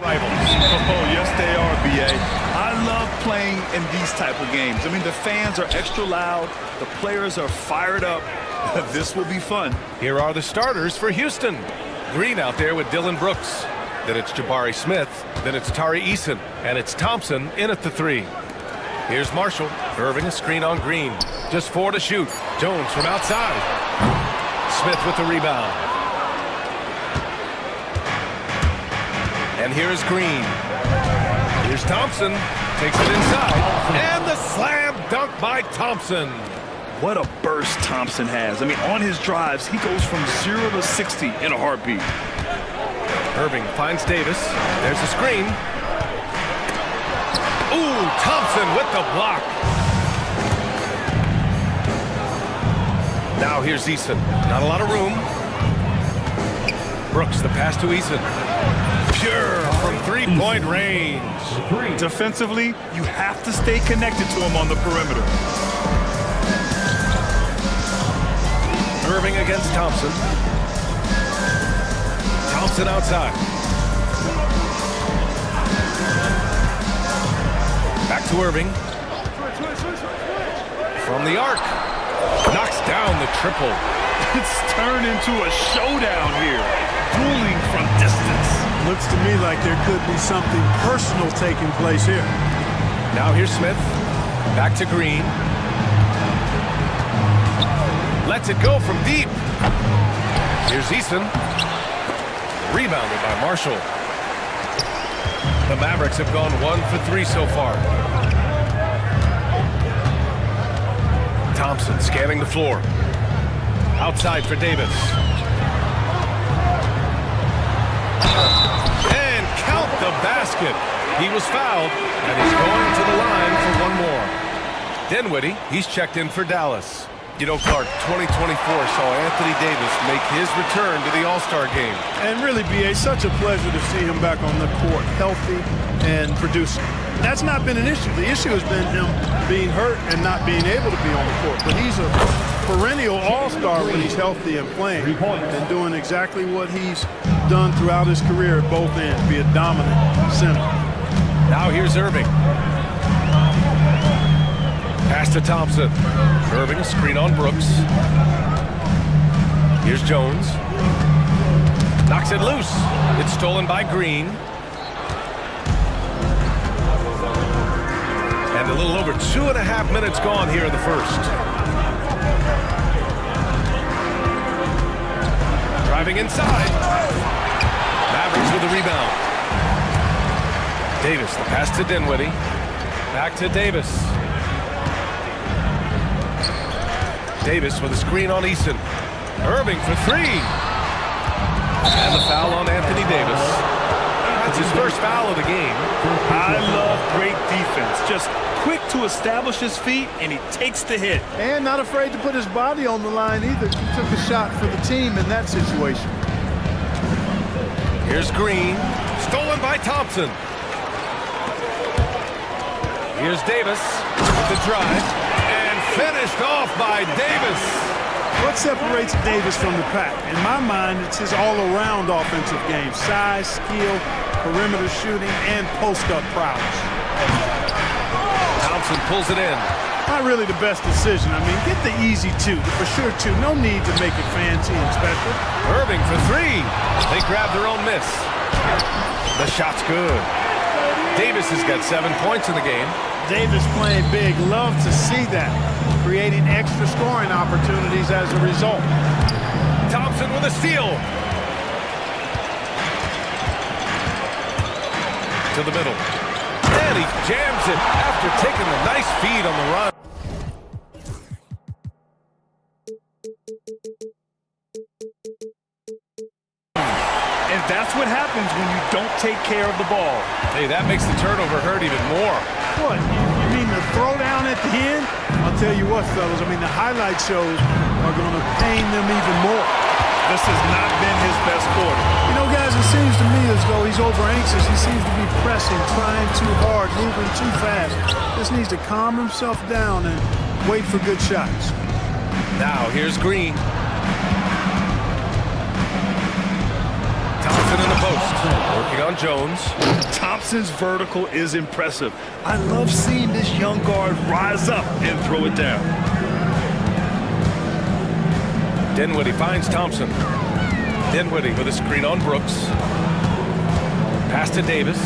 Rivals. Oh, yes, they are, B.A. I love playing in these type of games. I mean, the fans are extra loud. The players are fired up. This will be fun. Here are the starters for Houston. Green out there with Dylan Brooks. Then it's Jabari Smith. Then it's Tari Eason. And it's Thompson in at the 3. Here's Marshall. Irving a screen on Green. Just 4 to shoot. Jones from outside. Smith with the rebound. And here's Green. Here's Thompson. Takes it inside. And the slam dunk by Thompson. What a burst Thompson has. I mean, on his drives, he goes from 0 to 60 in a heartbeat. Irving finds Davis. There's a screen. Ooh, Thompson with the block. Now here's Eason. Not a lot of room. Brooks, the pass to Eason. Pure from three-point range. Defensively, you have to stay connected to him on the perimeter. Irving against Thompson. Thompson outside. Back to Irving. From the arc. Knocks down the triple. It's turned into a showdown here. Dueling from distance. Looks to me like there could be something personal taking place here. Now here's Smith. Back to Green. Lets it go from deep. Here's Eason. Rebounded by Marshall. The Mavericks have gone 1 for 3 so far. Thompson scanning the floor. Outside for Davis. And count the basket. He was fouled, and he's going to the line for one more. Dinwiddie, he's checked in for Dallas. You know, Clark, 2024 saw Anthony Davis make his return to the All-Star game. And really, B.A., such a pleasure to see him back on the court, healthy and producing. That's not been an issue. The issue has been him being hurt and not being able to be on the court. But he's a perennial all-star when he's healthy and playing and doing exactly what he's done throughout his career at both ends, be a dominant center. Now here's Irving. Pass to Thompson. Irving, a screen on Brooks. Here's Jones. Knocks it loose. It's stolen by Green. And a little over 2.5 minutes gone here in the first. Driving inside. Mavericks with the rebound. Davis, the pass to Dinwiddie. Back to Davis. Davis with a screen on Eason. Irving for 3. And the foul on Anthony Davis. That's his first foul of the game. I love great defense. Just quick to establish his feet, and he takes the hit. And not afraid to put his body on the line either. He took a shot for the team in that situation. Here's Green. Stolen by Thompson. Here's Davis with the drive. And finished off by Davis. What separates Davis from the pack? In my mind, it's his all-around offensive game. Size, skill, perimeter shooting, and post-up prowess. Thompson pulls it in. Not really the best decision. I mean, get the easy 2, for sure 2. No need to make it fancy and special. Irving for 3. They grab their own miss. The shot's good. Davis has got 7 points in the game. Davis playing big. Love to see that. Creating extra scoring opportunities as a result. Thompson with a steal. To the middle. And he jams it after taking the nice feed on the run. And that's what happens when you don't take care of the ball. Hey, that makes the turnover hurt even more. What? You mean the throwdown at the end? I'll tell you what, fellas. I mean, the highlight shows are going to pain them even more. This has not been his best quarter. You know, guys, it seems to me as though he's over anxious. He seems to be pressing, trying too hard, moving too fast. Just needs to calm himself down and wait for good shots. Now, here's Green. Thompson in the post. Working on Jones. Thompson's vertical is impressive. I love seeing this young guard rise up and throw it down. Dinwiddie finds Thompson. Dinwiddie with a screen on Brooks. Pass to Davis.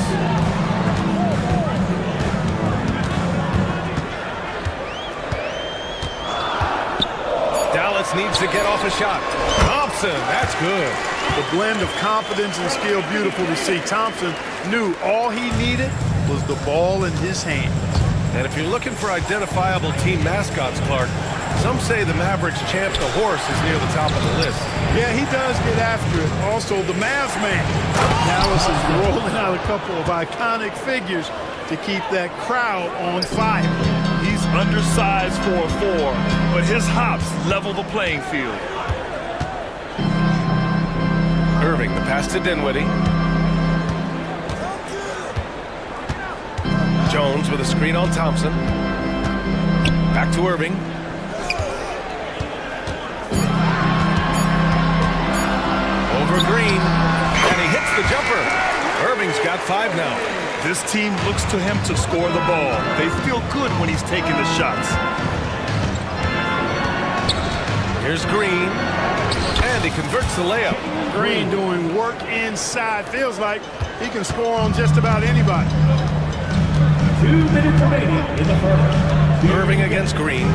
Dallas needs to get off a shot. Thompson, that's good. The blend of confidence and skill, beautiful to see. Thompson knew all he needed was the ball in his hands. And if you're looking for identifiable team mascots, Clark, some say the Mavericks champ, the horse, is near the top of the list. Yeah, he does get after it. Also, the Mavs man. Dallas is rolling out a couple of iconic figures to keep that crowd on fire. He's undersized for a 4, but his hops level the playing field. Irving, the pass to Dinwiddie. Jones with a screen on Thompson. Back to Irving. Over Green, and he hits the jumper. Irving's got 5 now. This team looks to him to score the ball. They feel good when he's taking the shots. Here's Green, and he converts the layup. Green doing work inside. Feels like he can score on just about anybody. 2 minutes remaining in the first. Irving against Green.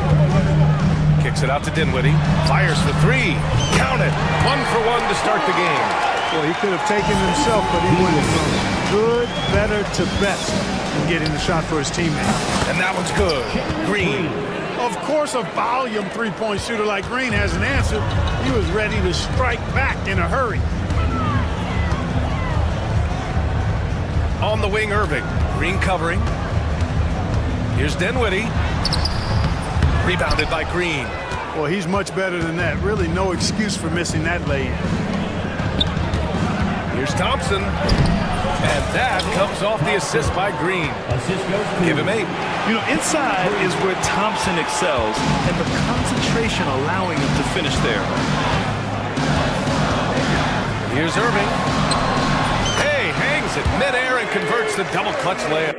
Kicks it out to Dinwiddie. Fires for 3. Count it. 1 for 1 to start the game. Well, he could have taken himself, but he went from good, better to best in getting the shot for his teammate. And that one's good. Green. Of course, a volume three-point shooter like Green has an answer. He was ready to strike back in a hurry. On the wing, Irving. Green covering. Here's Dinwiddie. Rebounded by Green. Well, he's much better than that. Really no excuse for missing that lay-in. Here's Thompson. And that comes off the assist by Green. Give him 8. You know, inside is where Thompson excels, and the concentration allowing him to finish there. Here's Irving. Hey, hangs it midair and converts the double clutch layup.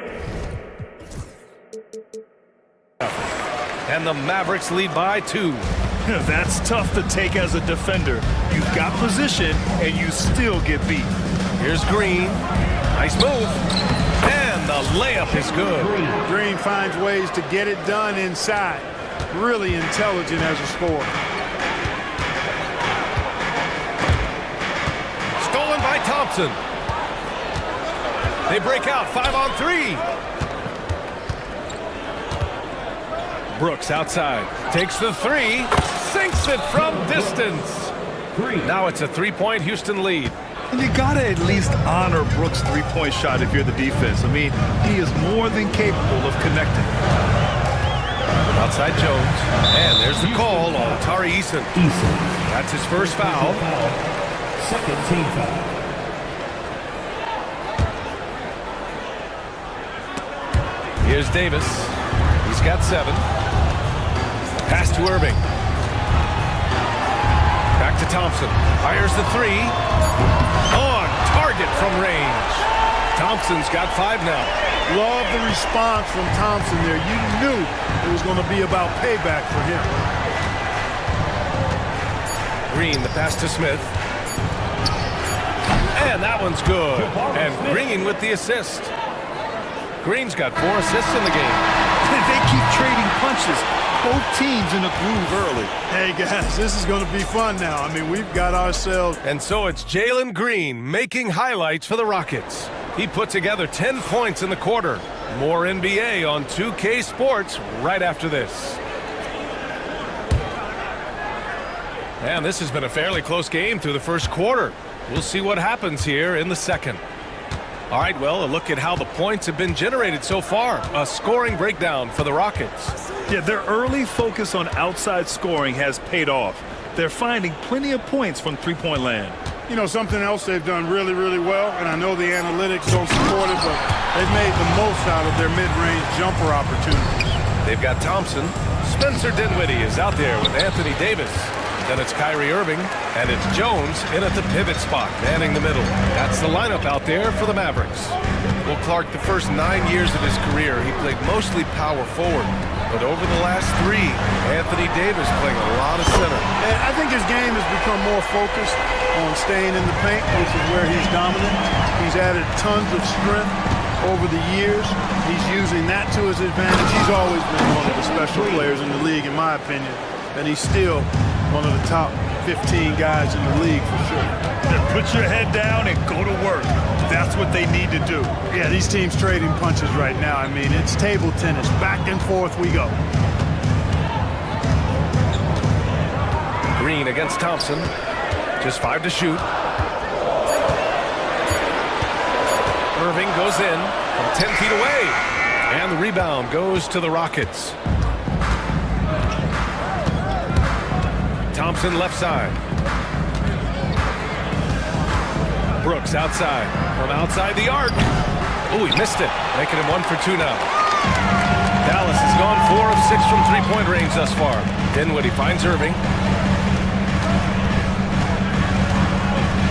And the Mavericks lead by 2. That's tough to take as a defender. You've got position, and you still get beat. Here's Green. Nice move. And the layup is good. Green finds ways to get it done inside. Really intelligent as a scorer. Stolen by Thompson. They break out 5 on 3. Brooks outside. Takes the 3. Sinks it from distance. Now it's a 3-point Houston lead. And you gotta at least honor Brooks' 3-point shot if you're the defense. I mean, he is more than capable of connecting. Outside Jones. And there's the call on Tari Eason. That's his first foul. Second team foul. Here's Davis. He's got 7. Pass to Irving. Back to Thompson. Fires the 3. On target from range. Thompson's got 5 now. Love the response from Thompson there. You knew it was going to be about payback for him. Green, the pass to Smith. And that one's good. And Green with the assist. Green's got 4 assists in the game. They keep trading punches. Both teams in a groove early. Hey, guys, this is going to be fun now. I mean, we've got ourselves... And so it's Jalen Green making highlights for the Rockets. He put together 10 points in the quarter. More NBA on 2K Sports right after this. And this has been a fairly close game through the first quarter. We'll see what happens here in the second. All right, well, a look at how the points have been generated so far. A scoring breakdown for the Rockets. Yeah, their early focus on outside scoring has paid off. They're finding plenty of points from three-point land. You know, something else they've done really, really well, and I know the analytics don't support it, but they've made the most out of their mid-range jumper opportunities. They've got Thompson. Spencer Dinwiddie is out there with Anthony Davis. Then it's Kyrie Irving, and it's Jones in at the pivot spot, manning the middle. That's the lineup out there for the Mavericks. Well, Clark, the first 9 years of his career, he played mostly power forward. But over the last 3, Anthony Davis playing a lot of center. And I think his game has become more focused on staying in the paint, which is where he's dominant. He's added tons of strength over the years. He's using that to his advantage. He's always been one of the special players in the league, in my opinion. And he's still one of the top 15 guys in the league for sure. Put your head down and go to work. That's what they need to do. Yeah, these teams trading punches right now. I mean, it's table tennis. Back and forth we go. Green against Thompson. Just 5 to shoot. Irving goes in from 10 feet away. And the rebound goes to the Rockets. Thompson left side. Brooks outside. From outside the arc. Oh, he missed it. Making him 1 for 2 now. Dallas has gone 4 of 6 from three-point range thus far. Dinwiddie finds Irving.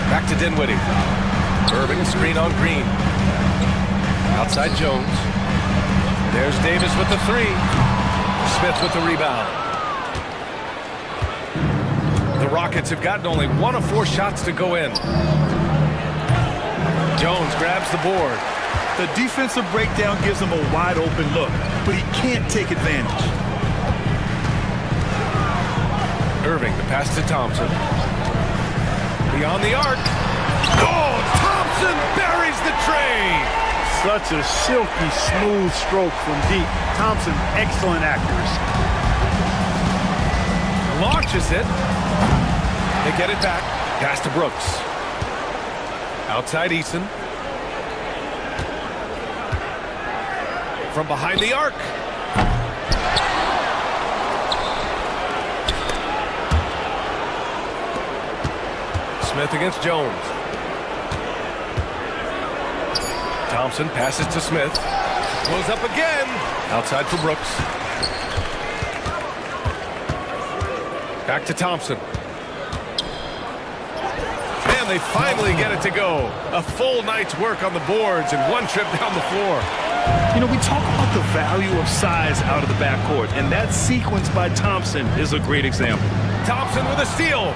Back to Dinwiddie. Irving, a screen on Green. Outside Jones. There's Davis with the 3. Smith with the rebound. The Rockets have gotten only 1 of 4 shots to go in. Jones grabs the board. The defensive breakdown gives him a wide open look, but he can't take advantage. Irving, the pass to Thompson. Beyond the arc. Oh, Thompson buries the tray. Such a silky, smooth stroke from deep. Thompson, excellent accuracy. Launches it. They get it back. Pass to Brooks. Outside Eason. From behind the arc. Smith against Jones. Thompson passes to Smith. Goes up again. Outside for Brooks. Back to Thompson. And they finally get it to go. A full night's work on the boards and 1 trip down the floor. You know, we talk about the value of size out of the backcourt, and that sequence by Thompson is a great example. Thompson with a steal.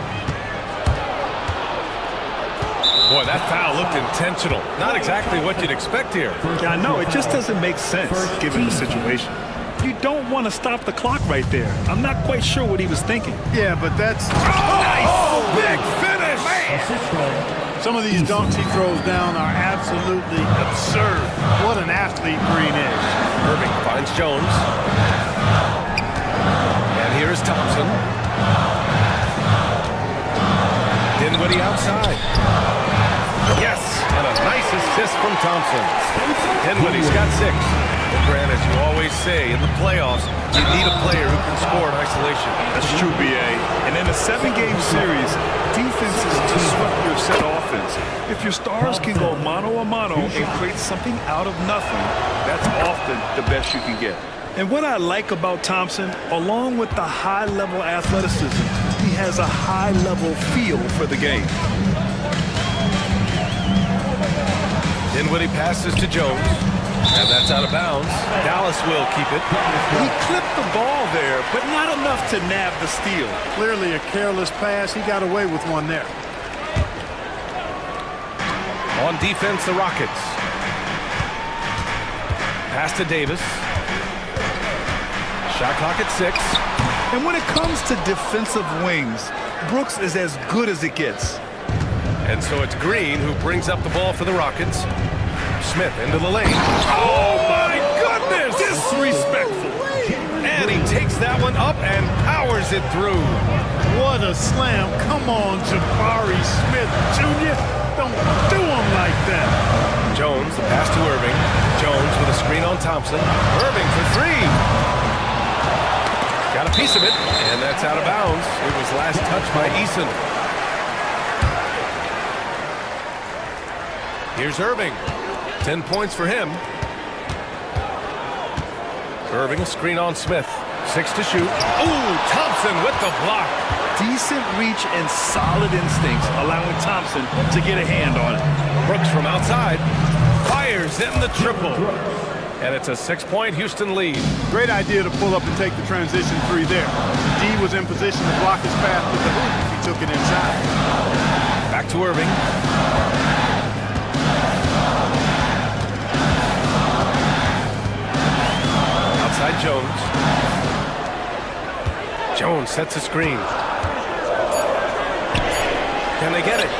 Boy, that foul looked intentional. Not exactly what you'd expect here. Yeah, I know. It just doesn't make sense given the situation. You don't want to stop the clock right there. I'm not quite sure what he was thinking. Yeah, but that's... Oh, big finish! Some of these dunks he throws down are absolutely absurd. What an athlete Green is. Irving finds Jones. And here is Thompson. Dinwiddie outside. Yes, and a nice assist from Thompson. Dinwiddie's got 6. Well, Grant, as you always say, in the playoffs, you need a player who can score in isolation. That's true, B.A. And in a 7-game series, defense is to sweep your set offense. If your stars can go mano-a-mano and create something out of nothing, that's often the best you can get. And what I like about Thompson, along with the high-level athleticism, he has a high-level feel for the game. Dinwiddie passes to Jones, and that's out of bounds. Dallas will keep it. He clipped the ball there, but not enough to nab the steal. Clearly a careless pass. He got away with one there. On defense, the Rockets. Pass to Davis. Shot clock at 6. And when it comes to defensive wings, Brooks is as good as it gets. And so it's Green who brings up the ball for the Rockets. Smith into the lane. Oh, my goodness! Disrespectful. And he takes that one up and powers it through. What a slam. Come on, Jabari Smith Jr. Don't do him like that. Jones, the pass to Irving. Jones with a screen on Thompson. Irving for 3. Got a piece of it, and that's out of bounds. It was last touched by Eason. Here's Irving. 10 points for him. Irving, a screen on Smith. 6 to shoot. Ooh, Thompson with the block. decent reach and solid instincts, allowing Thompson to get a hand on it. Brooks from outside fires in the triple. And it's a 6-point Houston lead. Great idea to pull up and take the transition three there. D was in position to block his path to the hoop if he took it inside. Back to Irving. Outside Jones. Jones sets a screen. Can they get it?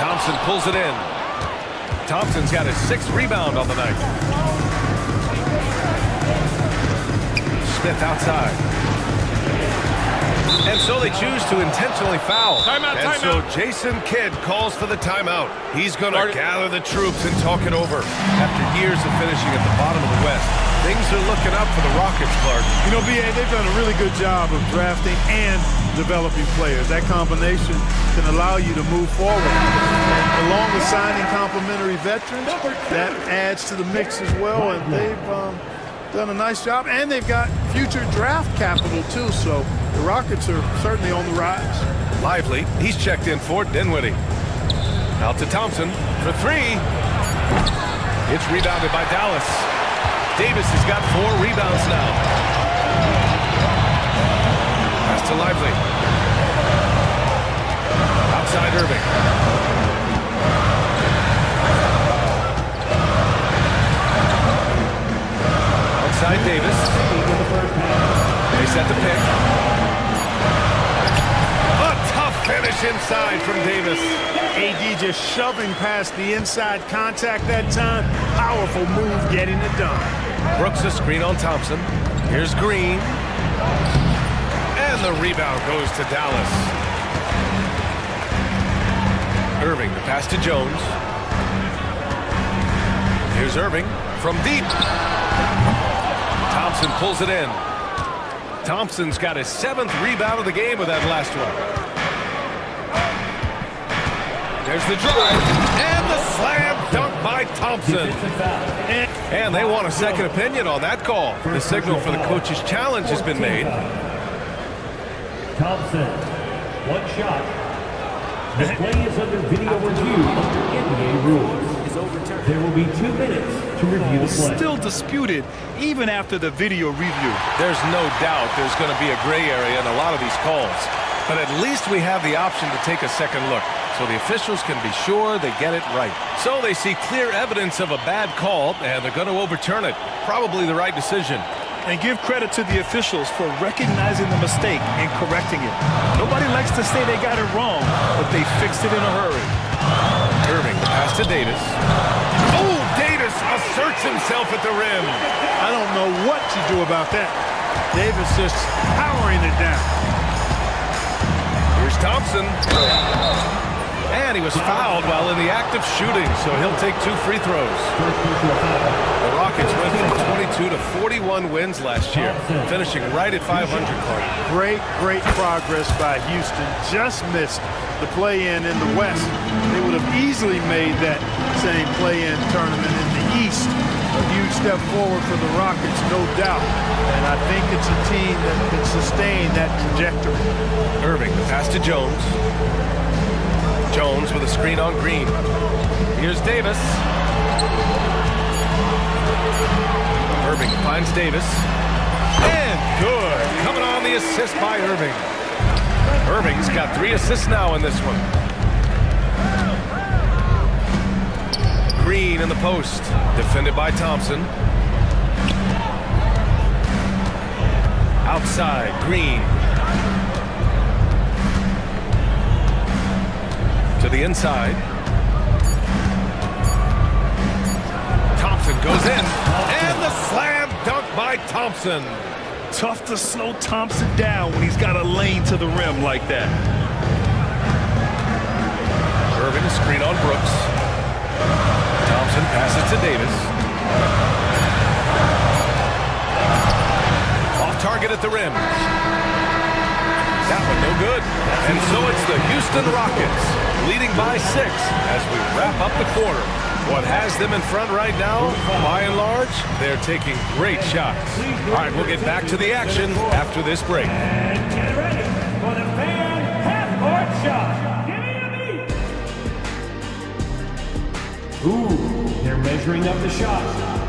Thompson pulls it in. Thompson's got his 6th rebound on the night. Smith outside. And so they choose to intentionally foul. Timeout, and so Jason Kidd calls for the timeout. He's going to gather the troops and talk it over. After years of finishing at the bottom of the West, things are looking up for the Rockets, Clark. You know, B.A., they've done a really good job of drafting and developing players. That combination can allow you to move forward. And along with signing complementary veterans, that adds to the mix as well. And they've done a nice job. And they've got future draft capital, too. So the Rockets are certainly on the rise. Lively. He's checked in for Dinwiddie. Out to Thompson for 3. It's rebounded by Dallas. Davis has got 4 rebounds now. Pass to Lively. Outside Irving. Outside Davis. They set the pick. A tough finish inside from Davis. AD just shoving past the inside contact that time. Powerful move getting it done. Brooks a screen on Thompson. Here's Green. And the rebound goes to Dallas. Irving, the pass to Jones. Here's Irving from deep. Thompson pulls it in. Thompson's got his 7th rebound of the game with that last one. There's the drive. And the slam dunk by Thompson. And they want a second opinion on that call. The signal for the coach's challenge has been made. Thompson, 1 shot. The play is under video review under NBA rules. There will be 2 minutes to review the play. Still disputed even after the video review. There's no doubt there's going to be a gray area in a lot of these calls. But at least we have the option to take a second look, so the officials can be sure they get it right. So they see clear evidence of a bad call, and they're going to overturn it. Probably the right decision. And give credit to the officials for recognizing the mistake and correcting it. Nobody likes to say they got it wrong, but they fixed it in a hurry. Irving, the pass to Davis. Oh, Davis asserts himself at the rim. I don't know what to do about that. Davis just powering it down. Here's Thompson. And he was fouled while in the act of shooting, so he'll take 2 free throws. The Rockets went from 22 to 41 wins last year, finishing right at 500, Clark. Great progress by Houston. Just missed the play-in in the West. They would have easily made that same play-in tournament in the East. A huge step forward for the Rockets, no doubt. And I think it's a team that can sustain that trajectory. Irving, the pass to Jones. Jones with a screen on Green. Here's Davis. Irving finds Davis. And good. Coming on the assist by Irving. Irving's got 3 assists now in this one. Green in the post. Defended by Thompson. Outside, Green. To the inside. Thompson goes in. And the slam dunk by Thompson. Tough to slow Thompson down when he's got a lane to the rim like that. Irving, a screen on Brooks. Thompson passes to Davis. Off target at the rim. That one no good. And so it's the Houston Rockets leading by 6 as we wrap up the quarter. What has them in front right now, by and large, they're taking great shots. All right, we'll get back to the action after this break. measuring up the shot.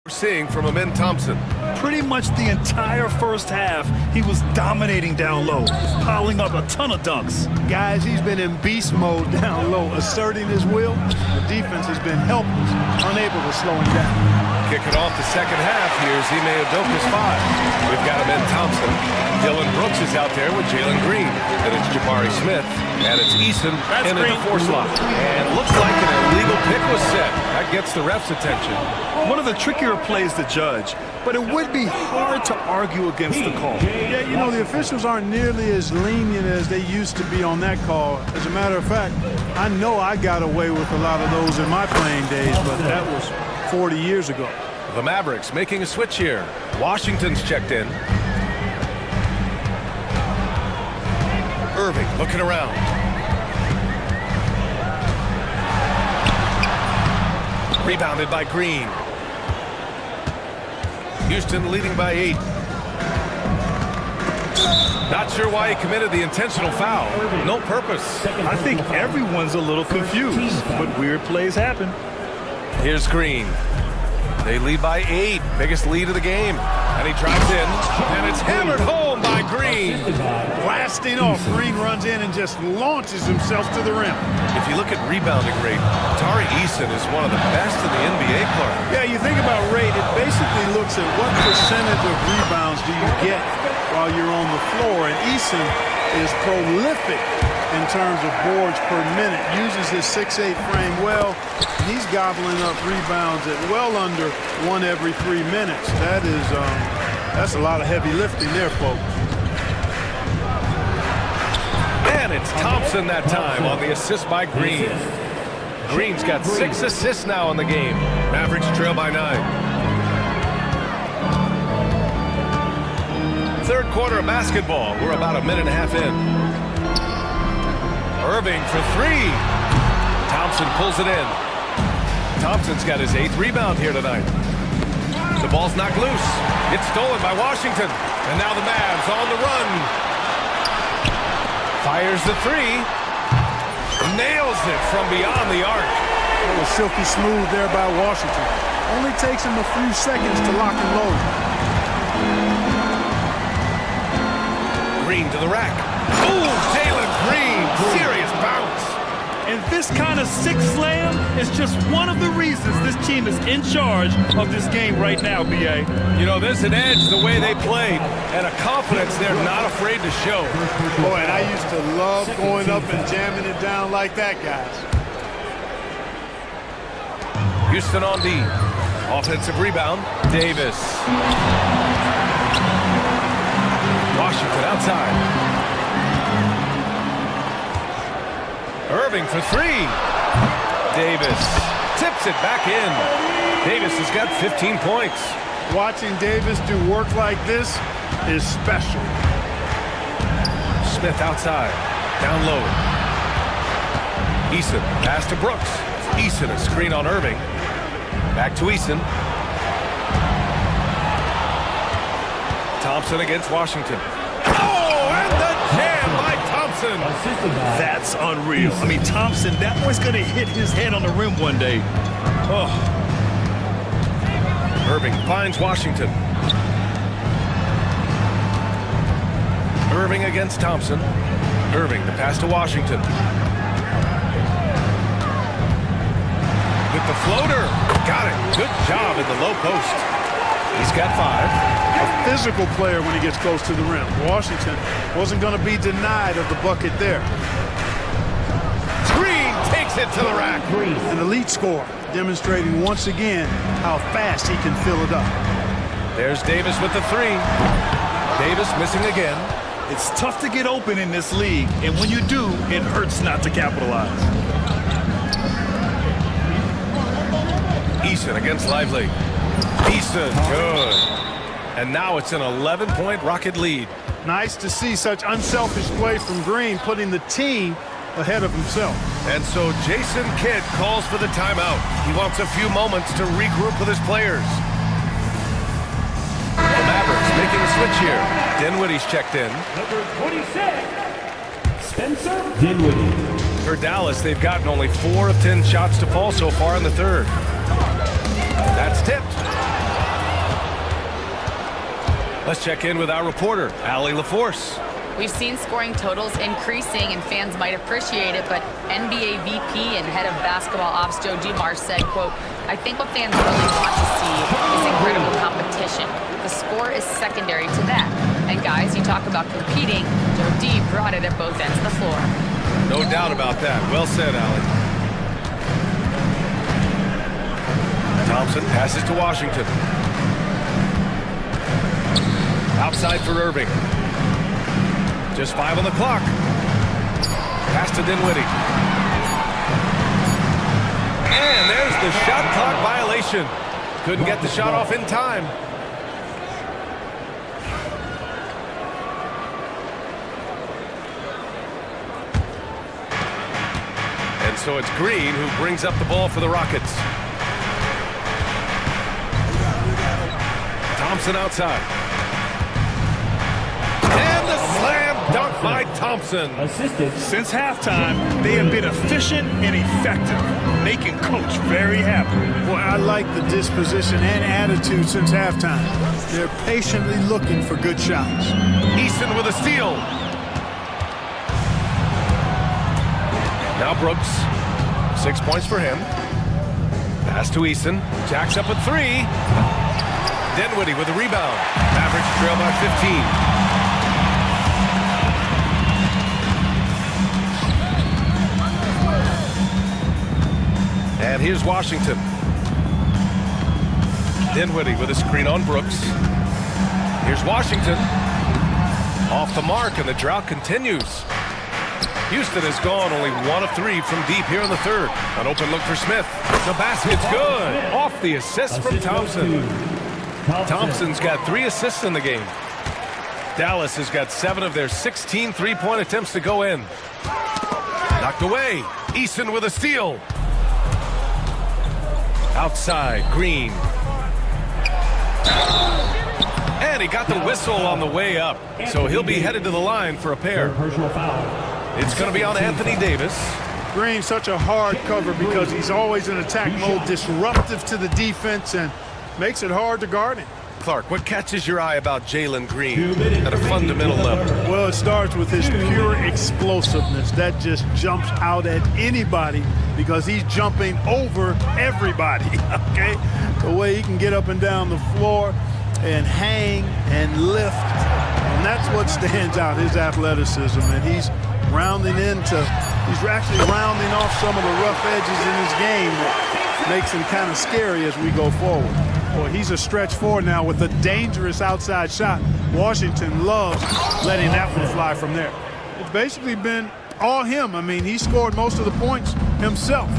We're seeing from Amin Thompson. Pretty much the entire first half, he was dominating down low, piling up a ton of dunks. Guys, he's been in beast mode down low, asserting his will. The defense has been helpless, unable to slow him down. Kicking off the second half, here's Ime Udoka's 5. We've got Amin Thompson. Dylan Brooks is out there with Jalen Green. Then it's Jabari Smith. And it's Eason in the 4 slot. And looks like an illegal pick was set. That gets the ref's attention. One of the trickier plays to judge, but it would be hard to argue against the call. Yeah, you know, the officials aren't nearly as lenient as they used to be on that call. As a matter of fact, I know I got away with a lot of those in my playing days, but that was 40 years ago. The Mavericks making a switch here. Washington's checked in. Irving looking around. Rebounded by Green. Houston leading by 8. Not sure why he committed the intentional foul. No purpose. I think everyone's a little confused, but weird plays happen. Here's Green. They lead by 8. Biggest lead of the game. And he drives in. And it's hammered home by Green. Blasting off. Green runs in and just launches himself to the rim. If you look at rebounding rate, Tari Eason is one of the best in the NBA club. Yeah, you think about rate, it basically looks at what percentage of rebounds do you get while you're on the floor. And Eason is prolific in terms of boards per minute. Uses his 6'8" frame well. He's gobbling up rebounds at well under 1 every 3 minutes. That's a lot of heavy lifting there, folks. And it's Thompson that time on the assist by Green. Green's got 6 assists now in the game. Mavericks trail by 9. Third quarter of basketball. We're about a minute and a half in. Irving for 3. Thompson pulls it in. Thompson's got his 8th rebound here tonight. The ball's knocked loose. It's stolen by Washington. And now the Mavs on the run. Fires the 3. Nails it from beyond the arc. It was silky smooth there by Washington. Only takes him a few seconds to lock and load. Green to the rack. Ooh, Jalen Green. Serious bounce. And this kind of sick slam is just one of the reasons this team is in charge of this game right now, B.A. You know, there's an edge the way they played and a confidence they're not afraid to show. Boy, and I used to love going up and jamming it down like that, guys. Houston on D. Offensive rebound, Davis. Washington outside. Irving for three. Davis tips it back in. Davis has got 15 points. Watching Davis do work like this is special. Smith outside, down low. Eason, pass to Brooks. Eason, a screen on Irving. Back to Eason. Thompson against Washington. Oh, and the jam by Thompson. That's unreal. I mean, Thompson, that boy's going to hit his head on the rim one day. Oh. Irving finds Washington. Irving against Thompson. Irving, the pass to Washington. With the floater. Got it. Good job in the low post. He's got 5. A physical player when he gets close to the rim. Washington wasn't going to be denied of the bucket there. Green takes it to the rack. An elite score, demonstrating once again how fast he can fill it up. There's Davis with the 3. Davis missing again. It's tough to get open in this league, and when you do, it hurts not to capitalize. Eason against Lively. Eason, good. And now it's an 11-point Rocket lead. Nice to see such unselfish play from Green, putting the team ahead of himself. And so Jason Kidd calls for the timeout. He wants a few moments to regroup with his players. The Mavericks making a switch here. Dinwiddie's checked in. Number 26, Spencer Dinwiddie. For Dallas, they've gotten only 4 of 10 shots to fall so far in the third. That's tipped. Let's check in with our reporter, Allie LaForce. We've seen scoring totals increasing, and fans might appreciate it, but NBA VP and head of basketball ops Joe Dumars said, quote, "I think what fans really want to see is incredible competition. The score is secondary to that. And guys, you talk about competing, Joe D brought it at both ends of the floor." No doubt about that. Well said, Allie. Thompson passes to Washington. Outside for Irving. Just 5 on the clock. Pass to Dinwiddie. And there's the shot clock violation. Couldn't get the shot off in time. And so it's Green who brings up the ball for the Rockets. Thompson outside. And the slam dunk by Thompson. Assisted. Since halftime, they have been efficient and effective, making Coach very happy. Boy, I like the disposition and attitude since halftime. They're patiently looking for good shots. Easton with a steal. Now Brooks. 6 points for him. Pass to Easton. Jacks up with 3. Dinwiddie with a rebound. Mavericks trail by 15. And here's Washington. Dinwiddie with a screen on Brooks. Here's Washington. Off the mark, and the drought continues. Houston has gone only 1 of 3 from deep here in the third. An open look for Smith. The basket's good. Off the assist from Thompson. Thompson's got 3 assists in the game. Dallas has got 7 of their 16 three-point attempts to go in. Knocked away. Eason with a steal. Outside, Green. And he got the whistle on the way up, so he'll be headed to the line for a pair. Personal foul. It's going to be on Anthony Davis. Green, such a hard cover because he's always in attack mode, disruptive to the defense, and makes it hard to guard him. Clark, what catches your eye about Jalen Green at a fundamental level? Well, it starts with his pure explosiveness. That just jumps out at anybody because he's jumping over everybody, okay? The way he can get up and down the floor and hang and lift. And that's what stands out, his athleticism. And he's actually rounding off some of the rough edges in his game that makes him kind of scary as we go forward. Boy, he's a stretch forward now with a dangerous outside shot. Washington loves letting that one fly from there. It's basically been all him. I mean, he scored most of the points himself.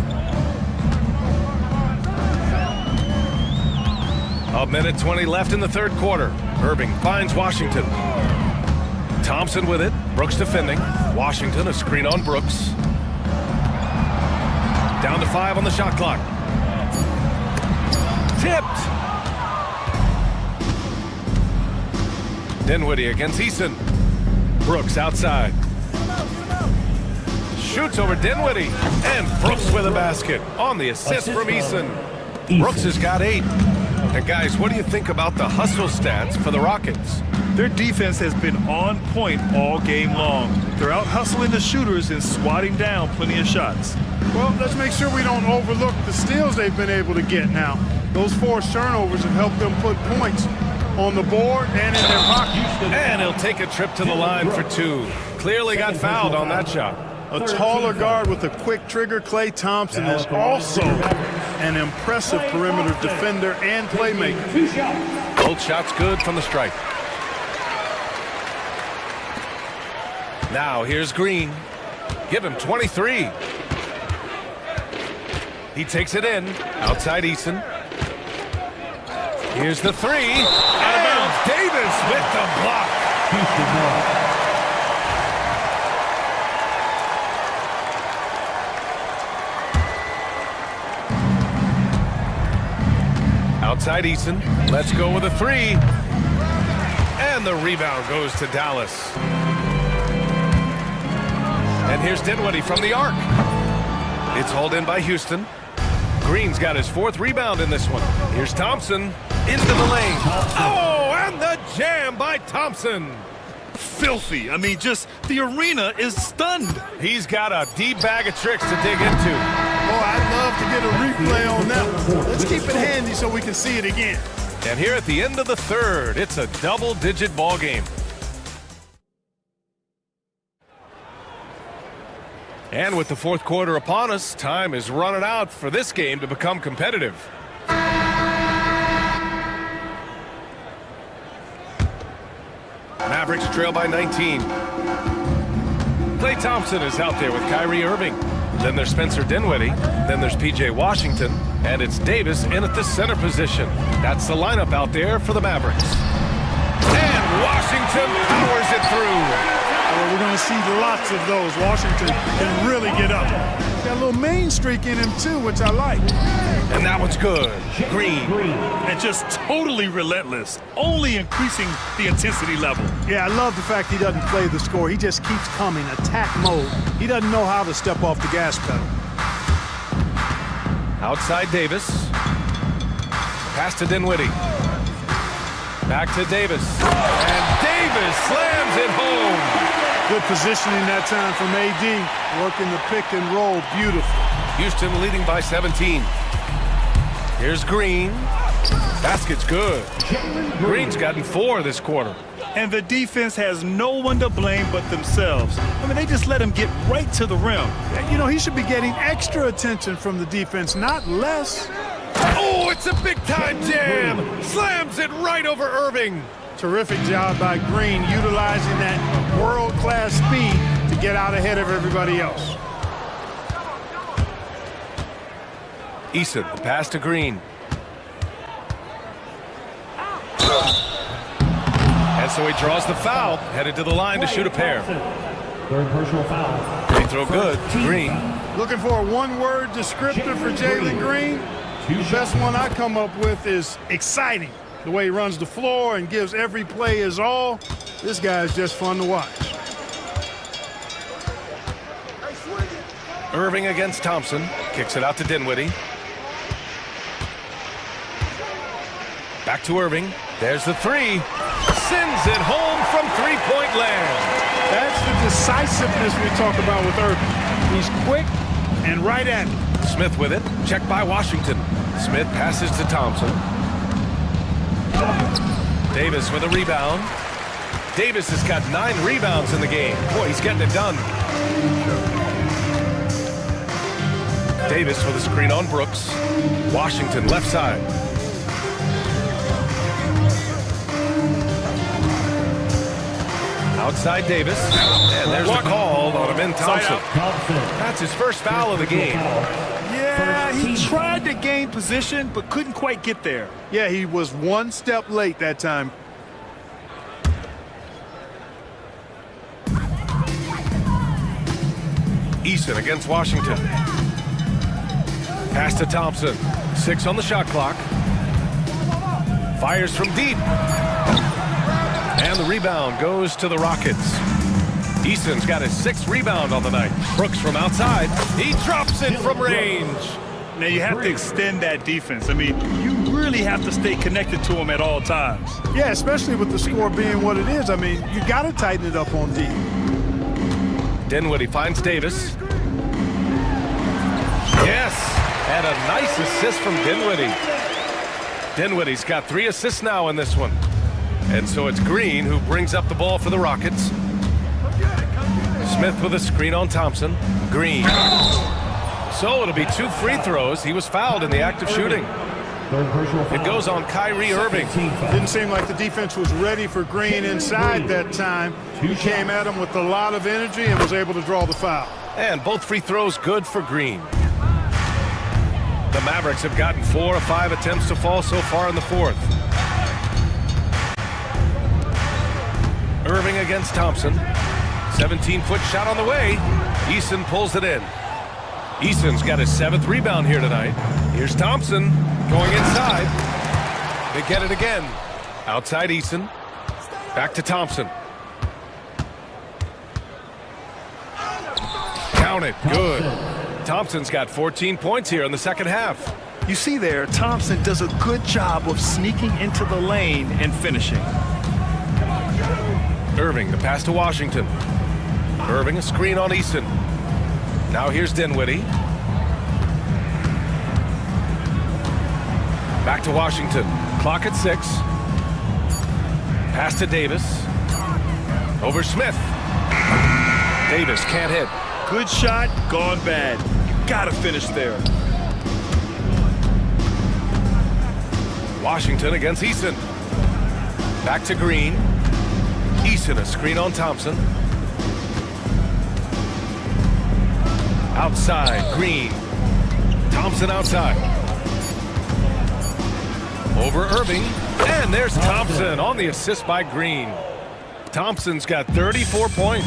A minute 20 left in the third quarter. Irving finds Washington. Thompson with it. Brooks defending. Washington, a screen on Brooks. Down to 5 on the shot clock. Tipped. Dinwiddie against Eason. Brooks outside. Shoots over Dinwiddie. And Brooks with a basket on the assist from Eason. Brooks has got 8. And guys, what do you think about the hustle stats for the Rockets? Their defense has been on point all game long. They're out hustling the shooters and swatting down plenty of shots. Well, let's make sure we don't overlook the steals they've been able to get now. Those forced turnovers have helped them put points on the board and in their pocket. And he'll take a trip to the line for 2. Clearly got fouled on that shot. A taller guard with a quick trigger, Klay Thompson, is also an impressive perimeter defender and playmaker. Both shots good from the stripe. Now here's Green. Give him 23. He takes it in. Outside Eason. Here's the 3. Out of bounds. Davis with the block. Outside Eason. Let's go with a 3. And the rebound goes to Dallas. And here's Dinwiddie from the arc. It's hauled in by Houston. Green's got his 4th rebound in this one. Here's Thompson into the lane. Oh, and the jam by Thompson. Filthy. I mean, just the arena is stunned. He's got a deep bag of tricks to dig into. Oh, I'd love to get a replay on that one. Let's keep it handy so we can see it again. And here at the end of the third, it's a double-digit ball game. And with the fourth quarter upon us, time is running out for this game to become competitive. Mavericks trail by 19. Klay Thompson is out there with Kyrie Irving. Then there's Spencer Dinwiddie. Then there's P.J. Washington. And it's Davis in at the center position. That's the lineup out there for the Mavericks. And Washington powers it through. Well, we're going to see lots of those. Washington can really get up. Got a little main streak in him, too, which I like. And that one's good. Green. And just totally relentless, only increasing the intensity level. Yeah, I love the fact he doesn't play the score. He just keeps coming, attack mode. He doesn't know how to step off the gas pedal. Outside Davis. Pass to Dinwiddie. Back to Davis. And Davis slams it home. Good positioning that time from AD. Working the pick and roll. Beautiful. Houston leading by 17. Here's Green. Basket's good. Green's gotten 4 this quarter. And the defense has no one to blame but themselves. I mean, they just let him get right to the rim. You know, he should be getting extra attention from the defense, not less. Oh, it's a big-time jam. Slams it right over Irving. Terrific job by Green, utilizing that world-class speed to get out ahead of everybody else. Eason, the pass to Green. And so he draws the foul, headed to the line to shoot a pair. Third personal foul. Free throw good. Green. Looking for a one-word descriptor for Jalen Green. The best one I come up with is exciting. The way he runs the floor and gives every play his all. This guy is just fun to watch. Irving against Thompson. Kicks it out to Dinwiddie. Back Back to Irving. There's the three. Sends it home from three-point land. That's the decisiveness we talk about with Irving. He's quick and right at it. Smith with it. Checked by Washington. Smith passes to Thompson. Davis with a rebound. Davis has got 9 rebounds in the game. Boy, he's getting it done. Davis with a screen on Brooks. Washington left side. Outside Davis. And there's the call on him in Thompson. That's his first foul of the game. Yeah, he tried to gain position, but couldn't quite get there. Yeah, he was one step late that time. Eason against Washington. Pass to Thompson. 6 on the shot clock. Fires from deep. And the rebound goes to the Rockets. Eason's got his 6th rebound on the night. Brooks from outside. He drops it from range. Now you have to extend that defense. I mean, you really have to stay connected to him at all times. Yeah, especially with the score being what it is. I mean, you got to tighten it up on D. Dinwiddie finds Davis. Yes, and a nice assist from Dinwiddie. Dinwiddie's got 3 assists now in this one. And so it's Green who brings up the ball for the Rockets. Smith with a screen on Thompson. Green. So it'll be 2 free throws. He was fouled in the act of shooting. It goes on Kyrie Irving. Didn't seem like the defense was ready for Green inside that time. He came at him with a lot of energy and was able to draw the foul. And both free throws good for Green. The Mavericks have gotten 4 of 5 attempts to fall so far in the 4th. Irving against Thompson. 17-foot shot on the way. Eason pulls it in. Eason's got his 7th rebound here tonight. Here's Thompson going inside. They get it again. Outside Eason. Back to Thompson. Count it. Good. Thompson's got 14 points here in the second half. You see there, Thompson does a good job of sneaking into the lane and finishing. Irving, the pass to Washington. Irving, a screen on Eason. Now here's Dinwiddie. Back to Washington. Clock at 6. Pass to Davis. Over Smith. Davis can't hit. Good shot, gone bad. You gotta finish there. Washington against Eason. Back to Green. Eason, a screen on Thompson. Outside, Green. Thompson outside. Over Irving. And there's Thompson on the assist by Green. Thompson's got 34 points.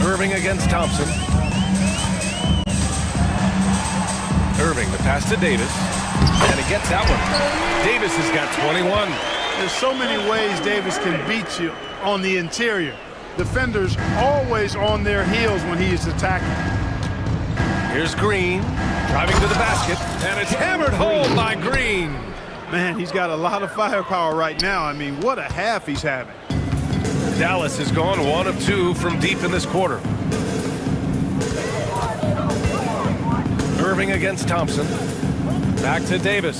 Irving against Thompson. Irving, the pass to Davis. And he gets that one. Davis has got 21. There's so many ways Davis can beat you on the interior. Defenders always on their heels when he is attacking. Here's Green, driving to the basket, and it's hammered home by Green. Man, he's got a lot of firepower right now. I mean, what a half he's having. Dallas has gone 1 of 2 from deep in this quarter. Irving against Thompson. Back to Davis.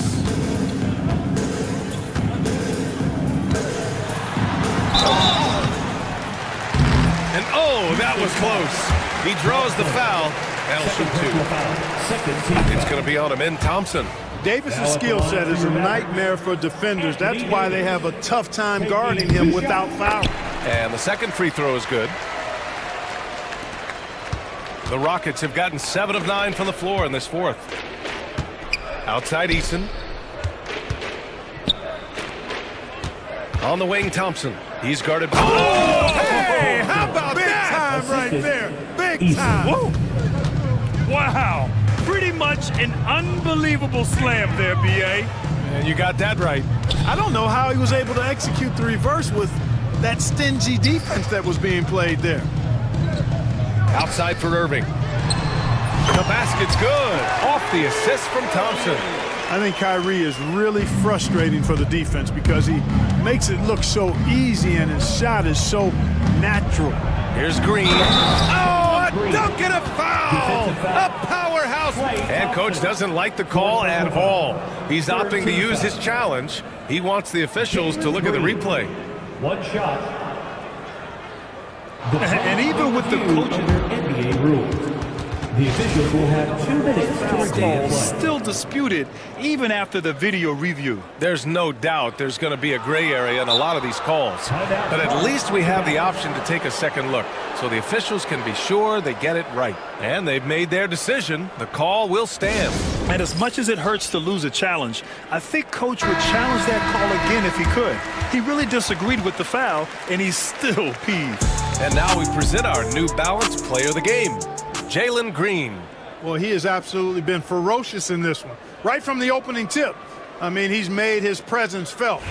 And oh, that was close. He draws the foul. That'll shoot 2. It's going to be on him in Thompson. Davis's skill set is a nightmare for defenders. That's why they have a tough time guarding him without fouling. And the second free throw is good. The Rockets have gotten 7 of 9 from the floor in this 4th. Outside Eason. On the wing, Thompson. He's guarded by... Oh, hey, how about big that? Time right there. Big time. Whoa. Wow. Pretty much an unbelievable slam there, B.A. And you got that right. I don't know how he was able to execute the reverse with that stingy defense that was being played there. Outside for Irving. The basket's good. Off the assist from Thompson. I think Kyrie is really frustrating for the defense because he makes it look so easy and his shot is so natural. Here's Green. Oh, a dunk and a foul! A powerhouse! And coach doesn't like the call at all. He's opting to use his challenge. He wants the officials to look at the replay. One shot. And even with the coach, NBA rules. The officials will have 2 minutes to stay in play. still disputed even after the video review. There's no doubt there's going to be a gray area in a lot of these calls. But at least we have the option to take a second look, so the officials can be sure they get it right. And they've made their decision. The call will stand. And as much as it hurts to lose a challenge, I think Coach would challenge that call again if he could. He really disagreed with the foul, and he's still peeved. And now we present our New Balance Player of the Game, Jalen Green. Well, he has absolutely been ferocious in this one. Right from the opening tip. I mean, he's made his presence felt.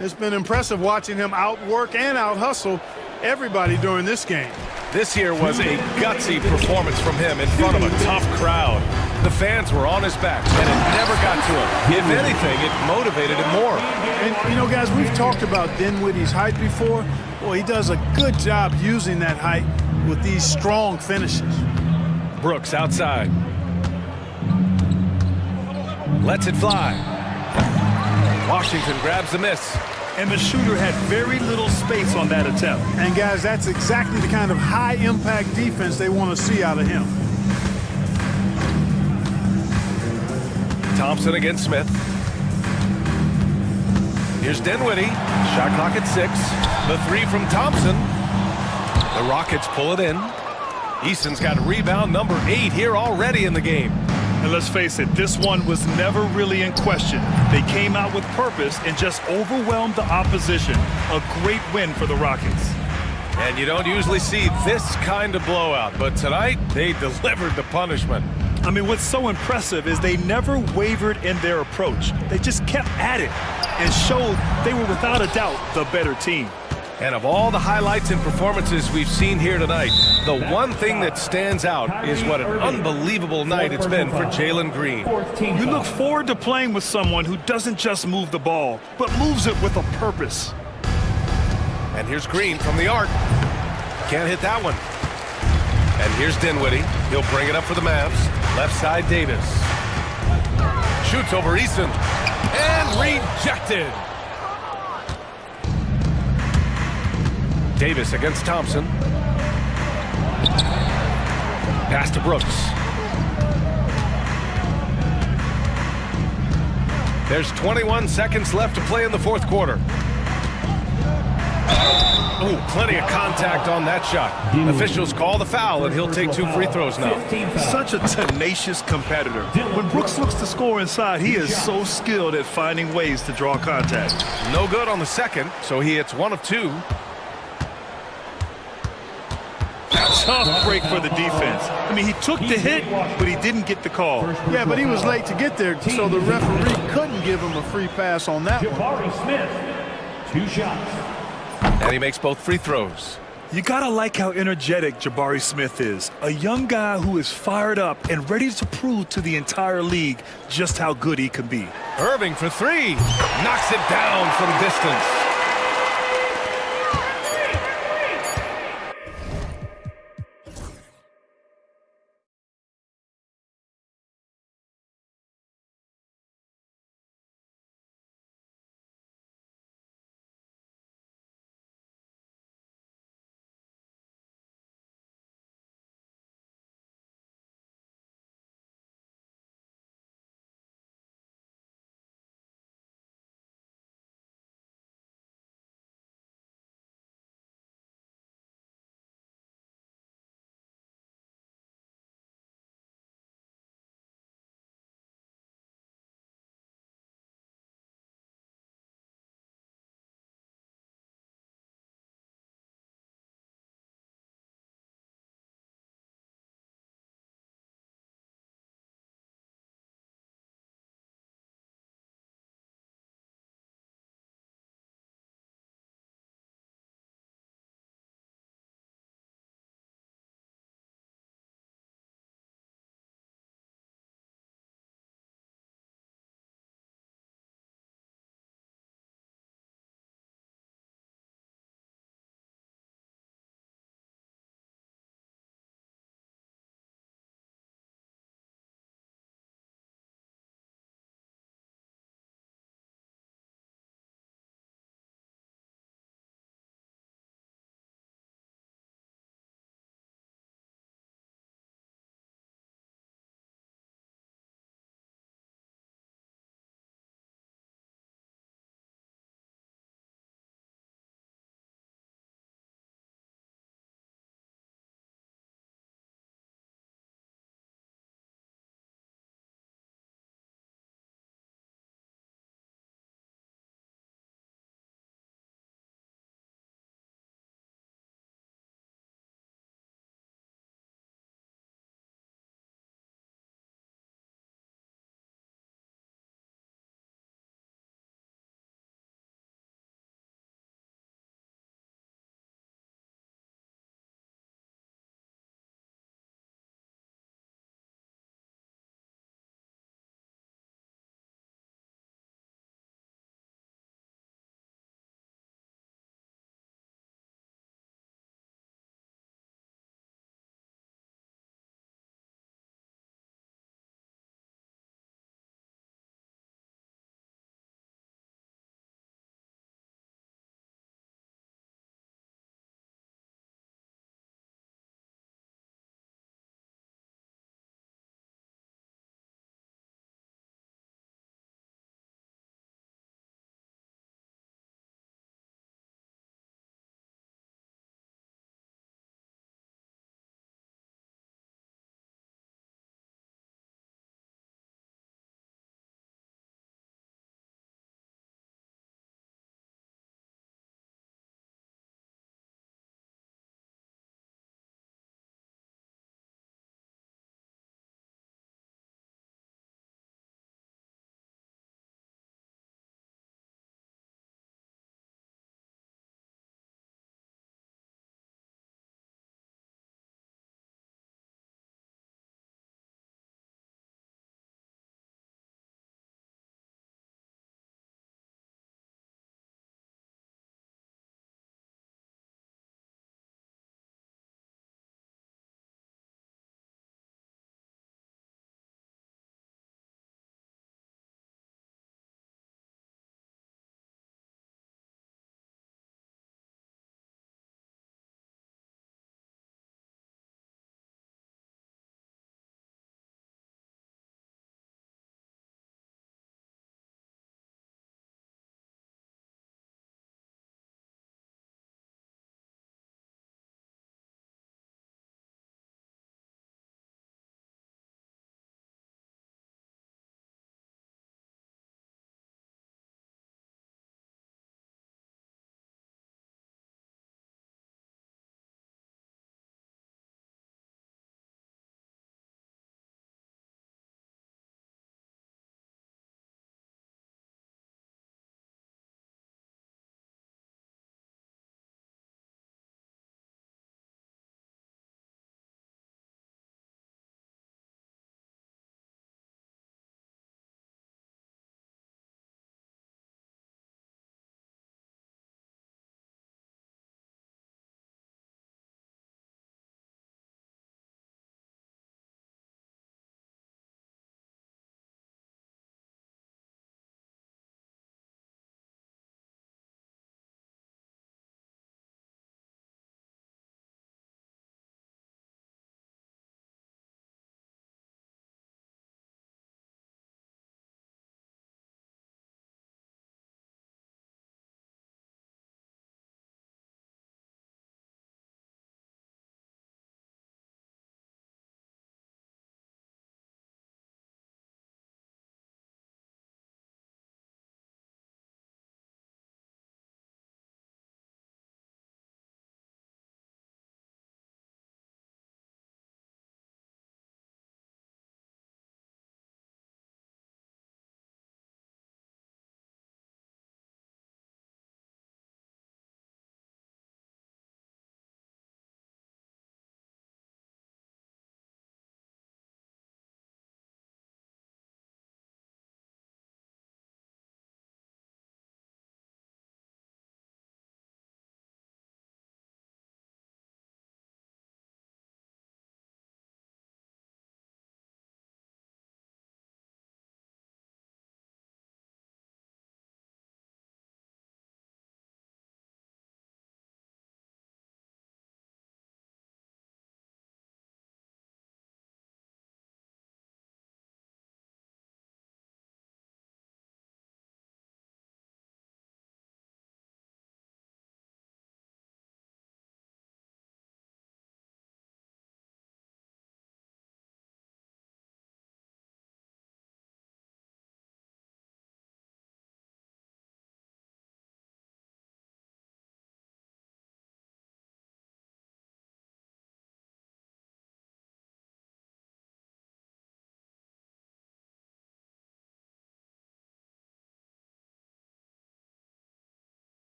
It's been impressive watching him outwork and out-hustle everybody during this game. This here was a gutsy performance from him in front of a tough crowd. The fans were on his back, and it never got to him. If anything, it motivated him more. And, you know, guys, we've talked about Dinwiddie's height before. Well, he does a good job using that height with these strong finishes. Brooks outside. Lets it fly. Washington grabs the miss. And the shooter had very little space on that attempt. And, guys, that's exactly the kind of high-impact defense they want to see out of him. Thompson against Smith. Here's Dinwiddie. Shot clock at 6. The 3 from Thompson. The Rockets pull it in. Easton's got rebound number 8 here already in the game. And let's face it, this one was never really in question. They came out with purpose and just overwhelmed the opposition. A great win for the Rockets. And you don't usually see this kind of blowout, but tonight they delivered the punishment. I mean, what's so impressive is they never wavered in their approach. They just kept at it and showed they were without a doubt the better team. And of all the highlights and performances we've seen here tonight, the one thing that stands out is what an unbelievable night it's been for Jalen Green. You look forward to playing with someone who doesn't just move the ball, but moves it with a purpose. And here's Green from the arc. Can't hit that one. And here's Dinwiddie. He'll bring it up for the Mavs. Left side, Davis. Shoots over Easton. And rejected. Davis against Thompson. Pass to Brooks. There's 21 seconds left to play in the fourth quarter. Oh, plenty of contact on that shot. Officials call the foul, and he'll take 2 free throws now. Such a tenacious competitor. When Brooks looks to score inside, he is so skilled at finding ways to draw contact. No good on the second, so he hits 1 of 2. Tough break for the defense. I mean, he took the hit, but he didn't get the call. Yeah, but he was late to get there, so the referee couldn't give him a free pass on that one. Jabari Smith, 2 shots. And he makes both free throws. You gotta like how energetic Jabari Smith is. A young guy who is fired up and ready to prove to the entire league just how good he can be. Irving for 3. Knocks it down from distance.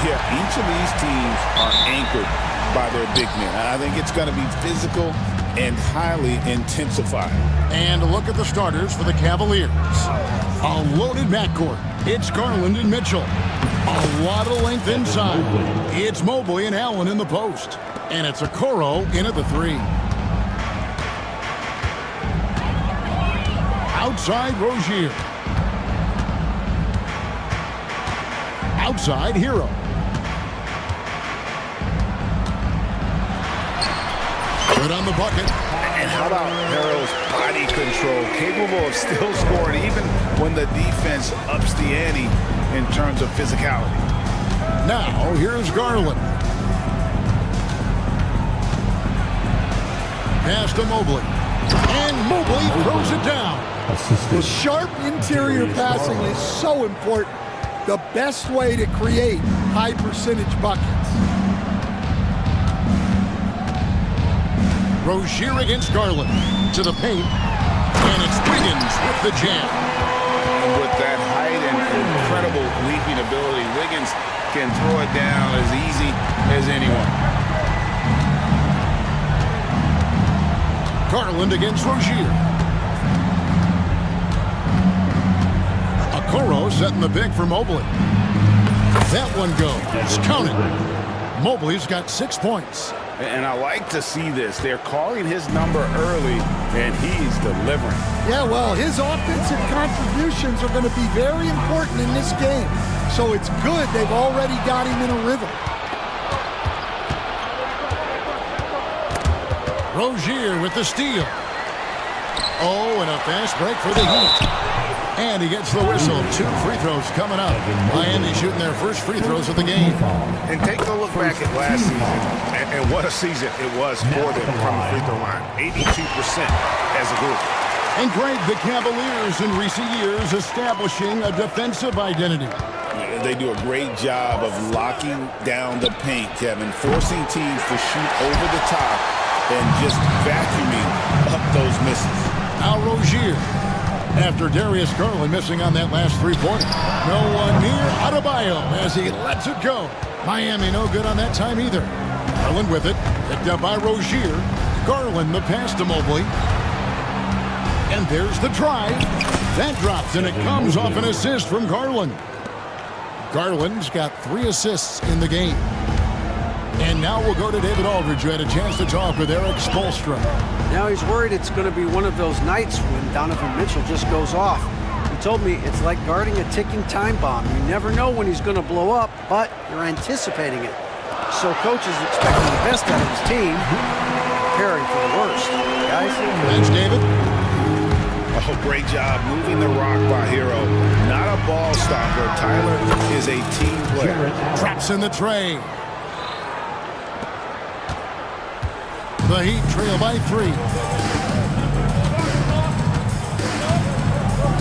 Yeah, each of these teams are anchored by their big men. I think it's going to be physical and highly intensified. And a look at the starters for the Cavaliers. A loaded backcourt. It's Garland and Mitchell. A lot of length inside. It's Mobley and Allen in the post. And it's Okoro in at the 3. Outside Rozier. Outside Hero. Good on the bucket. And how about Harrell's body control, capable of still scoring even when the defense ups the ante in terms of physicality. Now, here's Garland. Pass to Mobley. And Mobley throws it down. The sharp interior passing is so important. The best way to create high percentage buckets. Rozier against Garland. To the paint. And it's Wiggins with the jam. And with that height and incredible leaping ability, Wiggins can throw it down as easy as anyone. Garland against Rozier. Okoro setting the pick for Mobley. That one goes. Count it. Mobley's got 6 points. And I like to see this. They're calling his number early, and he's delivering. Yeah, well, his offensive contributions are going to be very important in this game. So it's good they've already got him in a rhythm. Rozier with the steal. Oh, and a fast break for the Heat. And he gets the whistle. 2 free throws coming up. Miami shooting their first free throws of the game. And take a look back at last season, and what a season it was for them from the free throw line. 82% as a group. And Greg, the Cavaliers in recent years establishing a defensive identity. They do a great job of locking down the paint, Kevin, forcing teams to shoot over the top and just vacuuming up those misses. Now Rozier. After Darius Garland missing on that last three-pointer. No one near Adebayo as he lets it go. Miami no good on that time either. Garland with it. Picked up by Rozier. Garland the pass to Mobley. And there's the drive. That drops and it comes off an assist from Garland. Garland's got 3 assists in the game. And now we'll go to David Aldridge, who had a chance to talk with Eric Spoelstra. Now he's worried it's going to be one of those nights when Donovan Mitchell just goes off. He told me it's like guarding a ticking time bomb. You never know when he's going to blow up, but you're anticipating it. So coach is expecting the best out of his team, preparing for the worst. Guys? Thanks, David. Oh, great job moving the rock by Hero. Not a ball stopper. Tyler is a team player. Traps in the tray. The Heat trail by 3.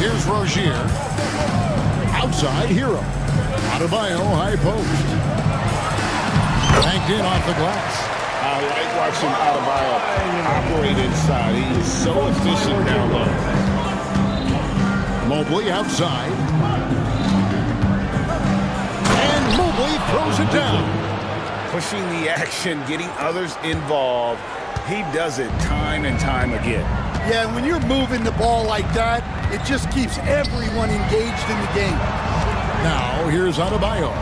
Here's Rozier. Outside Hero. Adebayo high post. Banked in off the glass. I like watching Adebayo operate inside. He is so efficient down low. Mobley outside. And Mobley throws it down. Pushing the action, getting others involved. He does it time and time again. Yeah, when you're moving the ball like that, it just keeps everyone engaged in the game. Now, here's Adebayo.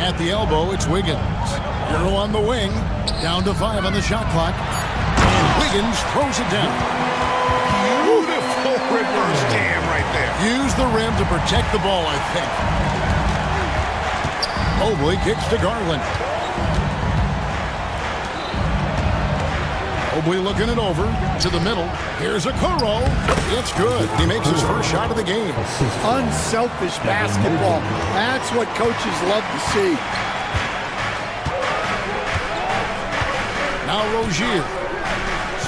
At the elbow, it's Wiggins. Hero on the wing. Down to 5 on the shot clock. And Wiggins throws it down. Beautiful reverse jam right there. Use the rim to protect the ball, I think. Mobley kicks to Garland. Mobley looking it over to the middle. Here's Okoro. It's good. He makes his first shot of the game. Unselfish basketball. That's what coaches love to see. Now Rozier.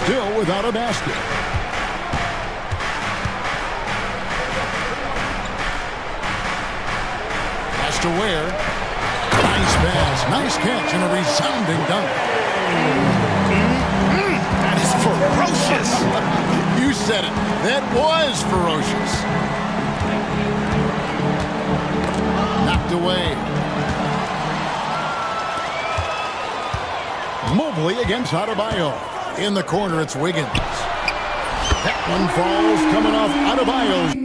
Still without a basket. Pass to Ware. Nice pass, nice catch, and a resounding dunk. That is ferocious. You said it. That was ferocious. away. Mobley against Adebayo. In the corner, it's Wiggins. That one falls, coming off Adebayo.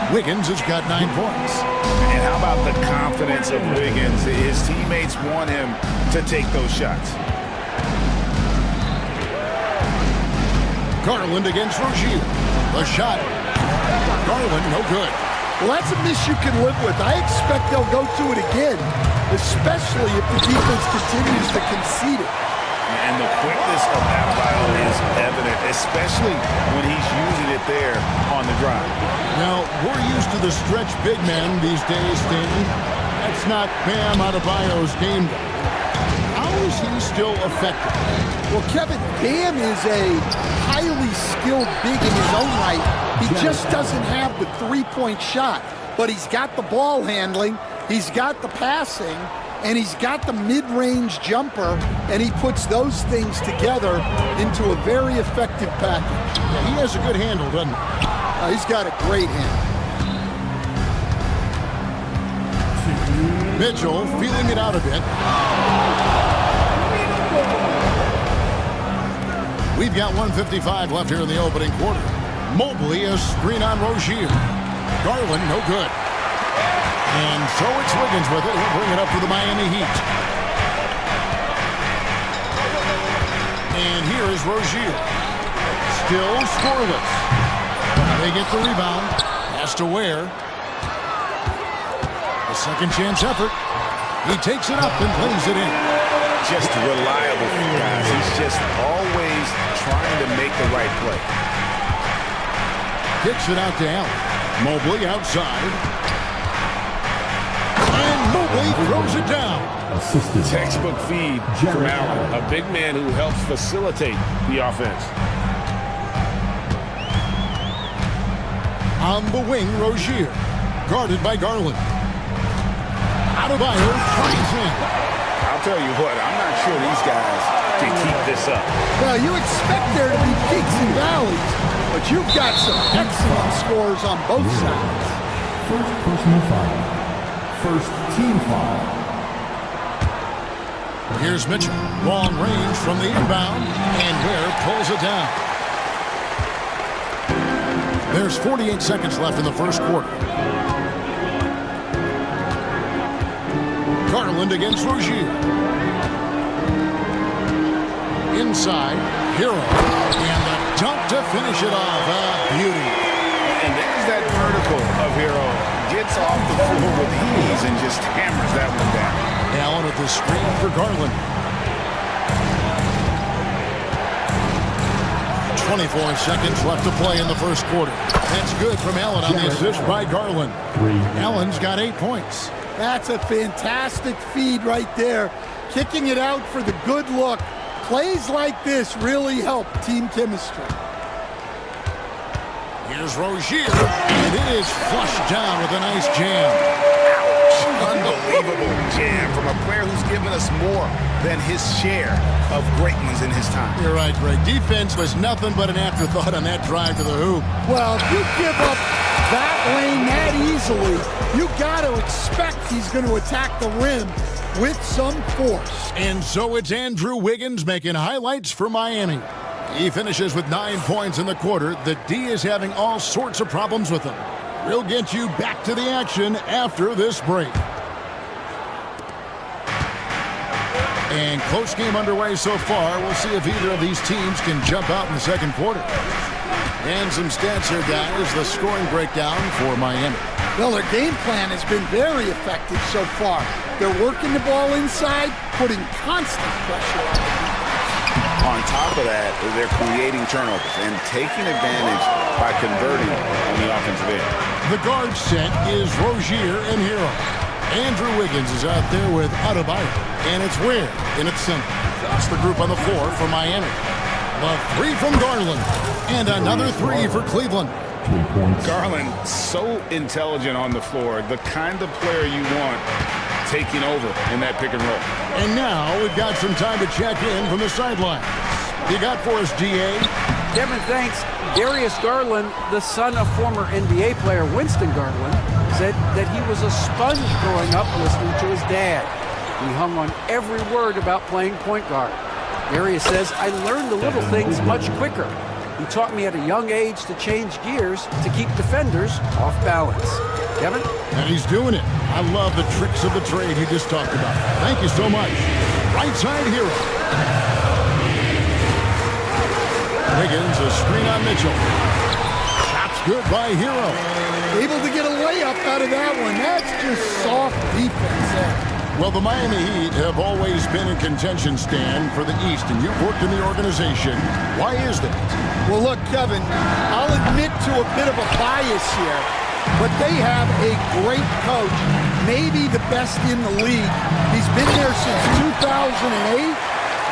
Wiggins has got 9 points. And how about the confidence of Wiggins? His teammates want him to take those shots. Garland against Rozier. The shot. Garland, no good. Well, that's a miss you can live with. I expect they'll go to it again, especially if the defense continues to concede it. And the quickness of Adebayo is evident, especially when he's using it there on the drive. Now, we're used to the stretch big man these days, Stanley. That's not Bam Adebayo's game. How is he still effective? Well, Kevin, Bam is a highly skilled big in his own right. He just doesn't have the three-point shot, but he's got the ball handling, he's got the passing, and he's got the mid-range jumper, and he puts those things together into a very effective package. Yeah, he has a good handle, doesn't he? He's got a great handle. Mitchell feeling it out a bit. We've got 1:55 left here in the opening quarter. Mobley, a screen on Rozier. Garland, no good. And so it's Wiggins with it. He'll bring it up for the Miami Heat. And here is Rozier. Still scoreless. They get the rebound. Pass to Ware. A second chance effort. He takes it up and plays it in. Just reliable, guys. He's just always trying to make the right play. Kicks it out to Allen. Mobley outside. And Mobley throws it down. Textbook feed from Allen, a big man who helps facilitate the offense. On the wing, Rozier. Guarded by Garland. Adebayo tries in. I'll tell you what, I'm not sure these guys can keep this up. Well, you expect there to be peaks and valleys, but you've got some excellent scores on both sides. First personal foul. First team foul. Here's Mitchell. Long range from the inbound, and Ware pulls it down. There's 48 seconds left in the first quarter. Garland against Rozier. Inside, Hero, and the dunk to finish it off. Beauty. And there's that vertical of Hero. Gets off the floor with ease and just hammers that one down. Allen at the screen for Garland. 24 seconds left to play in the first quarter. That's good from Allen on the assist by Garland. Allen's got 8 points. That's a fantastic feed right there. Kicking it out for the good look. Plays like this really help team chemistry. Here's Rozier, and it is flushed down with a nice jam. Unbelievable jam from a player who's given us more than his share of great ones in his time. You're right, Greg. Defense was nothing but an afterthought on that drive to the hoop. Well, if you give up that lane that easily, you got to expect he's going to attack the rim with some force. And so it's Andrew Wiggins making highlights for Miami. He finishes with 9 points in the quarter. The D is having all sorts of problems with him. We'll get you back to the action after this break. And close game underway so far. We'll see if either of these teams can jump out in the second quarter. And some stats here, guys. The scoring breakdown for Miami. Well, their game plan has been very effective so far. They're working the ball inside, putting constant pressure on the defense. On top of that, they're creating turnovers and taking advantage by converting on the offensive end. The guard set is Rozier and Hero. Andrew Wiggins is out there with Adebayo, and it's Ware in its center. That's the group on the floor for Miami. The three from Garland, and another three for Cleveland. Garland, so intelligent on the floor, the kind of player you want taking over in that pick and roll. And now we've got some time to check in from the sideline. You got for us, DA? Kevin, thanks. Darius Garland, the son of former NBA player Winston Garland, said that he was a sponge growing up listening to his dad. He hung on every word about playing point guard. Darius says, I learned the little things much quicker. He taught me at a young age to change gears to keep defenders off balance. Kevin? And he's doing it. I love the tricks of the trade he just talked about. Thank you so much. Right side hero. Wiggins, a screen on Mitchell. Shots good by Hero. Able to get a layup out of that one. That's just soft defense there. Well, the Miami Heat have always been in contention, Stan, for the East, and you've worked in the organization. Why is that? Well, look, Kevin, I'll admit to a bit of a bias here, but they have a great coach, maybe the best in the league. He's been there since 2008.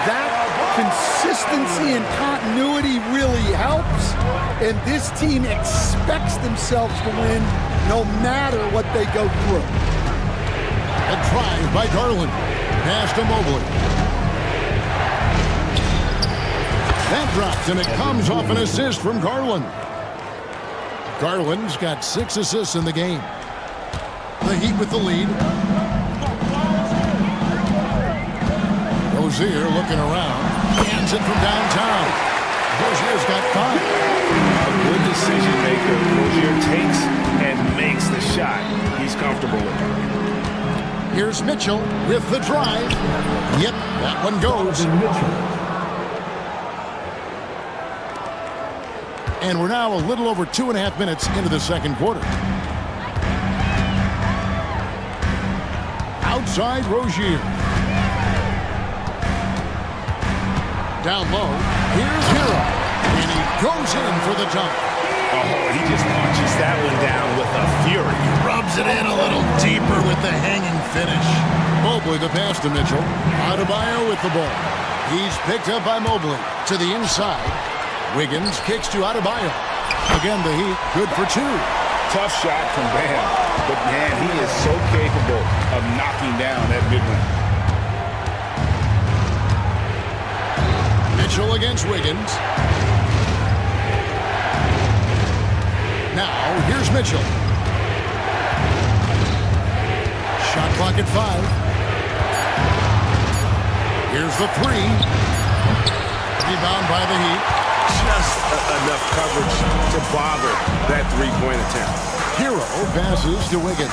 That consistency and continuity really helps, and this team expects themselves to win no matter what they go through. A drive by Garland. Pass to Mobley. That drops, and it comes off an assist from Garland. Garland's got 6 assists in the game. The Heat with the lead. Rozier looking around. Hands it from downtown. Rozier's got 5. A good decision maker. Rozier takes and makes the shot he's comfortable with. Here's Mitchell with the drive. Yep, that one goes. And we're now a little over 2.5 minutes into the second quarter. Outside Rozier. Down low. Here's Hero. And he goes in for the dunk. Oh, he just punches that one down with a fury. Rubs it in a little deeper with the hanging finish. Mobley the pass to Mitchell. Adebayo with the ball. He's picked up by Mobley to the inside. Wiggins kicks to Adebayo. Again, the Heat good for 2. Tough shot from Bam. But, man, he is so capable of knocking down that mid-range. Mitchell against Wiggins. Now, here's Mitchell. Shot clock at 5. Here's the 3. Rebound by the Heat. Just enough coverage to bother that three-point attempt. Hero passes to Wiggins.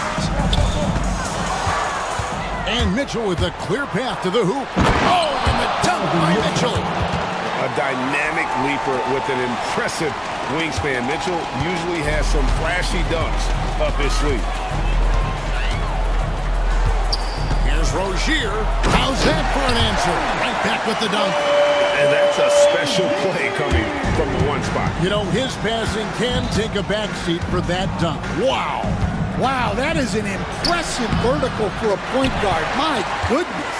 And Mitchell with a clear path to the hoop. Oh, and the dunk by Mitchell. A dynamic leaper with an impressive wingspan. Mitchell usually has some flashy dunks up his sleeve. Here's Rozier. How's that for an answer? Right back with the dunk. And that's a special play coming from the one spot. You know, his passing can take a backseat for that dunk. Wow. Wow, that is an impressive vertical for a point guard. My goodness.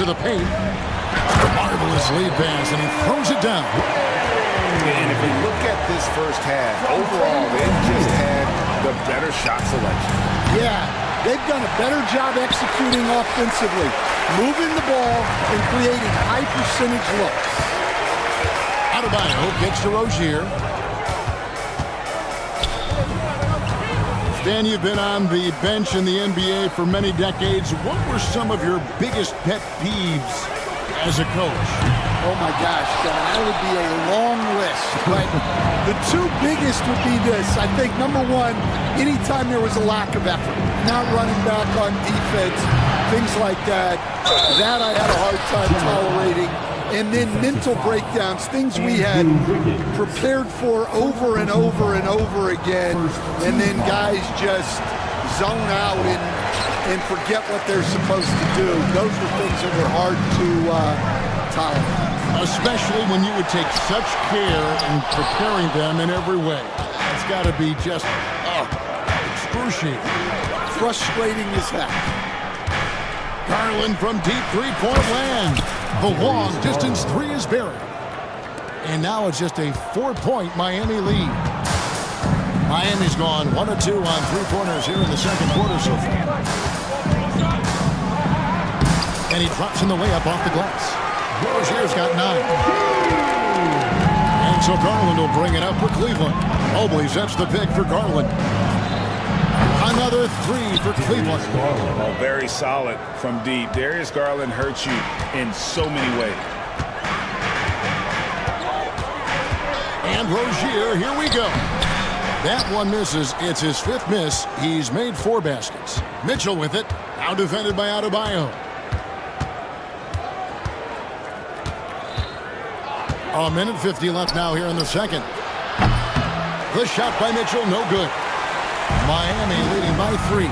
To the paint. Marvelous lead pass, and he throws it down. And if we look at this first half, overall, they just had the better shot selection. Yeah, they've done a better job executing offensively, moving the ball and creating high percentage looks. Adebayo gets to Rozier. Stan, you've been on the bench in the NBA for many decades. What were some of your biggest pet peeves as a coach? Oh my gosh, that would be a long list. But the 2 biggest would be this. I think number 1, anytime there was a lack of effort, not running back on defense, things like that, that I had a hard time tolerating. And then mental breakdowns, things we had prepared for over and over and over again, and then guys just zone out and forget what they're supposed to do. Those were things that were hard to tolerate. Especially when you would take such care in preparing them in every way. It's got to be just excruciating. Frustrating as heck. Garland from deep three-point land. The long distance 3 is buried. And now it's just a 4-point Miami lead. Miami's gone 1 of 2 on three-pointers here in the second quarter so far. And he drops in the layup off the glass. Rozier's got 9. And so Garland will bring it up for Cleveland. Mobley sets the pick for Garland. Another 3 for Cleveland. Oh, very solid from deep. Darius Garland hurts you in so many ways. And Rozier, here we go. That one misses. It's his 5th miss. He's made 4 baskets. Mitchell with it. Now defended by Adebayo. A minute 50 left now here in the second. The shot by Mitchell, no good. Miami leading by 3.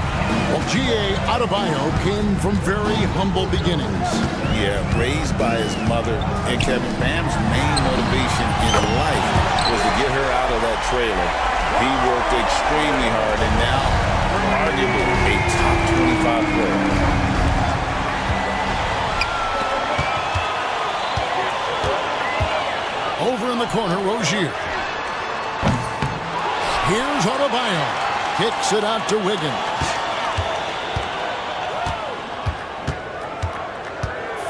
Well, G.A. Adebayo came from very humble beginnings. Yeah, raised by his mother. And Kevin, Bam's main motivation in life was to get her out of that trailer. He worked extremely hard, and now, arguably, a top 25 player. Over in the corner, Rozier. Here's Adebayo. Kicks it out to Wiggins.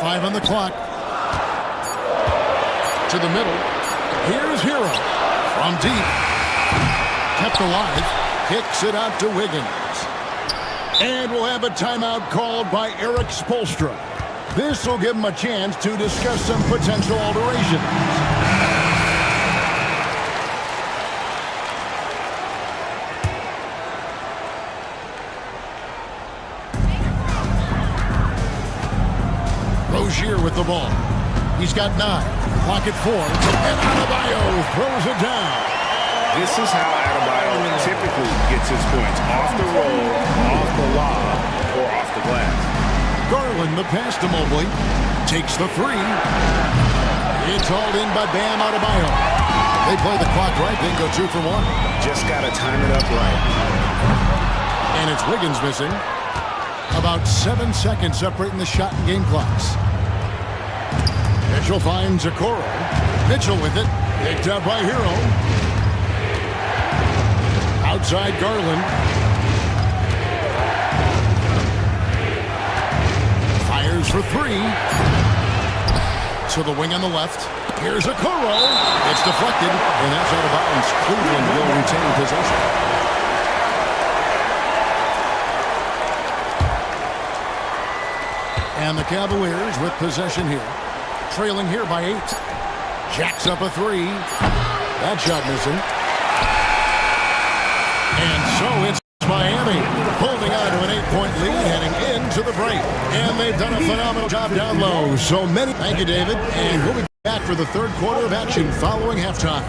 5 on the clock. To the middle. Here's Hero. From deep. Kept alive. Kicks it out to Wiggins. And we'll have a timeout called by Eric Spoelstra. This will give him a chance to discuss some potential alterations. Rozier with the ball. He's got 9. Clock at 4. And Adebayo throws it down. This is how Adebayo typically gets his points. Off the roll, off the lob, or off the glass. Garland, the pass to Mobley. Takes the 3. It's hauled in by Bam Adebayo. They play the clock right, then go 2 for 1. Just got to time it up right. And it's Wiggins missing. About 7 seconds separating the shot and game clocks. Mitchell finds Okoro. Mitchell with it. Picked up by Hero. Outside Garland. Fires for 3. To the wing on the left. Here's Okoro. It's deflected, and that's out of bounds. Cleveland will retain possession. And the Cavaliers with possession here. Trailing here by 8. Jacks up a 3. That shot missing. And so it's Miami holding on to an 8-point lead heading into the break. And they've done a phenomenal job down low. So many. Thank you, David. And we'll be back for the third quarter of action following halftime.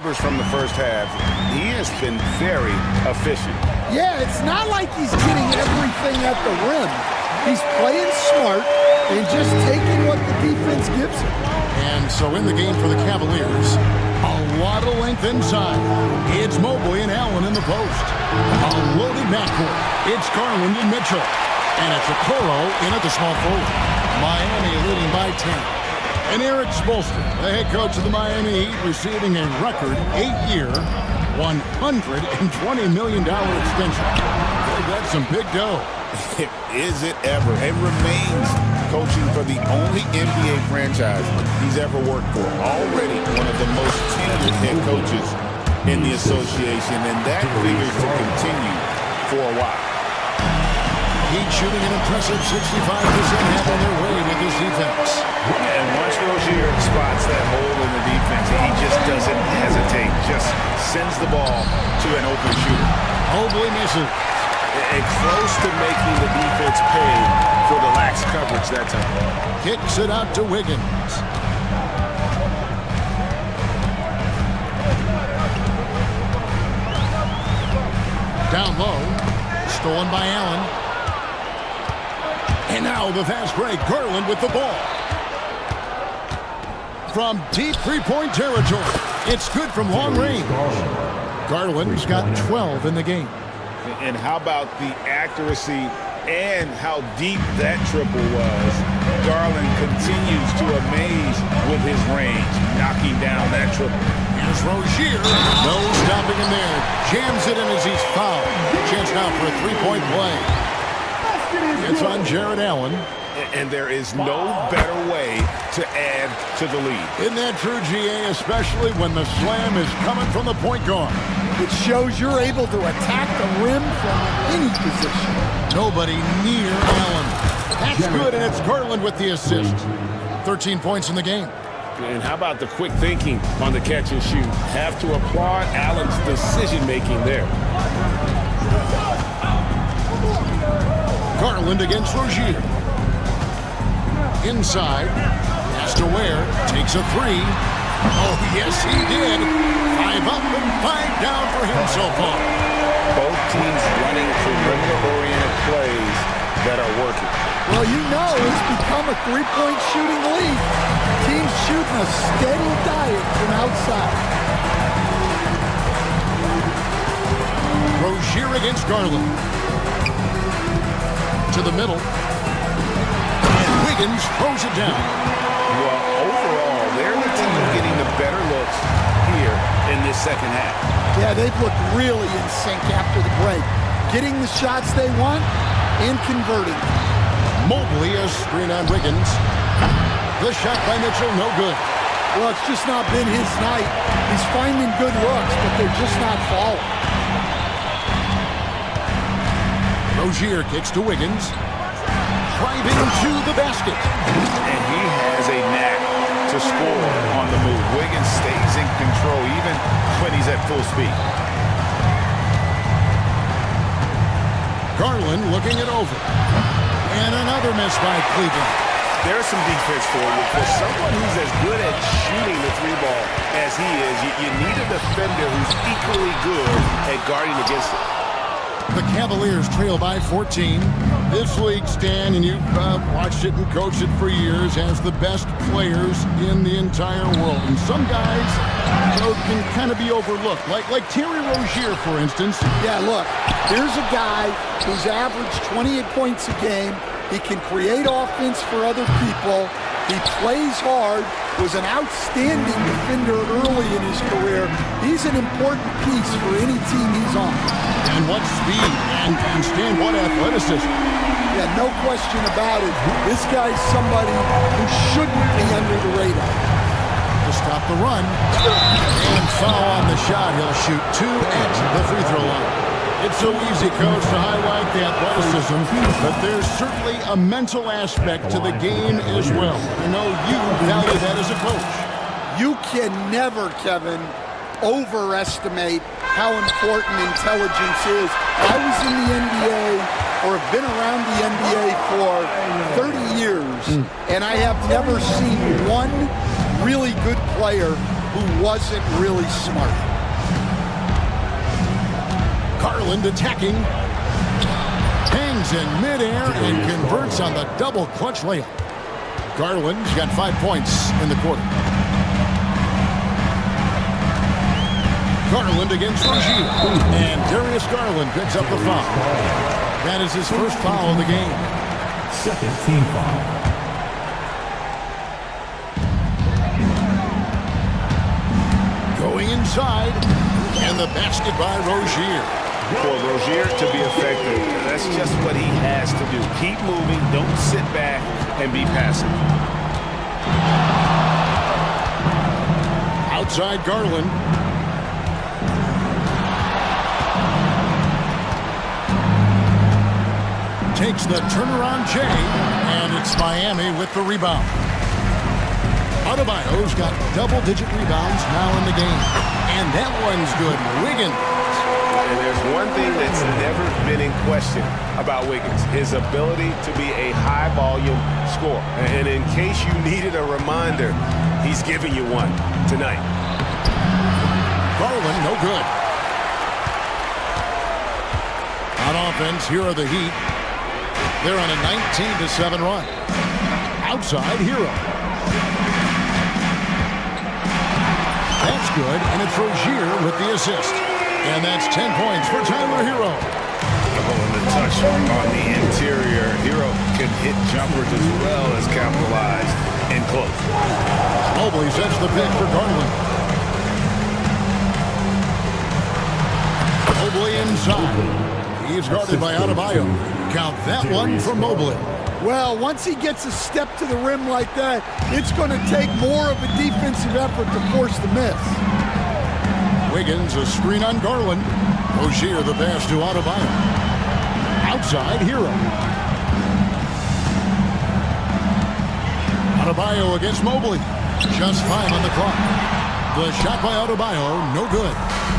From the first half, he has been very efficient. Yeah, it's not like he's getting everything at the rim. He's playing smart and just taking what the defense gives him. And so in the game for the Cavaliers, a lot of length inside. It's Mobley and Allen in the post. A loaded backcourt. It's Garland and Mitchell. And it's Okoro in at the small forward. Miami leading by 10. And Eric Spoelstra, the head coach of the Miami Heat, receiving a record 8-year, $120 million extension. That's some big dough. Is it ever? It remains coaching for the only NBA franchise he's ever worked for. Already one of the most tenured head coaches in the association, and that figures to continue for a while. Heat shooting an impressive 65%, having their way with his defense. And once Rozier spots that hole in the defense, he just doesn't hesitate, just sends the ball to an open shooter. Mobley misses. It's close to making the defense pay for the lax coverage that time. Kicks it out to Wiggins. Down low. Stolen by Allen. And now the fast break. Garland with the ball. From deep three-point territory. It's good from long range. Garland's got 12 in the game. And how about the accuracy and how deep that triple was. Garland continues to amaze with his range, knocking down that triple. Here's Rozier. No stopping him there. Jams it in as he's fouled. Chance now for a three-point play. It's on Jared Allen. And there is no better way to add to the lead. Isn't that true, GA? Especially when the slam is coming from the point guard. It shows you're able to attack the rim from any position. Nobody near Allen. That's good, and it's Garland with the assist. 13 points in the game. And how about the quick thinking on the catch and shoot? Have to applaud Allen's decision-making there. Garland against Rozier. Inside. Has to Ware. Takes a three. Oh, yes, he did. 5 up and 5 down for him so far. Both teams running perimeter-oriented plays that are working. Well, you know it's become a three-point shooting league. Teams shooting a steady diet from outside. Rozier against Garland. To the middle. And Wiggins throws it down. Well, overall, they're the team getting the better looks here in this second half. Yeah, they've looked really in sync after the break. Getting the shots they want and converting. Mobley a screen on Wiggins. The shot by Mitchell, no good. Well, it's just not been his night. He's finding good looks, but they're just not falling. Rozier kicks to Wiggins. Driving to the basket. And he has a knack to score on the move. Wiggins stays in control even when he's at full speed. Garland looking it over. And another miss by Cleveland. There's some defense for you. For someone who's as good at shooting the three ball as he is, you need a defender who's equally good at guarding against it. The Cavaliers trail by 14. This league, Stan, and you've watched it and coached it for years, has the best players in the entire world. And some guys, can kind of be overlooked, like Terry Rozier, for instance. Yeah, look, here's a guy who's averaged 28 points a game. He can create offense for other people. He plays hard, was an outstanding defender early in his career. He's an important piece for any team he's on. And what speed, and Stan, what athleticism. Yeah, no question about it. This guy's somebody who shouldn't be under the radar. To stop the run. And foul on the shot. He'll shoot 2 at the free throw line. It's so easy, Coach, to highlight the athleticism, but there's certainly a mental aspect to the game as well. I know you value that as a coach. You can never, Kevin, overestimate how important intelligence is. I was in the NBA, or have been around the NBA for 30 years, and I have never seen one really good player who wasn't really smart. Garland attacking. Hangs in midair and converts on the double clutch layup. Garland's got 5 points in the quarter. Garland against Rozier. And Darius Garland picks up the foul. That is his first foul of the game. Second team foul. Going inside. And the basket by Rozier. For Rozier to be effective, that's just what he has to do. Keep moving, don't sit back and be passive. Outside Garland. Takes the turnaround J, and it's Miami with the rebound. Adebayo's got double-digit rebounds now in the game. And that one's good. Wiggins. And there's one thing that's never been in question about Wiggins, his ability to be a high-volume scorer. And in case you needed a reminder, he's giving you one tonight. Garland, no good. On offense, here are the Heat. They're on a 19-7 run. Outside, Hero. That's good, and it's Rozier with the assist. And that's 10 points for Tyler Hero. And the touch on the interior. Hero can hit jumpers as well as capitalize in close. Mobley sets the pick for Garland. Mobley inside. He's guarded by Adebayo. Count that one for Mobley. Well, once he gets a step to the rim like that, it's going to take more of a defensive effort to force the miss. Wiggins, a screen on Garland. Rozier, the pass to Adebayo. Outside, Hero. Adebayo against Mobley. Just 5 on the clock. The shot by Adebayo, no good.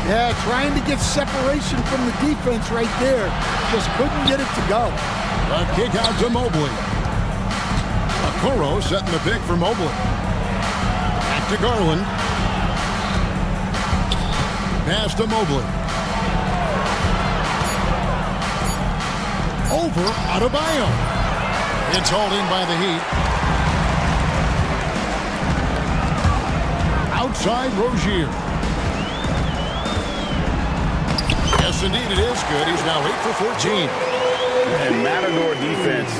Yeah, trying to get separation from the defense right there. Just couldn't get it to go. A kick out to Mobley. Okoro setting the pick for Mobley. Back to Garland. Pass to Mobley. Over Adebayo. It's hauled in by the Heat. Outside Rozier. Yes, indeed, it is good. He's now 8 for 14. And Matador defense,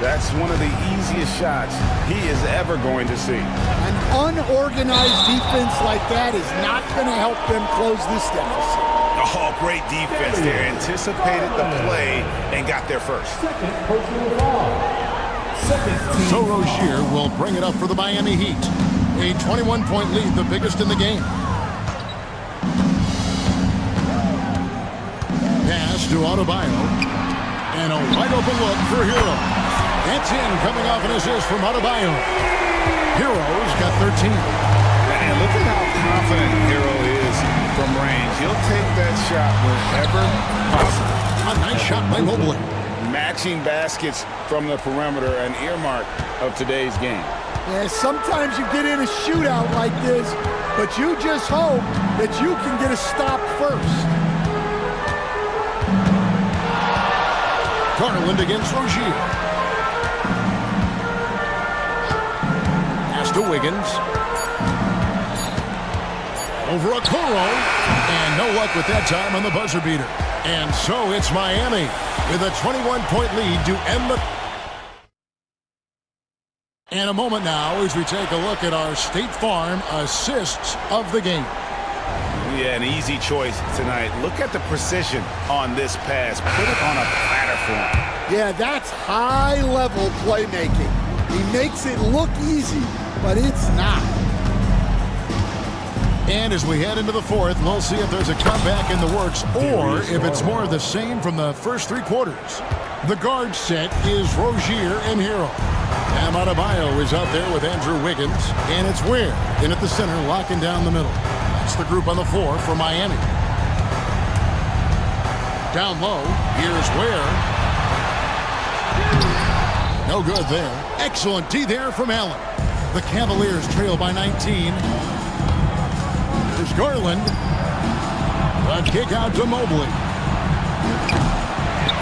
that's one of the easiest shots he is ever going to see. An unorganized defense like that is not going to help them close this deficit. Oh, great defense there. Anticipated the play and got there first. Second personal foul. Second team So Rozier will bring it up for the Miami Heat. A 21-point lead, the biggest in the game. Pass to Adebayo. And a wide-open look for Hero. That's in, coming off an assist from Adebayo. Hero's got 13. And look at how confident Hero is from range. He'll take that shot wherever possible. A nice shot by Mobley. Matching baskets from the perimeter, an earmark of today's game. Yeah, sometimes you get in a shootout like this, but you just hope that you can get a stop first. Garland against Rozier. Pass to Wiggins. Over Okoro. And no luck with that time on the buzzer beater. And so it's Miami with a 21-point lead to end the... And a moment now as we take a look at our State Farm assists of the game. Yeah, an easy choice tonight. Look at the precision on this pass. Put it on a platter for him. Yeah, that's high-level playmaking. He makes it look easy, but it's not. And as we head into the fourth, we'll see if there's a comeback in the works or if it's more of the same from the first 3 quarters. The guard set is Rozier and Hero. Bam Adebayo is out there with Andrew Wiggins, and it's Ware in at the center, locking down the middle. That's the group on the floor for Miami. Down low, here's Ware. No good there. Excellent D there from Allen. The Cavaliers trail by 19. There's Garland. A kick out to Mobley.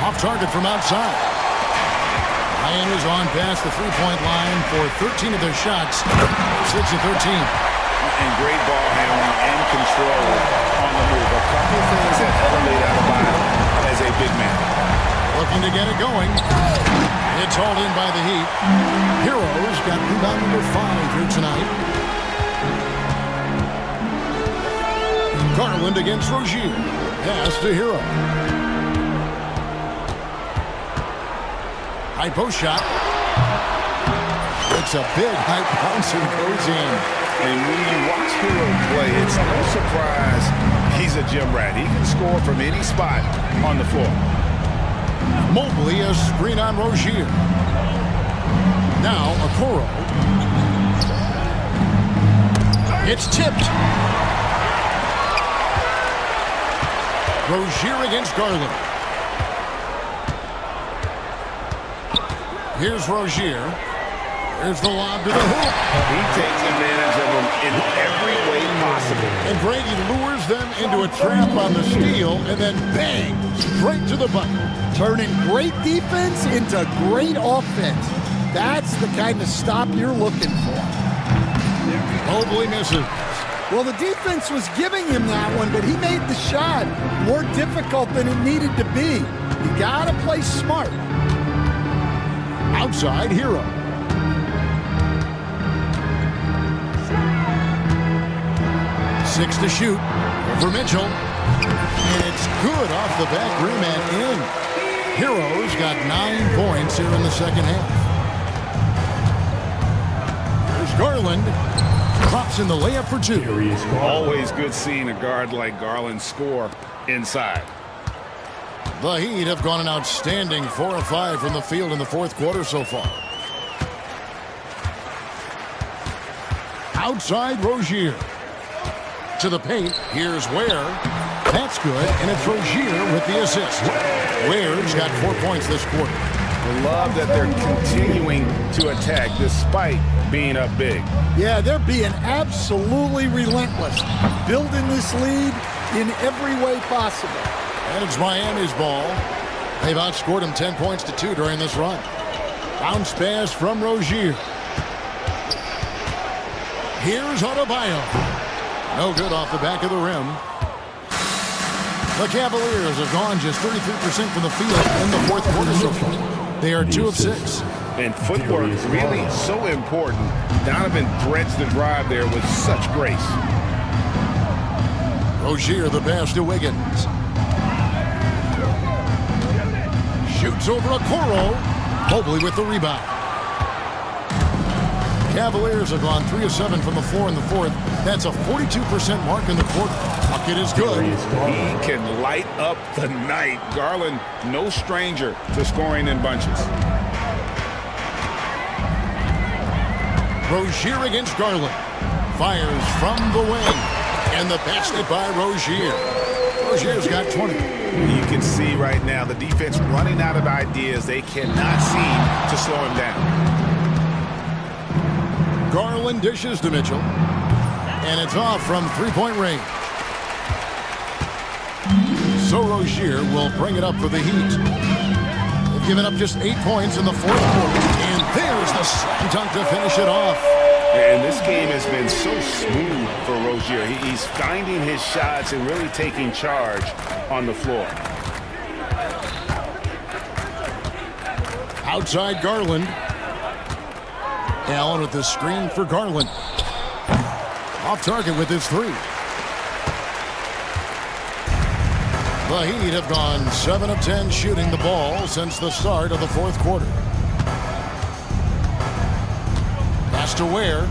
Off target from outside. Miami is on past the three-point line for 13 of their shots. 6 of 13. And great ball handling and control on the move. A couple of things that elevate Adebayo as a big man. Looking to get it going. It's hauled in by the Heat. Heroes got rebound number 5 here tonight. Garland against Rozier. Pass to Hero. High post shot. It's a big high bounce and goes in. And when you watch Hero play, it's no surprise he's a gym rat. He can score from any spot on the floor. Mobley a screen on Rozier. Now Okoro. It's tipped. Rozier against Garland. Here's Rozier. There's the lob to the hoop. He takes advantage of them in every way possible. And Brady lures them into a trap on the steal, and then bang, straight to the bucket. Turning great defense into great offense. That's the kind of stop you're looking for. Mobley misses. Well, the defense was giving him that one, but he made the shot more difficult than it needed to be. You gotta play smart. Outside Hero. Six to shoot over Mitchell. And it's good off the back rim and in. Heroes got 9 points here in the second half. There's Garland. Drops in the layup for 2. Always good seeing a guard like Garland score inside. The Heat have gone an outstanding 4 of 5 from the field in the fourth quarter so far. Outside Rozier. To the paint. Here's Ware. That's good, and it's Rozier with the assist. Ware's got 4 points this quarter. I love that they're continuing to attack despite being up big. Yeah, they're being absolutely relentless. Building this lead in every way possible. And it's Miami's ball. They've outscored them 10 points to 2 during this run. Bounce pass from Rozier. Here's Adebayo. No good off the back of the rim. The Cavaliers have gone just 33% from the field in the fourth quarter so far. They are 2 of 6. And footwork really so important. Donovan threads the drive there with such grace. Rozier the pass to Wiggins. Shoots over Okoro. Mobley with the rebound. Cavaliers have gone 3 of 7 from the floor in the fourth. That's a 42% mark in the quarter. Bucket is good. He can light up the night. Garland, no stranger to scoring in bunches. Rozier against Garland. Fires from the wing. And the basket by Rozier. Rozier's got 20. You can see right now the defense running out of ideas. They cannot seem to slow him down. Garland dishes to Mitchell. And it's off from three-point range. So Rozier will bring it up for the Heat. They've given up just 8 points in the fourth quarter. And there's the slam dunk to finish it off. And this game has been so smooth for Rozier. He's finding his shots and really taking charge on the floor. Outside Garland. Allen with the screen for Garland. Off target with his 3. The Heat have gone 7 of 10 shooting the ball since the start of the fourth quarter. Pass to Ware.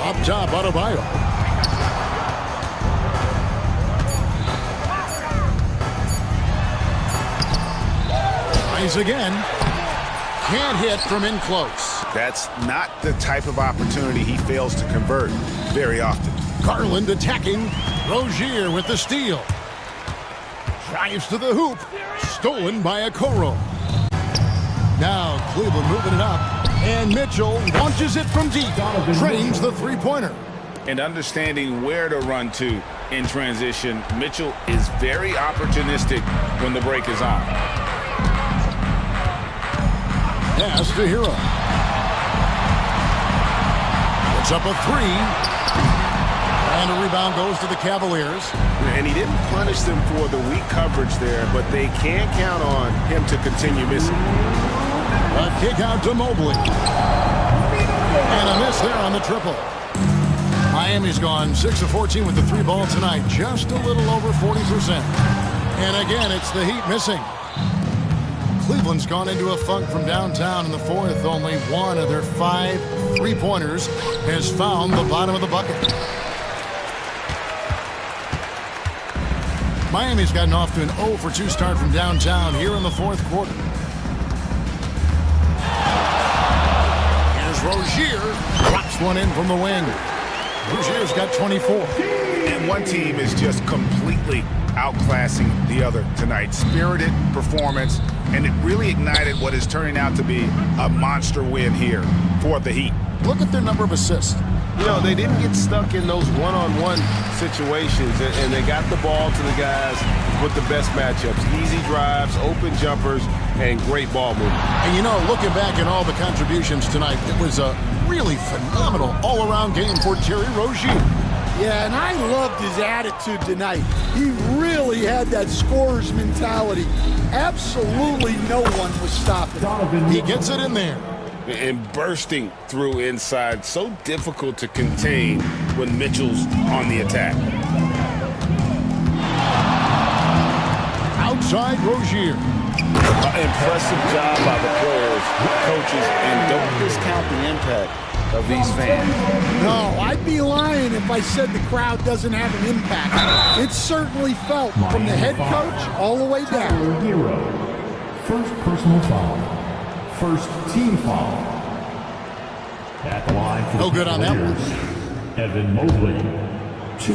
Up top, Adebayo. Tries again. Can't hit from in close. That's not the type of opportunity he fails to convert very often. Garland attacking. Rozier with the steal. Drives to the hoop. Stolen by Okoro. Now Cleveland moving it up. And Mitchell launches it from deep. Drains the three-pointer. and understanding where to run to in transition. Mitchell is very opportunistic when the break is on. Pass to Hero. It's up a three. And a rebound goes to the Cavaliers. And he didn't punish them for the weak coverage there, but they can't count on him to continue missing. A kick out to Mobley. And a miss there on the triple. Miami's gone 6 of 14 with the three ball tonight, just a little over 40%. And again, it's the Heat missing. Cleveland's gone into a funk from downtown in the fourth. Only one of their 5 three-pointers has found the bottom of the bucket. Miami's gotten off to an 0 for 2 start from downtown here in the fourth quarter. Here's Rozier. Drops one in from the wing. Rozier's got 24. And one team is just completely outclassing the other tonight. Spirited performance, and it really ignited what is turning out to be a monster win here for the Heat. Look at their number of assists. You know, they didn't get stuck in those one-on-one situations, and they got the ball to the guys with the best matchups. Easy drives, open jumpers, and great ball movement. And you know, looking back at all the contributions tonight, it was a really phenomenal all-around game for Terry Rozier. Yeah, and I loved his attitude tonight. He really had that scorer's mentality. Absolutely no one was stopping him. He gets it in there. And bursting through inside, so difficult to contain when Mitchell's on the attack. Outside Rozier. Impressive job by the players, coaches, and don't discount the impact of these fans. No, I'd be lying if I said the crowd doesn't have an impact. It's certainly felt from the head coach all the way down. Hero. First personal foul. First team foul. At the line for no good on that one. Evan Mobley. 2.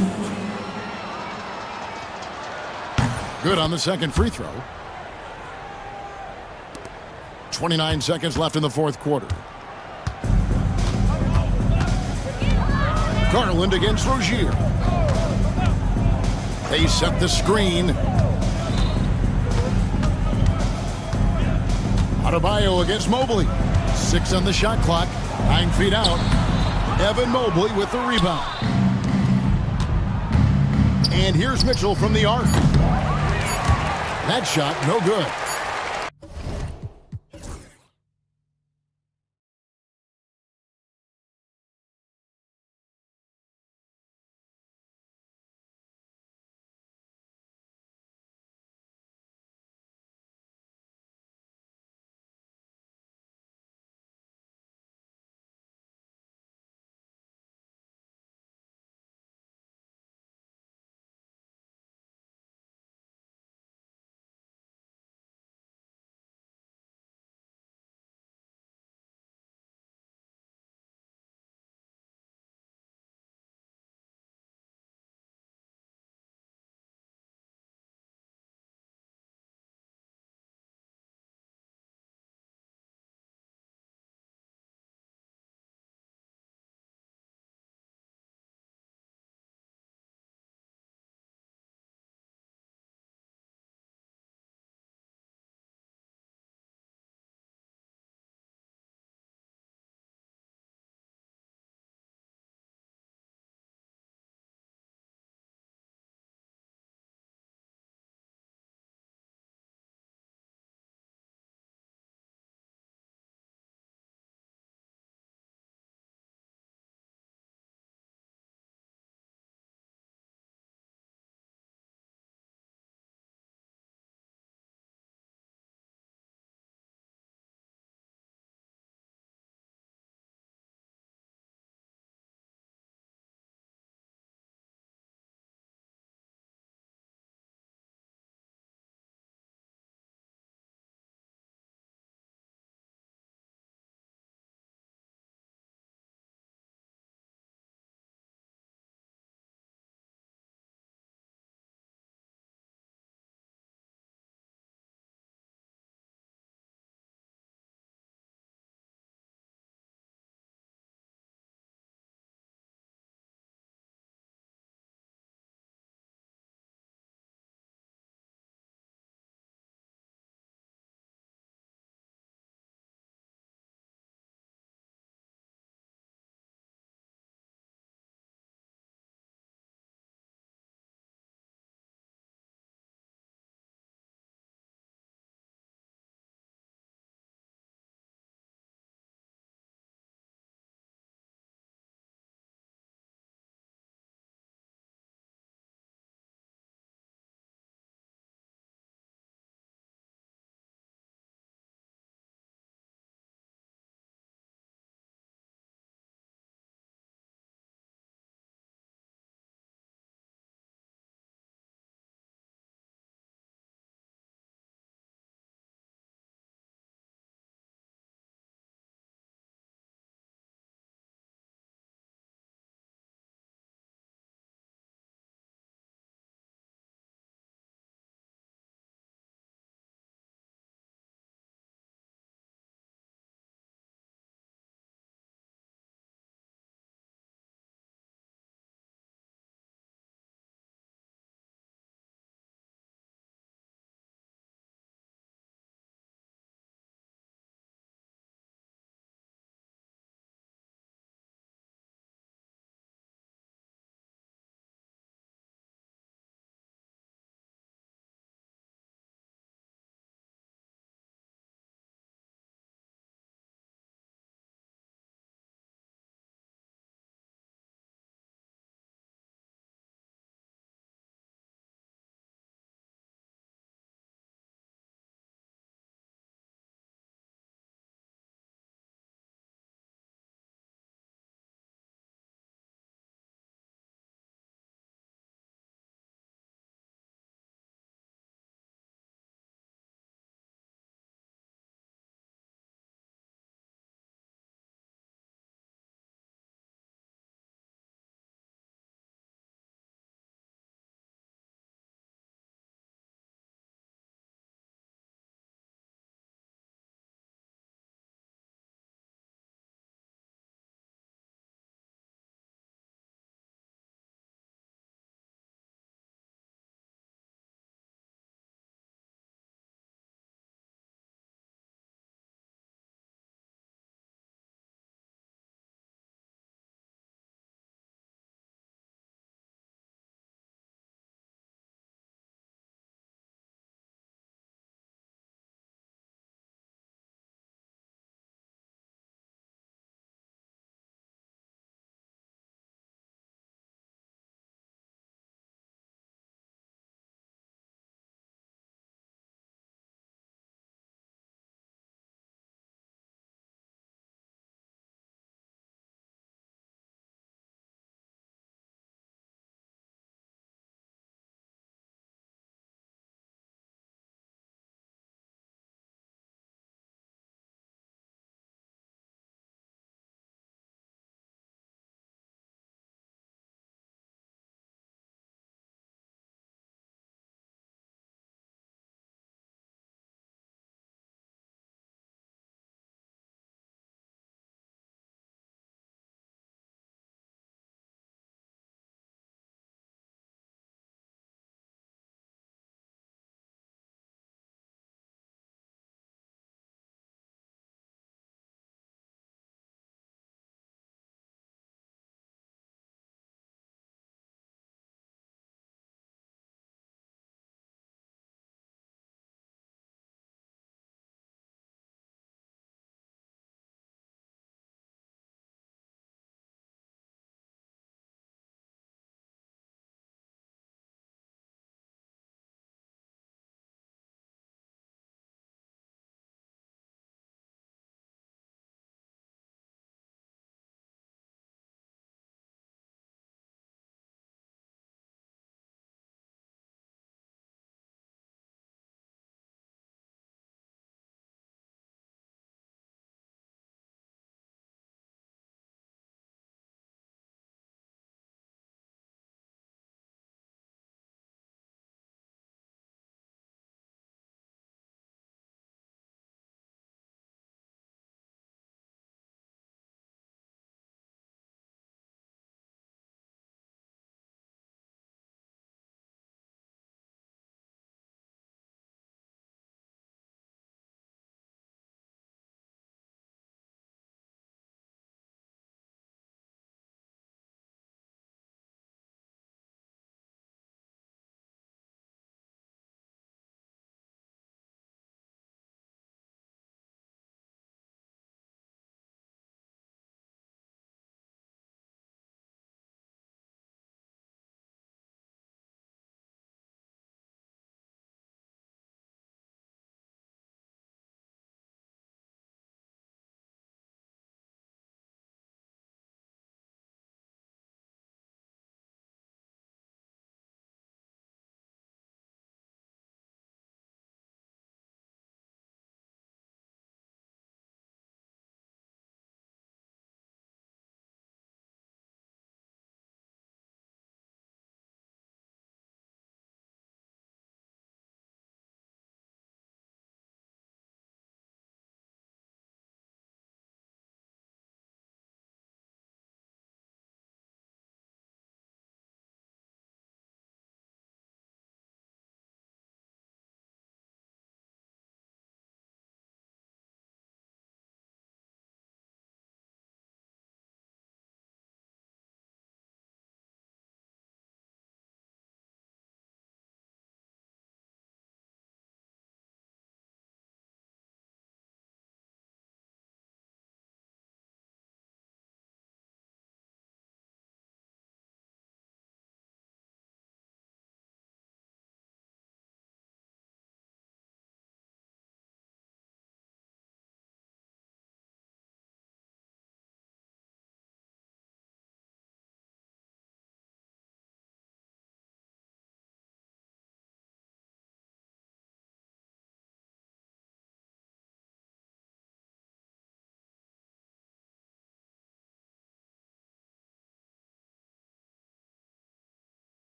Good on the second free throw. 29 seconds left in the fourth quarter. Garland against Rozier. They set the screen. Adebayo against Mobley. 6 on the shot clock. 9 feet out. Evan Mobley with the rebound. And here's Mitchell from the arc. That shot, no good.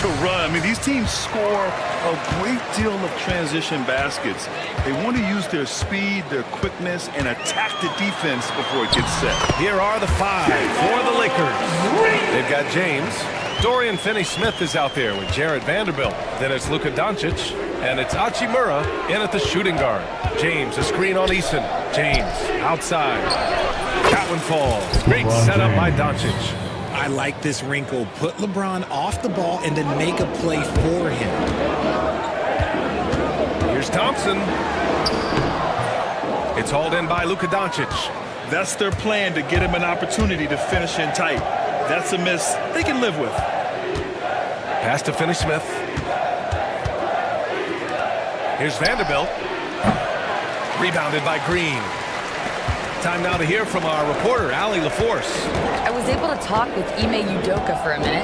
to run. I mean, these teams score a great deal of transition baskets. They want to use their speed, their quickness, and attack the defense before it gets set. Here are the 5 for the Lakers. They've got James. Dorian Finney-Smith is out there with Jared Vanderbilt. Then it's Luka Doncic, and it's Hachimura in at the shooting guard. James, a screen on Eason. James, outside. That one falls. Great setup by Doncic. I like this wrinkle. Put LeBron off the ball and then make a play for him. Here's Thompson. It's hauled in by Luka Doncic. That's their plan, to get him an opportunity to finish in tight. That's a miss they can live with. Pass to Finney-Smith. Here's Vanderbilt. Rebounded by Green. Time now to hear from our reporter, Allie LaForce. I was able to talk with Ime Udoka for a minute.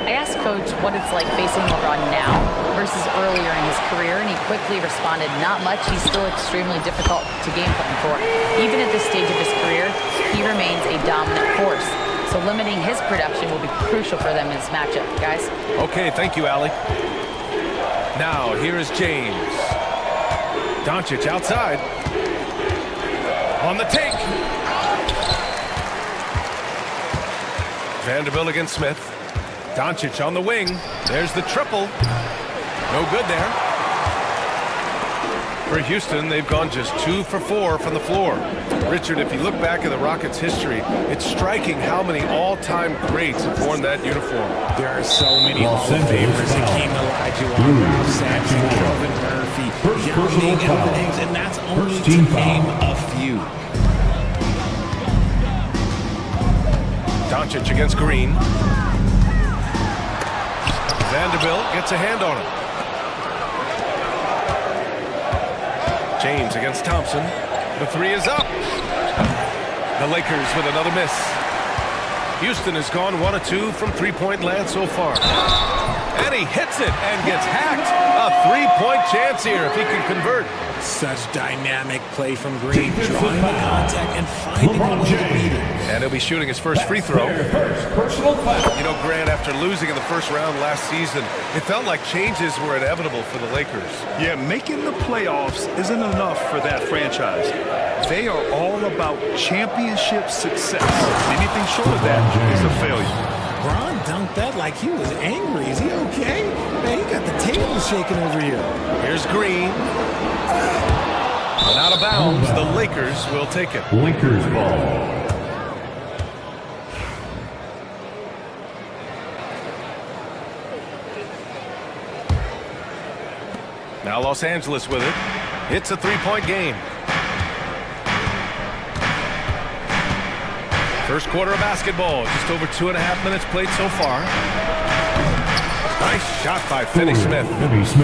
I asked Coach what it's like facing LeBron now versus earlier in his career, and he quickly responded, not much. He's still extremely difficult to game plan for. Even at this stage of his career, he remains a dominant force. So limiting his production will be crucial for them in this matchup, guys. Okay, thank you, Allie. Now, here is James. Doncic outside. On the take. Vanderbilt against Smith. Doncic on the wing. There's the triple. No good there. For Houston, they've gone just 2 for 4 from the floor. Richard, if you look back at the Rockets' history, it's striking how many all-time greats have worn that uniform. There are so many Hall of Famers. Hakeem Olajuwon, Ralph Sampson, Kelvin Murphy, Yao Ming, Elvin Hayes, and that's only to name a few. Doncic against Green. Vanderbilt gets a hand on him. James against Thompson. The 3 is up. The Lakers with another miss. Houston has gone 1 of 2 from three-point land so far. And he hits it and gets hacked. A 3-point chance here if he can convert. Such dynamic play from Green, drawing the contact and finding a way to beat it. And he'll be shooting his first free throw. You know, Grant, after losing in the first round last season, it felt like changes were inevitable for the Lakers. Yeah, making the playoffs isn't enough for that franchise. They are all about championship success. Anything short of that is a failure. Bron dunked that like he was angry. Is he okay? Man, he got the table shaking over here. Here's Green. And out of bounds, the Lakers will take it. Lakers ball. Now Los Angeles with it. It's a 3-point game. First quarter of basketball. Just over 2.5 minutes played so far. Nice shot by Finney-Smith.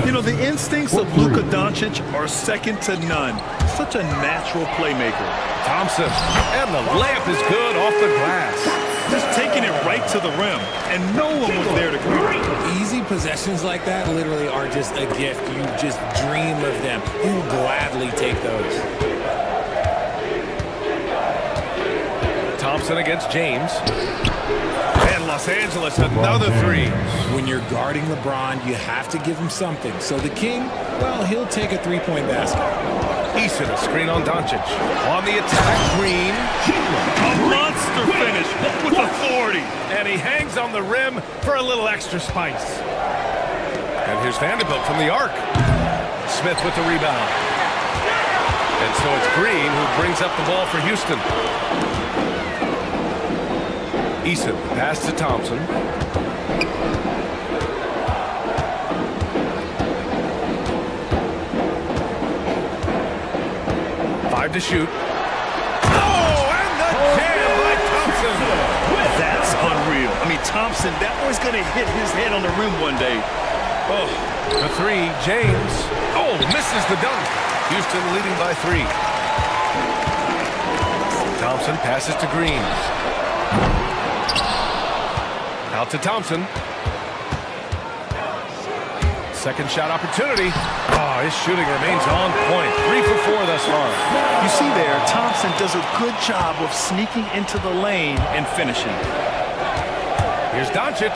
You know, the instincts of Luka Doncic are second to none. Such a natural playmaker. Thompson. And the layup is good off the glass. Just taking it right to the rim, and no one was there to convert. Easy possessions like that literally are just a gift. You just dream of them. You'll gladly take those. Thompson against James. And Los Angeles, another 3. When you're guarding LeBron, you have to give him something. So the King, well, he'll take a 3-point basket. Eason, a screen on Doncic. On the attack, Green. A monster finish with authority. And he hangs on the rim for a little extra spice. And here's Vanderbilt from the arc. Smith with the rebound. And so it's Green who brings up the ball for Houston. Eason, pass to Thompson. 5 to shoot. Oh, and the jam by Thompson. That's unreal. I mean, Thompson, that boy's going to hit his head on the rim one day. Oh, the 3, James. Oh, misses the dunk. Houston leading by 3. Thompson passes to Green. Out to Thompson. Second shot opportunity. Oh, his shooting remains on point. 3 for 4 thus far. You see there, Thompson does a good job of sneaking into the lane and finishing. Here's Doncic.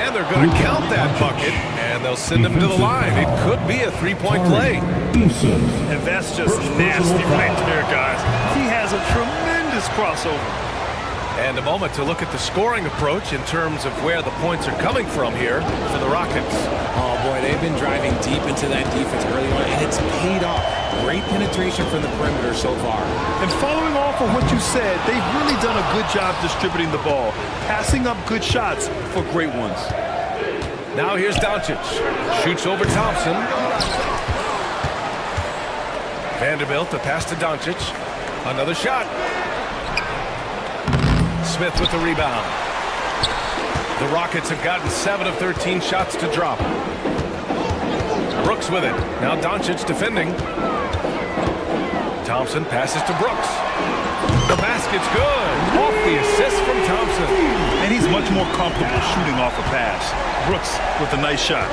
And they're going to count that bucket, and they'll send him to the line. It could be a three-point play. And that's just nasty right there, guys. He has a tremendous crossover. And a moment to look at the scoring approach in terms of where the points are coming from here for the Rockets. Oh, boy, they've been driving deep into that defense early on, and it's paid off. Great penetration from the perimeter so far. And following off of what you said, they've really done a good job distributing the ball, passing up good shots for great ones. Now here's Doncic. Shoots over Thompson. Vanderbilt, the pass to Doncic. Another shot. Smith with the rebound. The Rockets have gotten 7 of 13 shots to drop. Brooks with it. Now Doncic defending. Thompson passes to Brooks. The basket's good. Off the assist from Thompson. And he's much more comfortable shooting off a pass. Brooks with a nice shot.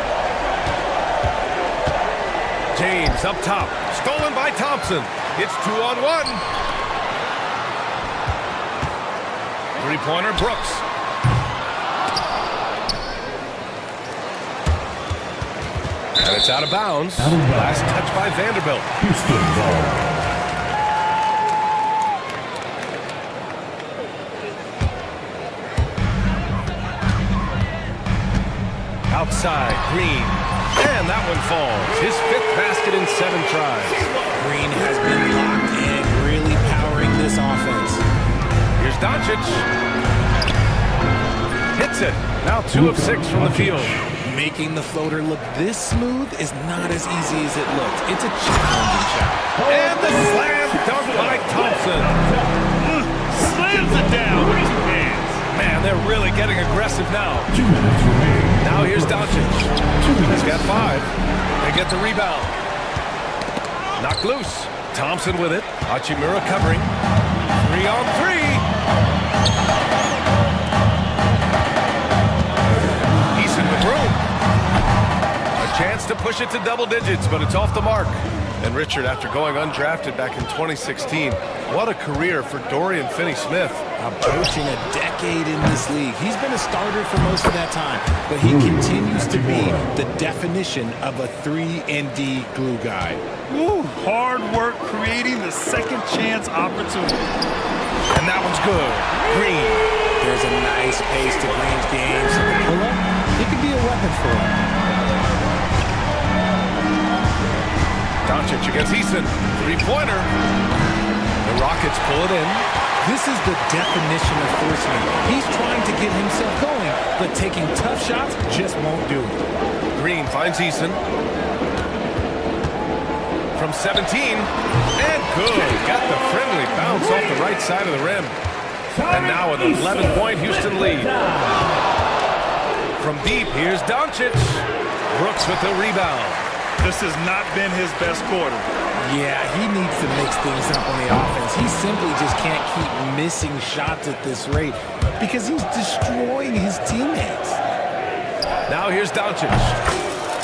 James up top. Stolen by Thompson. It's 2-on-1. Three-pointer, Brooks. And it's out of bounds. Last touch by Vanderbilt. Houston ball. Outside, Green. And that one falls. His 5th basket in 7 tries. Green has been locked in, really powering this offense. Here's Doncic. Hits it. Now 2 of 6 from the field. Making the floater look this smooth is not as easy as it looks. It's a challenging shot. And the slam dunk by Thompson. Slams it down with 2 hands. Man, they're really getting aggressive now. 2 minutes remaining. Now here's Doncic. He's got 5. They get the rebound. Knocked loose. Thompson with it. Hachimura covering. 3-on-3. Eason with room. A chance to push it to double digits, but it's off the mark. And Richard, after going undrafted back in 2016, what a career for Dorian Finney-Smith. Approaching a decade in this league. He's been a starter for most of that time, but he continues to be the definition of a 3-and-D glue guy. Woo, hard work creating the second chance opportunity. And that one's good. Green. There's a nice pace to Green's game, so the pull-up, it could be a weapon for him. Doncic against Eason. 3-pointer. The Rockets pull it in. This is the definition of forcing it. He's trying to get himself going, but taking tough shots just won't do it. Green finds Eason. From 17. And good. Got the friendly bounce off the right side of the rim. And now an 11-point Houston lead. From deep, here's Doncic. Brooks with the rebound. This has not been his best quarter. Yeah, he needs to mix things up on the offense. He simply just can't keep missing shots at this rate because he's destroying his teammates. Now here's Doncic.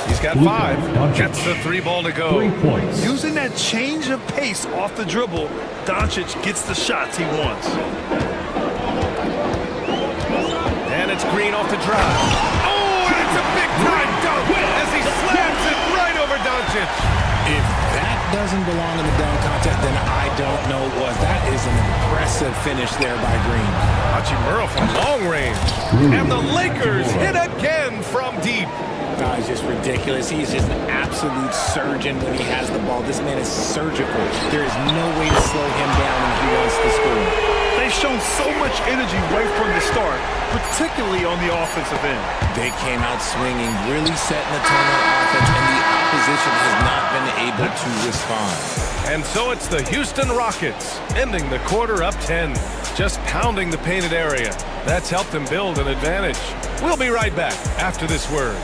He's got 5. Gets the 3-ball to go. 3 points. Using that change of pace off the dribble, Doncic gets the shots he wants. And it's Green off the drive. Oh, and it's a big-time dunk as he slams it right over Doncic. If that doesn't belong in the dunk contest, then I don't know what was. That is an impressive finish there by Green. Hachimura from long range. And the Lakers hit again from deep. He's just ridiculous. He's just an absolute surgeon when he has the ball. This man is surgical. There is no way to slow him down when he wants to score. They've shown so much energy right from the start, particularly on the offensive end. They came out swinging, really setting the tone on offense, and the opposition has not been able to respond. And so it's the Houston Rockets, ending the quarter up 10, just pounding the painted area. That's helped them build an advantage. We'll be right back after this word.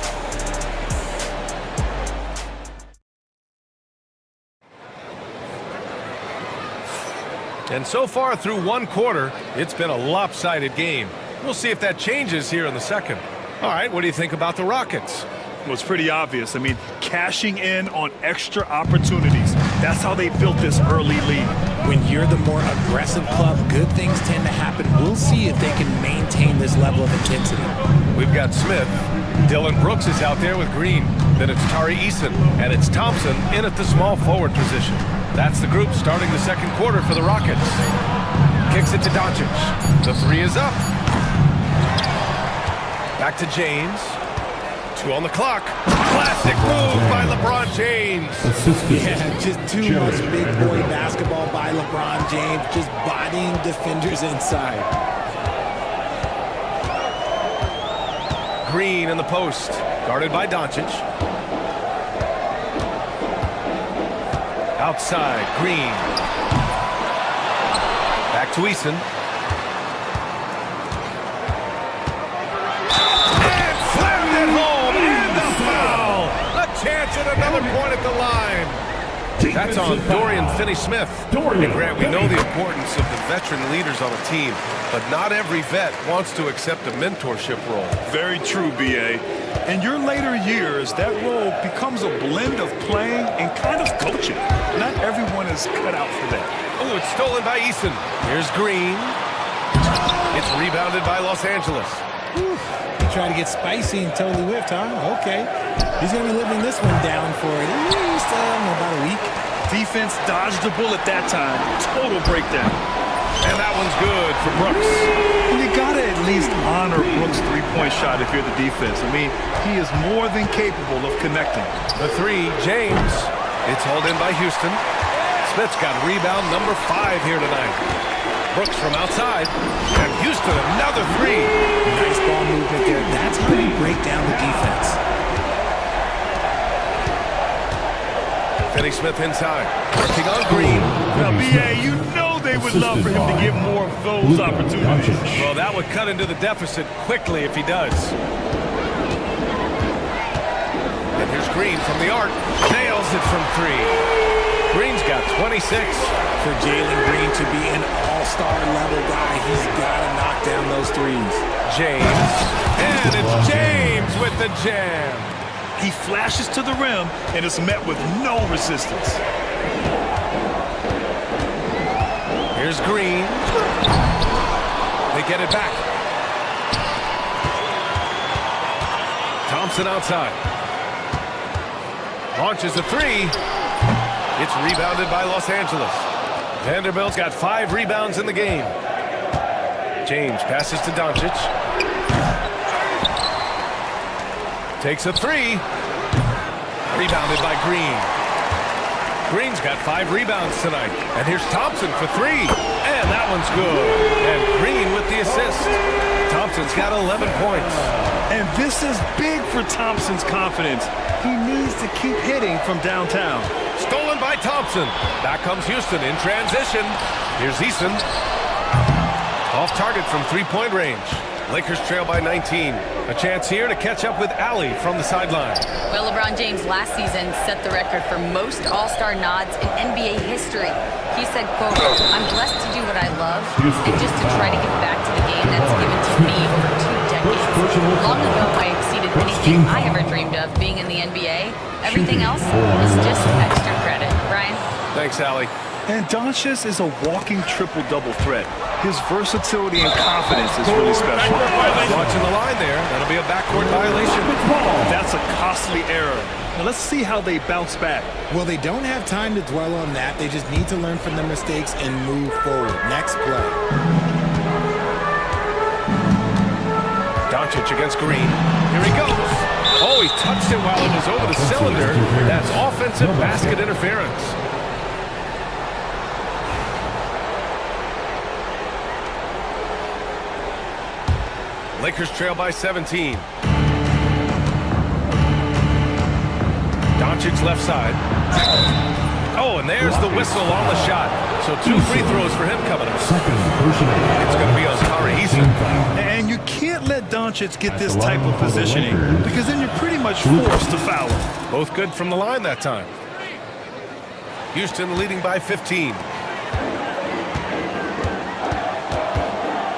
And so far through one quarter, it's been a lopsided game. We'll see if that changes here in the second. All right, what do you think about the Rockets? Well, it's pretty obvious. I mean, cashing in on extra opportunities. That's how they built this early lead. when you're the more aggressive club, good things tend to happen. We'll see if they can maintain this level of intensity. We've got Smith. Dylan Brooks is out there with Green. Then it's Tari Eason, and it's Thompson in at the small forward position. That's the group starting the second quarter for the Rockets. Kicks it to Doncic. The three is up. Back to James. 2 on the clock. Classic move by LeBron James. Yeah, just too much big boy basketball by LeBron James, just bodying defenders inside. Green in the post, guarded by Doncic. Outside, Green. Back to Eason. And slammed it home, and the foul! A chance at another point at the line. That's on Dorian Finney-Smith. And Grant, we know the importance of the veteran leaders on a team, but not every vet wants to accept a mentorship role. Very true, B.A. In your later years, that role becomes a blend of playing and kind of coaching. Not everyone is cut out for that. Oh, it's stolen by Eason. Here's Green. It's rebounded by Los Angeles. He tried to get spicy and totally whiffed, huh? Okay. He's going to be living this one down for at least about a week. Defense dodged the bullet that time. Total breakdown. And that one's good for Brooks. You gotta at least honor Brooks' three-point shot if you're the defense. I mean, he is more than capable of connecting. The three, James. It's hauled in by Houston. Smith's got rebound number 5 here tonight. Brooks from outside. And Houston, another three. Nice ball movement there. That's how you break down the defense. Finney-Smith inside. Working on Green. Now, B.A., you know they would love for him to get more of those opportunities. Well, that would cut into the deficit quickly if he does. And here's Green from the arc. Nails it from 3. Green's got 26. For Jalen Green to be an all-star level guy, he's got to knock down those threes. James. And it's James with the jam. He flashes to the rim and is met with no resistance. Here's Green. They get it back. Thompson outside. Launches a 3. It's rebounded by Los Angeles. Vanderbilt's got 5 rebounds in the game. James passes to Doncic. Takes a 3. Rebounded by Green. Green's got 5 rebounds tonight. And here's Thompson for 3. And that one's good. And Green with the assist. Thompson's got 11 points. And this is big for Thompson's confidence. He needs to keep hitting from downtown. Stolen by Thompson. Back comes Houston in transition. Here's Eason. Off target from 3-point range. Lakers trail by 19. A chance here to catch up with Allie from the sideline. Well, LeBron James last season set the record for most all-star nods in NBA history. He said, quote, "I'm blessed to do what I love and just to try to give back to the game that's given to me over 2 decades. Long ago, I exceeded anything I ever dreamed of being in the NBA. Everything else is just extra credit." Brian? Thanks, Allie. And Doncic is a walking triple-double threat. His versatility and confidence is really special. Watching the line there. That'll be a backcourt violation. That's a costly error. Now let's see how they bounce back. Well, they don't have time to dwell on that. They just need to learn from their mistakes and move forward. Next play. Doncic against Green. Here he goes. Oh, he touched it while it was over the cylinder. That's offensive basket interference. Lakers trail by 17. Doncic left side. Oh, and there's the whistle on the shot. So 2 free throws for him coming up. It's going to be on Tari Eason. And you can't let Doncic get this type of positioning because then you're pretty much forced to foul him. Both good from the line that time. Houston leading by 15.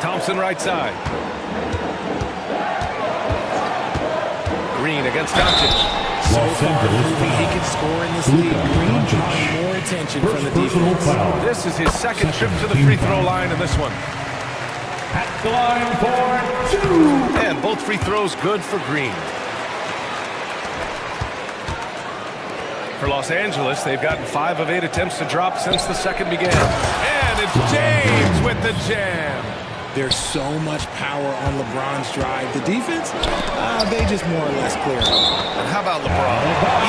Thompson right side. Green against Doncic. So far, proving he can score in this league. Green drawing more attention from the defense. points. foul. This is his second trip to the free throw line in this one. At the line for 2. And both free throws good for Green. For Los Angeles, they've gotten 5 of 8 attempts to drop since the second began. And it's James with the jam. There's so much power on LeBron's drive. The defense, they just more or less clear out. And how about LeBron?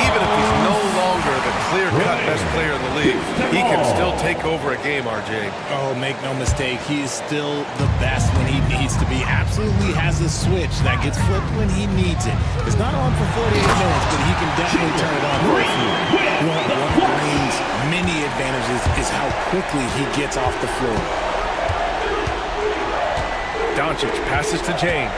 Even if he's no longer the clear-cut best player in the league, he can still take over a game, RJ. Oh, make no mistake, he is still the best when he needs to be. Absolutely has a switch that gets flipped when he needs it. It's not on for 48 minutes, but he can definitely turn it on for a few. One of Green's many advantages is how quickly he gets off the floor. Doncic passes to James.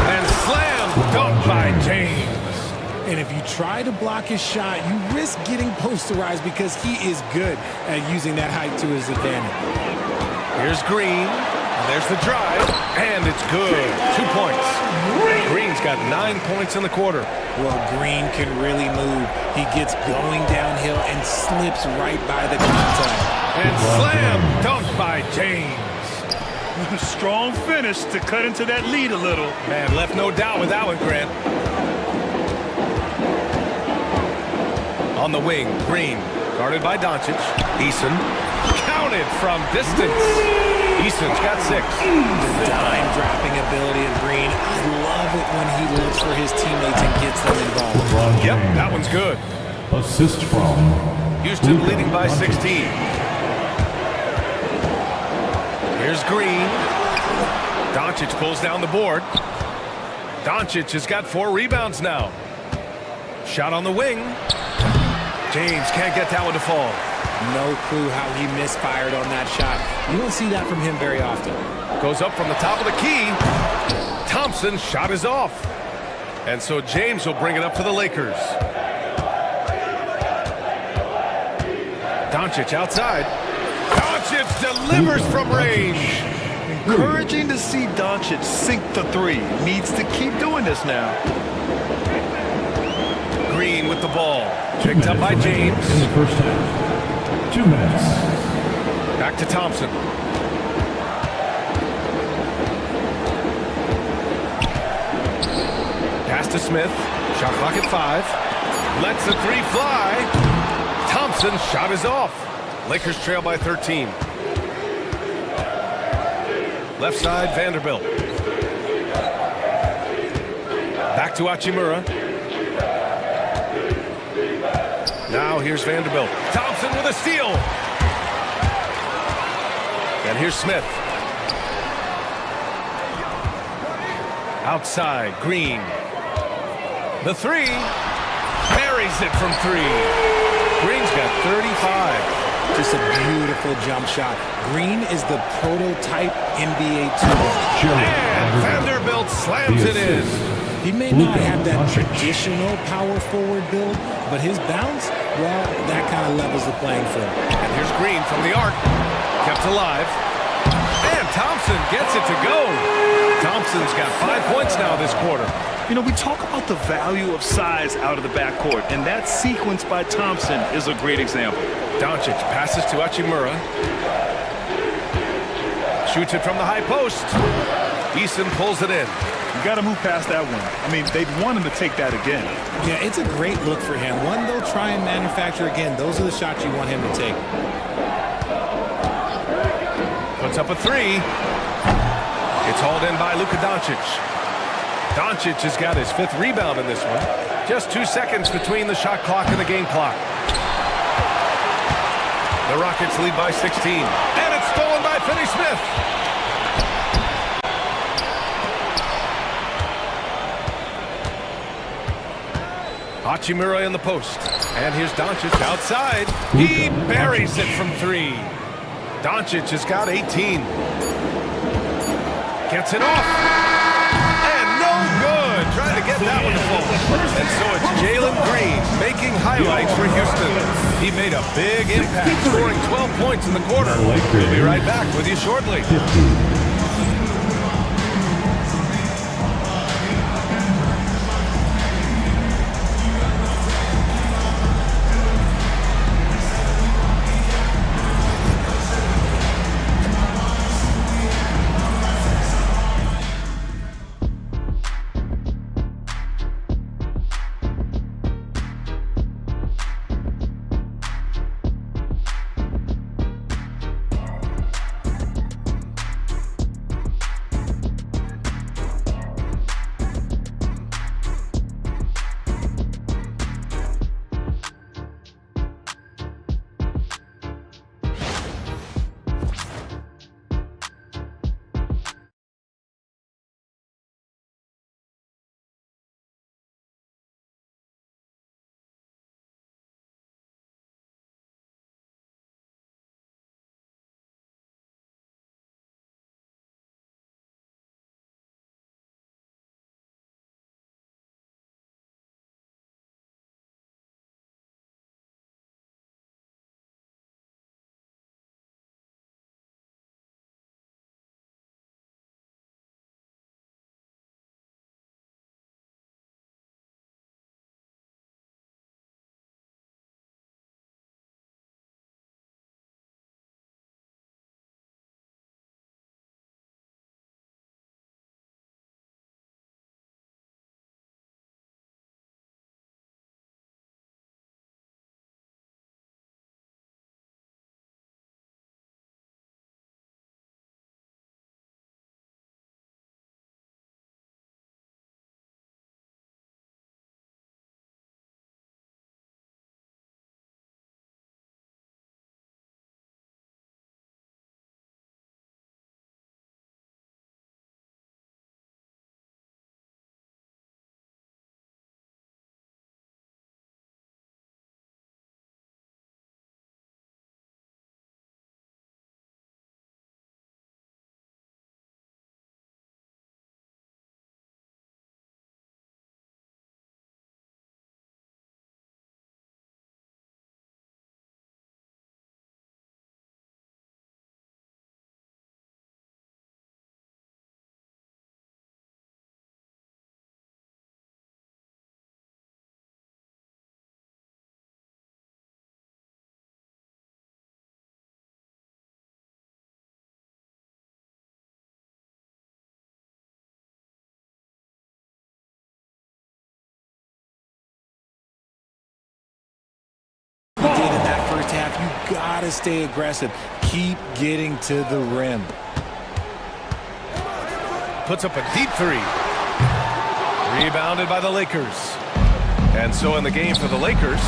And slam dunk by James. And if you try to block his shot, you risk getting posterized because he is good at using that height to his advantage. Here's Green. And there's the drive. And it's good. 2 points. Green's got 9 points in the quarter. Well, Green can really move. He gets going downhill and slips right by the contact. And slam dunk by James. Strong finish to cut into that lead a little. Man, left no doubt with that one, Grant. On the wing, Green, guarded by Doncic. Eason, counted from distance. Eason's got 6. The dime dropping ability of Green. I love it when he looks for his teammates and gets them involved. Yep, that one's good. Assist from Houston leading by 16. Here's Green. Doncic pulls down the board. Doncic has got 4 rebounds now. Shot on the wing. James can't get that one to fall. No clue how he misfired on that shot. You don't see that from him very often. Goes up from the top of the key. Thompson's shot is off. And so James will bring it up for the Lakers. Doncic outside. Doncic delivers from range. Encouraging to see Doncic sink the 3. Needs to keep doing this now. Green with the ball. Picked up by James. in the first half. 2 minutes. Back to Thompson. Pass to Smith. Shot clock at 5. Lets the 3 fly. Thompson's shot is off. Lakers trail by 13. Left side, Vanderbilt. Back to Hachimura. Now here's Vanderbilt. Thompson with a steal. And here's Smith. Outside, Green. The 3. Buries it from 3. Green's got 35. Just a beautiful jump shot. Green is the prototype NBA 2. And Vanderbilt slams it in. He may not have that traditional power forward build, but his bounce, well, that kind of levels the playing field. And here's Green from the arc. Kept alive. And Thompson gets it to go. Thompson's got 5 points now this quarter. You know, we talk about the value of size out of the backcourt, and that sequence by Thompson is a great example. Doncic passes to Hachimura. Shoots it from the high post. Eason pulls it in. You got to move past that one. I mean, they'd want him to take that again. Yeah, it's a great look for him. One they'll try and manufacture again. Those are the shots you want him to take. Puts up a 3. It's hauled in by Luka Doncic. Doncic has got his 5th rebound in this one. Just 2 seconds between the shot clock and the game clock. The Rockets lead by 16. And it's stolen by Finney-Smith. Hachimura in the post. And here's Doncic outside. He buries it from 3. Doncic has got 18. Gets it off. And no good. Trying to get that one to fall. And so it's Jalen Green making highlights for Houston. He made a big impact, scoring 12 points in the quarter. We'll be right back with you shortly. to stay aggressive. Keep getting to the rim. Puts up a deep three. Rebounded by the Lakers. And so in the game for the Lakers,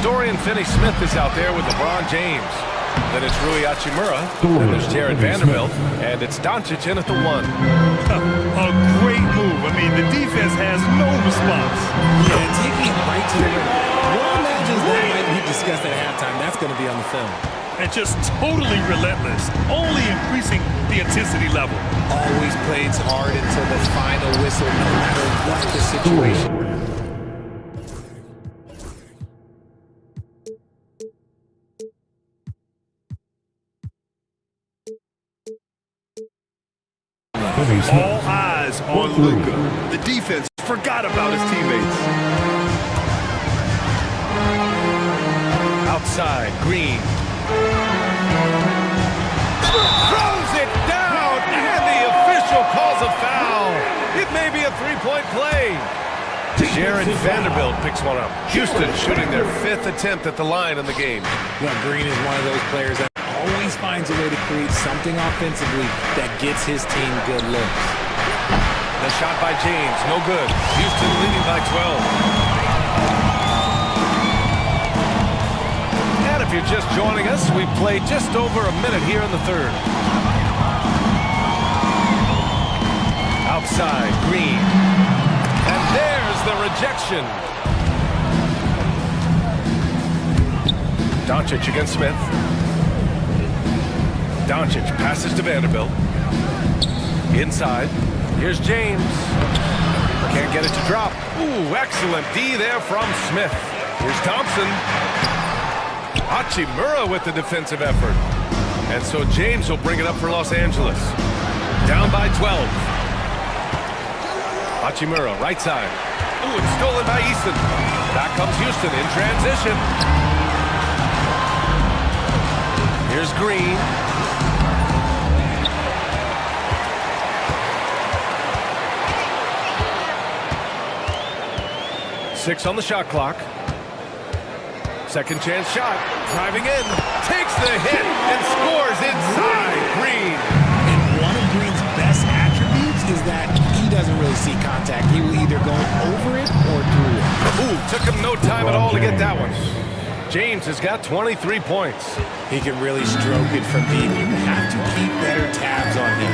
Dorian Finney-Smith is out there with LeBron James. Then it's Rui Hachimura. Then there's Jared Vanderbilt. And it's Doncic in at the 1. A great move. I mean, the defense has no response. Yeah, taking it right to the rim. One imagines that might be discussed at halftime. That's going to be on the film. And just totally relentless, only increasing the intensity level. Always plays hard until the final whistle, no matter what the situation. All eyes on Luka. The defense forgot about his teammates. Outside, Green. Throws it down, and the official calls a foul. It may be a three-point play. Jared Vanderbilt picks one up. Houston shooting their 5th attempt at the line in the game. Well, Green is one of those players that always finds a way to create something offensively that gets his team good looks. The shot by James, no good. Houston leading by 12. And if you're just joining us, we've played just over a minute here in the 3rd. Outside, Green. And there's the rejection. Doncic against Smith. Doncic passes to Vanderbilt. Inside. Here's James. Can't get it to drop. Ooh, excellent D there from Smith. Here's Thompson. Hachimura with the defensive effort. And so James will bring it up for Los Angeles. Down by 12. Hachimura, right side. Ooh, it's stolen by Easton. Back comes Houston in transition. Here's Green. Six on the shot clock. Second chance shot. Driving in. Takes the hit and scores inside. Green. And one of Green's best attributes is that he doesn't really see contact. He will either go over it or through it. Ooh, took him no time at all to get that one. James has got 23 points. He can really stroke it from deep. You have to keep better tabs on him.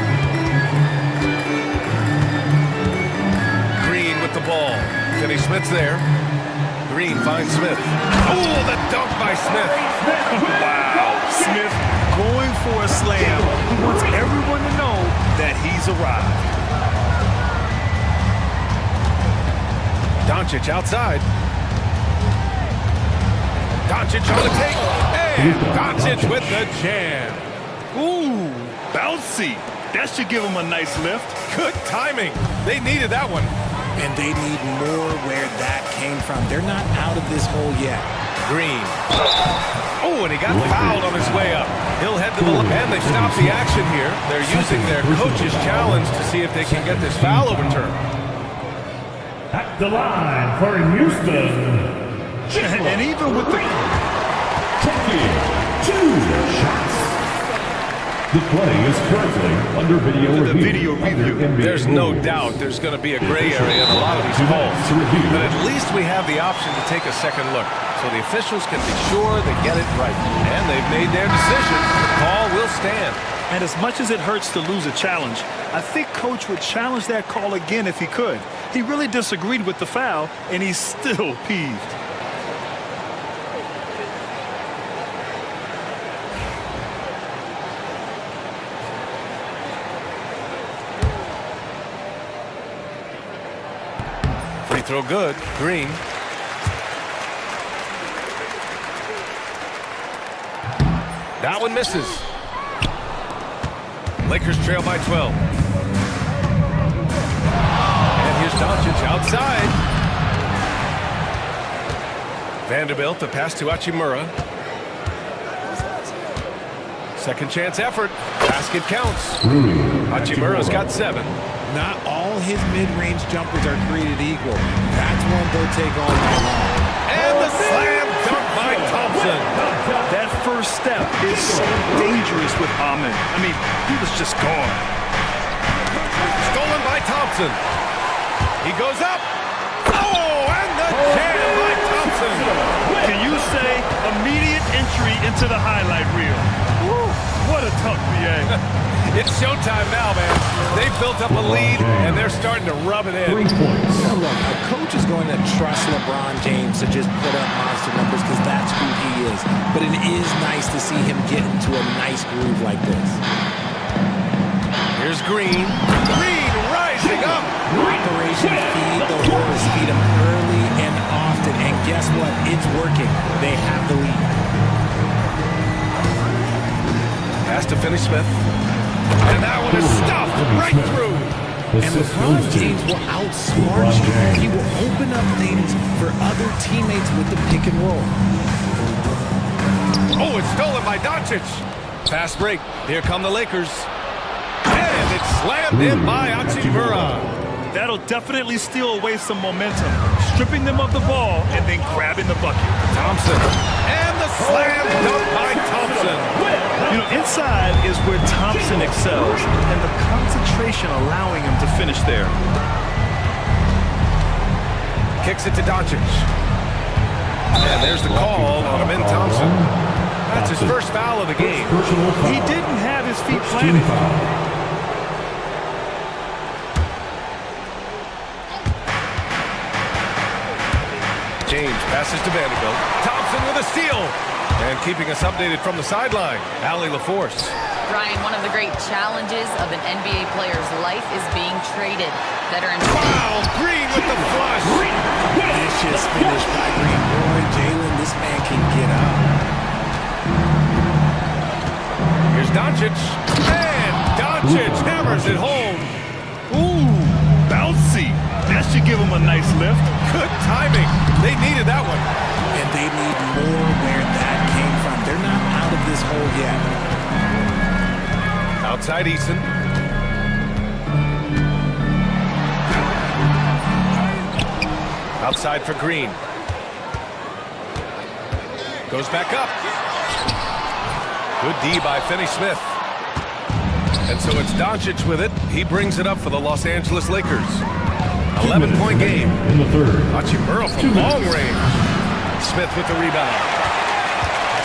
Green with the ball. Finney-Smith's there. Green finds Smith. Oh, the dunk by Smith. Wow. Smith going for a slam. He wants everyone to know that he's arrived. Doncic outside. Doncic on the take. And Doncic with the jam. Ooh, bouncy. That should give him a nice lift. Good timing. They needed that one. And they need more where that came from. They're not out of this hole yet. Green. Oh, and he got fouled on his way up. He'll head to the line. And they stop the action here. They're using their coach's challenge to see if they can get this foul overturned. At the line for Houston. And even with the... Taking 2 shots. The play is currently under video review. There's no doubt there's going to be a gray area in a lot of these calls. But at least we have the option to take a second look. So the officials can be sure they get it right. And they've made their decision. The call will stand. And as much as it hurts to lose a challenge, I think Coach would challenge that call again if he could. He really disagreed with the foul, and he's still peeved. Free throw good. Green. That one misses. Lakers trail by 12. And here's Doncic outside. Vanderbilt, the pass to Hachimura. Second chance effort. Basket counts. Hachimura's got 7. Not all his mid-range jumpers are created equal. That's one they'll take all night long. And the slam dunk by Thompson. Thompson. That first step is so dangerous with Ahmed. I mean, he was just gone. Stolen by Thompson. He goes up. Oh, and the jam by Thompson. Can you say immediate entry into the highlight reel? Woo, what a tough BA. It's showtime now, man. They've built up a lead, and they're starting to rub it in. 3 points. Now, look, a coach is going to trust LeBron James to just put up monster numbers because that's who he is. But it is nice to see him get into a nice groove like this. Here's Green. Green rising up. Operation Feed the Horse. Feed him early and often. And guess what? It's working. They have the lead. Pass to Finney-Smith. And that one is stuffed right through. And LeBron James will outsmart you. He will open up things for other teammates with the pick and roll. Oh, it's stolen by Doncic. Fast break. Here come the Lakers. And it's slammed in by Hachimura. That'll definitely steal away some momentum, stripping them of the ball and then grabbing the bucket. Thompson. And the slam dunk by Thompson. You know, inside is where Thompson excels, and the concentration allowing him to finish there. Kicks it to Doncic. And there's the call on Amin Thompson. That's his first foul of the game. He didn't have his feet planted. James passes to Vanderbilt. Thompson with a steal. And keeping us updated from the sideline, Allie LaForce. Brian, one of the great challenges of an NBA player's life is being traded. Veterans. Wow, Green with the flush. Vicious finish by Green. Boy, Jalen, this man can get up. Here's Doncic. And Doncic hammers it home. Ooh, bouncy. That should give him a nice lift. Good timing. They needed that one. And they need more where that came from. They're not out of this hole yet. Outside Eason. Outside for Green. Goes back up. Good D by Finney-Smith. And so it's Doncic with it. He brings it up for the Los Angeles Lakers. 11-point game. In the third. Hachimura from long range. Smith with the rebound.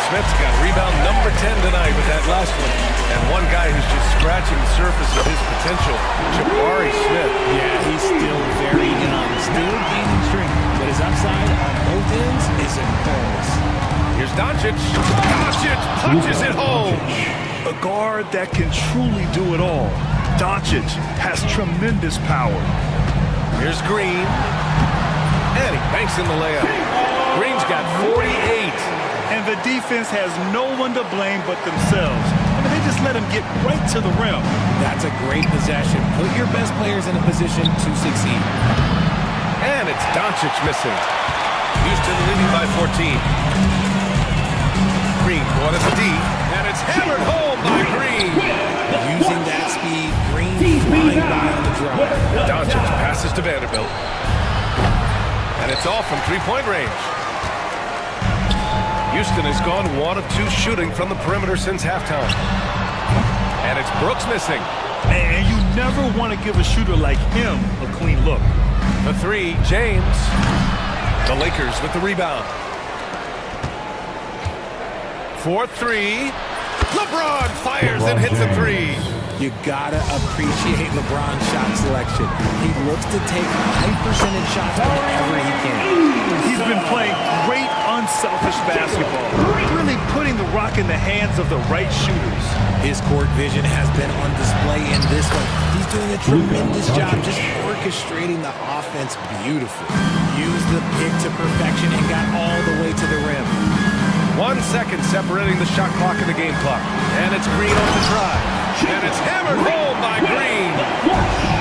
Smith's got rebound number 10 tonight with that last one. And one guy who's just scratching the surface of his potential, Jabari Smith. Yeah, he's still very young, still gaining strength, but his upside on both ends is enormous. Here's Doncic. Doncic punches it home. A guard that can truly do it all. Doncic has tremendous power. Here's Green. And he banks in the layup. Green's got 48. And the defense has no one to blame but themselves. I mean, they just let him get right to the rim. That's a great possession. Put your best players in a position to succeed. And it's Doncic missing. Houston leading by 14. Green going to the D. And it's hammered home by Green. Using that speed, Green flying by on the drive. Doncic passes to Vanderbilt. And it's all from three-point range. Houston has gone 1 of 2 shooting from the perimeter since halftime. And it's Brooks missing. And you never want to give a shooter like him a clean look. The three, James. The Lakers with the rebound. 4-3. LeBron fires and hits a three. You gotta appreciate LeBron's shot selection. He looks to take high percentage shots whenever he can. He's been playing great, unselfish basketball, really putting the rock in the hands of the right shooters. His court vision has been on display in this one. He's doing a tremendous job just orchestrating the offense beautifully. Used the pick to perfection and got all the way to the rim. 1 second separating the shot clock and the game clock. And it's Green on the drive. And it's hammered home by Green.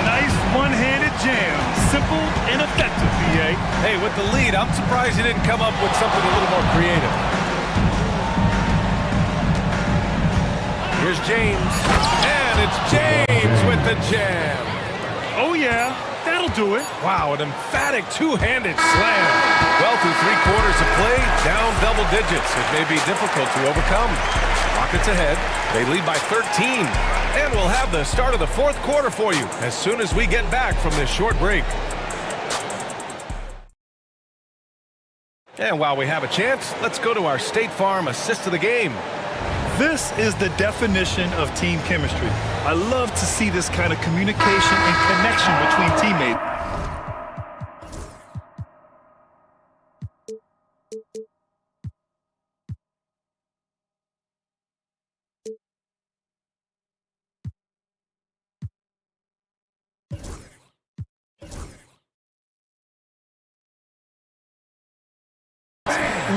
Nice one-handed jam. Simple and effective, BA. Hey, with the lead, I'm surprised he didn't come up with something a little more creative. Here's James. And it's James with the jam. Oh, yeah. That'll do it. Wow, an emphatic two-handed slam. Well, through 3 quarters of play, down double digits. It may be difficult to overcome. Rockets ahead. They lead by 13. And we'll have the start of the 4th quarter for you as soon as we get back from this short break. And while we have a chance, let's go to our State Farm assist of the game. This is the definition of team chemistry. I love to see this kind of communication and connection between teammates.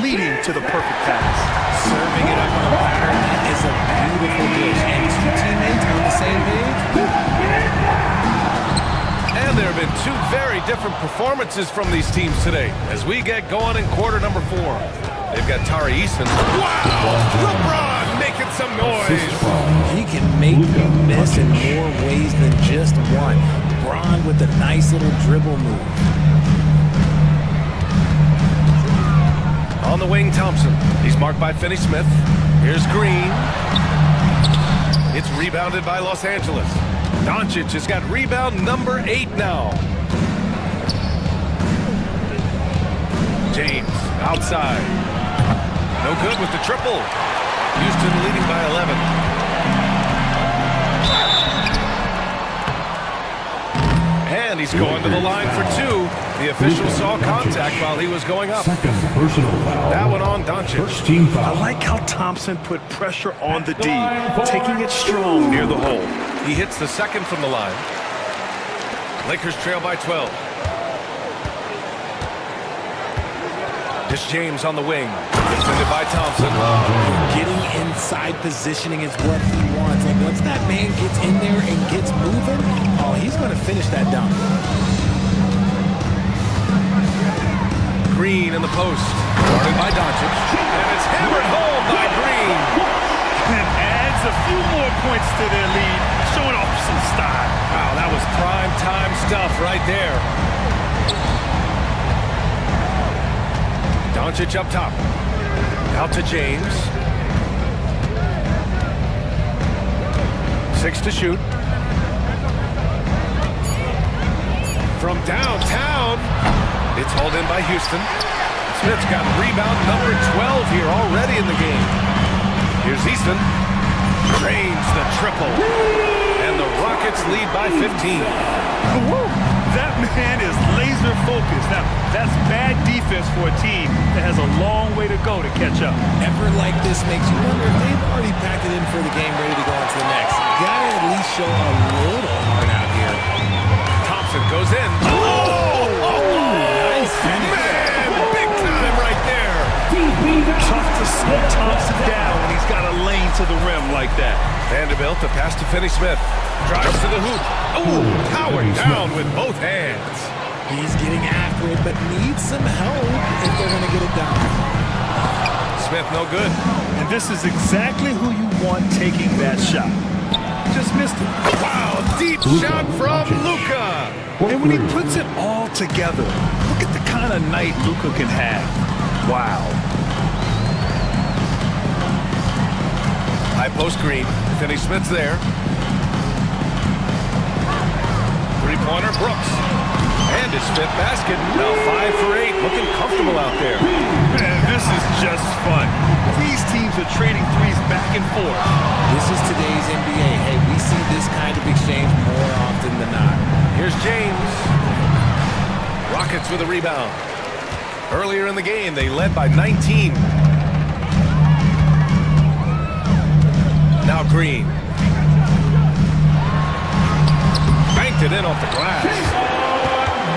Leading to the perfect pass. Serving it up on a platter, that is a beautiful dish. And two teammates on the same page. And there have been 2 very different performances from these teams today as we get going in quarter number 4. They've got Tari Eason. Wow! LeBron making some noise. He can make you miss in more ways than just one. Braun with a nice little dribble move. On the wing, Thompson. He's marked by Finney-Smith. Here's Green. It's rebounded by Los Angeles. Doncic has got rebound number 8 now. James, outside. No good with the triple. Houston leading by 11. And he's going to the line for 2. The official saw contact while he was going up. Second personal foul. That one on Doncic. First team I foul. like how Thompson put pressure on the D, taking it strong near the hole. He hits the second from the line. Lakers trail by 12. This James on the wing. Defended by Thompson. Getting inside positioning is what he wants. And once that man gets in there and gets moving, oh, he's going to finish that dunk. Green in the post. Guarded by Doncic. And it's hammered home by Green. And adds a few more points to their lead, showing off some style. Wow, that was prime time stuff right there. Doncic up top. Out to James. 6 to shoot. From downtown. It's hauled in by Houston. Smith's got rebound number 12 here already in the game. Here's Easton. Drains the triple. And the Rockets lead by 15. That man is laser focused. Now, that's bad defense for a team that has a long way to go to catch up. Effort like this makes you wonder if they've already packed it in for the game, ready to go on to the next. Gotta at least show a little heart out here. Thompson goes in. Nice finish. Man, big time right there. Tough to slow Thompson down when he's got a lane to the rim like that. Vanderbilt, the pass to Finney-Smith. Drives to the hoop. Oh, powered down with both hands. He's getting after it, but needs some help if they're going to get it done. Smith, no good. And this is exactly who you want taking that shot. Just missed it. Wow, deep shot from Luka. And when he puts it all together, look at the kind of night Luka can have. Wow. High post Green. Finney-Smith's there. Three-pointer Brooks. And his 5th basket. Now 5 for 8. Looking comfortable out there. Man, this is just fun. These teams are trading threes back and forth. This is today's NBA. Hey, we see this kind of exchange more often than not. Here's James. Rockets with a rebound. Earlier in the game, they led by 19. Now Green. Banked it in off the glass.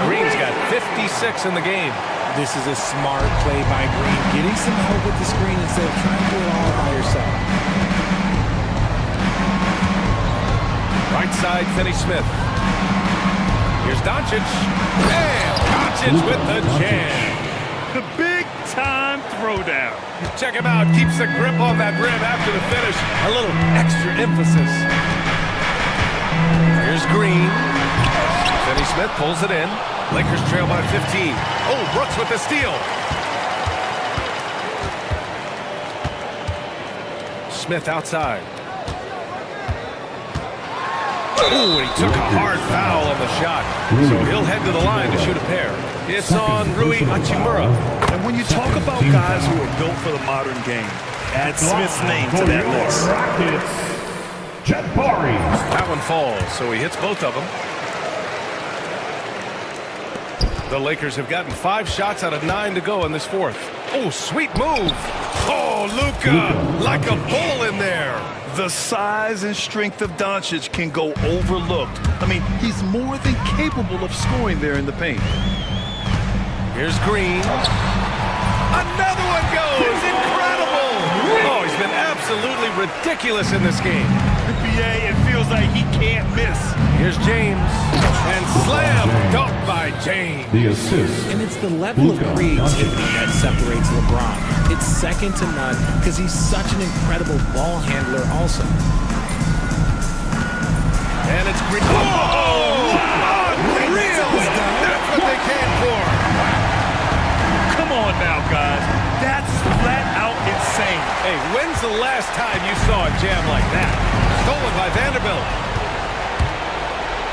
Green's got 56 in the game. This is a smart play by Green, getting some help with the screen instead of trying to do it all by yourself. Right side, Finney-Smith. Here's Doncic. Bam! Doncic with the jam. The big-time throwdown. Check him out. Keeps the grip on that rim after the finish. A little extra emphasis. Here's Green. Finney Smith pulls it in. Lakers trail by 15. Oh, Brooks with the steal. Smith outside. Ooh, and he took a hard foul on the shot. So he'll head to the line to shoot a pair. It's on Rui Hachimura. And when you talk about guys who are built for the modern game, add Smith's name to that list. That one falls, so he hits both of them. The Lakers have gotten 5 shots out of 9 to go in this fourth. Oh, sweet move. Oh, Luka, like a bull in there. The size and strength of Doncic can go overlooked. I mean, he's more than capable of scoring there in the paint. Here's Green. Another one goes. Incredible. Oh, he's been absolutely ridiculous in this game. NBA, it feels like he can't miss. Here's James. And slam dunk by James. The assist. And it's the level of creativity that separates LeBron. It's second to none because he's such an incredible ball handler also. And it's Green. Oh! Unreal! That's what they came for. Come on now, guys. That's flat out insane. Hey, when's the last time you saw a jam like that? Stolen by Vanderbilt.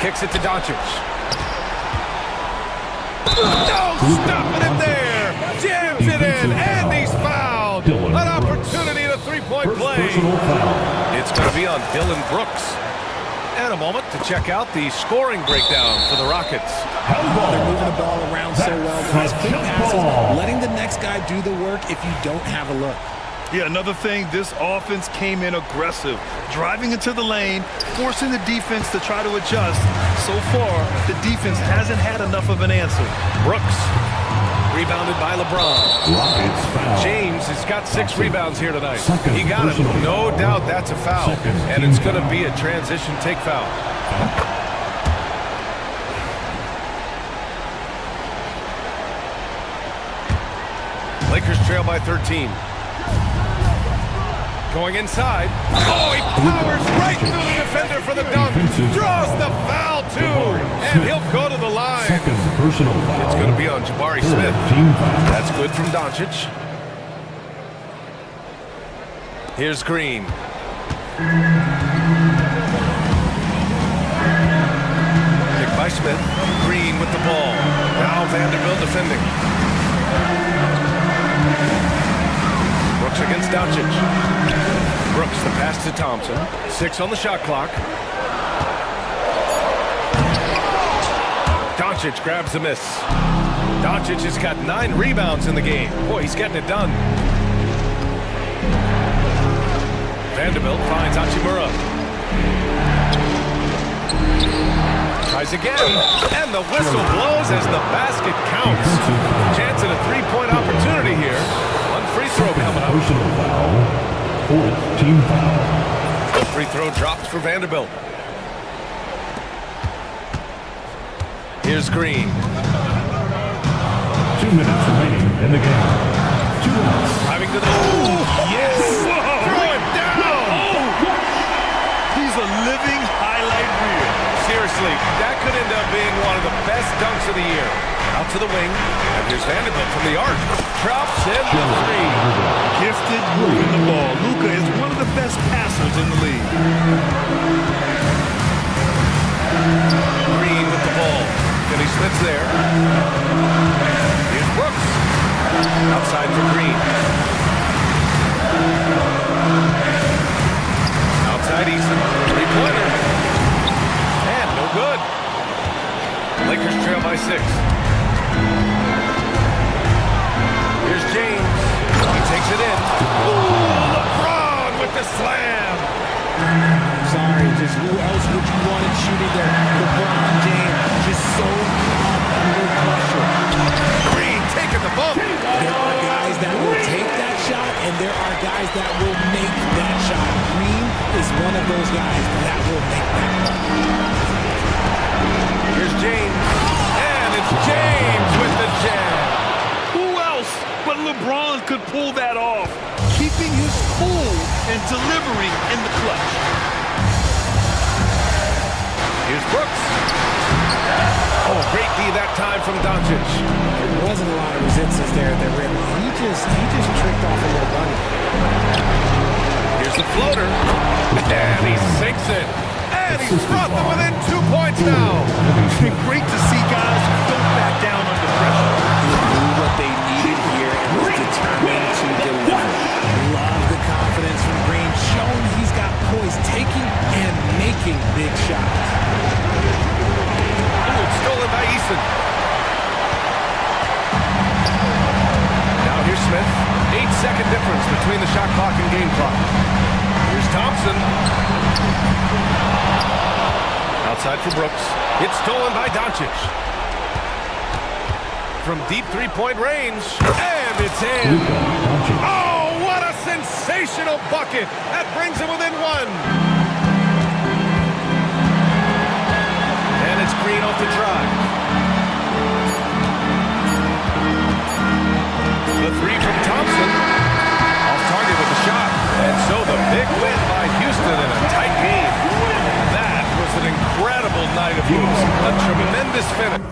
Kicks it to Doncic. No, stopping it there. Jams it in, and he's fouled. An opportunity at a three-point play. It's going to be on Dylan Brooks. And a moment to check out the scoring breakdown for the Rockets. They're moving the ball around so well. Guys, quick passes, letting the next guy do the work if you don't have a look. Yeah, another thing, this offense came in aggressive, driving into the lane, forcing the defense to try to adjust. So far, the defense hasn't had enough of an answer. Brooks, rebounded by LeBron. James has got 6 rebounds here tonight. He got him. No doubt that's a foul. And it's going to be a transition take foul. Lakers trail by 13. Going inside. Oh, he powers right through the defender for the dunk. Draws the foul, too. And he'll go to the line. It's going to be on Jabari Smith. That's good from Doncic. Here's Green. Picked by Smith. Green with the ball. Now Vanderbilt defending. Brooks against Doncic. Brooks, the pass to Thompson. 6 on the shot clock. Doncic grabs the miss. Doncic has got 9 rebounds in the game. Boy, he's getting it done. Vanderbilt finds Hachimura. Tries again. And the whistle blows as the basket counts. Chance at a 3-point opportunity here. One free throw coming up. Personal foul. 4th team foul. Free throw dropped for Vanderbilt. Here's Green. 2 minutes remaining in the game. 2 outs. Driving to the... Oh, yes! Throw it down! He's a living highlight reel. Seriously, that could end up being one of the best dunks of the year. Out to the wing, and here's Vanderbilt from the arc. Drops in the 3. Gifted moving the ball. Luka is one of the best passers in the league. Green with the ball. Finney Smith's there. Here's Brooks. Outside for Green. Outside Easton. 3-pointer. And no good. Lakers trail by 6. Here's James. He takes it in. Ooh, LeBron with the slam. Sorry, just who else would you want it shooting there? LeBron James, just so under pressure. Green taking the bump. There are guys that will take that shot, and there are guys that will make that shot. Green is one of those guys that will make that shot. Here's James. And it's James with the jam. Who else but LeBron could pull that off? Keeping his cool and delivering in the clutch. Here's Brooks. Oh, great D that time from Doncic. There wasn't a lot of resistance there at the rim. He just tricked off a little bunny. Here's the floater. And he sinks it. And he's brought them within 2 points now. It's been great to see guys who don't back down under pressure. He knew what they needed here and was determined to deliver. Love the confidence from Green, showing he's got poise, taking and making big shots. Oh, it's stolen by Eason. Now here's Smith. 8-second difference between the shot clock and game clock. Here's Thompson. Outside for Brooks. It's stolen by Doncic. From deep three-point range. And it's in. Oh, what a sensational bucket. That brings him within one. And it's Green off the drive. The three from Thompson. Off target with the shot. And so the big win by Houston in a tight game. That was an incredible night of hoops. A tremendous finish.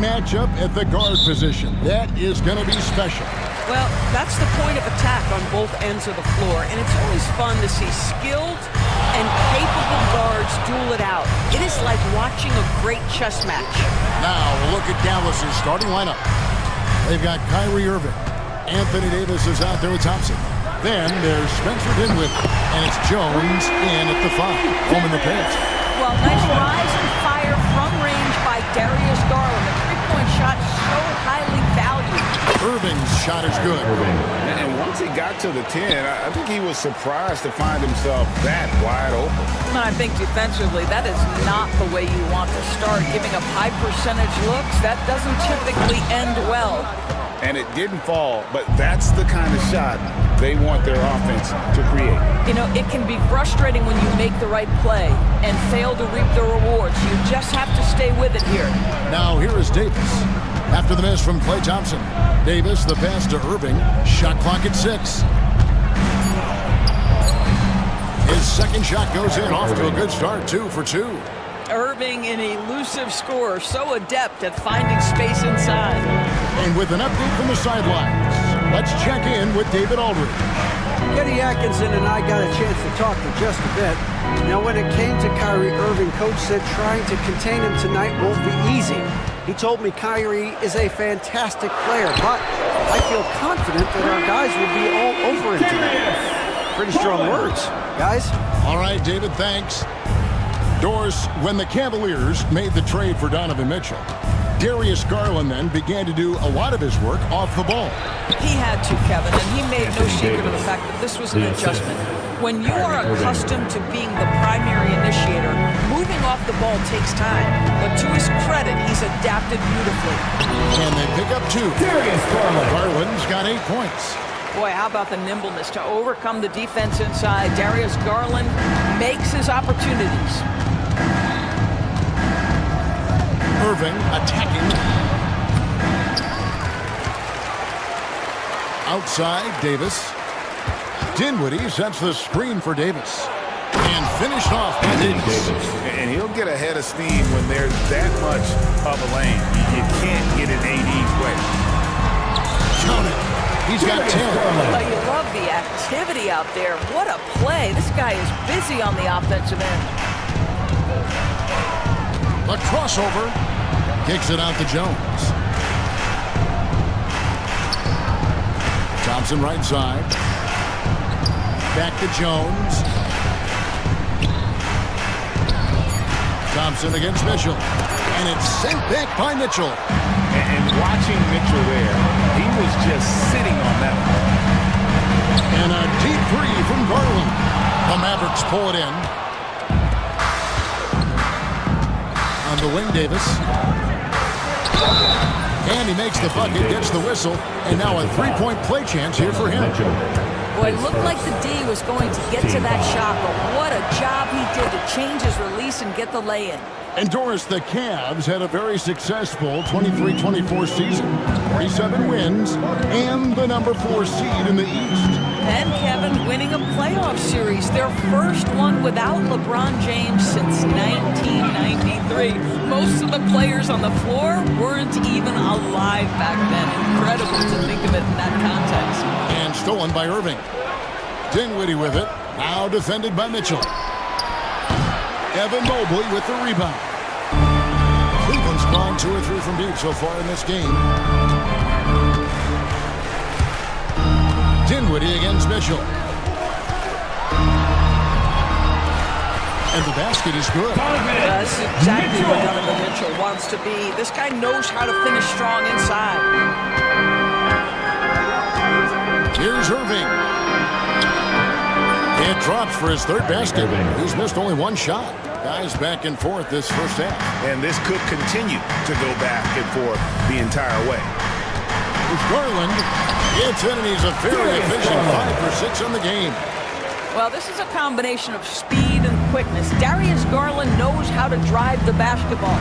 matchup at the guard position. That is going to be special. Well, that's the point of attack on both ends of the floor, and it's always fun to see skilled and capable guards duel it out. It is like watching a great chess match. Now, we'll look at Dallas's starting lineup. They've got Kyrie Irving. Anthony Davis is out there with Thompson. Then there's Spencer Dinwiddie, and it's Jones in at the 5, home in the paint. Well, nice rise and fire from range by Darius Garland. The three-point shot so highly valued. Irving's shot is good. And once he got to the 10, I think he was surprised to find himself that wide open. And I think defensively, that is not the way you want to start. Giving up high percentage looks, that doesn't typically end well. And it didn't fall, but that's the kind of shot they want their offense to create. You know, it can be frustrating when you make the right play and fail to reap the rewards. You just have to stay with it here. Now here is Davis. After the miss from Klay Thompson. Davis, the pass to Irving. Shot clock at 6. His second shot goes in, off to a good start, 2 for 2. Irving, an elusive scorer, so adept at finding space inside. And with an update from the sidelines, let's check in with David Aldridge. Getty Atkinson and I got a chance to talk for just a bit. Now, when it came to Kyrie Irving, Coach said trying to contain him tonight won't be easy. He told me Kyrie is a fantastic player, but I feel confident that our guys will be all over him tonight. Pretty strong words, guys. All right, David, thanks. Doris, when the Cavaliers made the trade for Donovan Mitchell, Darius Garland then began to do a lot of his work off the ball. He had to, Kevin, and he made no secret of the fact that this was an adjustment. When you are accustomed to being the primary initiator, moving off the ball takes time. But to his credit, he's adapted beautifully. And they pick up 2. Darius Garland's got 8 points. Boy, how about the nimbleness to overcome the defense inside? Darius Garland makes his opportunities. Irving attacking. Outside, Davis. Dinwiddie sets the screen for Davis. And finished off by Davis. And he'll get ahead of steam when there's that much of a lane. You can't get it AD's way. Count it. He's got 10. Oh, you love the activity out there. What a play. This guy is busy on the offensive end. A crossover. Kicks it out to Jones. Thompson right side. Back to Jones. Thompson against Mitchell. And it's sent back by Mitchell. And watching Mitchell there, he was just sitting on that one. And a deep 3 from Garland. The Mavericks pull it in. On the wing, Davis. And he makes the bucket, gets the whistle, and now a 3-point play chance here for him. Boy, it looked like the D was going to get to that shot, but what a job he did to change his release and get the lay-in. And Doris, the Cavs had a very successful 23-24 season. 47 wins and the number 4 seed in the East. And Kevin winning a playoff series, their first one without LeBron James since 1993. Most of the players on the floor weren't even alive back then. Incredible to think of it in that context. And stolen by Irving. Dinwiddie with it, now defended by Mitchell. Evan Mobley with the rebound. Cleveland's gone 2 or 3 from deep so far in this game. Dinwiddie against Mitchell. And the basket is good. That's exactly what Donovan Mitchell wants to be. This guy knows how to finish strong inside. Here's Irving. It drops for his 3rd basket. He's missed only 1 shot. Guys back and forth this first half. And this could continue to go back and forth the entire way. With Garland, gets in and he's a very efficient 5 for 6 on the game. Well, this is a combination of speed and quickness. Darius Garland knows how to drive the basketball.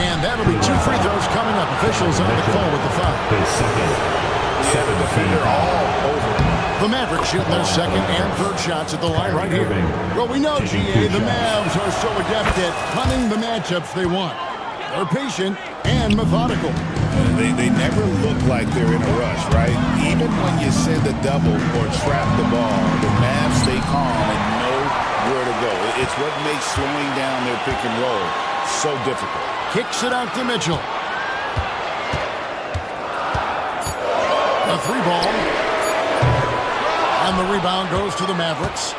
And that'll be 2 free throws coming up. Officials on the call with the foul. The defender all over. The Mavericks shooting their second and third shots at the line right here. Well, we know, GA, the Mavs are so adept at hunting the matchups they want. They're patient and methodical. They never look like they're in a rush, right? Even when you send a double or trap the ball, the Mavs stay calm and know where to go. It's what makes slowing down their pick and roll so difficult. Kicks it out to Mitchell. A three ball. And the rebound goes to the Mavericks.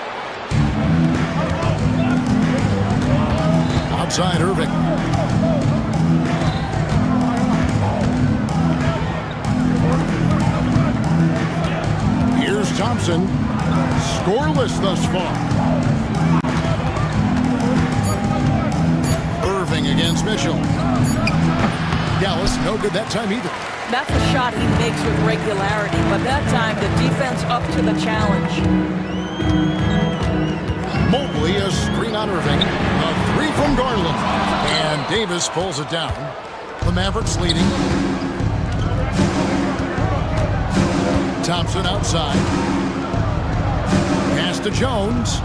Outside Irving. Here's Thompson. Scoreless thus far. Irving against Mitchell. Dallas, no good that time either. That's a shot he makes with regularity, but that time the defense up to the challenge. Mobley, a screen on Irving. A three from Garland. And Davis pulls it down. The Mavericks leading. Thompson outside. Pass to Jones.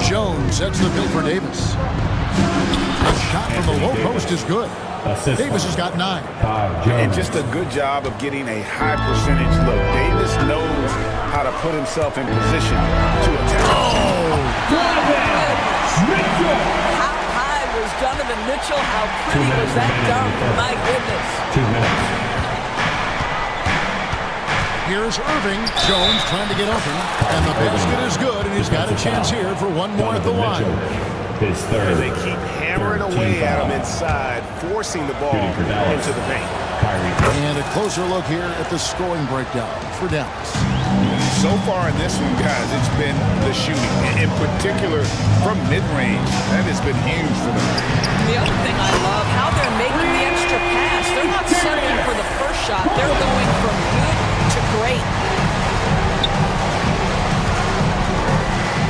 Jones sets the pick for Davis. A shot from the low post is good. Davis has got 9. And just a good job of getting a high percentage look. Davis knows how to put himself in position to attack. How high was Donovan Mitchell? How pretty was that dunk? My goodness. 2 minutes. Here's Irving. Jones trying to get open. And the basket is good, and he's got a chance here for one more at the line. His third. They keep hammering away at him inside, forcing the ball into the paint. And a closer look here at the scoring breakdown for Dallas. So far in this one, guys, it's been the shooting. In particular, from mid-range, that has been huge for them. The other thing I love, how they're making the extra pass. They're not settling for the first shot. They're going from good to great.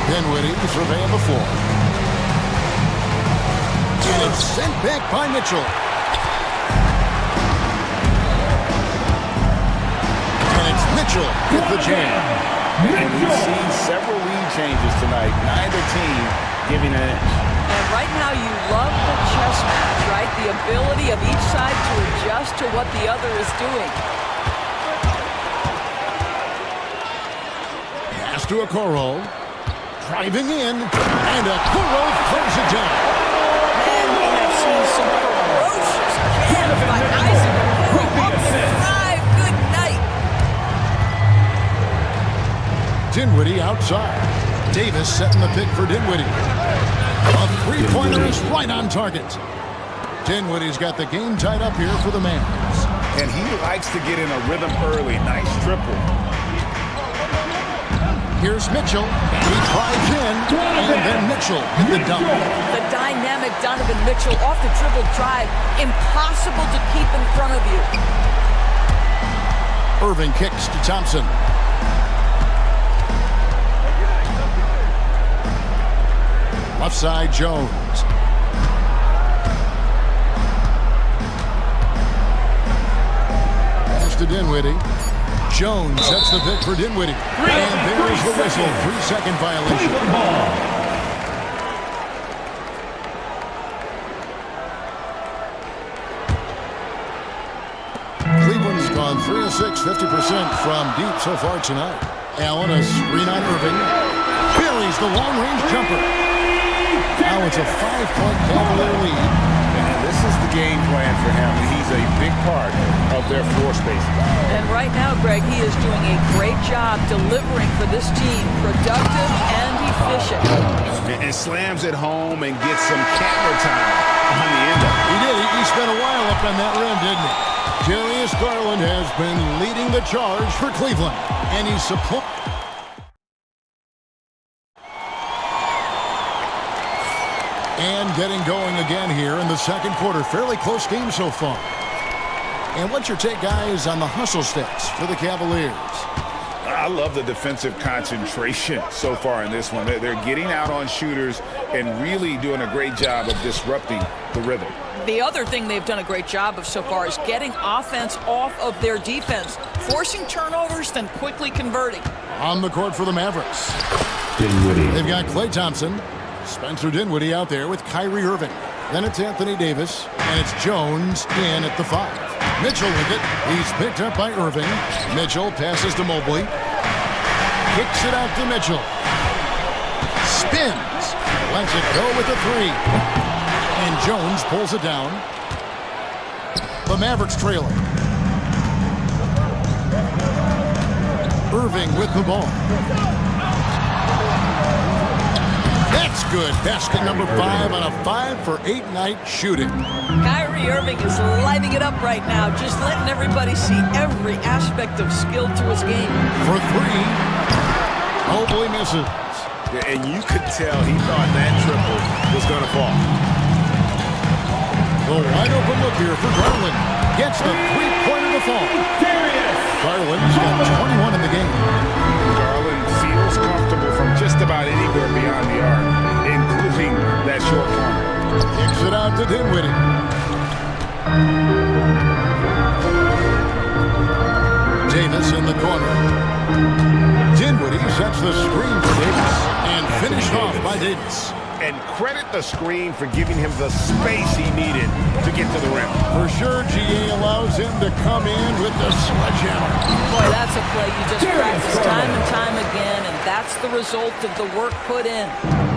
Dinwiddie surveying the floor. And it's sent back by Mitchell. And it's Mitchell with the jam. And we've seen several lead changes tonight. Neither team giving an inch. And right now you love the chess match, right? The ability of each side to adjust to what the other is doing. Pass to Okoro. Driving in. And Okoro throws it down. Some ferocious jams by Isaac Okoro. Up the drive. Good night. Dinwiddie outside. Davis setting the pick for Dinwiddie. A three-pointer is right on target. Dinwiddie's got the game tied up here for the Mavs. And he likes to get in a rhythm early. Nice triple. Here's Mitchell. He drives in, and then Mitchell in the dunk. The dynamic Donovan Mitchell off the dribble drive. Impossible to keep in front of you. Irving kicks to Thompson. Left side, Jones. Pass to Dinwiddie. Jones sets the pick for Dinwiddie. And there's the whistle. 3-second violation. Cleveland's gone 3 of 6, 50% from deep so far tonight. Allen, a screen on Irving. Buries the long-range jumper. Now it's a 5-point Cavalier lead. And this is the game plan for him. He's a big part of their floor spacing. And right now, Greg, he is doing a great job delivering for this team. Productive and efficient. And slams it home and gets some camera time on the end of it. He did. He spent a while up on that rim, didn't he? Darius Garland has been leading the charge for Cleveland. And he's support. And getting going again here in the second quarter. Fairly close game so far. And what's your take, guys, on the hustle steps for the Cavaliers? I love the defensive concentration so far in this one. They're getting out on shooters and really doing a great job of disrupting the rhythm. The other thing they've done a great job of so far is getting offense off of their defense. forcing turnovers, then quickly converting. On the court for the Mavericks. Dinwiddie. They've got Klay Thompson, Spencer Dinwiddie out there with Kyrie Irving. Then it's Anthony Davis, and it's Jones in at the 5. Mitchell with it. He's picked up by Irving. Mitchell passes to Mobley. Kicks it out to Mitchell. Spins. Lets it go with the 3. And Jones pulls it down. The Mavericks trailing. Irving with the ball. That's good. Basket number 5 on a 5-for-8 night shooting. Kyrie Irving is lighting it up right now, just letting everybody see every aspect of skill to his game. For 3, Mobley misses. Yeah, and you could tell he thought that triple was going to fall. The wide open look here for Garland. Gets the 3-pointer to fall. Garland's got 21 in the game. Garland feels comfortable from just about anywhere beyond the arc, including that short corner. Kicks it out to Dinwiddie. Davis in the corner. Dinwiddie sets the screen for Davis and finished off by Davis. And credit the screen for giving him the space he needed to get to the rim. For sure, GA allows him to come in with the sledgehammer. Boy, that's a play you just practice time and time again, and that's the result of the work put in.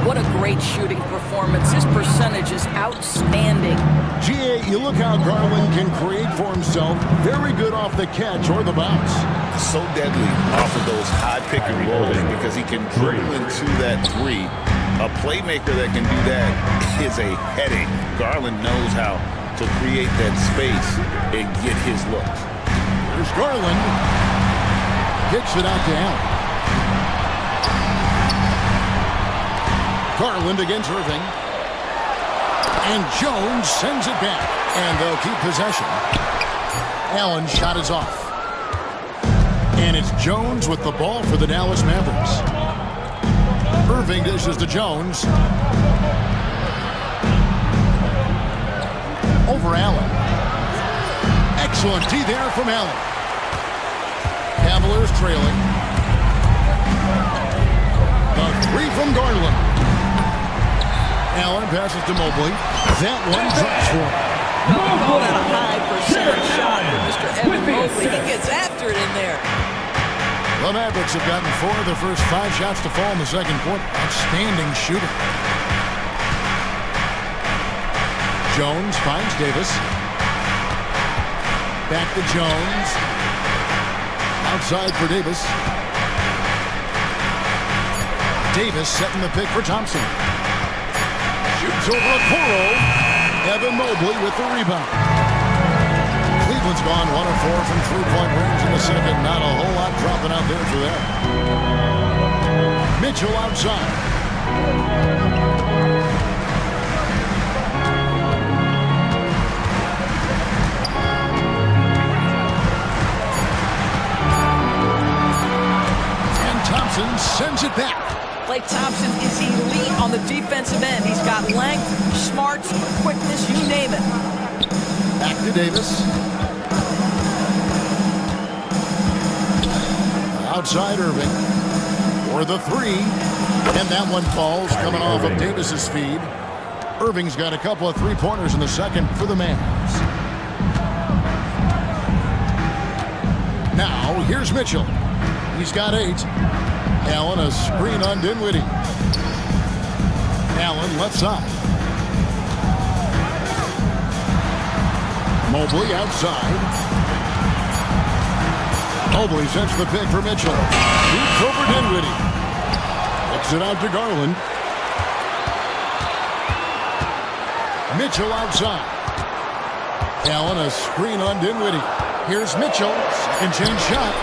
What a great shooting performance. His percentage is outstanding. GA, you look how Garland can create for himself. Very good off the catch or the bounce. So deadly off of those high pick and rolls because he can dribble into that 3. A playmaker that can do that is a headache. Garland knows how to create that space and get his looks. Here's Garland. Kicks it out to Allen. Garland against Irving. And Jones sends it back. And they'll keep possession. Allen's shot is off. And it's Jones with the ball for the Dallas Mavericks. Irving dishes to Jones. Over Allen. Excellent D there from Allen. Cavaliers trailing. The 3 from Garland. Allen passes to Mobley. That one drops for him. Call that a high percentage shot from Mr. Evan Mobley. He gets after it in there. The Mavericks have gotten 4 of their first 5 shots to fall in the second quarter. Outstanding shooting. Jones finds Davis. Back to Jones. Outside for Davis. Davis setting the pick for Thompson. Shoots over Okoro. Evan Mobley with the rebound. Cleveland's gone 1 of 4 from 3-point range in the second. Not a whole lot dropping out there for them. Mitchell outside. And Thompson sends it back. Klay Thompson is elite on the defensive end. He's got length, smarts, quickness, you name it. Back to Davis. Outside Irving for the 3. And that one falls coming off of Davis's feed. Irving's got a couple of 3-pointers in the second for the Mavs. Now here's Mitchell. He's got 8. Allen a screen on Dinwiddie. Allen left side. Mobley outside. Mobley sets the pick for Mitchell. Shoots over Dinwiddie. Kicks it out to Garland. Mitchell outside. Allen a screen on Dinwiddie. Here's Mitchell. Second chance shot.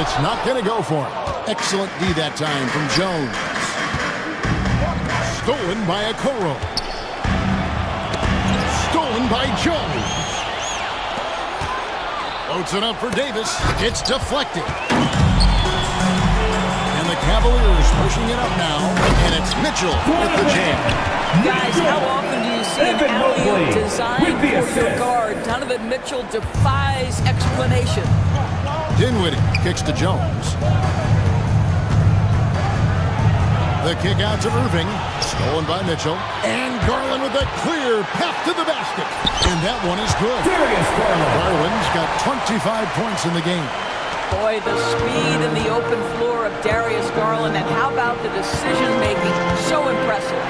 It's not going to go for him. Excellent D that time from Jones. Stolen by Okoro. Stolen by Jones. Floats it up for Davis. It's deflected. And the Cavaliers pushing it up now. And it's Mitchell with the jam. Guys, how often do you see an alley-oop designed for your guard? Donovan Mitchell defies explanation. Dinwiddie kicks to Jones. The kick out to Irving. Stolen by Mitchell. And Garland with a clear path to the basket. And that one is good. Garland's got 25 points in the game. Boy, the speed and the open floor of Darius Garland, and how about the decision-making? So impressive.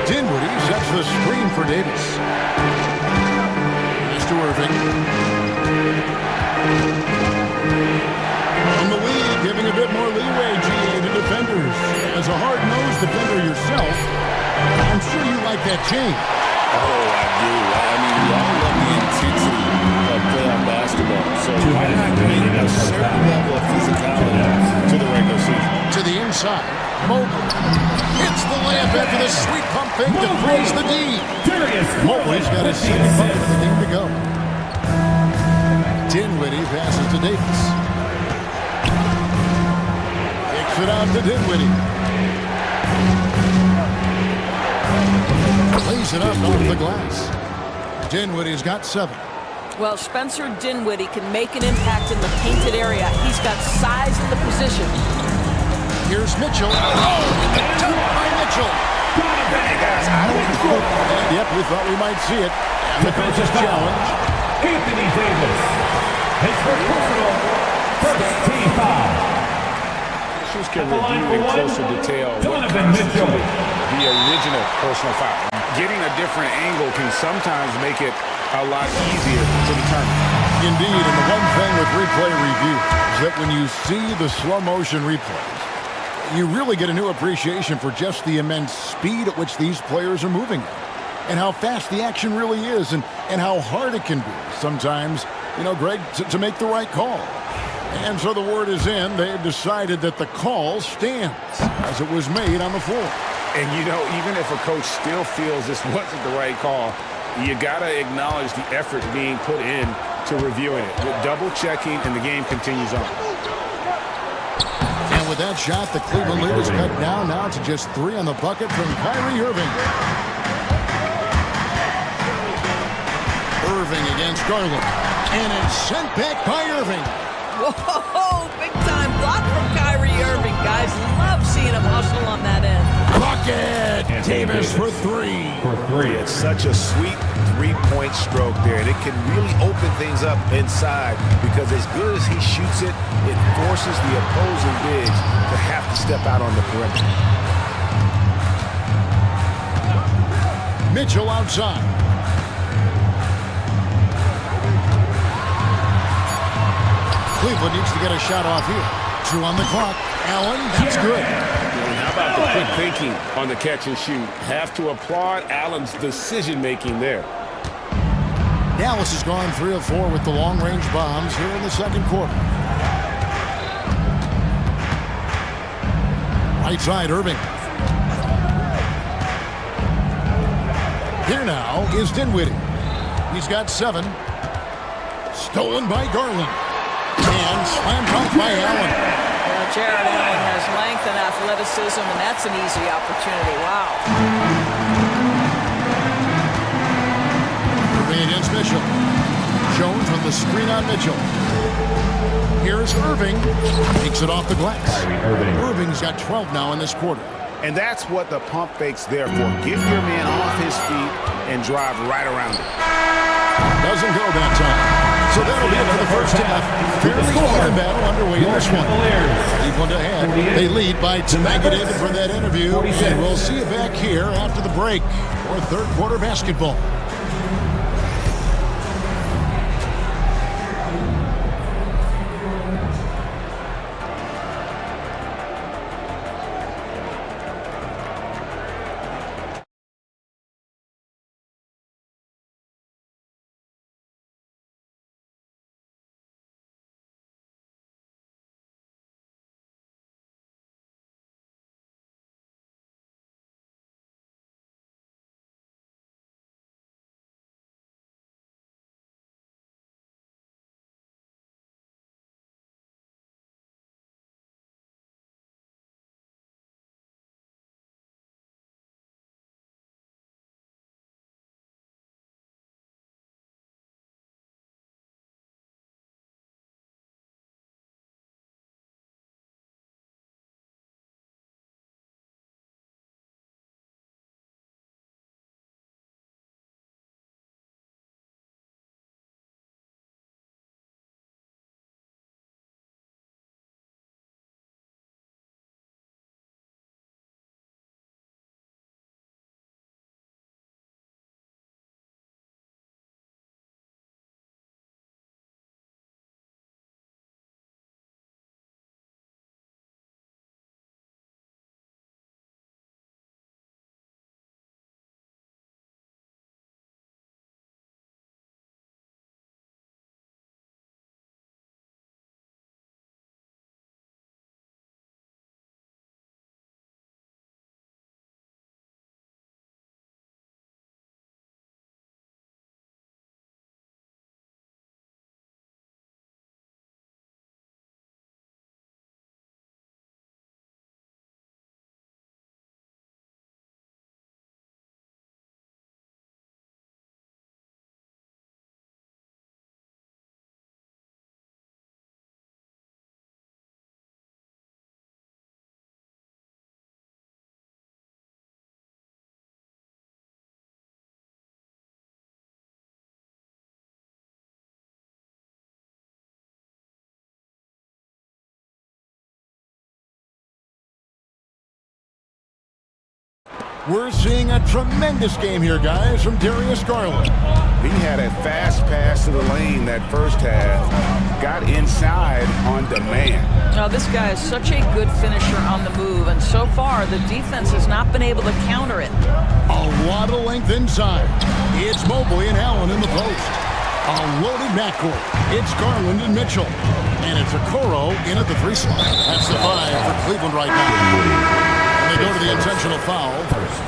Dinwiddie sets the screen for Davis. Pass to Irving. On the lead, giving a bit more leeway, GA, to defenders. As a hard-nosed defender yourself, I'm sure you like that change. Oh, I do. I mean, we all love the intensity of playoff basketball. So why not bring a certain level of physicality to the regular season? To the inside, Mobley hits the layup after the sweet pump fake to freeze the D. Mobley's got his second bucket of the game to go. Dinwiddie passes to Davis. Kicks it out to Dinwiddie. Lays it up off the glass. Dinwiddie's got 7. Well, Spencer Dinwiddie can make an impact in the painted area. He's got size in the position. Here's Mitchell. Oh, dunked by Mitchell. Hey, guys, I don't know. Yep, we thought we might see it. And the coach's challenge. Anthony Davis. His first personal, first team foul. Officials can review in closer detail what Mitchell. the original personal foul. Getting a different angle can sometimes make it a lot easier to determine. Indeed, and the one thing with replay review is that when you see the slow motion replays, you really get a new appreciation for just the immense speed at which these players are moving at, and how fast the action really is, and how hard it can be sometimes, you know, Greg, to make the right call. And so the word is in. They've decided that the call stands as it was made on the floor. And, you know, even if a coach still feels this wasn't the right call, you got to acknowledge the effort being put in to reviewing it. With double-checking, and the game continues on. And with that shot, the Cleveland lead is cut down now to just 3 on the bucket from Kyrie Irving. Irving against Garland. And it's sent back by Irving. Whoa, big-time block from Kyrie Irving. Guys, love seeing him hustle on that end. Bucket! Davis for 3. It's such a sweet three-point stroke there, and it can really open things up inside because as good as he shoots it, it forces the opposing bigs to have to step out on the perimeter. Mitchell outside. Cleveland needs to get a shot off here. 2 on the clock. Allen, that's good. And how about the quick thinking on the catch and shoot? Have to applaud Allen's decision-making there. Dallas has gone 3 of 4 with the long-range bombs here in the second quarter. Right side, Irving. Here now is Dinwiddie. He's got 7. Stolen by Garland. And slammed out by Allen. Well, Jared Allen has length and athleticism, and that's an easy opportunity. Wow. Irving against Mitchell. Jones with the screen on Mitchell. Here's Irving. Takes it off the glass. Irving's got 12 now in this quarter. And that's what the pump fake's there for. Get your man off his feet and drive right around it. Doesn't go that time. So that'll be it for the first half. Fairly even battle underway in this one. Cleveland ahead. They lead by 2. Thank you, David, for that interview. And we'll see you back here after the break for third quarter basketball. We're seeing a tremendous game here, guys, from Darius Garland. He had a fast pass to the lane that first half. Got inside on demand. Now, this guy is such a good finisher on the move, and so far, the defense has not been able to counter it. A lot of length inside. It's Mobley and Allen in the post. A loaded backcourt. It's Garland and Mitchell. And it's Okoro in at the 3 slot. That's the 5 for Cleveland right now. And they go to the intentional foul.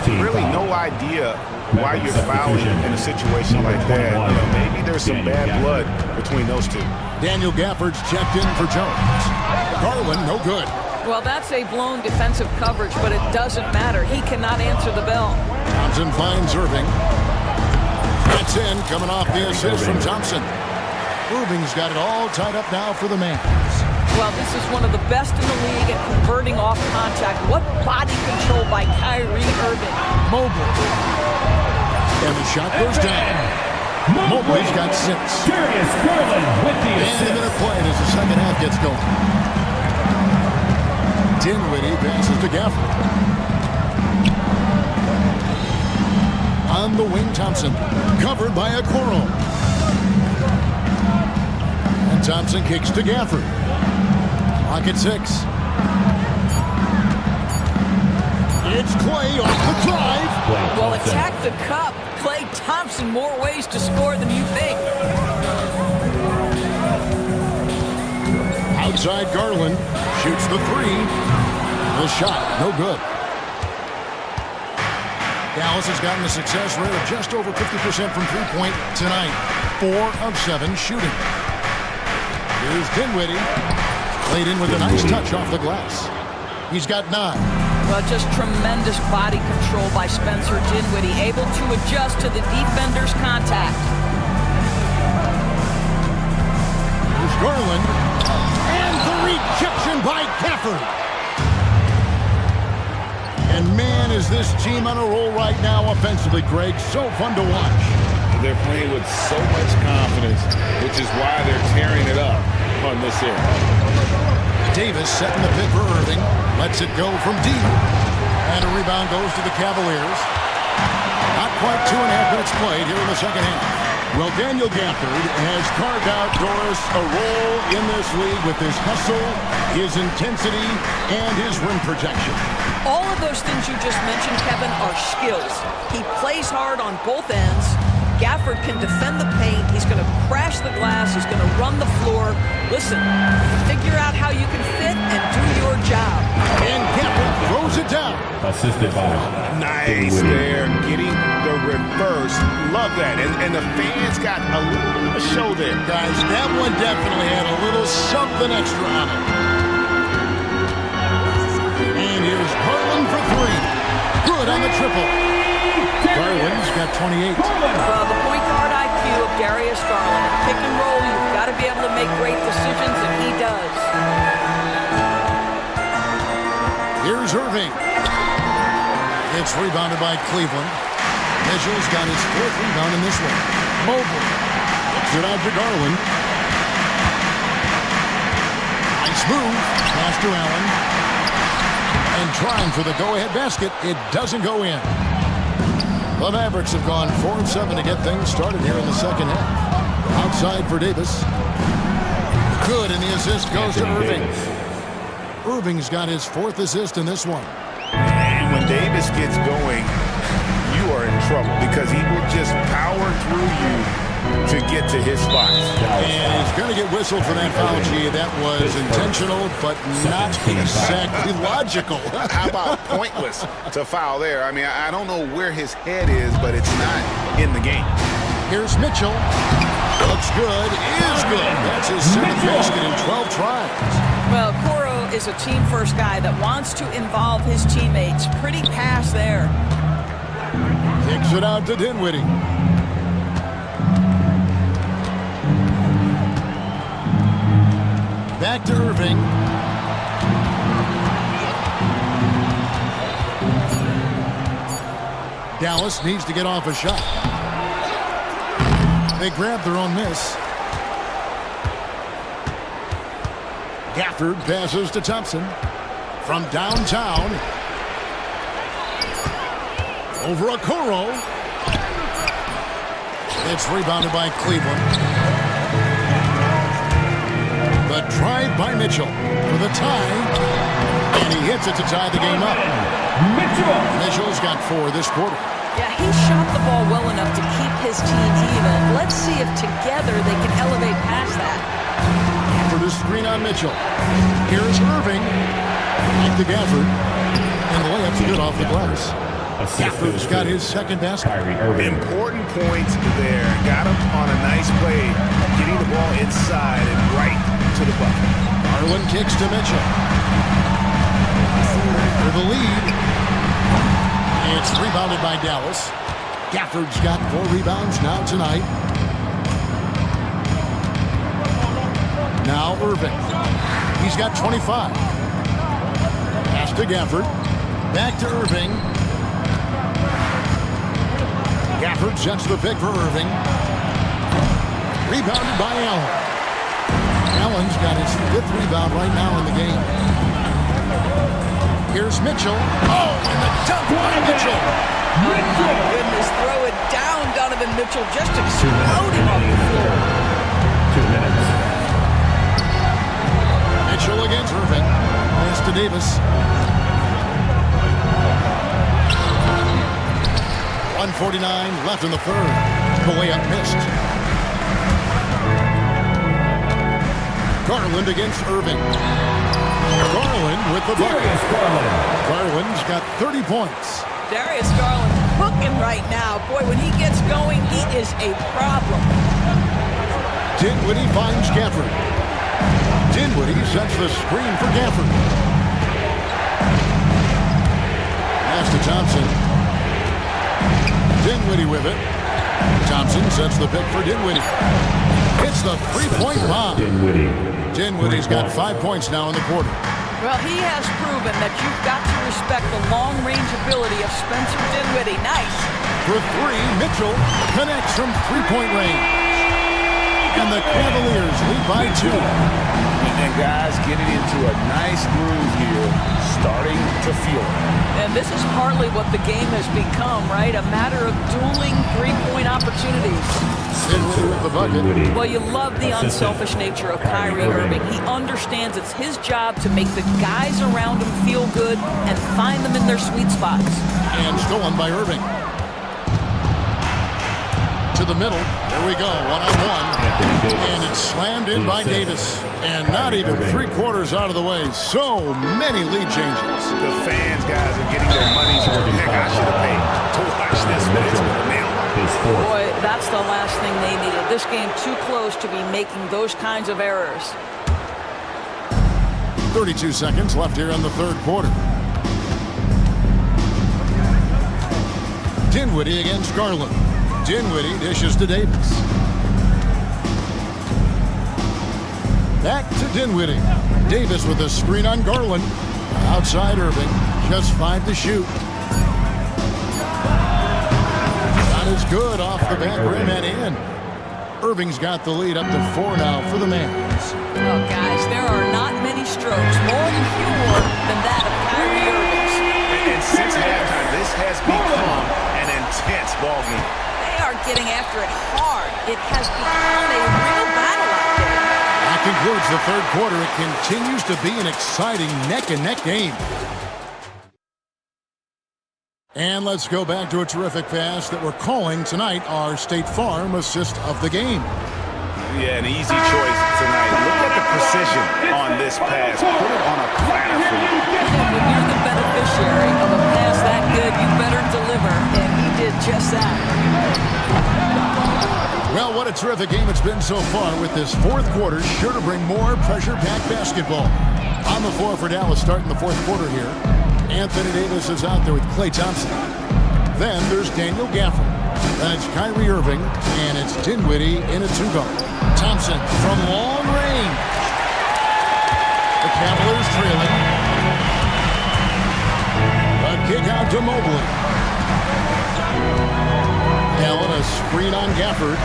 Really no idea why you're fouling in a situation like that. You know, maybe there's some bad blood between those two. Daniel Gafford's checked in for Jones. Garland, no good. Well, that's a blown defensive coverage, but it doesn't matter. He cannot answer the bell. Thompson finds Irving. That's in, coming off the assist from Thompson. Irving's got it all tied up now for the Mavs. Well, this is one of the best in the league at converting off contact. What body control by Kyrie Irving. Mobley. And the shot goes down. Mobley's got 6. Darius Garland with the assist. And a minute played as the second half gets going. Dinwiddie passes to Gafford. On the wing, Thompson. Covered by Okoro. And Thompson kicks to Gafford. Clock at 6. It's Clay off the drive. Well, attack the cup. Klay Thompson, more ways to score than you think. Outside Garland. Shoots the 3. The shot, no good. Dallas has gotten a success rate of just over 50% from three-point tonight. 4 of 7 shooting. Here's Dinwiddie. Played in with a nice touch off the glass. He's got 9. Well, just tremendous body control by Spencer Dinwiddie, able to adjust to the defender's contact. Here's Garland. And the rejection by Gafford. And man, is this team on a roll right now offensively, Greg. So fun to watch. They're playing with so much confidence, which is why they're tearing it up on this area. Davis setting the pick for Irving. Lets it go from deep. And a rebound goes to the Cavaliers. Not quite 2.5 minutes played here in the second half. Well, Daniel Gafford has carved out, Doris, a role in this league with his hustle, his intensity, and his rim protection. All of those things you just mentioned, Kevin, are skills. He plays hard on both ends. Gafford can defend the paint. He's going to crash the glass. He's going to run the floor. Listen, figure out how you can fit and do your job. And Gafford throws it down. Assisted by Nice there, getting the reverse. Love that. And the fans got a little bit of a show there. Guys, that one definitely had a little something extra on it. And here's Garland for 3. Good on the triple. Garland's got 28. Well, the point guard IQ of Darius Garland. Pick and roll, you've got to be able to make great decisions, and he does. Here's Irving. It's rebounded by Cleveland. Mitchell's got his 4th rebound in this one. Mobley gets it out to Garland. Nice move. Pass to Allen. And trying for the go-ahead basket. It doesn't go in. The Mavericks have gone 4 of 7 to get things started here in the second half. Outside for Davis. Good, and the assist goes to Irving. Irving's got his 4th assist in this one. And when Davis gets going, you are in trouble because he will just power through you to get to his spots. And he's going to get whistled for that foul, G. That was intentional, but not exactly logical. How about pointless to foul there? I mean, I don't know where his head is, but it's not in the game. Here's Mitchell. Looks good. Is good. That's his 7th basket in 12 tries. Well, Okoro is a team-first guy that wants to involve his teammates. Pretty pass there. Kicks it out to Dinwiddie. Back to Irving. Dallas needs to get off a shot. They grab their own miss. Gafford passes to Thompson from downtown. Over Okoro. It's rebounded by Cleveland. The drive by Mitchell for the tie. And he hits it to tie the game up. Mitchell's got 4 this quarter. Yeah, he shot the ball well enough to keep his team even. Let's see if together they can elevate past that. For the screen on Mitchell. Here's Irving. Back to Gafford. And the layup's good off the glass. Gafford's got his second basket. Important points there. Got him on a nice play, getting the ball inside and right to the bucket. Garland kicks to Mitchell. For the lead. It's rebounded by Dallas. Gafford's got 4 rebounds now tonight. Now Irving. He's got 25. Pass to Gafford. Back to Irving. Gafford sets the pick for Irving. Rebounded by Allen. Allen's got his 5th rebound right now in the game. Here's Mitchell. Oh, and the dunk by Mitchell. Oh, my goodness. Throw it down, Donovan Mitchell, just exploding off the floor. 2 minutes. Mitchell against Irving. Pass to Davis. 1:49 left in the third. The layup missed. Garland against Irving. Garland with the bucket. Garland's got 30 points. Darius Garland cooking right now. Boy, when he gets going, he is a problem. Dinwiddie finds Gafford. Dinwiddie sets the screen for Gafford. Pass to Thompson. Dinwiddie with it. Thompson sets the pick for Dinwiddie. Hits the 3-point bomb. Dinwiddie's got 5 points now in the quarter. Well, he has proven that you've got to respect the long-range ability of Spencer Dinwiddie. Nice. For 3, Mitchell connects from 3-point range. And the Cavaliers lead by 2. And guys getting into a nice groove here, starting to feel it. And this is partly what the game has become, right? A matter of dueling 3-point opportunities. Dinwiddie with the bucket. Well, you love the unselfish nature of Kyrie Irving. He understands it's his job to make the guys around him feel good and find them in their sweet spots. And stolen by Irving. To the middle. There we go. 1-on-1. And it's slammed in by Davis. And not even 3/4 out of the way. So many lead changes. The fans, guys, are getting their money's worth. Heck, I should have paid to watch this, but it's been a nail. Boy, that's the last thing they needed. This game too close to be making those kinds of errors. 32 seconds left here in the third quarter. Dinwiddie against Garland. Dinwiddie dishes to Davis. Back to Dinwiddie. Davis with a screen on Garland. Outside Irving. Just 5 to shoot. Not as good off the back rim and in. Irving's got the lead up to 4 now for the Mavs. Oh, guys, there are not many strokes more pure than that of Kyrie Irving's. And since halftime, this has become an intense ballgame. They are getting after it hard. It has become a real battle out there. That concludes the third quarter. It continues to be an exciting neck-and-neck game. And let's go back to a terrific pass that we're calling tonight our State Farm assist of the game. Yeah, an easy choice tonight. Look at the precision on this pass. Put it on a platter for you. When you're the beneficiary of a pass that good, you better deliver, and he did just that. Well, what a terrific game it's been so far, with this fourth quarter sure to bring more pressure-packed basketball. On the floor for Dallas starting the fourth quarter here. Anthony Davis is out there with Klay Thompson. Then there's Daniel Gafford. Then it's Kyrie Irving, and it's Dinwiddie in a 2-guard. Thompson from long range. The Cavaliers trailing. A kick out to Mobley. Allen, a screen on Gafford.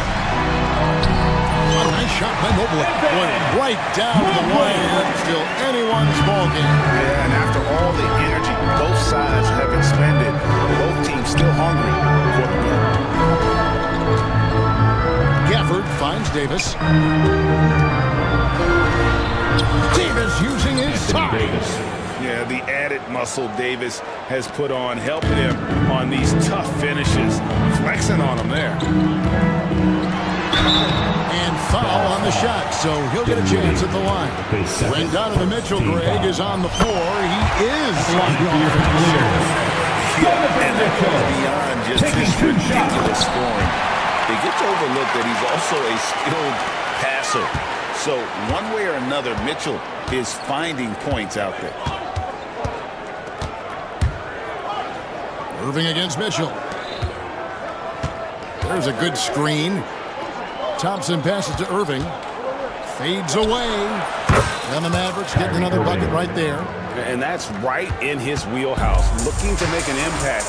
A nice shot by Mobley. Boy, right down to the wire. Still anyone's ball game. Yeah, and after all the energy both sides have expended, both teams still hungry Davis. Davis using his size. Yeah, the added muscle Davis has put on, helping him on these tough finishes. Flexing on him there. And foul on the shot, so he'll get a chance at the line. When Donovan Mitchell, Greg, is on the floor, he is locked off. Yeah, and that goes beyond just his ridiculous scoring. They get to overlook that he's also a skilled passer. So one way or another, Mitchell is finding points out there. Irving against Mitchell. There's a good screen. Thompson passes to Irving. Fades away. And the Mavericks getting another bucket right there. And that's right in his wheelhouse, looking to make an impact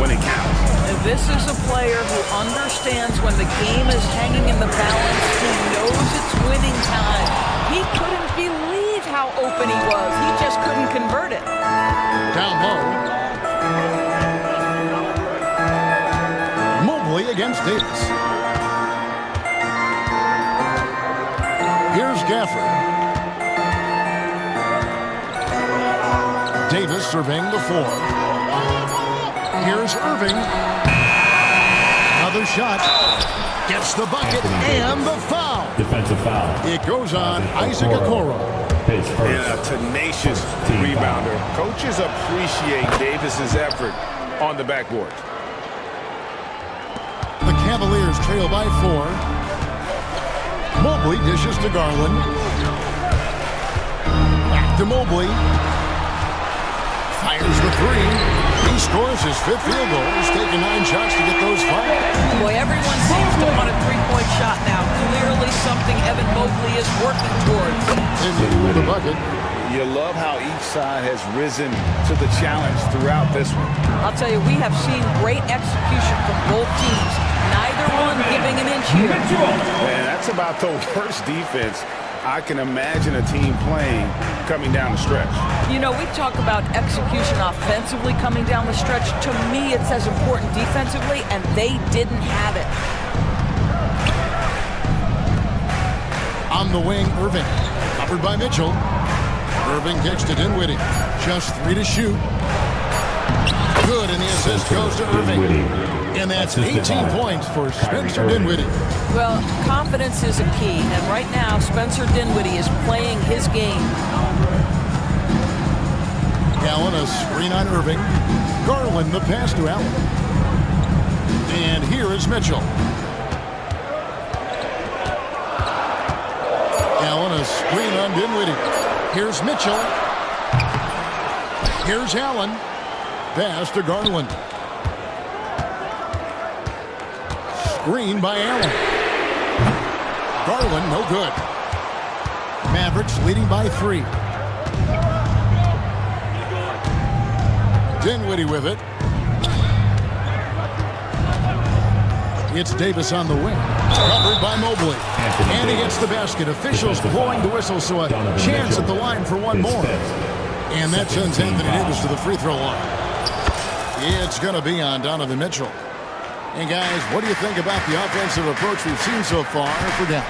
when it counts. And this is a player who understands when the game is hanging in the balance. He knows it's winning time. He couldn't believe how open he was. He just couldn't convert it. Down low. Mobley against Davis. Here's Gafford. Davis surveying the floor. Here's Irving. Another shot. Gets the bucket and the foul. Defensive foul. It goes on Isaac Okoro. And a tenacious rebounder. Coaches appreciate Davis's effort on the backboard. The Cavaliers trail by 4. Mobley dishes to Garland. Back to Mobley. Fires the 3. He scores his 5th field goal. He's taken 9 shots to get those 5. Boy, everyone seems to want a three-point shot now. Clearly something Evan Mobley is working towards. And the bucket. You love how each side has risen to the challenge throughout this one. I'll tell you, we have seen great execution from both teams. Neither one giving an inch here. Man, that's about the worst defense I can imagine a team playing coming down the stretch. You know, we talk about execution offensively coming down the stretch. To me, it's as important defensively, and they didn't have it. On the wing, Irving. Covered by Mitchell. Irving kicks to Dinwiddie. Just 3 to shoot. Good, and the assist goes to Irving. And that's 18 points for Spencer Dinwiddie. Well, confidence is a key, and right now, Spencer Dinwiddie is playing his game. Allen, a screen on Irving. Garland, the pass to Allen. And here is Mitchell. Allen, a screen on Dinwiddie. Here's Mitchell. Here's Allen. Pass to Garland. Screen by Allen. Garland, no good. Mavericks leading by 3. Dinwiddie with it. It's Davis on the wing. Covered by Mobley. And he hits the basket. Officials blowing the whistle, so a chance at the line for one more. And that sends Anthony Davis to the free throw line. It's going to be on Donovan Mitchell. And guys, what do you think about the offensive approach we've seen so far for Dallas?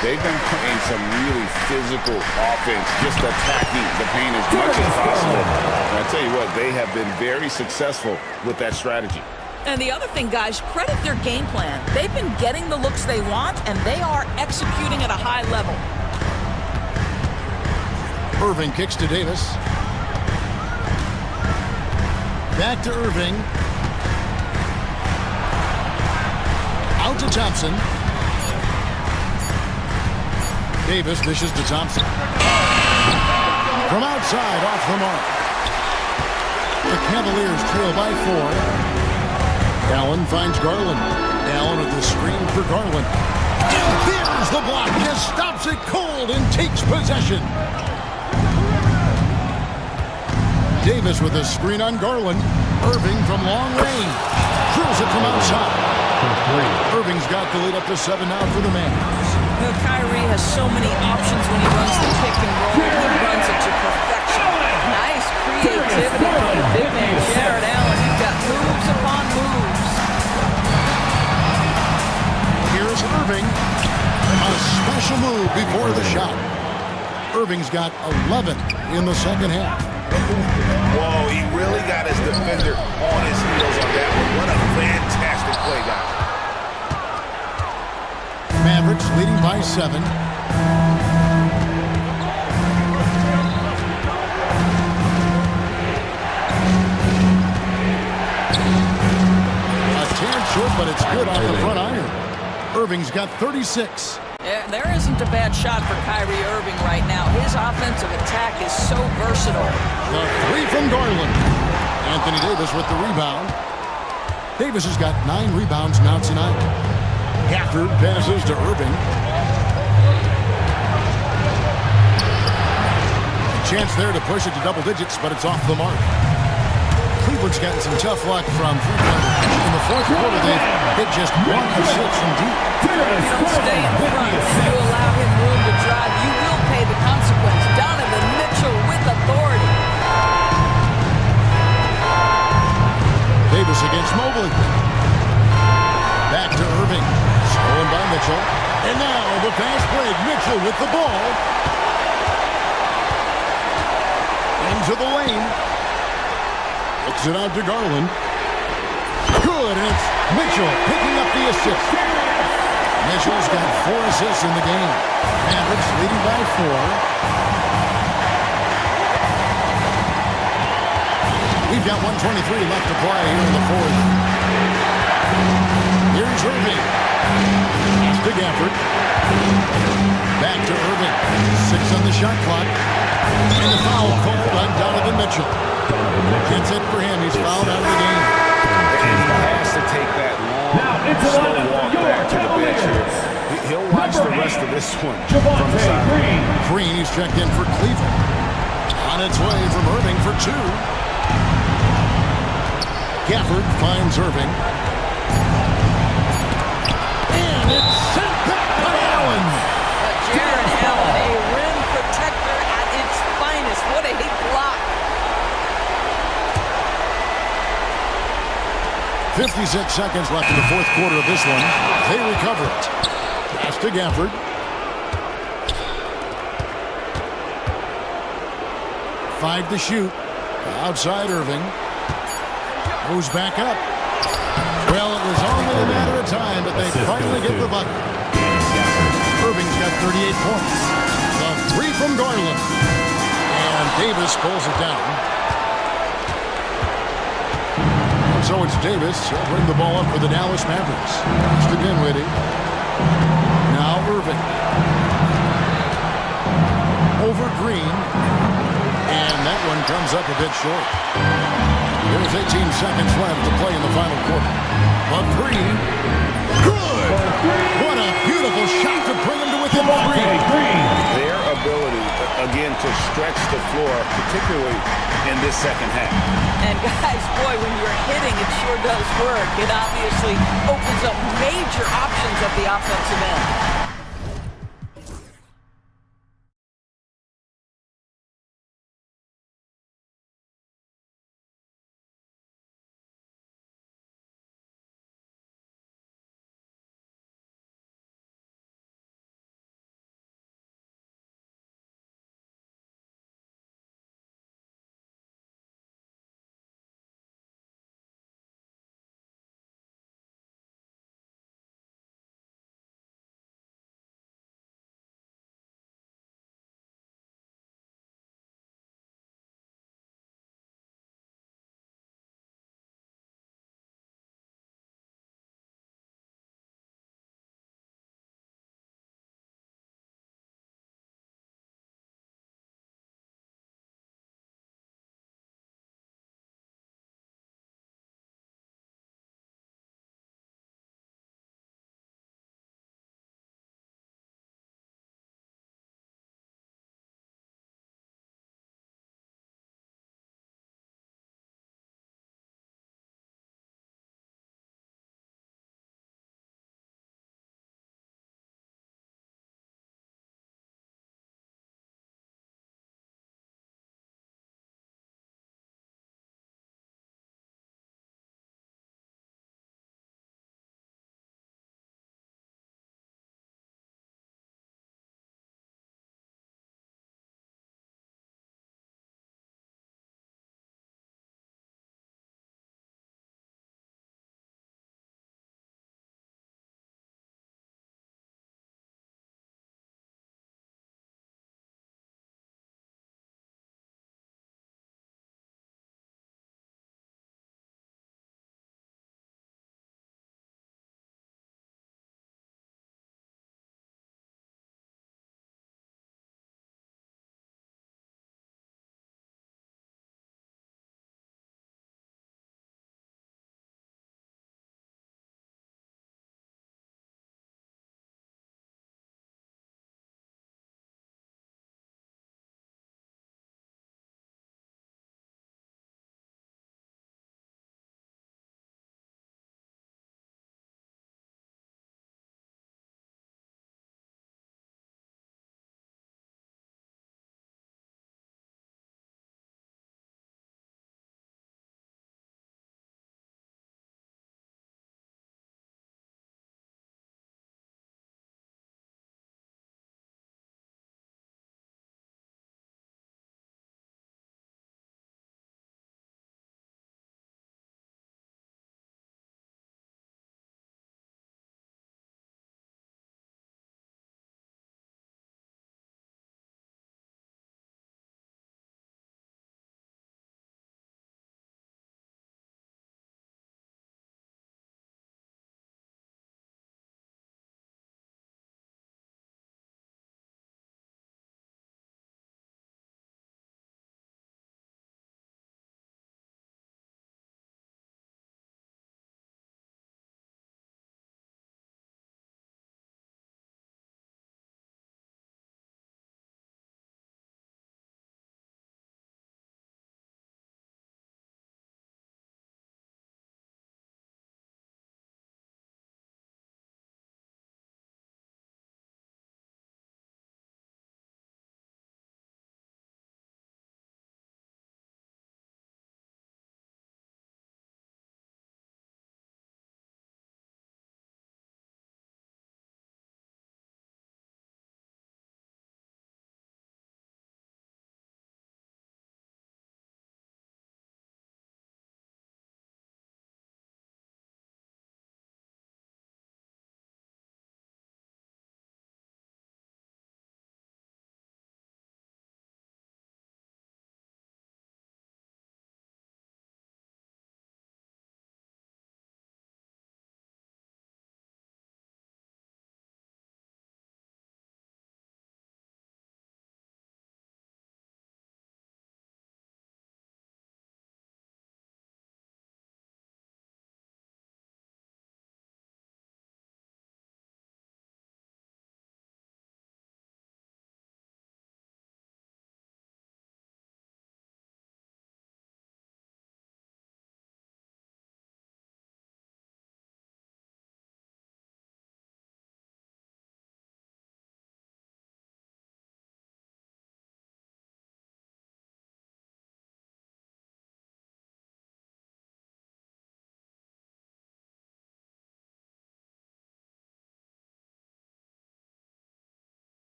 They've been playing some really physical offense, just attacking the paint as much as possible. And I tell you what, they have been very successful with that strategy. And the other thing, guys, credit their game plan. They've been getting the looks they want, and they are executing at a high level. Irving kicks to Davis. Back to Irving. Out to Thompson. Davis dishes to Thompson. From outside, off the mark. The Cavaliers trail by 4. Allen finds Garland. Allen with the screen for Garland. And there's the block. Just stops it cold and takes possession. Davis with a screen on Garland. Irving from long range. Drills it from outside. Irving's got the lead up to 7 now for the Mavs. You know, Kyrie has so many options when he runs the pick and roll. He runs it to perfection. Nice creativity from the big man, Jared Allen. He's got moves upon moves. Here's Irving. Irving's got 11 in the second half. Whoa, he really got his defender on his heels on that one. What a fantastic play, guys. Mavericks leading by 7. A tad short, but it's good off the front iron. Irving's got 36. Yeah, there isn't a bad shot for Kyrie Irving right now. His offensive attack is so versatile. The three from Garland. Anthony Davis with the rebound. Davis has got 9 rebounds now tonight. Gafford passes to Irving. A chance there to push it to double digits, but it's off the mark. Cleveland's gotten some tough luck from three-pointers. In the fourth quarter, they've hit just 1 of 6 from deep. If you don't stay in front, you allow him room to drive, you will pay the consequence. Donovan Mitchell with authority. Davis against Mobley. Back to Irving. Stolen by Mitchell. And now the fast break. Mitchell with the ball. Into the lane. Looks it out to Garland. Good, and it's Mitchell picking up the assist. Mitchell's got 4 assists in the game. Mavericks leading by 4. We've got 1:23 left to play here in the fourth. Here's Irving. Pass to Gafford. Back to Irving. 6 on the shot clock. And the foul called on Donovan Mitchell. That's it for him. He's fouled out of the game. And he has to take that long, slow walk back to the bench here. He'll watch the rest of this one from the side. Green, he's checked in for Cleveland. On its way from Irving for 2. Gafford finds Irving. And it's sent back by Allen. Jared Allen, a rim protector at its finest. What a hit block. 56 seconds left in the fourth quarter of this one. They recover it. Pass to Gafford. Five to shoot. Outside Irving. Moves back up. Well, it was only a matter of time, but they finally get the bucket. Irving's got 38 points. The 3 from Garland. And Davis pulls it down. So it's Davis. He'll bring the ball up for the Dallas Mavericks. It's to Dinwiddie. Now Irving. Over Green. And that one comes up a bit short. There's 18 seconds left to play in the final quarter. A 3. Good! What a beautiful shot to bring him to within 3. Their ability, again, to stretch the floor, particularly in this second half. And guys, boy, when you're hitting, it sure does work. It obviously opens up major options at the offensive end.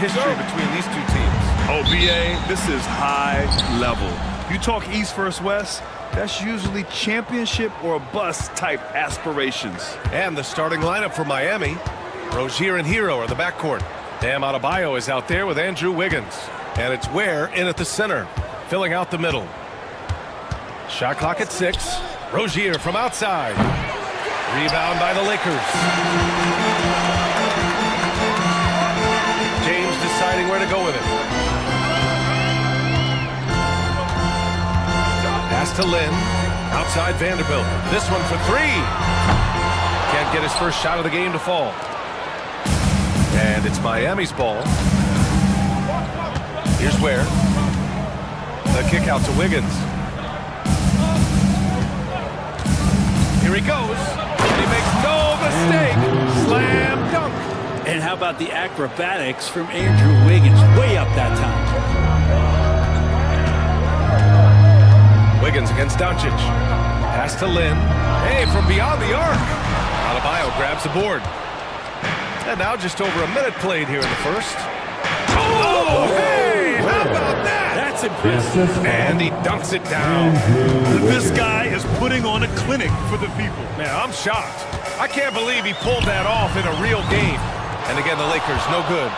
history between these two teams. Oh, BA, this is high level. You talk East versus West, that's usually championship or bust type aspirations. And the starting lineup for Miami. Rozier and Hero are the backcourt. Bam Adebayo is out there with Andrew Wiggins. And it's Ware in at the center, filling out the middle. Shot clock at 6. Rozier from outside. Rebound by the Lakers. James deciding where to go with it. Pass to Lynn. Outside Vanderbilt. This one for 3. Can't get his first shot of the game to fall. And it's Miami's ball. Here's Ware. The kick out to Wiggins. Here he goes. And he makes no mistake. Slam dunk. And how about the acrobatics from Andrew Wiggins? Way up that time. Wiggins against Doncic. Pass to Lynn. Hey, from beyond the arc. Adebayo grabs the board. And now just over a minute played here in the first. Oh, hey, how about that? That's impressive. And he dunks it down. This guy is putting on a clinic for the people. Man, I'm shocked. I can't believe he pulled that off in a real game. And again, the Lakers, no good.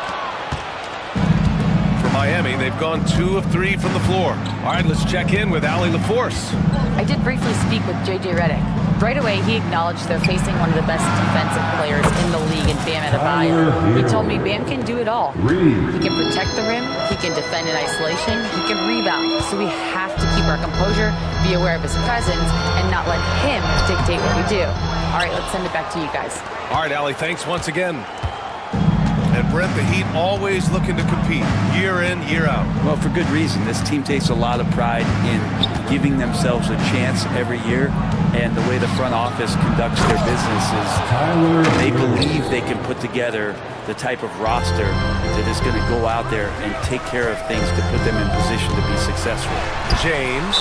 For Miami, they've gone 2 of 3 from the floor. All right, let's check in with Allie LaForce. I did briefly speak with J.J. Redick. Right away, he acknowledged they're facing one of the best defensive players in the league in Bam Adebayo. He told me Bam can do it all. He can protect the rim, he can defend in isolation, he can rebound. So we have to keep our composure, be aware of his presence, and not let him dictate what we do. All right, let's send it back to you guys. All right, Allie, thanks once again. And Brent, the Heat always looking to compete year in, year out. Well, for good reason. This team takes a lot of pride in giving themselves a chance every year. And the way the front office conducts their business is they believe they can put together the type of roster that is going to go out there and take care of things to put them in position to be successful. James,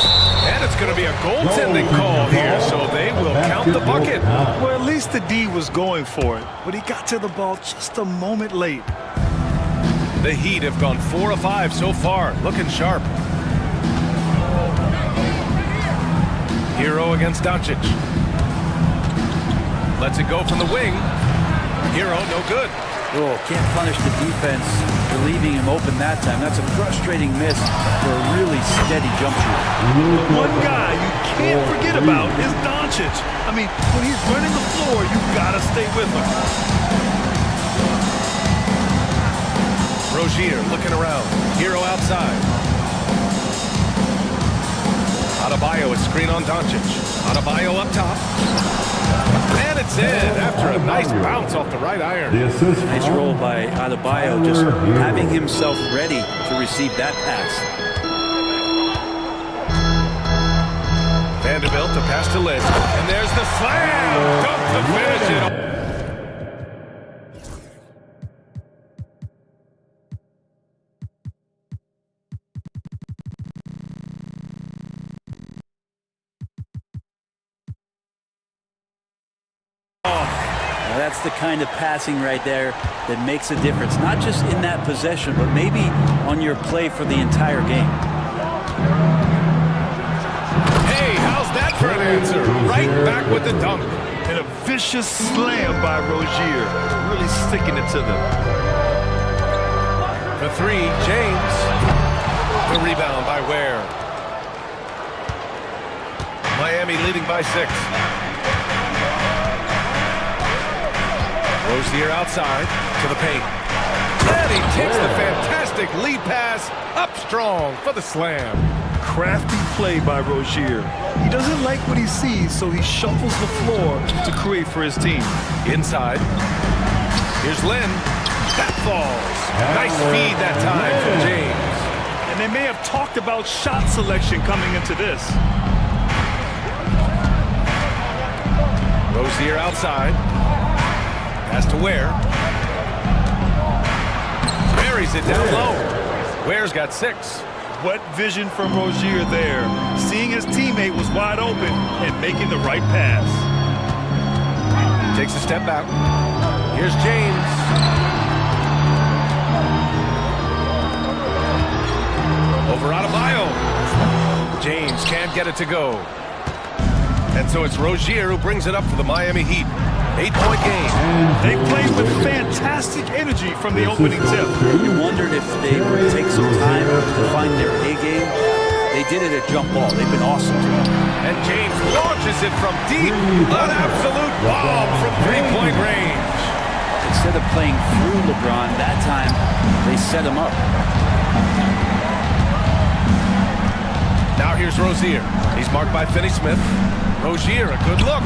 and it's going to be a goaltending call here, so they will count the bucket. Well, at least the D was going for it, but he got to the ball just a moment late. The Heat have gone 4 of 5 so far, looking sharp. Hero against Doncic. Lets it go from the wing. Hero, no good. Oh, can't punish the defense for leaving him open that time. That's a frustrating miss for a really steady jump shooter. One guy you can't forget about is Doncic. I mean, when he's running the floor, you gotta stay with him. Rozier looking around. Hero outside. Adebayo is screen on Doncic. Adebayo up top. And it's in after a nice bounce off the right iron. Nice roll by Adebayo, just having himself ready to receive that pass. Vanderbilt to pass to Lynn. And there's the slam! Dunk to finish it. That's the kind of passing right there that makes a difference, not just in that possession, but maybe on your play for the entire game. Hey, how's that for an answer? Right back with the dunk. And a vicious slam by Rozier, really sticking it to them. The 3, James. The rebound by Ware. Miami leading by 6. Rozier outside to the paint. And he takes the fantastic lead pass up strong for the slam. Crafty play by Rozier. He doesn't like what he sees, so he shuffles the floor to create for his team. Inside. Here's Lynn. That falls. Nice feed that time from James. And they may have talked about shot selection coming into this. Rozier outside. Pass to Ware. Buries it down low. Ware's got 6. What vision from Rozier there. Seeing his teammate was wide open and making the right pass. Takes a step back. Here's James. get it to go. And so it's Rozier who brings it up for the Miami Heat. 8-point game. They played with fantastic energy from the opening tip. You wondered if they would take some time to find their A game. They did it at jump ball. They've been awesome. And James launches it from deep. An absolute bomb from three-point range. Instead of playing through LeBron, that time they set him up. Now here's Rozier. He's marked by Finney-Smith. Rozier, a good look.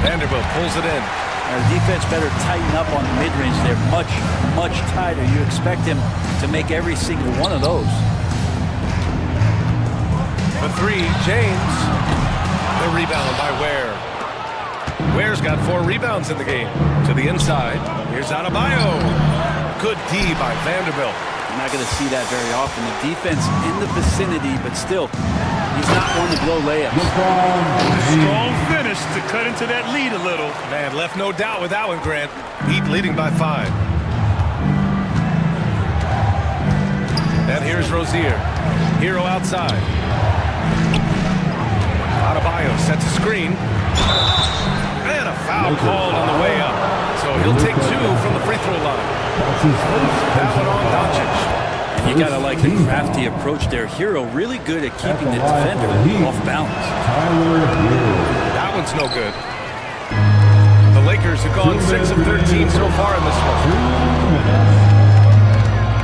Vanderbilt pulls it in. Our defense better tighten up on the mid-range. They're much, much tighter. You expect him to make every single one of those. The three, James. The rebound by Ware. Ware's got 4 rebounds in the game. To the inside. Here's Adebayo. Good D by Vanderbilt. You're not going to see that very often. The defense in the vicinity, but still, he's not going to blow layups. Strong finish to cut into that lead a little. Man, left no doubt with that one, Grant. Heat leading by 5. And here's Rozier. Hero outside. Adebayo sets a screen. And a foul called on the way up. So he'll take 2 from the free throw line. That one on Doncic. You gotta like the crafty approach there. Hero really good at keeping the defender off balance. That one's no good. The Lakers have gone 6 of 13 so far in this one.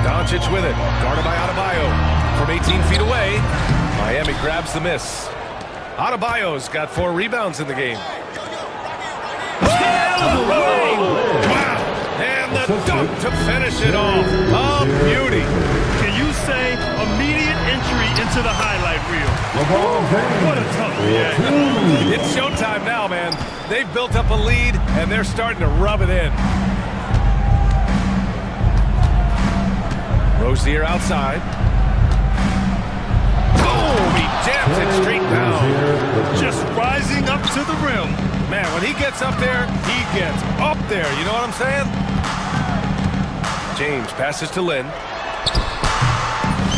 Doncic with it, guarded by Adebayo. From 18 feet away, Miami grabs the miss. Adebayo's got 4 rebounds in the game. Wow! And the dunk to finish it off. A beauty. Can you say immediate entry into the highlight reel? What a tough reaction. It's showtime now, man. They've built up a lead, and they're starting to rub it in. Rozier outside. Boom! He jams it straight down. Just rising up to the rim. Man, when he gets up there, he gets up there. You know what I'm saying? James passes to Lynn.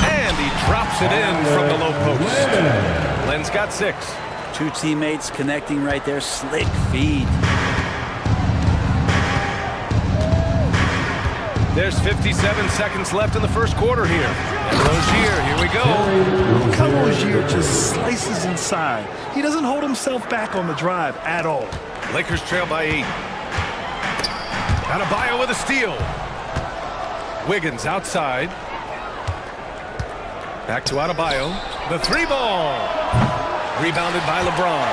And he drops it in from the low post. Lynn's got 6. 2 teammates connecting right there. Slick feed. There's 57 seconds left in the first quarter here. And Rozier, here we go. Look how Rozier just slices inside. He doesn't hold himself back on the drive at all. Lakers trail by 8. Adebayo with a steal. Wiggins outside. Back to Adebayo. The 3-ball. Rebounded by LeBron.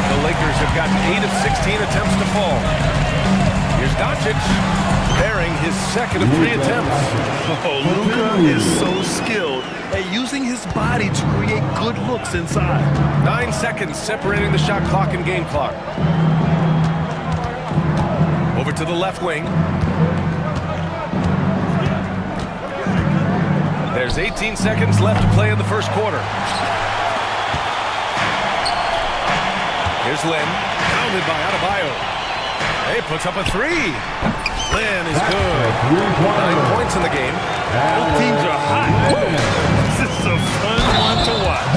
The Lakers have gotten 8 of 16 attempts to fall. Here's Doncic. Bearing his second of 3 attempts. Oh, Luka is so skilled at using his body to create good looks inside. 9 seconds separating the shot clock and game clock. Over to the left wing. There's 18 seconds left to play in the first quarter. Here's Lynn, pounded by Adebayo. He puts up a 3. Lynn is good. 9 points in the game. Both teams are hot. This is a fun one to watch.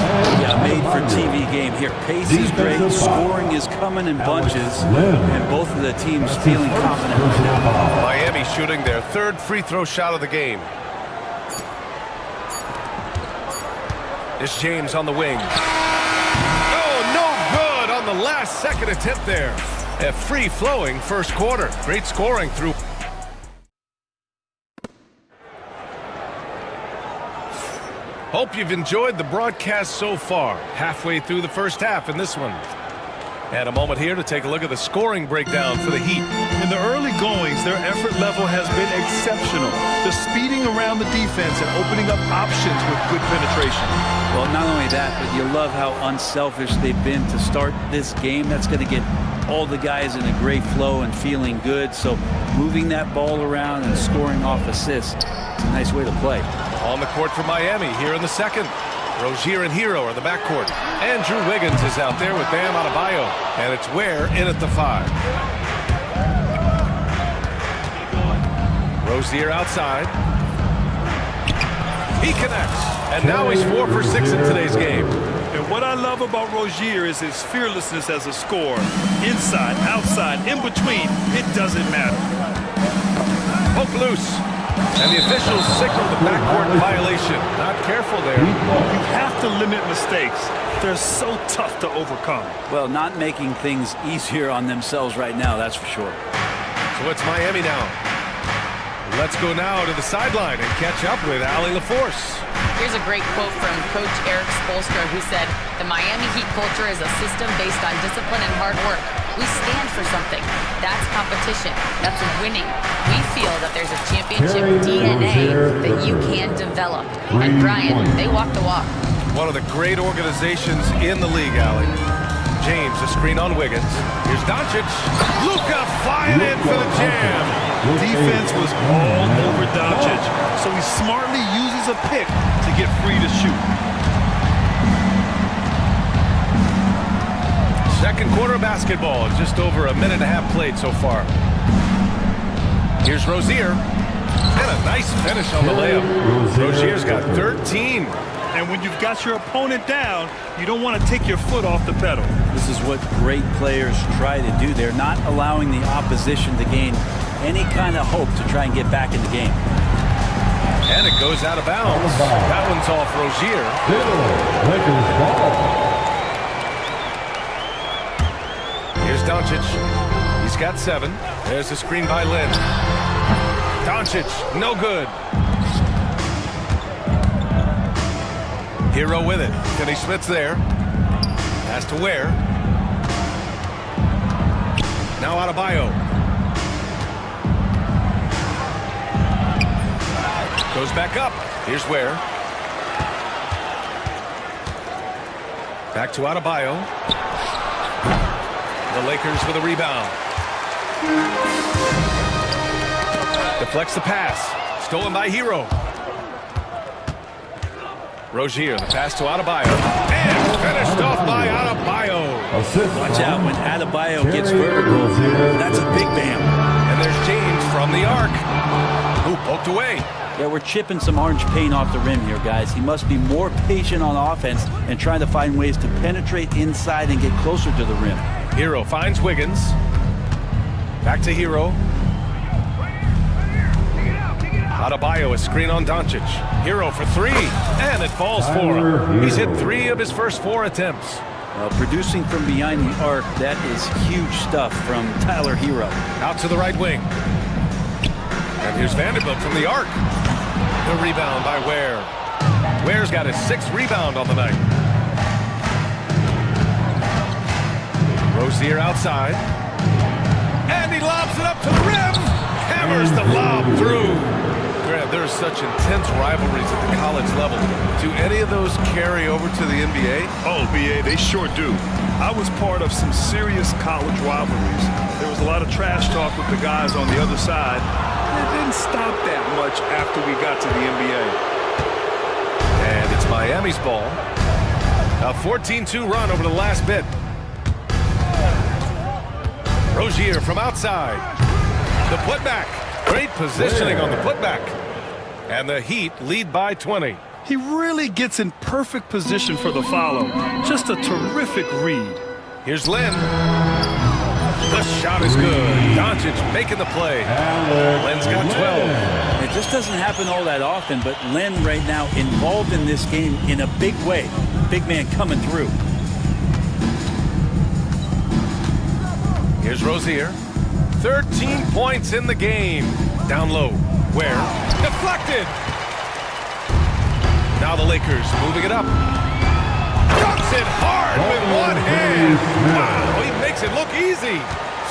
Yeah, made for TV game here. Pace is great. Scoring is coming in bunches. And both of the teams feeling confident right now. Miami shooting their 3rd free throw shot of the game. It's James on the wing. Oh, no good on the last second attempt there. A free-flowing first quarter. Great scoring through. Hope you've enjoyed the broadcast so far. Halfway through the first half in this one. And a moment here to take a look at the scoring breakdown for the Heat. In the early goings, their effort level has been exceptional. The speeding around the defense and opening up options with good penetration. Well, not only that, but you love how unselfish they've been to start this game. That's going to get all the guys in a great flow and feeling good. So moving that ball around and scoring off assists, it's a nice way to play. On the court for Miami here in the second. Rozier and Hero are the backcourt. Andrew Wiggins is out there with Bam Adebayo. And it's Ware in at the 5. Rozier outside. He connects. And now he's 4 for 6 in today's game. And what I love about Rozier is his fearlessness as a scorer. Inside, outside, in between, it doesn't matter. Poke loose. And the officials signal the backcourt violation. Not careful there. You have to limit mistakes. They're so tough to overcome. Well, not making things easier on themselves right now, that's for sure. So it's Miami now. Let's go now to the sideline and catch up with Allie LaForce. Here's a great quote from Coach Eric Spoelstra, who said, "The Miami Heat culture is a system based on discipline and hard work. We stand for something. That's competition. That's winning. We feel that there's a championship DNA that you can develop." And Brian, they walk the walk. One of the great organizations in the league, Allie. James, a screen on Wiggins. Here's Doncic. Luka flying in for the jam. Defense was all over Doncic, so he smartly uses a pick to get free to shoot. Second quarter of basketball, just over a minute and a half played so far. Here's Rozier. And a nice finish on the layup. Rozier's got 13. And when you've got your opponent down, you don't want to take your foot off the pedal. This is what great players try to do. They're not allowing the opposition to gain any kind of hope to try and get back in the game. And it goes out of bounds. That one's off Rozier. Here's Doncic. He's got 7. There's a screen by Lynn. Doncic, no good. Hero with it. Finney Smith's there. Has to Ware. Now Adebayo. Goes back up. Here's Ware. Back to Adebayo. The Lakers with a rebound. Deflects the pass. Stolen by Hero. Rozier, the pass to Adebayo. And finished off by Adebayo. Watch out when Adebayo gets vertical. That's a big bam. And there's James from the arc. Who poked away. Yeah, we're chipping some orange paint off the rim here, guys. He must be more patient on offense and trying to find ways to penetrate inside and get closer to the rim. Hero finds Wiggins. Back to Hero. Adebayo, a screen on Doncic. Hero for 3, and it falls for him. He's hit 3 of his first 4 attempts. Producing from behind the arc, that is huge stuff from Tyler Hero. Out to the right wing. And here's Vanderbilt from the arc. The rebound by Ware. Ware's got his 6th rebound on the night. Rozier outside. And he lobs it up to the rim. Hammers the lob through. Grant, there's such intense rivalries at the college level. Do any of those carry over to the NBA? Oh, BA, they sure do. I was part of some serious college rivalries. There was a lot of trash talk with the guys on the other side. And it didn't stop that much after we got to the NBA. And it's Miami's ball. A 14-2 run over the last bit. Rozier from outside. The putback. Great positioning on the putback. And the Heat lead by 20. He really gets in perfect position for the follow. Just a terrific read. Here's Lynn. The shot is good. Doncic making the play. Lynn's got 12. It just doesn't happen all that often, but Lynn right now involved in this game in a big way. Big man coming through. Here's Rozier. 13 points in the game. Down low. Where? Deflected. Now the Lakers moving it up. Dunks it hard with one hand. Wow, he makes it look easy.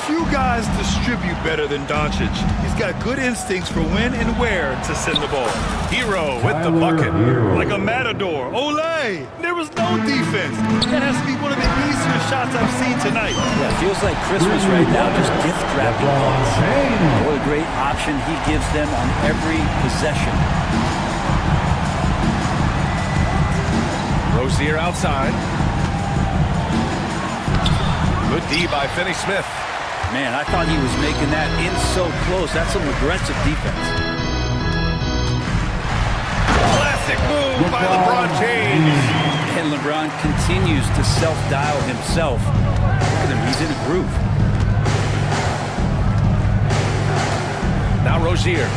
Few guys distribute better than Doncic. He's got good instincts for when and where to send the ball. Hero with the bucket. Like a matador. Olay! There was no defense. That has to be one of the easier shots I've seen tonight. Yeah, feels like Christmas right now, just gift wrapping balls. What a great option he gives them on every possession. Rozier outside. Good D by Finney Smith. Man, I thought he was making that in so close. That's some aggressive defense. Classic by LeBron James. And LeBron continues to self-dial himself. Look at him, he's in a groove. Now Rozier.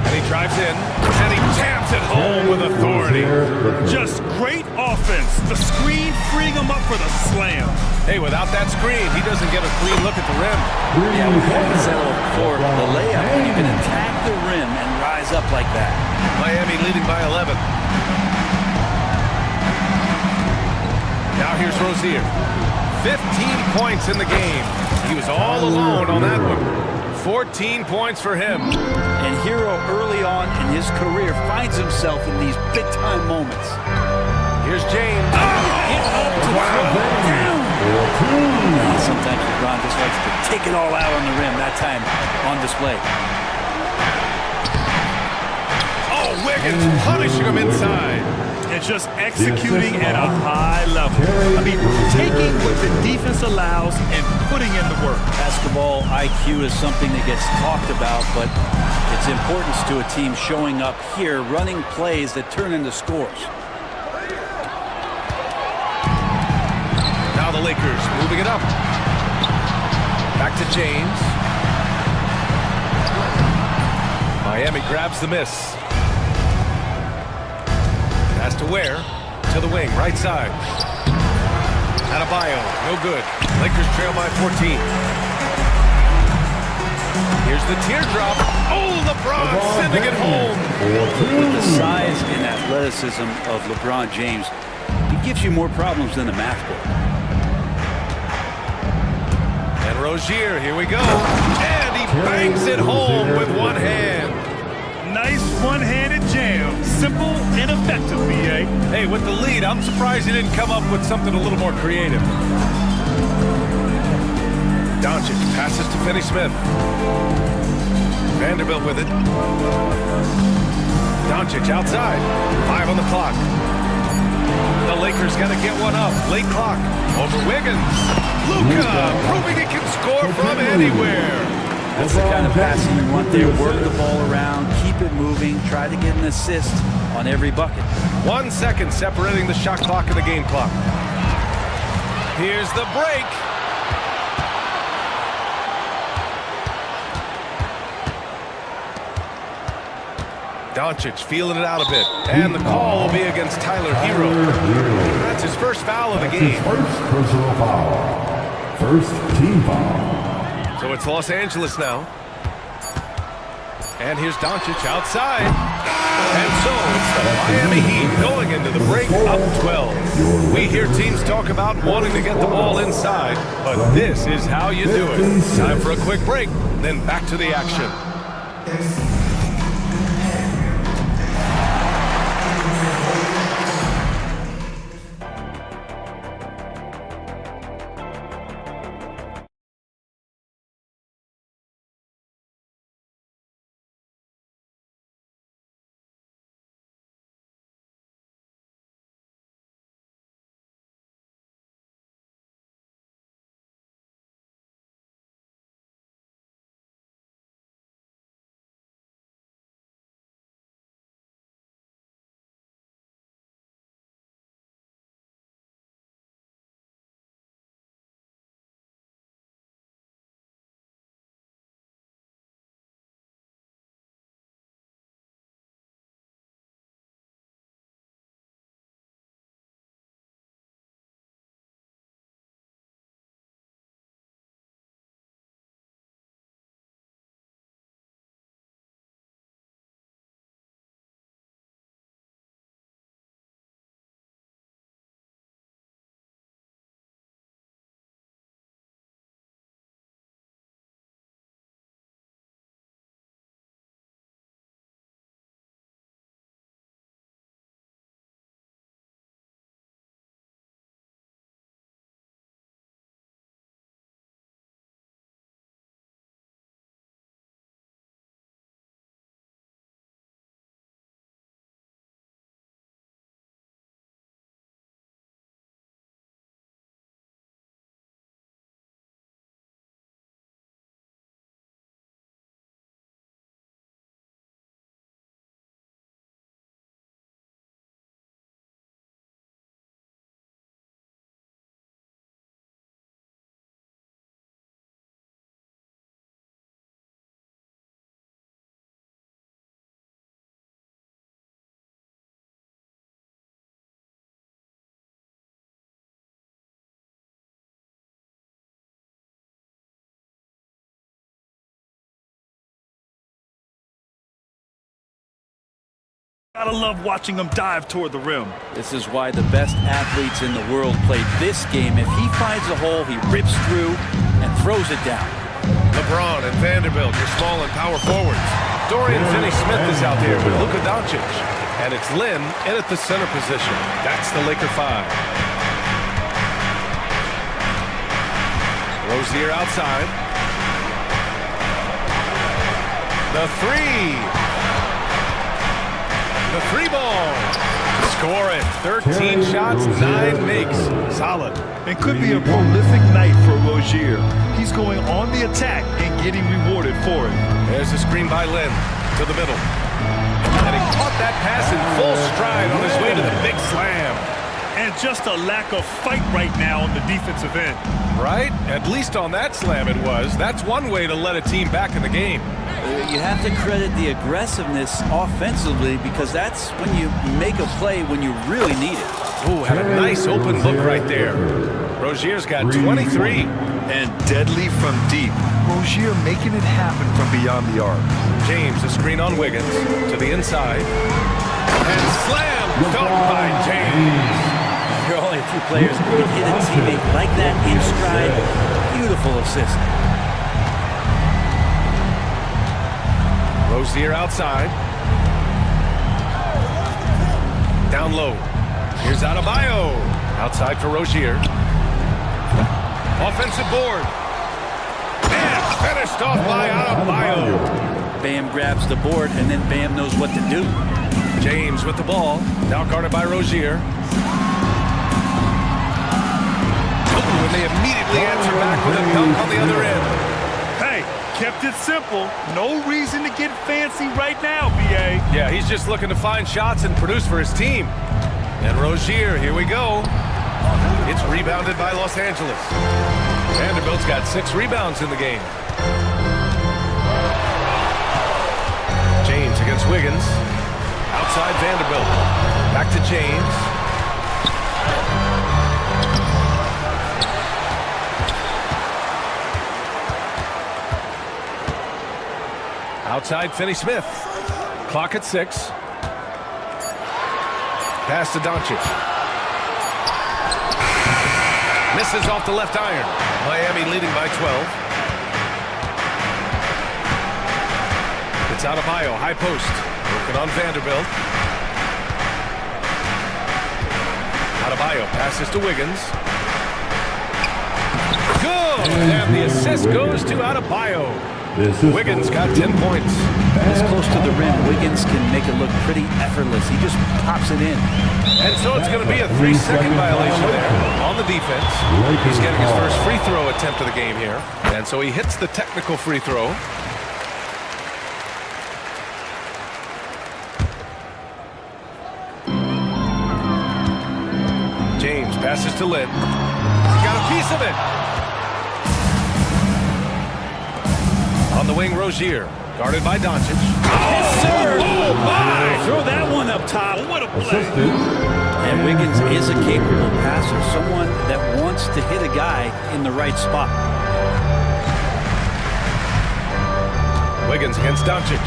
And he drives in, and he jams it home with authority. Just great offense. The screen freeing him up for the slam. Hey, without that screen, he doesn't get a clean look at the rim. Yeah, we had to settle for the layup. You can attack the rim and rise up like that. Miami leading by 11. Now here's Rozier. 15 points in the game. He was all alone on that one. 14 points for him. And Hero early on in his career finds himself in these big-time moments. Here's James. Sometimes LeBron just likes to take it all out on the rim, that time on display. Oh, Wiggins punishing him inside. And just executing at a high level. I mean, taking what the defense allows and putting in the work. Basketball IQ is something that gets talked about, but its importance to a team showing up here, running plays that turn into scores. Now the Lakers moving it up. Back to James. Miami grabs the miss. Pass to Ware, to the wing, right side. Adebayo, no good. Lakers trail by 14. Here's the teardrop. Oh, LeBron sending it home. With the size and athleticism of LeBron James, he gives you more problems than a math book. And Rozier, here we go. And he bangs it home with one hand. Nice one-handed jam. Simple and effective, B.A. Hey, with the lead, I'm surprised he didn't come up with something a little more creative. Doncic passes to Finney-Smith. Vanderbilt with it. Doncic outside. 5 on the clock. The Lakers got to get one up. Late clock. Over Wiggins. Luka proving he can score from anywhere. That's the kind of passing you want there. Work the ball around, keep it moving, try to get an assist on every bucket. 1 second separating the shot clock and the game clock. Here's the break. Doncic feeling it out a bit. And the call will be against Tyler Hero. That's his first foul of the game. First personal foul. First team foul. So it's Los Angeles now. And here's Doncic outside. And so it's the Miami Heat going into the break up 12. We hear teams talk about wanting to get the ball inside, but this is how you do it. Time for a quick break, then back to the action. Gotta love watching him dive toward the rim. This is why the best athletes in the world play this game. If he finds a hole, he rips through and throws it down. LeBron and Vanderbilt, your small and power forwards. Dorian Finney-Smith is out there with Luka Doncic. And it's Lynn in at the center position. That's the Laker 5. Rozier outside. The three. The three ball. Score it. 13 shots, 9 makes. Solid. It could be a prolific night for Rozier. He's going on the attack and getting rewarded for it. There's a screen by Lynn to the middle. And he caught that pass in full stride on his way to the big slam. And just a lack of fight right now on the defensive end. Right? At least on that slam it was. That's one way to let a team back in the game. You have to credit the aggressiveness offensively because that's when you make a play when you really need it. Ooh, had a nice open look right there. Rozier's got 23. And deadly from deep. Rozier making it happen from beyond the arc. James, a screen on Wiggins to the inside. And slam dunked by James. There are only a few players who can hit a teammate like that in stride. Beautiful assist. Rozier outside. Down low. Here's Adebayo. Outside for Rozier. Offensive board. And finished off by Adebayo. Bam grabs the board, and then Bam knows what to do. James with the ball. Now guarded by Rozier. And they immediately answer back with a dunk on the other end. Hey, kept it simple. No reason to get fancy right now, B.A. Yeah, he's just looking to find shots and produce for his team. And Rozier, here we go. It's rebounded by Los Angeles. Vanderbilt's got 6 rebounds in the game. James against Wiggins. Outside Vanderbilt. Back to James. Outside Finney-Smith. Clock at 6. Pass to Doncic. Misses off the left iron. Miami leading by 12. It's Adebayo, high post. Working on Vanderbilt. Adebayo passes to Wiggins. Good! And the assist goes to Adebayo. Wiggins got 10 points. This close to the rim, Wiggins can make it look pretty effortless. He just pops it in. And so it's going to be a 3-second violation there on the defense. He's getting his first free throw attempt of the game here. And so he hits the technical free throw. James passes to Lynn. Got a piece of it. On the wing, Rozier. Guarded by Doncic. Yes, sir! Oh, my! Throw that one up top. What a play. And Wiggins is a capable passer, someone that wants to hit a guy in the right spot. Wiggins against Doncic.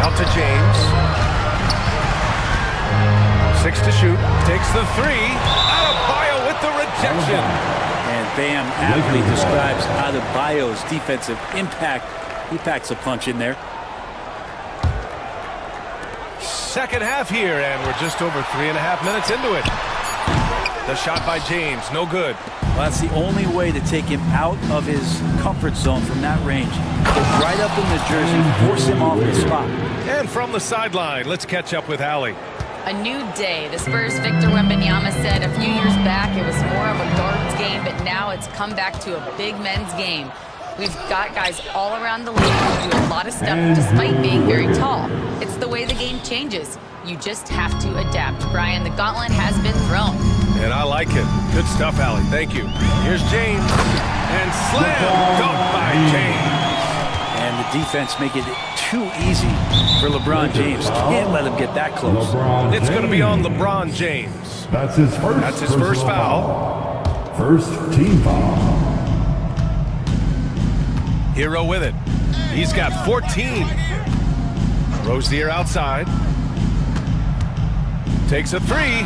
Out to James. 6 to shoot. Takes the 3. Adebayo with the rejection. And Bam aptly describes Adebayo's defensive impact. He packs a punch in there. Second half here, and we're just over 3.5 minutes into it. The shot by James, no good. Well, that's the only way to take him out of his comfort zone from that range. Get right up in the jersey, force him off the spot. And from the sideline, let's catch up with Allie. A new day. The Spurs' Victor Wembanyama said a few years back it was more of a guards game, but now it's come back to a big men's game. We've got guys all around the league who do a lot of stuff despite being very tall. It's the way the game changes. You just have to adapt. Brian, the gauntlet has been thrown. And I like it. Good stuff, Allie. Thank you. Here's James. And slam dunk by James. And the defense make it too easy for LeBron James. Can't let him get that close. It's going to be on LeBron James. That's his first foul. First team foul. Hero with it. He's got 14. Rozier outside. Takes a three.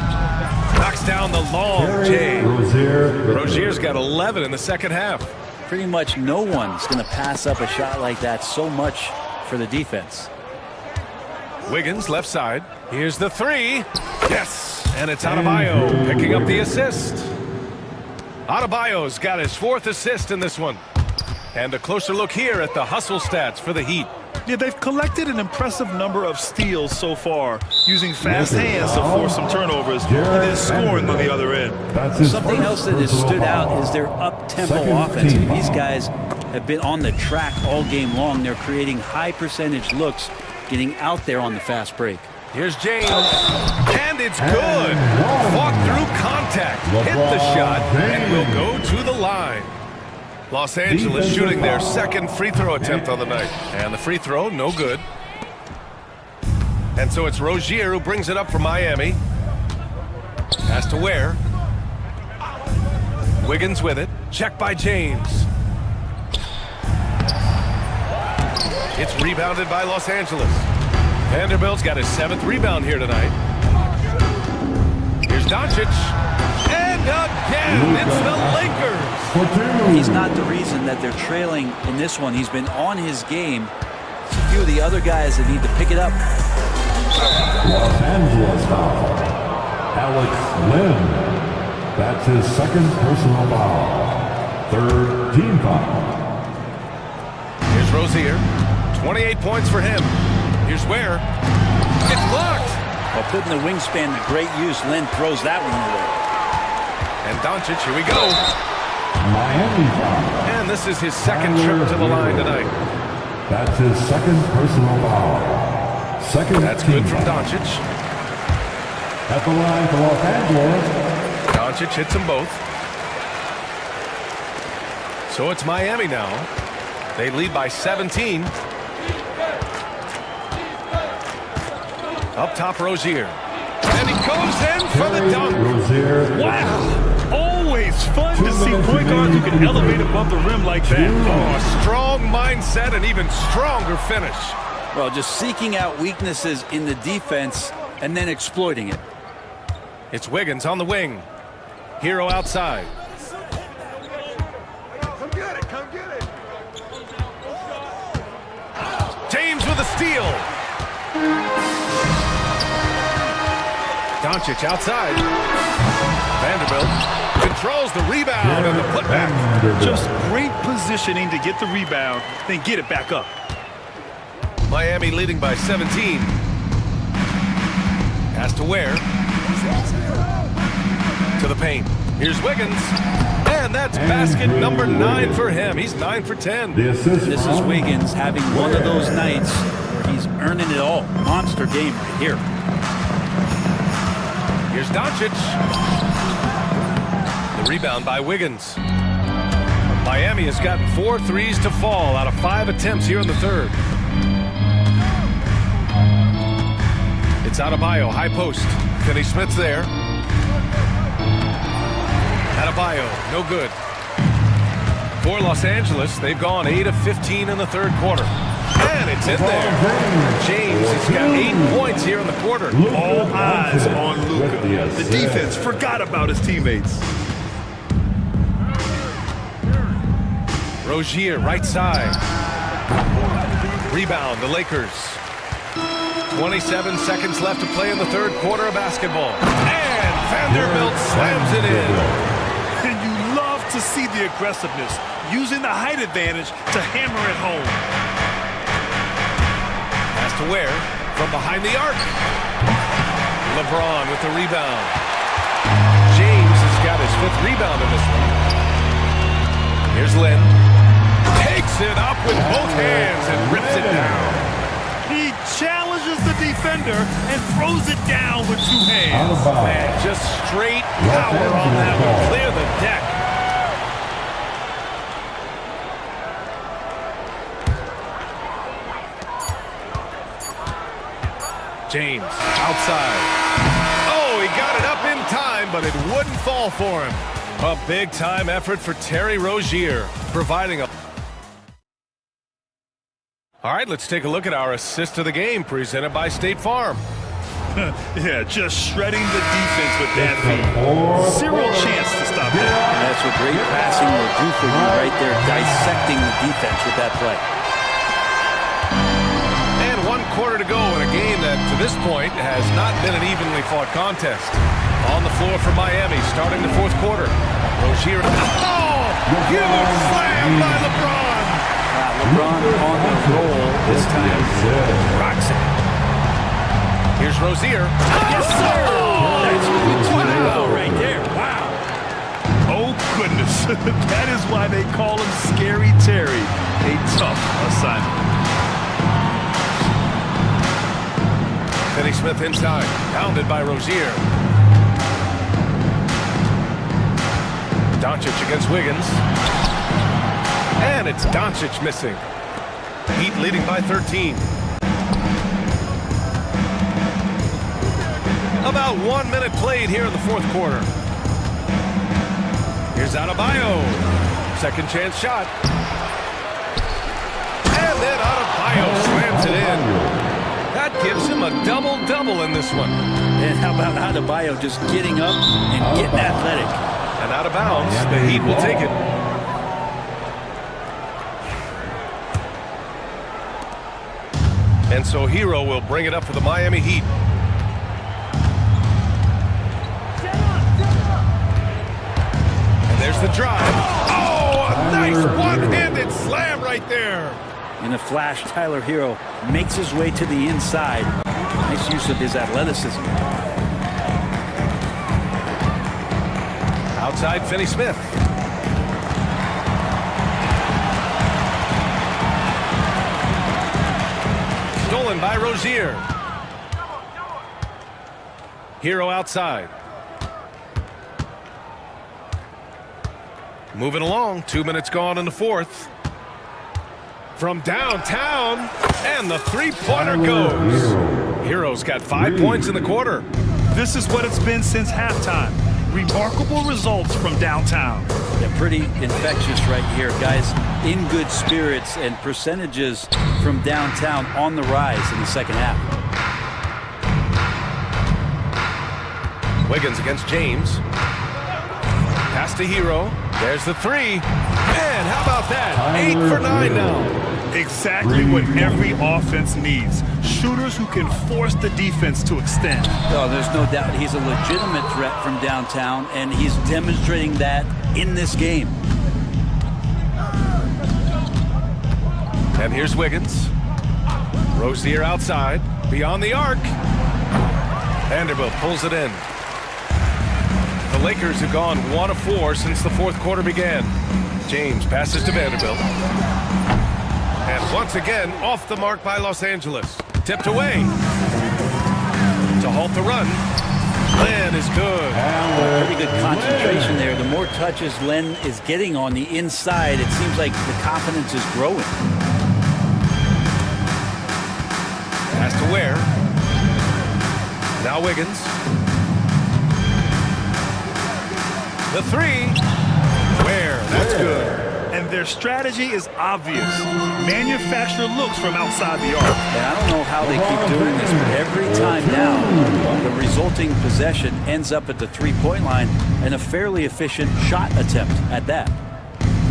Knocks down the long J. Rozier's got 11 in the second half. Pretty much no one's going to pass up a shot like that so much for the defense. Wiggins left side. Here's the three. Yes, and it's Adebayo picking up the assist. Adebayo's got his 4th assist in this one. And a closer look here at the hustle stats for the Heat. Yeah, they've collected an impressive number of steals so far, using fast hands to force some turnovers and then scoring on the other end. Something else that has stood out is their up-tempo offense. These guys have been on the track all game long. They're creating high-percentage looks, getting out there on the fast break. Here's James, and it's good. Fought through contact, hit the shot, and will go to the line. Los Angeles shooting their 2nd free throw attempt on the night. And the free throw, no good. And so it's Rozier who brings it up for Miami. Pass to Ware. Wiggins with it. Check by James. It's rebounded by Los Angeles. Vanderbilt's got his 7th rebound here tonight. Here's Doncic. And again, it's the Lakers. He's not the reason that they're trailing in this one. He's been on his game. It's a few of the other guys that need to pick it up. Los Angeles foul. Alex Len. That's his 2nd personal foul. 3rd team foul. Here's Rozier. 28 points for him. Here's Ware. It's blocked. While putting the wingspan to great use, Len throws that one away. And Doncic, here we go. Miami foul. And this is his 2nd trip to the line tonight. That's his 2nd personal foul. 2nd. That's good from Doncic. At the line for Los Angeles. Doncic hits them both. So it's Miami now. They lead by 17. Up top, Rozier. And he goes in for the dunk. Wow. Always fun to see point guards who can elevate above the rim like that. Oh, strong mindset and even stronger finish. Well, just seeking out weaknesses in the defense and then exploiting it. It's Wiggins on the wing. Hero outside. Come get it, come get it. James with a steal. Doncic outside. Vanderbilt controls the rebound and the putback. Just great positioning to get the rebound, then get it back up. Miami leading by 17. Pass to Ware. To the paint. Here's Wiggins. And that's basket number 9 for him. He's 9 for 10. This is Wiggins having one of those nights where he's earning it all. Monster game right here. Here's Doncic. The rebound by Wiggins. Miami has gotten 4 threes to fall out of 5 attempts here in the 3rd. It's Adebayo, high post. Finney-Smith's there. Adebayo, no good. For Los Angeles, they've gone 8 of 15 in the 3rd quarter. And it's in there. James has got 8 points here in the quarter. All eyes on Luka. The defense forgot about his teammates. Rozier, right side. Rebound, the Lakers. 27 seconds left to play in the 3rd quarter of basketball. And Vanderbilt slams it in. And you love to see the aggressiveness, using the height advantage to hammer it home. Pass to Ware from behind the arc. LeBron with the rebound. James has got his 5th rebound in this one. Here's Lynn. Takes it up with both hands and rips it down. He challenges the defender and throws it down with 2 hands. Man, just straight power on that one. Clear the deck. James outside. Oh, he got it up in time, but it wouldn't fall for him. A big-time effort for Terry Rozier, providing a... All right, let's take a look at our assist of the game presented by State Farm. Yeah, just shredding the defense with that feed. Zero chance to stop that. And that's what great passing will do for you right there, dissecting the defense with that play. And 1 quarter to go in a game that, to this point, has not been an evenly fought contest. On the floor for Miami, starting the 4th quarter. Rozier. Oh! Huge slam by LeBron! LeBron on the roll this time. Rocks it. Here's Rozier. Yes, sir! That's wow right there. Wow. Oh, goodness. That is why they call him Scary Terry. A tough assignment. Finney Smith inside. Pounded by Rozier. Doncic against Wiggins. And it's Doncic missing. Heat leading by 13. About 1 minute played here in the 4th quarter. Here's Adebayo. Second chance shot. And then Adebayo slams it in. That gives him a double-double in this one. And how about Adebayo just getting up and getting athletic? And out of bounds, the Heat will take it. And so Hero will bring it up for the Miami Heat. And there's the drive. Oh, a nice one-handed slam right there. In a flash, Tyler Hero makes his way to the inside. Nice use of his athleticism. Outside, Finney Smith. Stolen by Rozier. Hero outside. Moving along, 2 minutes gone in the 4th. From downtown, and the three-pointer goes. Hero's got 5 points in the quarter. This is what it's been since halftime. Remarkable results from downtown. They're pretty infectious right here, guys. In good spirits and percentages from downtown on the rise in the second half. Wiggins against James. Pass to Hero. There's the three. And how about that? 8 for 9 now. Exactly what every offense needs. Shooters who can force the defense to extend. Oh, there's no doubt he's a legitimate threat from downtown, and he's demonstrating that in this game. And here's Wiggins. Rozier outside, beyond the arc. Vanderbilt pulls it in. The Lakers have gone 1 of 4 since the 4th quarter began. James passes to Vanderbilt. And once again, off the mark by Los Angeles. Tipped away. To halt the run. Len is good. Pretty good concentration there. The more touches Len is getting on the inside, it seems like the confidence is growing. Pass to Ware. Now Wiggins. The three. Ware, that's good. And their strategy is obvious. Manufacture looks from outside the arc. And I don't know how they keep doing this, but every time now, the resulting possession ends up at the three-point line and a fairly efficient shot attempt at that.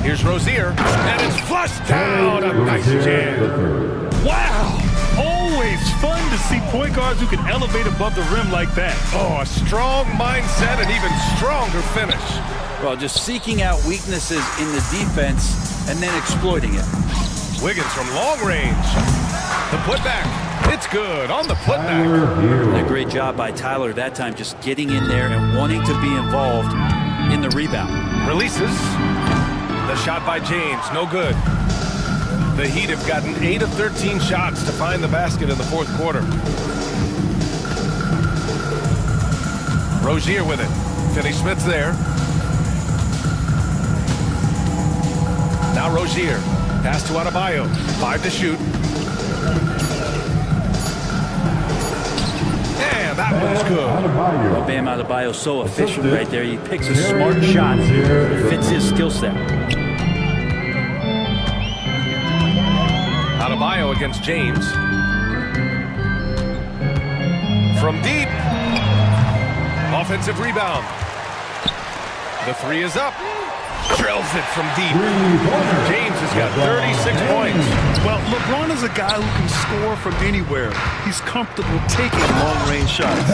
Here's Rozier, and it's flushed down. A nice jam. Wow! Always fun to see point guards who can elevate above the rim like that. Oh, a strong mindset and even stronger finish. Well, just seeking out weaknesses in the defense and then exploiting it. Wiggins from long range. The putback. It's good on the putback. A great job by Tyler that time, just getting in there and wanting to be involved in the rebound. Releases. The shot by James, no good. The Heat have gotten 8 of 13 shots to find the basket in the 4th quarter. Rozier with it. Finney Smith's there. Now Rozier. Pass to Adebayo. 5 to shoot. And that one's good. Well, Bam Adebayo so efficient right there. He picks a smart shot that fits his skill set. Adebayo against James. From deep. Offensive rebound. The three is up. Drills it from deep. James has got 36 points. Well, LeBron is a guy who can score from anywhere. He's comfortable taking long-range shots.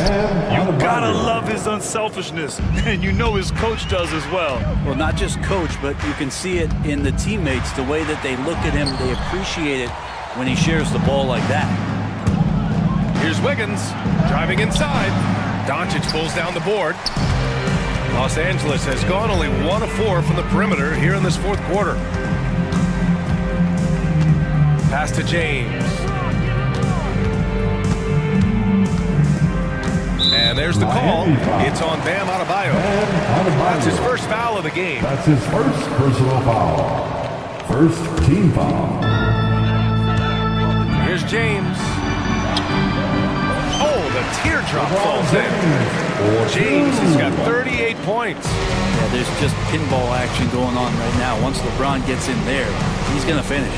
You gotta love his unselfishness, and you know his coach does as well. Well, not just coach, but you can see it in the teammates, the way that they look at him. They appreciate it when he shares the ball like that. Here's Wiggins driving inside. Doncic pulls down the board. Los Angeles has gone only 1 of 4 from the perimeter here in this fourth quarter. Pass to James. And there's the call. It's on Bam Adebayo. That's his first foul of the game. That's his first personal foul. First team foul. Here's James. Oh, the teardrop falls in. James has got 38 points. Yeah, there's just pinball action going on right now. Once LeBron gets in there, he's going to finish.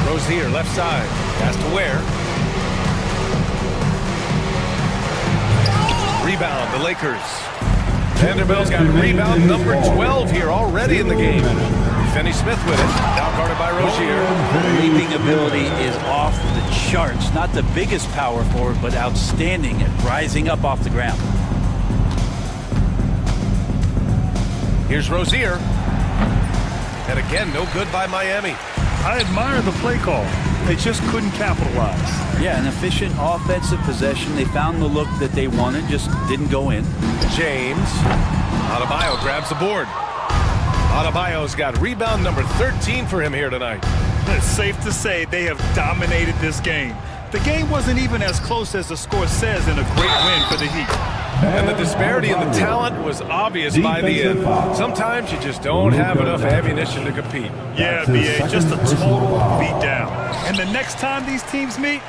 Rozier, left side. Pass to Ware. Rebound, the Lakers. Vanderbilt's got rebound number 12 here already in the game. Finney Smith with it. Now guarded by Rozier. Leaping ability is off the charts. Not the biggest power forward, but outstanding at rising up off the ground. Here's Rozier. And again, no good by Miami. I admire the play call. They just couldn't capitalize. Yeah, an efficient offensive possession. They found the look that they wanted, just didn't go in. James. Adebayo grabs the board. Adebayo's got rebound number 13 for him here tonight. It's safe to say they have dominated this game. The game wasn't even as close as the score says in a great win for the Heat. And the disparity in the talent was obvious by the end. Sometimes you just don't have enough ammunition to compete. Yeah, B.A., just a total beatdown. And the next time these teams meet,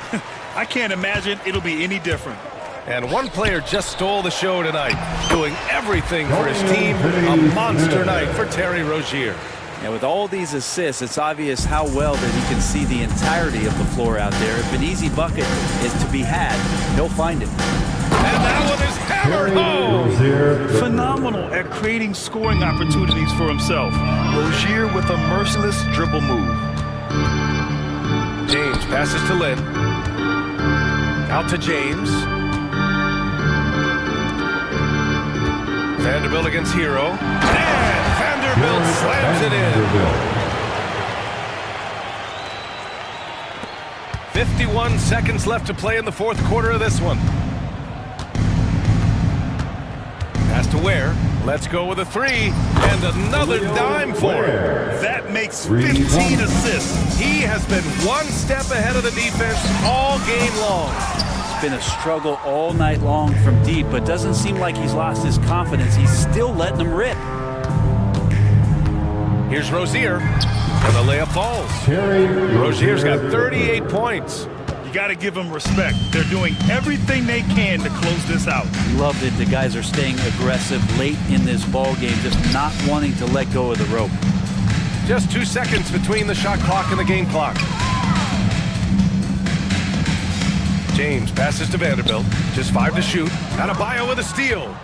I can't imagine it'll be any different. And one player just stole the show tonight, doing everything for his team. A monster night for Terry Rozier. Yeah, with all these assists, it's obvious how well that he can see the entirety of the floor out there. If an easy bucket is to be had, he'll find it. And that one is hammered home. Phenomenal at creating scoring opportunities for himself. Rozier with a merciless dribble move. James passes to Lynn. Out to James. Vanderbilt against Hero. And Vanderbilt slams it in. 51 seconds left to play in the fourth quarter of this one. Pass to Ware. Let's go with a three. And another dime for him. That makes 15 assists. He has been one step ahead of the defense all game long. Been a struggle all night long from deep, but doesn't seem like he's lost his confidence. He's still letting them rip. Here's Rozier, and the layup falls. Rozier's got 38 points. You got to give them respect. They're doing everything they can to close this out. Love that the guys are staying aggressive late in this ball game, just not wanting to let go of the rope. Just 2 seconds between the shot clock and the game clock. James passes to Vanderbilt. Just 5 to shoot. Adebayo with a steal.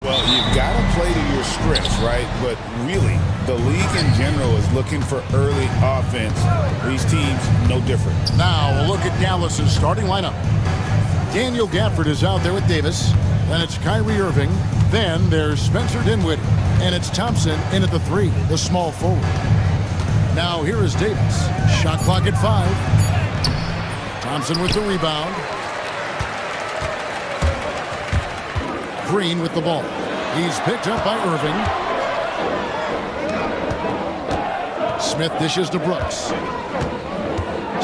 Well, you've got to play to your strengths, right? But really, the league in general is looking for early offense. These teams, no different. Now, a look at Dallas's starting lineup. Daniel Gafford is out there with Davis. Then it's Kyrie Irving. Then there's Spencer Dinwiddie. And it's Thompson in at the 3, the small forward. Now, here is Davis. Shot clock at 5. Thompson with the rebound. Green with the ball. He's picked up by Irving. Smith dishes to Brooks.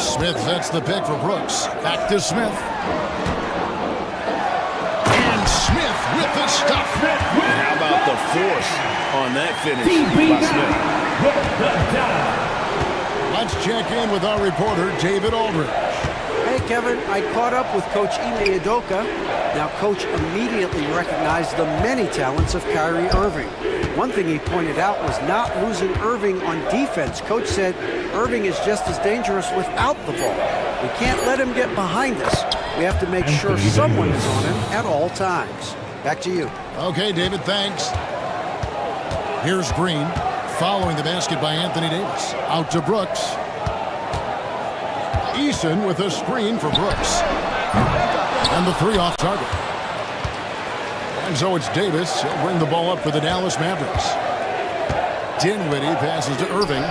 Smith sets the pick for Brooks. Back to Smith. And Smith with the stuff. How about the force on that finish by Smith? Let's check in with our reporter, David Aldridge. Hey, Kevin, I caught up with Coach Ime Udoka. Now, Coach immediately recognized the many talents of Kyrie Irving. One thing he pointed out was not losing Irving on defense. Coach said Irving is just as dangerous without the ball. We can't let him get behind us. We have to make sure someone is on him at all times. Back to you. Okay, David, thanks. Here's Green, following the basket by Anthony Davis. Out to Brooks. Eason with a screen for Brooks. And the 3 off target. And so it's Davis. He'll bring the ball up for the Dallas Mavericks. Dinwiddie passes to Irving.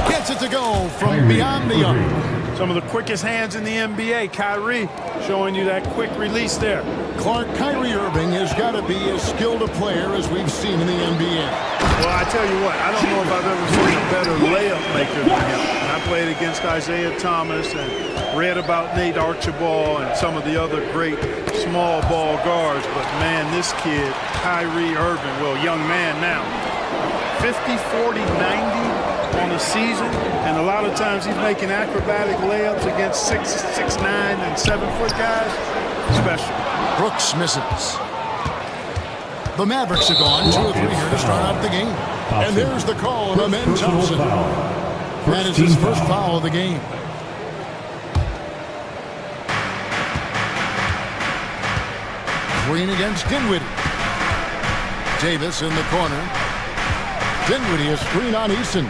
Gets it to go from beyond the arc. Some of the quickest hands in the NBA. Kyrie showing you that quick release there. Clark, Kyrie Irving has got to be as skilled a player as we've seen in the NBA. Well, I tell you what, I don't know if I've ever seen a better layup maker than him. And I played against Isaiah Thomas and read about Nate Archibald and some of the other great small ball guards. But, man, this kid, Kyrie Irving, well, young man now, 50, 40, 90 on the season. And a lot of times he's making acrobatic layups against 6'9", and 7-foot guys. Special. Brooks misses. The Mavericks are gone 2 or 3 here to start out the game. And there's the call on Amen Thompson. That is his first foul of the game. Green against Dinwiddie. Davis in the corner. Dinwiddie, a screen on Eason.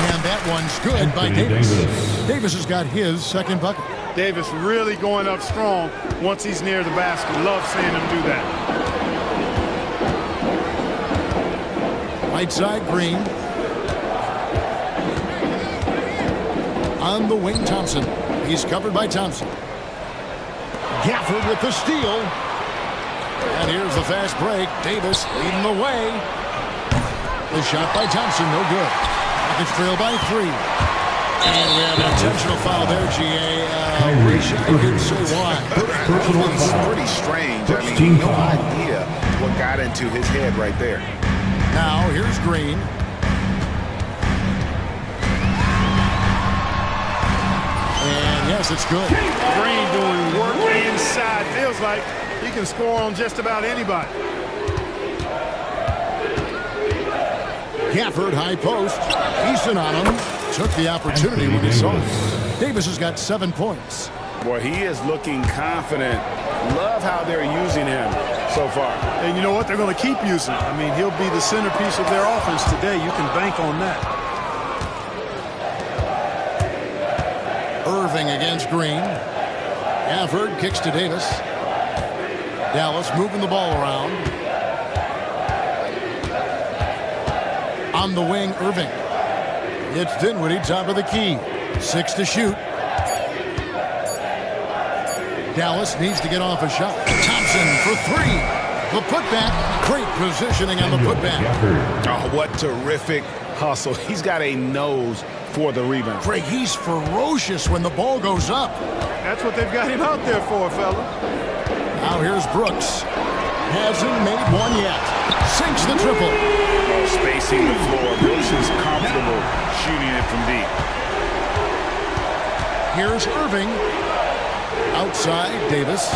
And that one's good by Davis. Davis has got his second bucket. Davis really going up strong once he's near the basket. Love seeing him do that. Right side, Green. On the wing, Thompson. He's covered by Thompson. Gafford with the steal. And here's the fast break. Davis leading the way. The shot by Thompson, no good. Rockets trail by 3. And we have an intentional foul there, GA. I didn't say why. It's pretty strange. I mean, no idea what got into his head right there. Now, here's Green. And yes, it's good. Green doing work inside. Feels like he can score on just about anybody. Gafford, high post. Eason on him. Took the opportunity when he saw it. Davis has got 7 points. Boy, he is looking confident. Love how they're using him so far. And you know what? They're going to keep using him. I mean, he'll be the centerpiece of their offense today. You can bank on that. Irving against Green. Gafford kicks to Davis. Dallas moving the ball around. On the wing, Irving. It's Dinwiddie, top of the key. 6 to shoot. Dallas needs to get off a shot. Thompson for 3. The putback. Great positioning on the putback. Oh, what terrific hustle. He's got a nose for the rebound. Greg, he's ferocious when the ball goes up. That's what they've got him out there for, fella. Now here's Brooks. Hasn't made one yet. Sinks the triple. Oh, spacing the floor. Brooks is comfortable shooting it from deep. Here's Irving. Outside, Davis.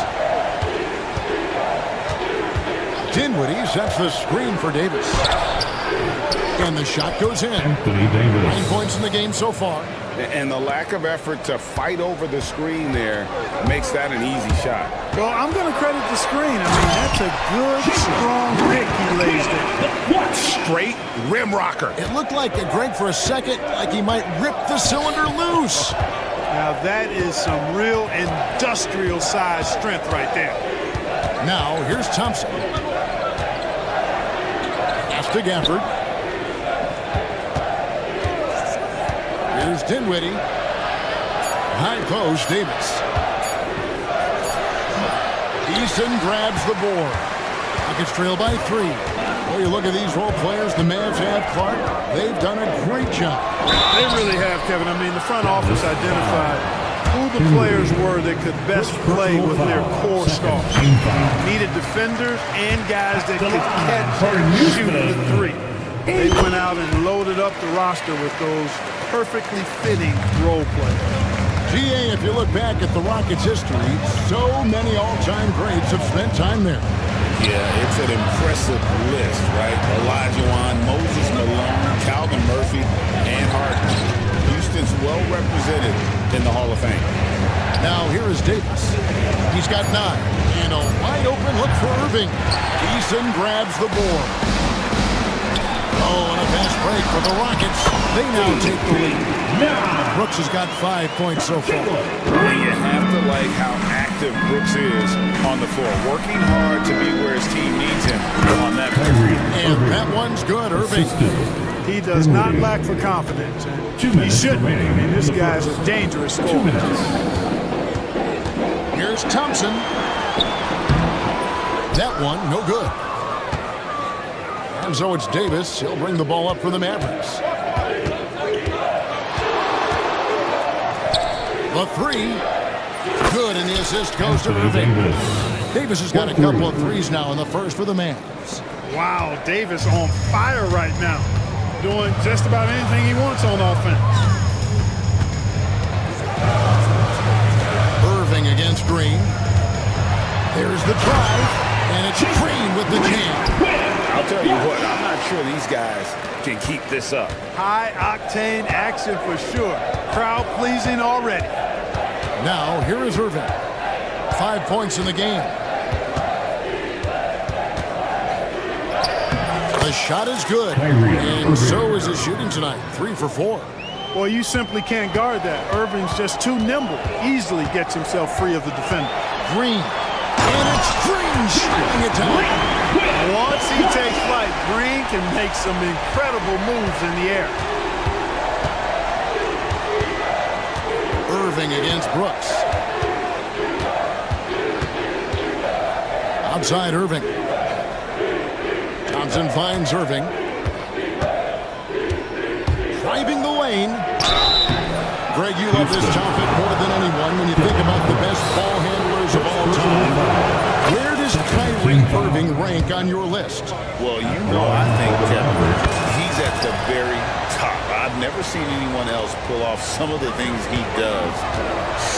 Dinwiddie sets the screen for Davis. And And the shot goes in. 9 points in the game so far. And the lack of effort to fight over the screen there makes that an easy shot. Well, I'm going to credit the screen. I mean, that's a good, strong pick he lays there. Straight rim rocker. It looked like, Greg, for a second, like he might rip the cylinder loose. Now, that is some real industrial size strength right there. Now, here's Thompson. Pass to Gafford. Here's Dinwiddie. High post, Davis. Easton grabs the board. Rockets trail by 3. Well, you look at these role players the Mavs have, Clark. They've done a great job. They really have, Kevin. I mean, the front office identified who the players were that could best play with their core stars. Needed defenders and guys that could catch and shoot the three. They went out and loaded up the roster with those perfectly fitting role players. GA, if you look back at the Rockets' history, so many all-time greats have spent time there. Yeah, it's an impressive list, right? Olajuwon, Moses Malone, Calvin Murphy, and Harden. Houston's well represented in the Hall of Fame. Now here is Davis. He's got 9. And a wide open look for Irving. Easton grabs the board. Oh, and a fast break for the Rockets. They now take the lead. Brooks has got 5 points so far. And you have to like how active Brooks is on the floor. Working hard to be where his team needs him on that period. And that one's good, Irving. He does not lack for confidence. And he shouldn't. I mean, this guy's a dangerous scorer. Here's Thompson. That one, no good. And so it's Davis. He'll bring the ball up for the Mavericks. The 3. Good, and the assist goes to Irving. Davis has got a couple of threes now in the first for the Mavs. Wow, Davis on fire right now. Doing just about anything he wants on offense. Irving against Green. There's the drive, and it's Green with the jam. I'll tell you what, I'm not sure these guys can keep this up. High-octane action for sure. Crowd-pleasing already. Now, here is Irving. 5 points in the game. The shot is good, and so is his shooting tonight. 3 for 4. Well, you simply can't guard that. Irving's just too nimble. Easily gets himself free of the defender. Green. And it's Green shooting it down. Once he takes flight, Green can make some incredible moves in the air. Irving against Brooks. Outside Irving. Thompson finds Irving. Driving the lane. Greg, you love this topic more than anyone when you think about the best ball handlers of all time. Where does Kyrie Irving rank on your list? Well, you know, I think, Kevin, he's at the very top. I've never seen anyone else pull off some of the things he does.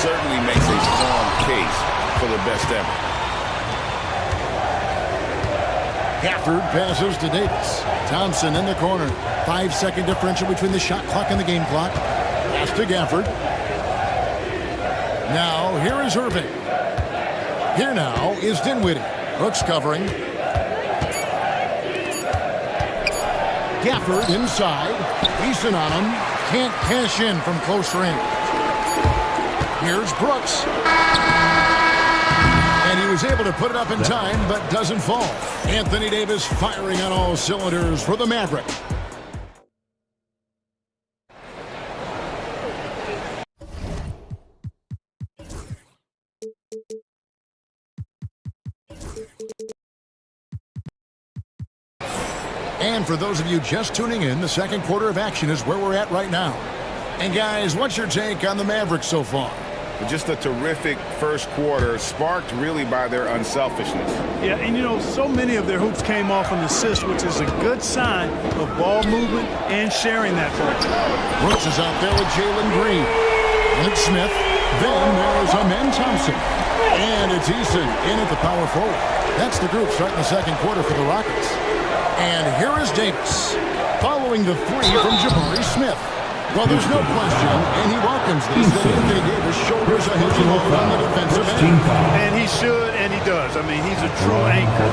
Certainly makes a strong case for the best ever. Gafford passes to Davis. Thompson in the corner. 5-second differential between the shot clock and the game clock. Pass to Gafford. Now, here is Irving. Here now is Dinwiddie. Brooks covering. Gafford inside. Easton on him. Can't cash in from close range. Here's Brooks. And he was able to put it up in time, but doesn't fall. Anthony Davis firing on all cylinders for the Maverick. And for those of you just tuning in, the second quarter of action is where we're at right now. And guys, what's your take on the Mavericks so far? Just a terrific first quarter, sparked really by their unselfishness. Yeah, and you know, so many of their hoops came off an assist, which is a good sign of ball movement and sharing that ball. Brooks is out there with Jalen Green. And it's Smith. Then there's Amen Thompson. And it's Easton in at the power forward. That's the group starting the second quarter for the Rockets. And here is Davis. Following following the three from Jabari Smith. Well, there's no question, and he welcomes this, that Anthony Davis shoulders a heavy load on the defensive end. And he should, and he does. I mean, he's a true anchor.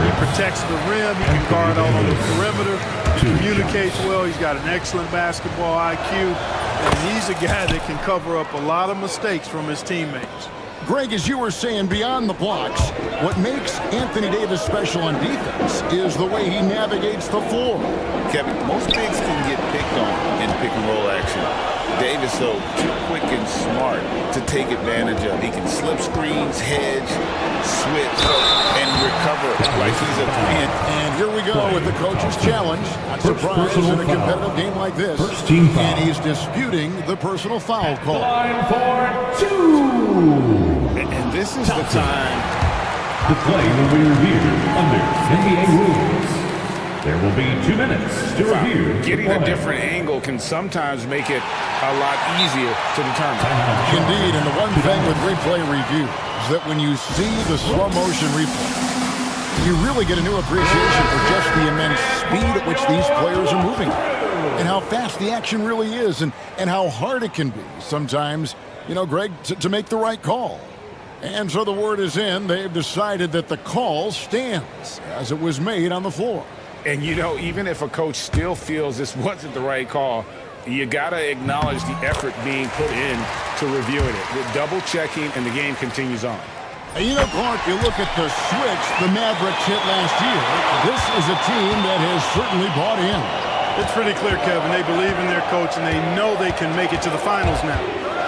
He protects the rim. He can guard all on the perimeter. He communicates well. He's got an excellent basketball IQ. And he's a guy that can cover up a lot of mistakes from his teammates. Greg, as you were saying, beyond the blocks, what makes Anthony Davis special on defense is the way he navigates the floor. Kevin, most bigs can get picked on in pick-and-roll action. Davis, though, too quick and smart to take advantage of. He can slip screens, hedge, switch, and recover like he's a twin. And here we go with the coach's challenge. Not surprised in a competitive game like this. And he's disputing the personal foul call. Line for 2. And this is the time. The play will be reviewed under NBA rules. There will be 2 minutes to review. Getting a different angle can sometimes make it a lot easier to determine. Indeed, and the one thing with replay review is that when you see the slow motion replay, you really get a new appreciation for just the immense speed at which these players are moving and how fast the action really is and how hard it can be sometimes, you know, Greg, to make the right call. And so the word is in. They've decided that the call stands as it was made on the floor. And, you know, even if a coach still feels this wasn't the right call, you got to acknowledge the effort being put in to reviewing it. With double-checking, and the game continues on. And you know, Clark, you look at the switch the Mavericks hit last year. This is a team that has certainly bought in. It's pretty clear, Kevin. They believe in their coach, and they know they can make it to the finals now.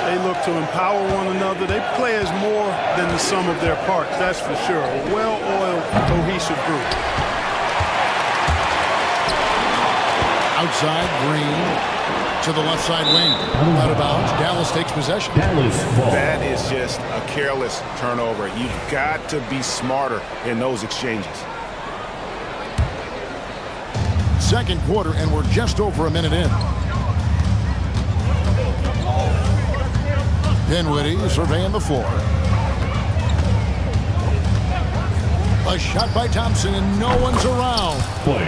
They look to empower one another. They play as more than the sum of their parts, that's for sure. A well-oiled, cohesive group. Outside, Green to the left side wing. Out of bounds. Dallas takes possession. That is just a careless turnover. You've got to be smarter in those exchanges. Second quarter, and we're just over a minute in. Dinwiddie surveying the floor. A shot by Thompson, and no one's around.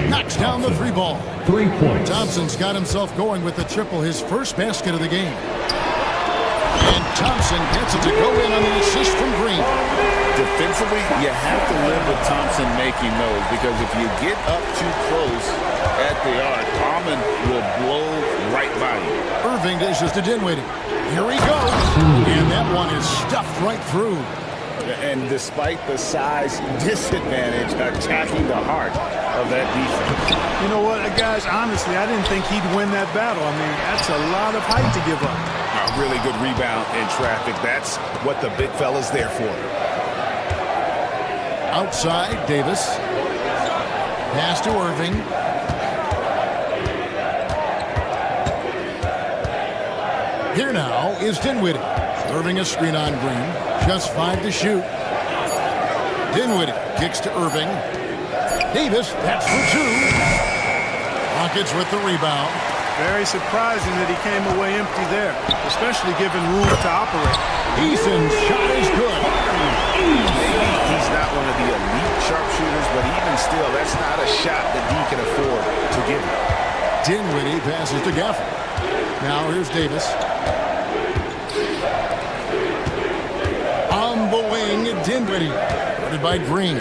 Knocks down the 3 ball. 3 points. Thompson's got himself going with the triple, his first basket of the game. And Thompson gets it to go in on the assist from Green. Defensively, you have to live with Thompson making those, because if you get up too close at the arc, Almond will blow right by you. Irving dishes to Dinwiddie. Here he goes. And that one is stuffed right through. And despite the size disadvantage, attacking the heart of that defense. You know what, guys, honestly, I didn't think he'd win that battle. I mean, that's a lot of height to give up. A really good rebound in traffic. That's what the big fella's there for. Outside, Davis. Pass to Irving. Here now is Dinwiddie. Irving a screen on Green. Just 5 to shoot. Dinwiddie kicks to Irving. Davis, that's for 2. Rockets with the rebound. Very surprising that he came away empty there, especially given room to operate. Eason's shot is good. Maybe he's not one of the elite sharpshooters, but even still, that's not a shot that he can afford to give him. Dinwiddie passes to Gafford. Now here's Davis. On the wing, Dinwiddie. Guarded by Green.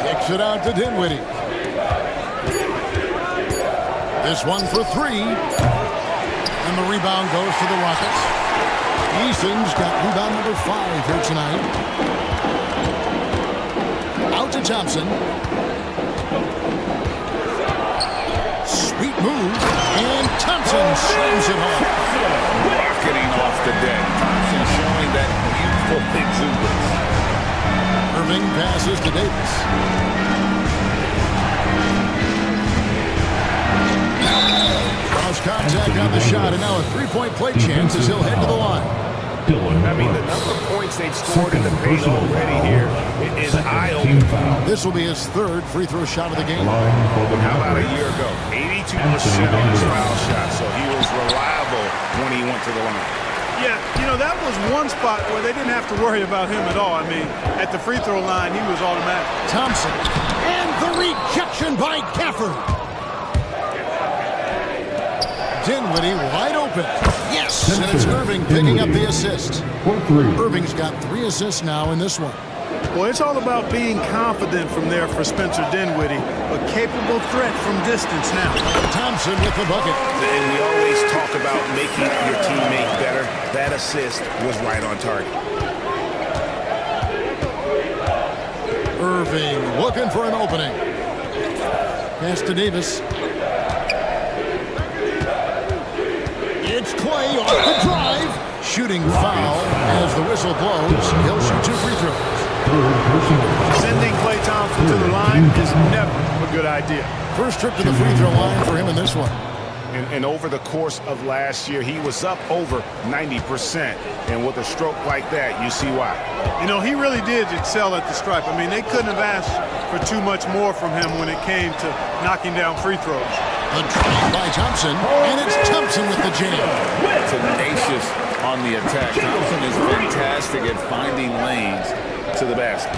Kicks it out to Dinwiddie. This one for 3. And the rebound goes to the Rockets. Eason's got rebound number 5 here tonight. Out to Thompson. Sweet move. And Thompson slams it home. Rocketing off the deck. Thompson showing that youthful exuberance. Irving passes to Davis. Cross contact on the shot, and now a 3-point play chance as he'll head to the line. I mean, the number of points they've scored in the paint already here is eye-opening. This will be his 3rd free throw shot of the game. How about a year ago? 82% on his foul shot, so he was reliable when he went to the line. Yeah, you know, that was one spot where they didn't have to worry about him at all. I mean, at the free throw line, he was automatic. Thompson, and the rejection by Gafford. Dinwiddie wide open. Yes, and it's Irving picking up the assist. Irving's got 3 assists now in this one. Well, it's all about being confident from there for Spencer Dinwiddie, a capable threat from distance now. Thompson with the bucket. And we always talk about making your teammate better. That assist was right on target. Irving looking for an opening. Pass to Davis. It's Clay off the drive. Shooting foul as the whistle blows. He'll shoot 2 free throws. Sending Klay Thompson to the line is never a good idea. First trip to the free throw line for him in this one. And over the course of last year, he was up over 90%. And with a stroke like that, you see why. You know, he really did excel at the stripe. I mean, they couldn't have asked for too much more from him when it came to knocking down free throws. The drive by Thompson, and it's Thompson with the jam. Tenacious on the attack. Thompson is fantastic at finding lanes to the basket.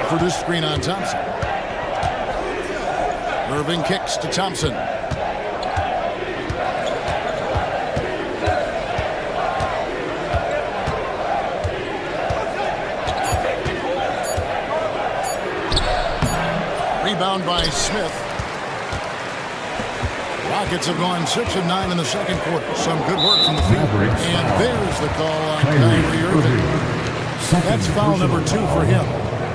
For this screen on Thompson. Irving kicks to Thompson. Rebound by Smith. Rockets have gone 6 of 9 in the second quarter. Some good work from the field. And there's the call on Kyrie Irving. That's foul number 2 for him.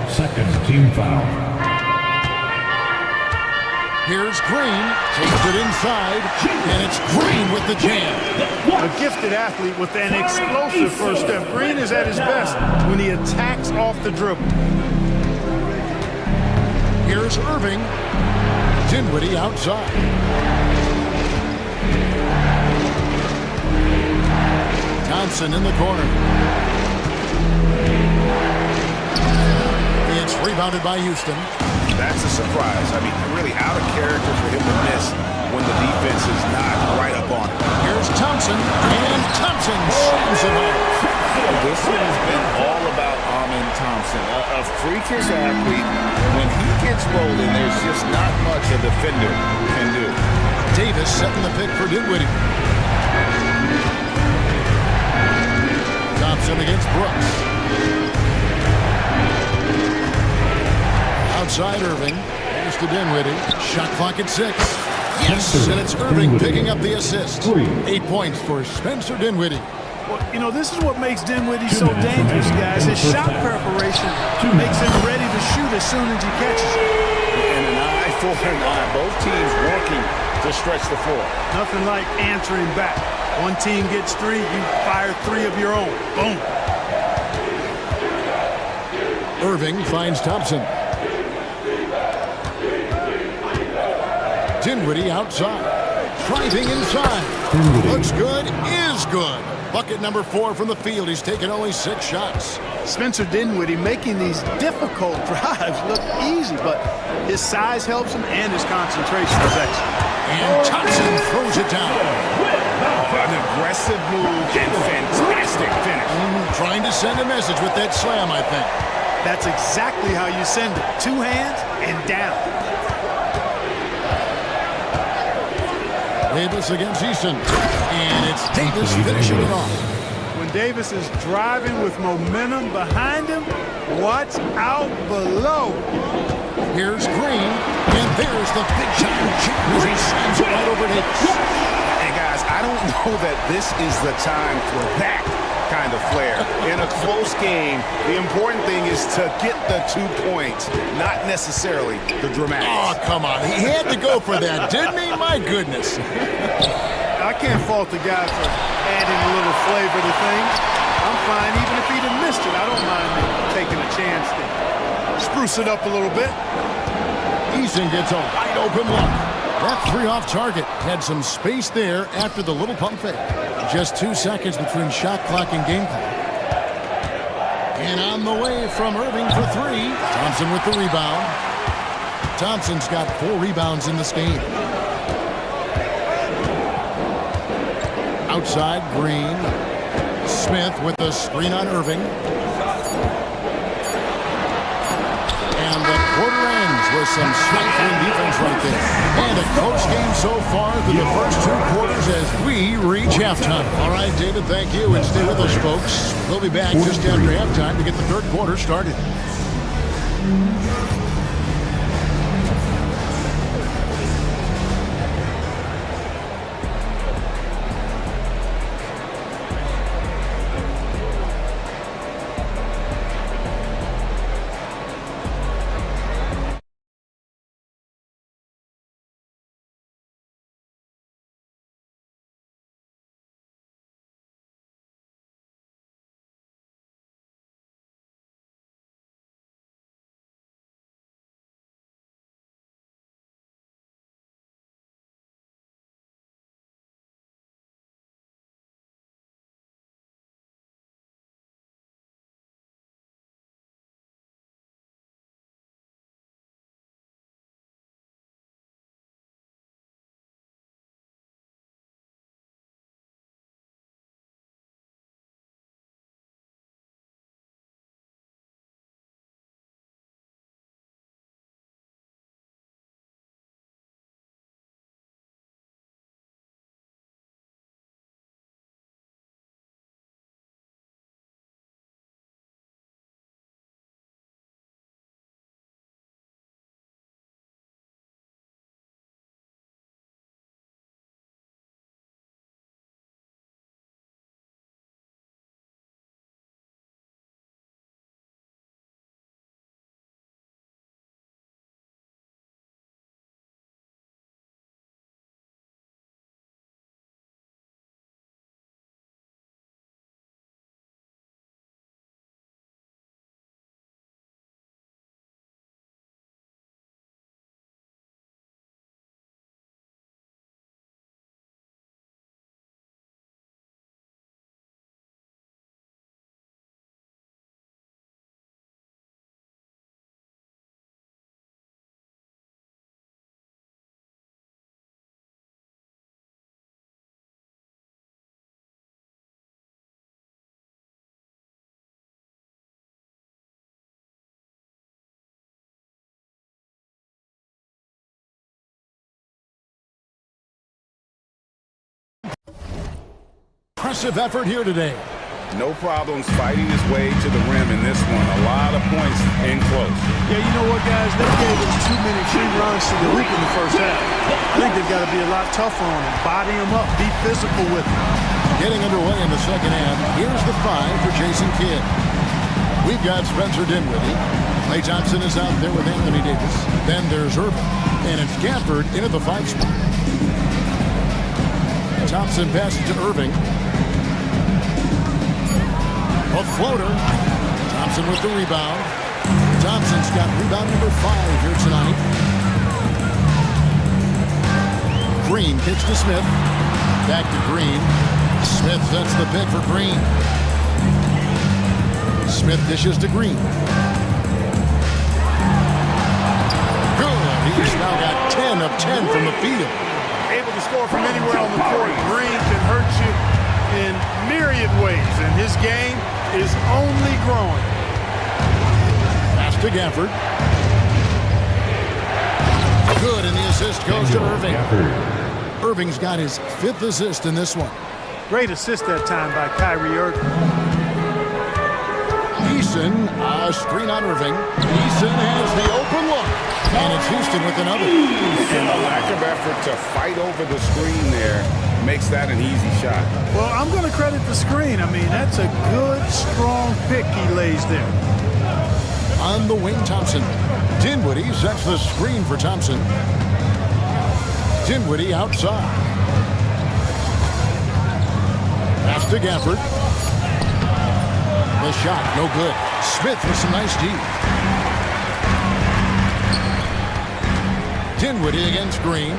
Second team foul. Here's Green, takes it inside, and it's Green with the jam. A gifted athlete with an explosive first step. Green is at his best when he attacks off the dribble. Here's Irving. Dinwiddie outside. Thompson in the corner. It's rebounded by Houston. That's a surprise. I mean, really out of character for him to miss when the defense is not right up on him. Here's Thompson, and Thompson slams it home. This one has been all about Amin Thompson, a freakish athlete. When he gets rolling, there's just not much a defender can do. Davis setting the pick for Dinwiddie. Thompson against Brooks. Outside Irving. Here's to Dinwiddie. Shot clock at 6. Yes, and it's Irving picking up the assist. 8 points for Spencer Dinwiddie. Well, you know, this is what makes Dinwiddie so dangerous, guys. His shot preparation makes him ready to shoot as soon as he catches it. And an eye for an eye. Both teams working to stretch the floor. Nothing like answering back. One team gets 3, you fire 3 of your own. Boom. Irving finds Thompson. Dinwiddie outside. Driving inside. Looks good, is good. Bucket number 4 from the field. He's taken only 6 shots. Spencer Dinwiddie making these difficult drives look easy, but his size helps him and his concentration is excellent. And Thompson throws it down. An aggressive move and fantastic finish. Trying to send a message with that slam, I think. That's exactly how you send it. 2 hands and down. Davis against Easton. And it's Davis finishing it off. When Davis is driving with momentum behind him, watch out below. Here's Green, and there's the big time chip as he slams it right over Davis. And guys, I don't know that this is the time for that kind of flair. In a close game, the important thing is to get the 2 points, not necessarily the dramatics. Oh, come on. He had to go for that, didn't he? My goodness. I can't fault the guy for adding a little flavor to things. I'm fine even if he'd have missed it. I don't mind taking a chance to spruce it up a little bit. Easton gets a wide open look. That 3 off target. Had some space there after the little pump fake. Just 2 seconds between shot clock and game clock. And on the way from Irving for 3. Thompson with the rebound. Thompson's got 4 rebounds in this game. Outside, Green. Smith with the screen on Irving. And the quarter ends. with some stifling defense right there. And a close game so far through the first 2 quarters as we reach halftime. All right, David, thank you. And stay with us, folks. We'll be back just after halftime to get the third quarter started. Impressive effort here today. No problems fighting his way to the rim in this one. A lot of points in close. Yeah, you know what, guys? They gave him too many free runs to the hoop in the first half. I think they've got to be a lot tougher on him. Body him up. Be physical with him. Getting underway in the second half. Here's the 5 for Jason Kidd. We've got Spencer Dinwiddie. Klay Thompson is out there with Anthony Davis. Then there's Irving. And it's Gafford in at the 5 spot. Thompson passes to Irving. A floater. Thompson with the rebound. Thompson's got rebound number 5 here tonight. Green kicks to Smith. Back to Green. Smith sets the pick for Green. Smith dishes to Green. Good. He's now got 10 of 10 from the field. Able to score from anywhere on the court. Green can hurt you in myriad ways, and his game is only growing. Pass to Gafford. Good, and the assist goes to Irving. Irving's got his 5th assist in this one. Great assist that time by Kyrie Irving. Eason, a screen on Irving. Eason has the open look. And it's Houston with another. And the lack of effort to fight over the screen there makes that an easy shot. Well, I'm going to credit the screen. I mean, that's a good, strong pick he lays there. On the wing, Thompson. Dinwiddie sets the screen for Thompson. Dinwiddie outside. Pass to Gafford. The shot, no good. Smith with some nice D. Dinwiddie against Green.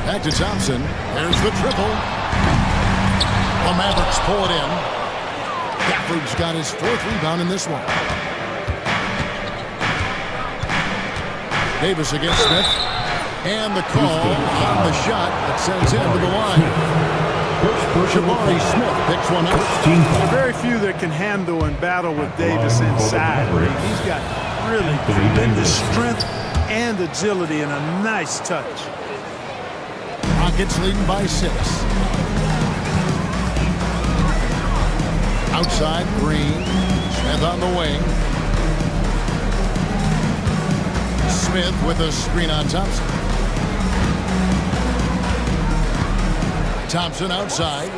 Back to Thompson. There's the triple. The Mavericks pull it in. Gafford's got his 4th rebound in this one. Davis against Smith. And the call on the shot that sends him to the line. Jabari Smith picks one up. There are very few that can handle and battle with Davis inside. He's got really tremendous strength and agility and a nice touch. Rockets leading by 6. Outside, Green. Smith on the wing. Smith with a screen on Thompson. Thompson outside.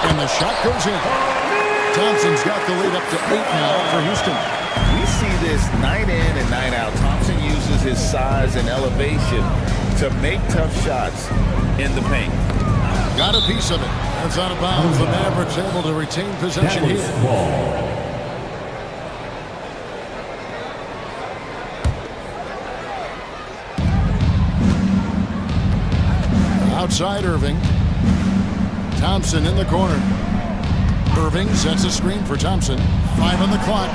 And the shot goes in. Thompson's got the lead up to 8 now for Houston. We see this night in and night out. Thompson uses his size and elevation to make tough shots in the paint. Got a piece of it. That's out of bounds. The Mavericks able to retain possession here. Outside Irving. Thompson in the corner. Irving sets a screen for Thompson. 5 on the clock.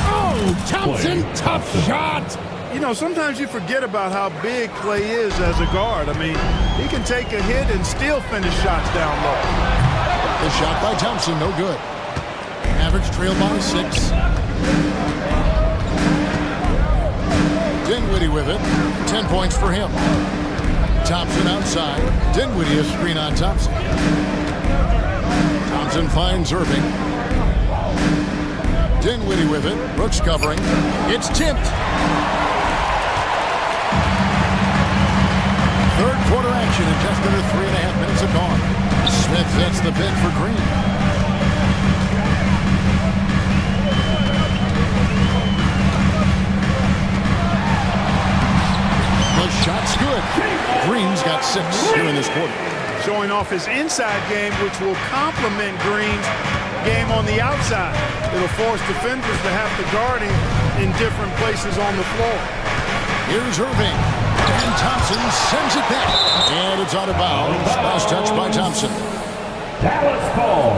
Oh, Thompson, tough shot. You know, sometimes you forget about how big Clay is as a guard. I mean, he can take a hit and still finish shots down low. The shot by Thompson, no good. Mavericks trail by 6. Dinwiddie with it. 10 points for him. Thompson outside. Dinwiddie a screen on Thompson. Thompson finds Irving. Dinwiddie with it. Brooks covering. It's tipped. Third quarter action in just under 3.5 minutes of gone. Smith sets the bid for Green. The shot's good. Green's got 6 here in this quarter. Showing off his inside game, which will complement Green's game on the outside. It'll force defenders to have to guard him in different places on the floor. Here's Irving. And Thompson sends it back. And it's out of bounds. Last touch by Thompson. Dallas ball.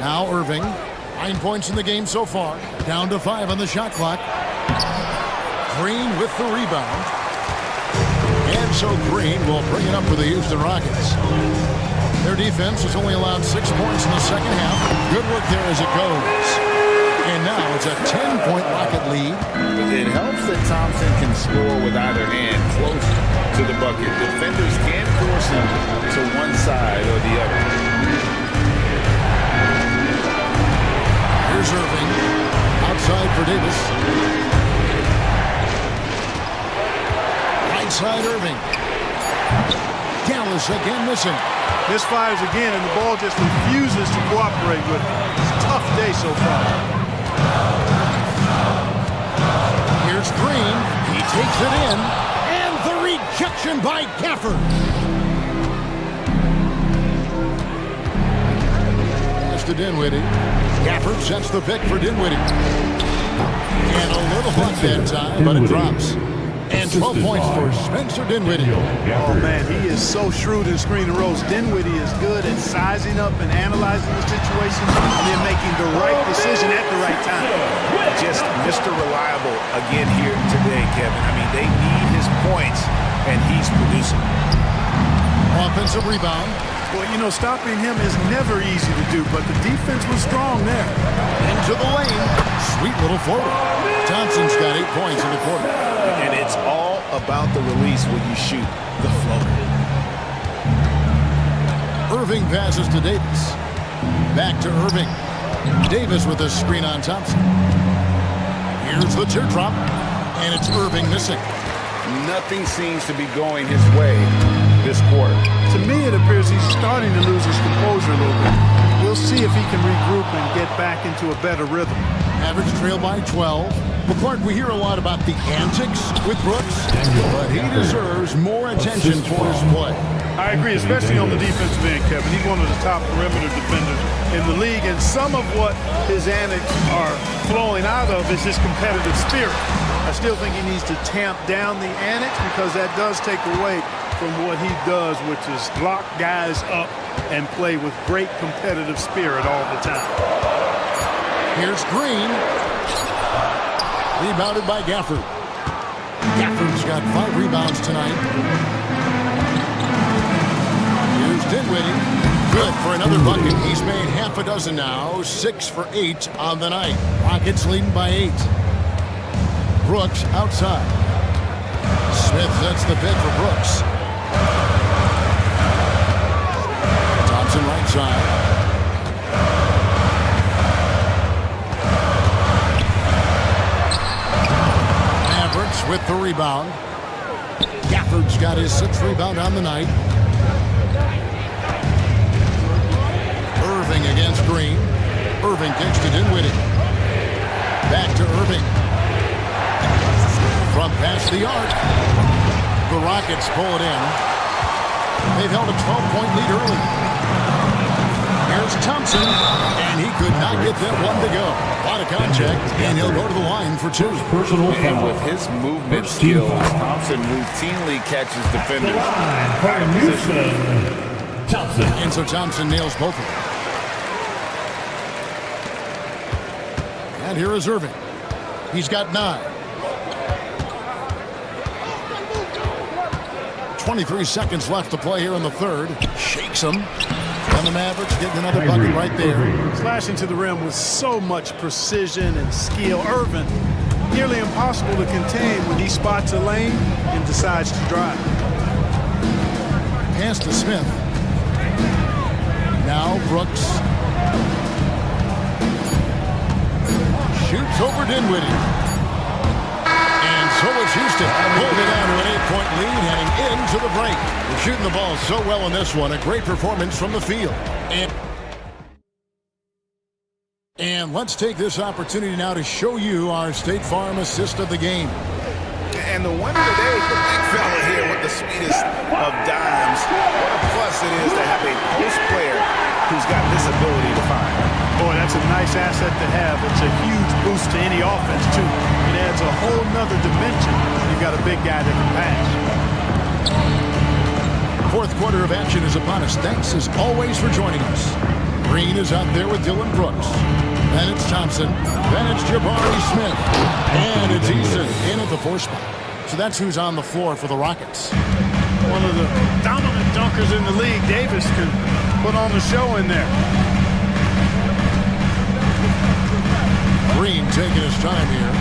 Now Irving. 9 points in the game so far. Down to 5 on the shot clock. Green with the rebound. And so Green will bring it up for the Houston Rockets. Their defense has only allowed 6 points in the second half. Good work there as it goes. And now it's a 10-point Rocket lead. It helps that Thompson can score with either hand close to the bucket. Defenders can't force him to one side or the other. Here's Irving. Outside for Davis. Right side Irving. Dallas again missing. Misfires again, and the ball just refuses to cooperate with him. It's a tough day so far. Here's Green. He takes it in. And the rejection by Gafford. Pass to Dinwiddie. Gafford sets the pick for Dinwiddie. And a little luck that time, but it drops. And 12 points for Spencer Dinwiddie. Oh, man, he is so shrewd in screen and rolls. Dinwiddie is good at sizing up and analyzing the situation and then making the right decision at the right time. Just Mr. Reliable again here today, Kevin. I mean, they need his points, and he's producing. Offensive rebound. Well, you know, stopping him is never easy to do, but the defense was strong there. Into the lane. Sweet little forward. Thompson's got 8 points in the quarter. And it's all about the release when you shoot the floater. Irving passes to Davis. Back to Irving. Davis with a screen on Thompson. Here's the teardrop. And it's Irving missing. Nothing seems to be going his way this quarter. To me, it appears he's starting to lose his composure a little bit. We'll see if he can regroup and get back into a better rhythm. Average trail by 12. Well, Clark, we hear a lot about the antics with Brooks, but he deserves more attention for his play. I agree, especially on the defensive end, Kevin. He's one of the top perimeter defenders in the league, and some of what his antics are flowing out of is his competitive spirit. I still think he needs to tamp down the antics because that does take away from what he does, which is lock guys up and play with great competitive spirit all the time. Here's Green. Rebounded by Gafford. Gafford's got 5 rebounds tonight. Dinwiddie. Good for another bucket. He's made half a dozen now. 6 for 8 on the night. Rockets leading by 8. Brooks outside. Smith sets the bid for Brooks. Thompson right side. Mavericks with the rebound. Gafford's got his 6th rebound on the night. Irving against Green. Irving kicks to Dinwiddie. Back to Irving. From past the arc. The Rockets pull it in. They've held a 12-point lead early. Here's Thompson, and he could not get that one to go. A lot of contact, and he'll go to the line for 2. Personal foul. And with his movement skills, Thompson routinely catches defenders. Thompson. And so Thompson nails both of them. And here is Irving. He's got 9. 23 seconds left to play here in the third. Shakes him. And the Mavericks getting another bucket right there. Slashing to the rim with so much precision and skill. Irving, nearly impossible to contain when he spots a lane and decides to drive. Pass to Smith. Now Brooks. Shoots over Dinwiddie. And so is Houston. Moving down to an 8-point lead heading into the break. They're shooting the ball so well in this one. A great performance from the field. And let's take this opportunity now to show you our State Farm assist of the game. And the winner today, the big fella here with the sweetest of dimes. What a plus it is to have a post player who's got this ability to find. Boy, that's a nice asset to have. It's a huge boost to any offense, too. It adds a whole nother dimension when you've got a big guy that can pass. Fourth quarter of action is upon us. Thanks, as always, for joining us. Green is out there with Dylan Brooks. Then it's Thompson. Then it's Jabari Smith. And it's Eason in at the 4 spot. So that's who's on the floor for the Rockets. One of the dominant dunkers in the league. Davis can put on the show in there. Green taking his time here.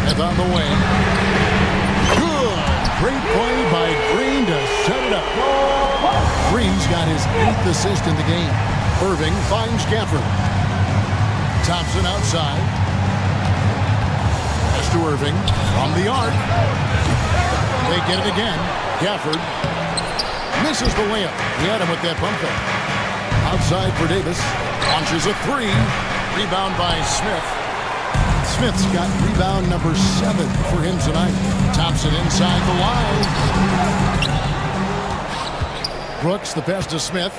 Smith on the wing. Good. Great play by Green to set it up. Green's got his 8th assist in the game. Irving finds Gafford. Thompson outside. Pass to Irving from the arc. They get it again. Gafford misses the layup. He had him with that pump fake. Outside for Davis. Launches a 3. Rebound by Smith. Smith's got rebound number 7 for him tonight. Thompson inside the line. Brooks, the pass to Smith.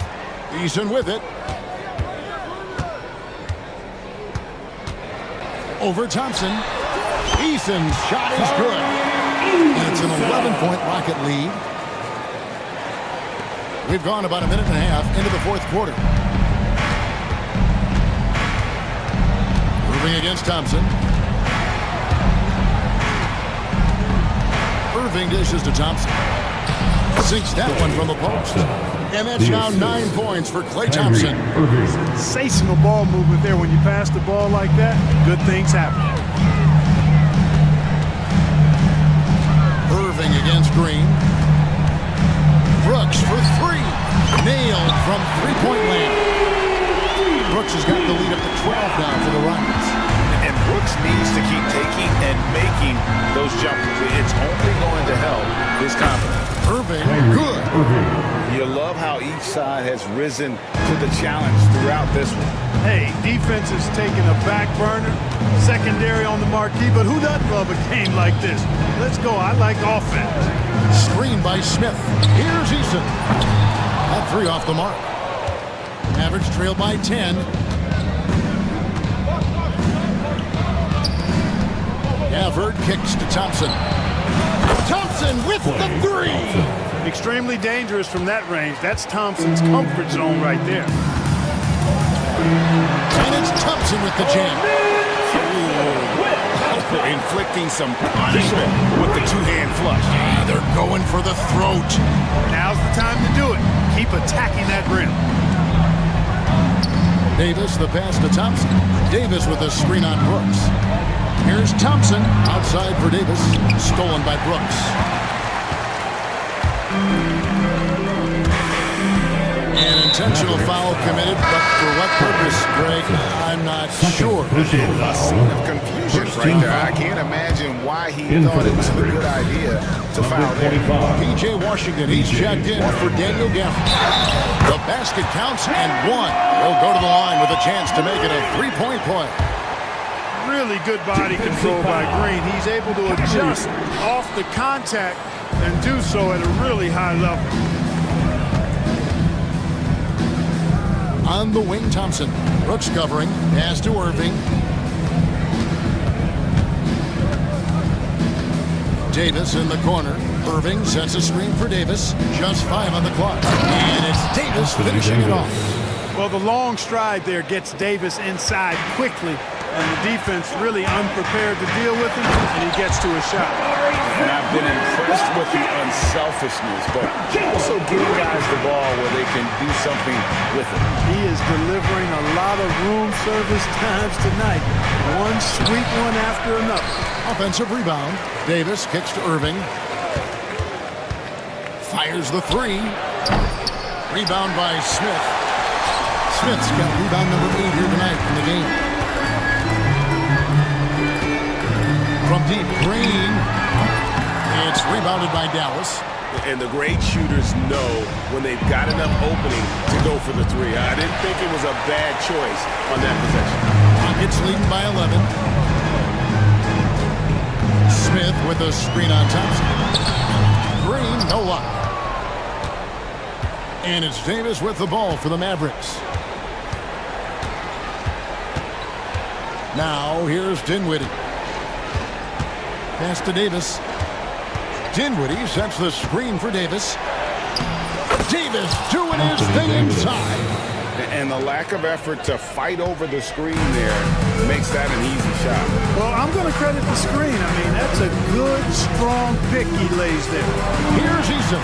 Eason with it. Over Thompson. Eason's shot is good. And it's an 11-point Rocket lead. We've gone about a minute and a half into the fourth quarter. Irving against Thompson. Irving dishes to Thompson. Sinks that one from the post. And that's now 9 points for Klay Thompson. Sensational ball movement there. When you pass the ball like that, good things happen. Irving against Green. Brooks for 3. Nailed from 3-point land. Brooks has got the lead up to 12 now for the Rockets. And Brooks needs to keep taking and making those jumpers. It's only going to help his confidence. Irving, good. You love how each side has risen to the challenge throughout this one. Hey, defense is taking a back burner, secondary on the marquee, but who doesn't love a game like this? Let's go. I like offense. Screen by Smith. Here's Eason. That 3 off the mark. Mavericks trail by 10. Gafford kicks to Thompson. Thompson with the 3. Extremely dangerous from that range. That's Thompson's comfort zone right there. And it's Thompson with the jam. inflicting some punishment with the two-hand flush. They're going for the throat. Now's the time to do it. Keep attacking that rim. Davis, the pass to Thompson. Davis with a screen on Brooks. Here's Thompson, outside for Davis, stolen by Brooks. An intentional foul committed, but for what purpose, Greg, I'm not sure. A scene of confusion right there. I can't imagine why he thought it was a good idea to foul there. P.J. Washington, he's checked in for Daniel Gaffney. The basket counts and one. He'll go to the line with a chance to make it a three-point play. Really good body control by Green. He's able to adjust off the contact and do so at a really high level. On the wing, Thompson. Brooks covering. Pass to Irving. Davis in the corner. Irving sets a screen for Davis. Just 5 on the clock. And it's Davis finishing it off. Well, the long stride there gets Davis inside quickly, and the defense really unprepared to deal with him, and he gets to a shot. And I've been impressed with the unselfishness, but also giving guys the ball where they can do something with it. He is delivering a lot of room service times tonight. One sweet one after another. Offensive rebound. Davis kicks to Irving. Fires the three. Rebound by Smith. Smith's got rebound number 8 here tonight in the game. From deep, Green. It's rebounded by Dallas. And the great shooters know when they've got enough opening to go for the three. I didn't think it was a bad choice on that possession. Rockets leading by 11. Smith with a screen on Thompson. Green, no luck. And it's Davis with the ball for the Mavericks. Now here's Dinwiddie. Pass to Davis. Dinwiddie sets the screen for Davis. Davis doing his thing inside. And the lack of effort to fight over the screen there makes that an easy shot. Well, I'm going to credit the screen. I mean, that's a good, strong pick he lays there. Here's Eason.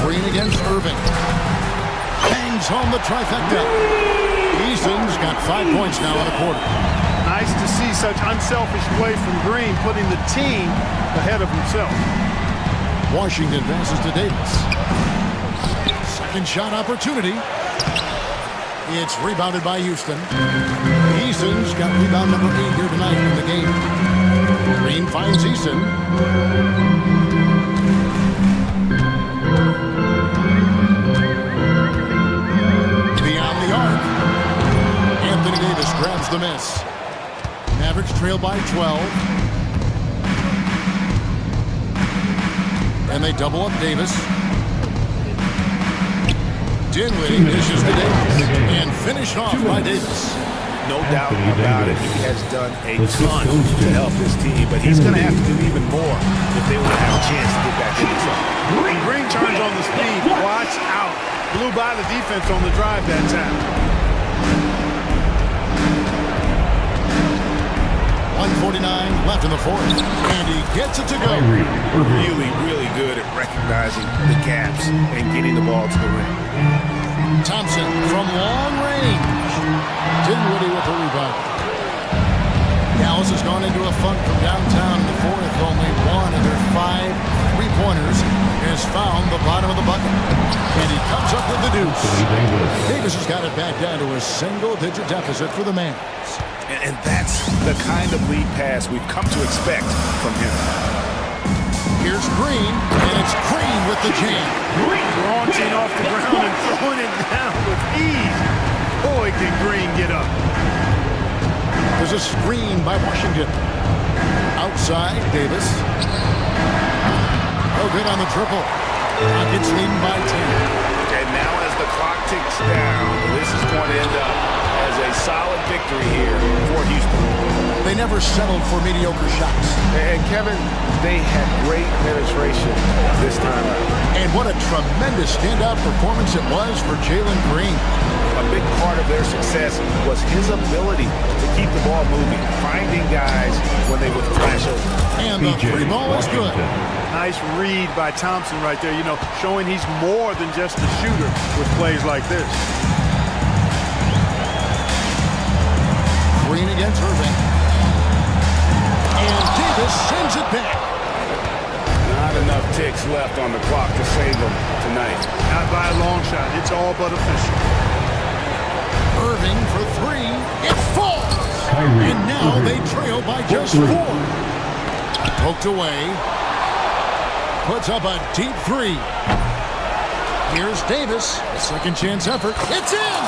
Green against Irving. Bangs home the trifecta. Eason's got 5 points now in the quarter. Nice to see such unselfish play from Green, putting the team ahead of himself. Washington passes to Davis. Second shot opportunity. It's rebounded by Houston. Eason's got rebound number 8 here tonight in the game. Green finds Eason. Beyond the arc. Anthony Davis grabs the miss. Mavericks trail by 12. And they double up Davis. Dinwiddie dishes to Davis. And finished off by Davis. No doubt about it. He has done a ton to help his team, but he's going to have to do even more if they want to have a chance to get back in this one. Green turns on the speed. Watch out. Blew by the defense on the drive that time. 1:49 left in the fourth. And he gets it to go. Really, really good at recognizing the gaps and getting the ball to the rim. Thompson from long range. Dinwiddie with the rebound. Dallas has gone into a funk from downtown in the fourth. Only one of their 5 3-pointers has found the bottom of the bucket. And he comes up with the deuce. Davis has got it back down to a single-digit deficit for the Mavs. And that's the kind of lead pass we've come to expect from him. Here's Green, and it's Green with the jam. Launching off the ground and throwing it down with ease. Boy, can Green get up. There's a screen by Washington. Outside, Davis. Oh, good on the triple. Rockets leading by 10. And now as the clock ticks down, this is going to end up as a solid victory here for Houston. They never settled for mediocre shots. And Kevin, they had great penetration this time out. And what a tremendous standout performance it was for Jalen Green. A big part of their success was his ability to keep the ball moving, finding guys when they would flash over. And the free ball is good. Nice read by Thompson right there, you know, showing he's more than just a shooter with plays like this. Green against Irving. And Davis sends it back. Not enough ticks left on the clock to save them tonight. Not by a long shot. It's all but official. Irving for three. It falls. And now they trail by just 4. Poked away. Puts up a deep 3. Here's Davis. A second chance effort. It's in.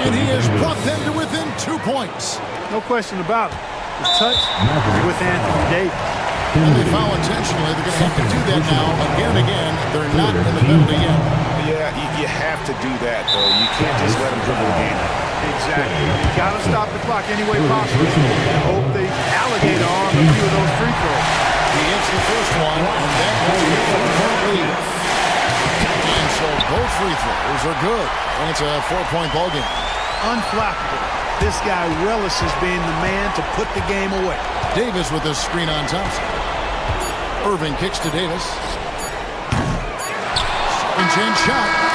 And he has brought them to within 2 points. No question about it. The touch with Anthony Davis. And they foul intentionally. They're going to have to do that now again and again. They're not in the penalty yet. Yeah, you have to do that, though. You can't just let them dribble the game. Exactly. You got to stop the clock any way possible. I hope they alligator on a few of those free throws. He hits the first one, and that was the 4-point lead. And so both free throws are good. And it's a 4-point ball game. Unflappable. This guy relishes being the man to put the game away. Davis with a screen on Thompson. Irving kicks to Davis. Second chance shot.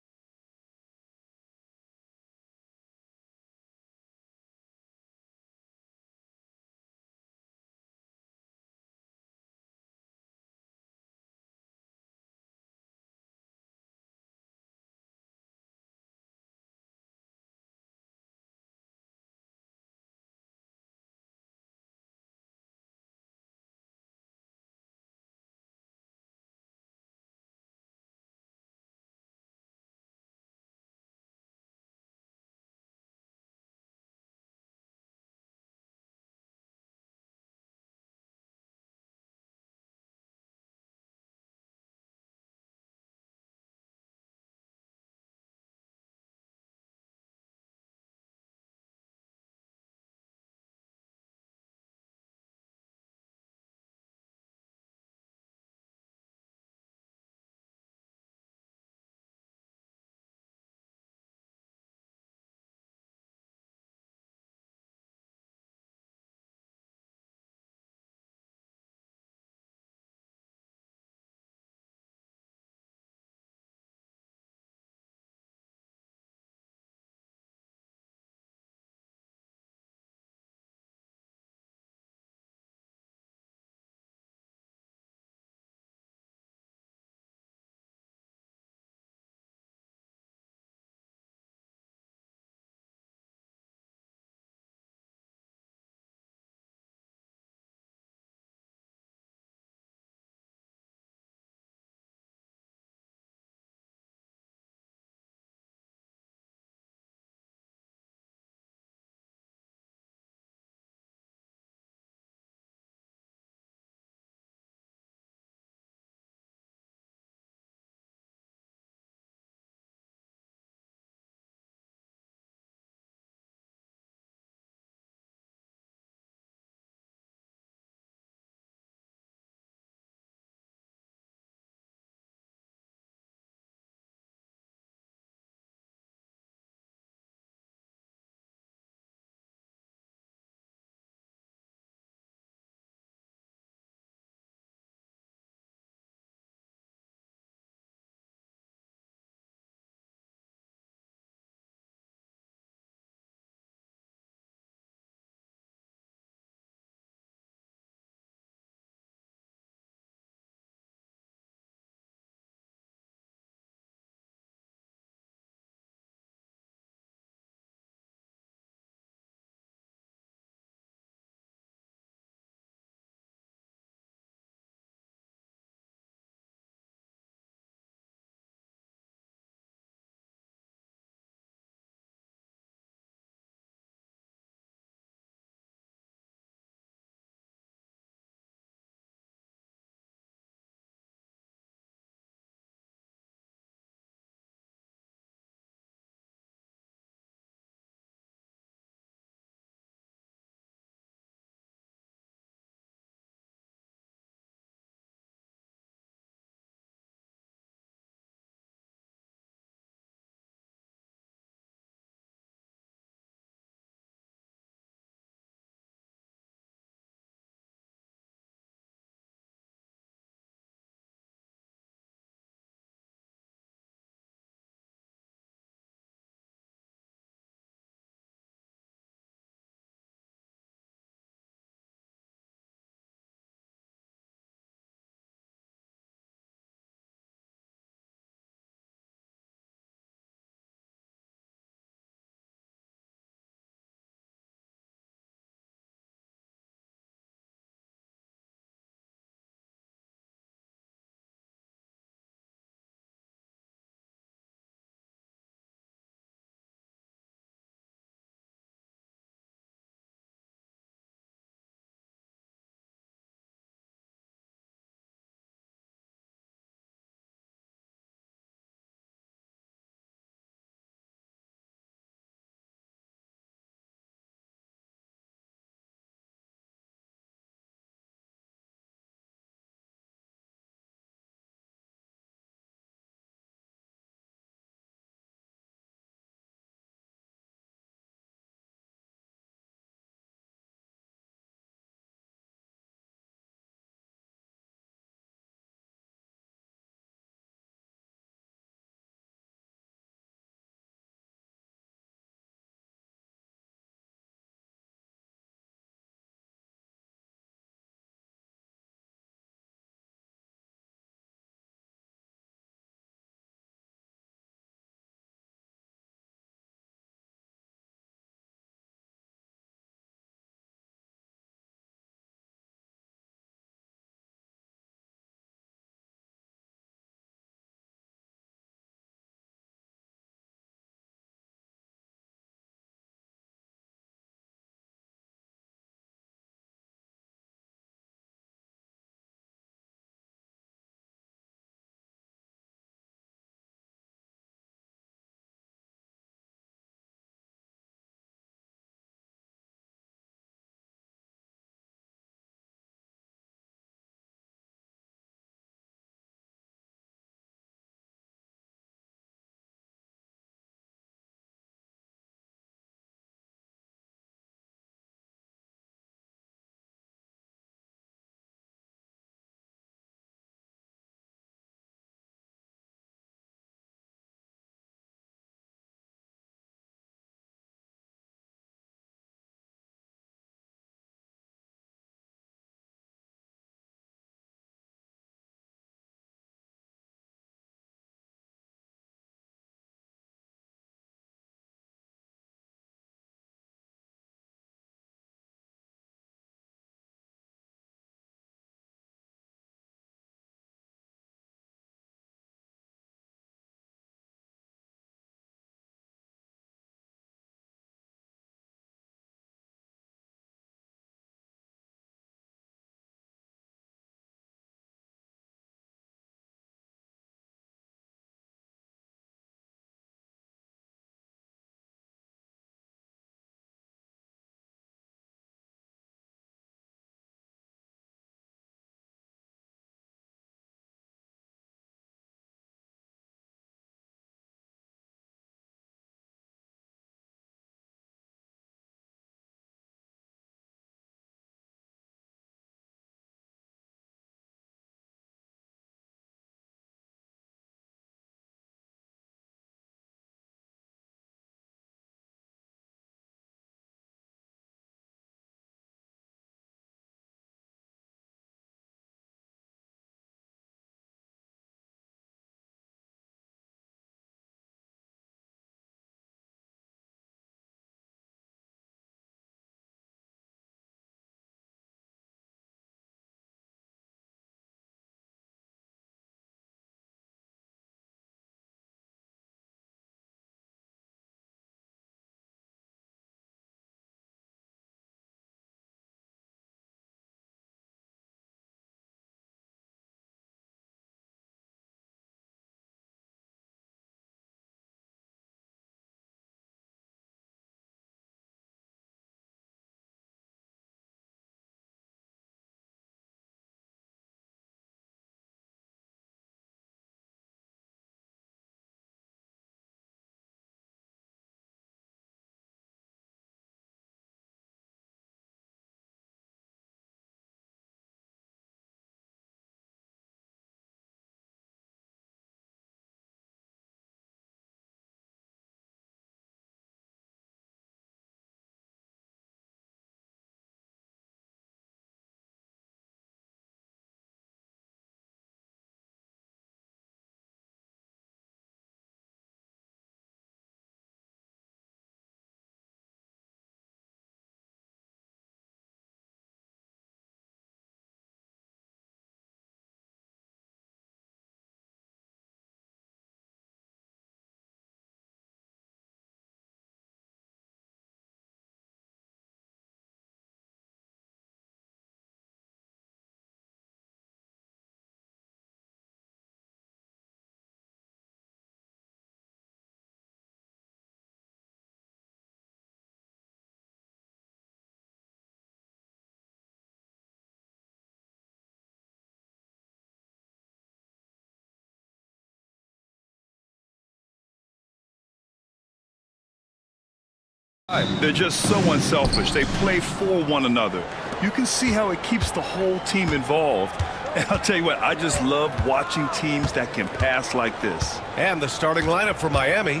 They're just so unselfish. They play for one another. You can see how it keeps the whole team involved. And I'll tell you what, I just love watching teams that can pass like this. And the starting lineup for Miami.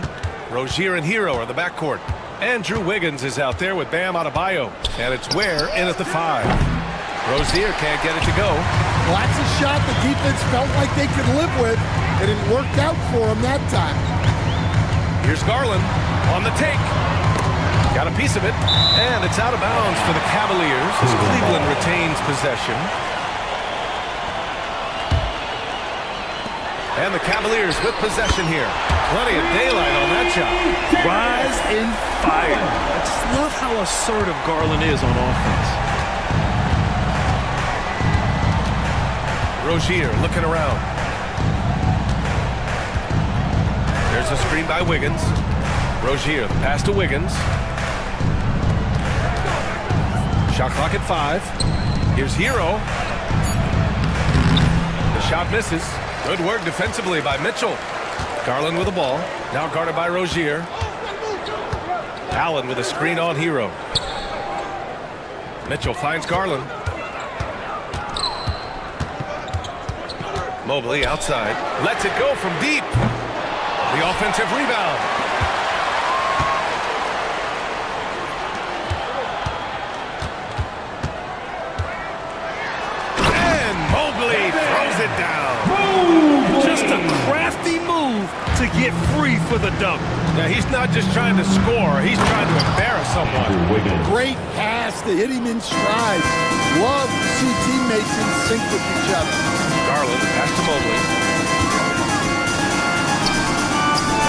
Rozier and Hero are the backcourt. Andrew Wiggins is out there with Bam Adebayo. And it's Ware in at the 5. Rozier can't get it to go. Well, that's a shot the defense felt like they could live with, and it worked out for them that time. Here's Garland on the take. Got a piece of it, and it's out of bounds for the Cavaliers as Cleveland retains possession. And the Cavaliers with possession here. Plenty of daylight on that shot. Rise and fire. I just love how assertive Garland is on offense. Rozier looking around. There's a screen by Wiggins. Rozier, the pass to Wiggins. Shot clock at 5. Here's Hero. The shot misses. Good work defensively by Mitchell. Garland with the ball. Now guarded by Rozier. Allen with a screen on Hero. Mitchell finds Garland. Mobley outside. Lets it go from deep. The offensive rebound. And Mobley throws it down. Just a crafty move to get free for the dunk. Now, he's not just trying to score. He's trying to embarrass someone. Great pass to hit him in stride. Love to see teammates in sync with each other. Garland, the pass to Mobley.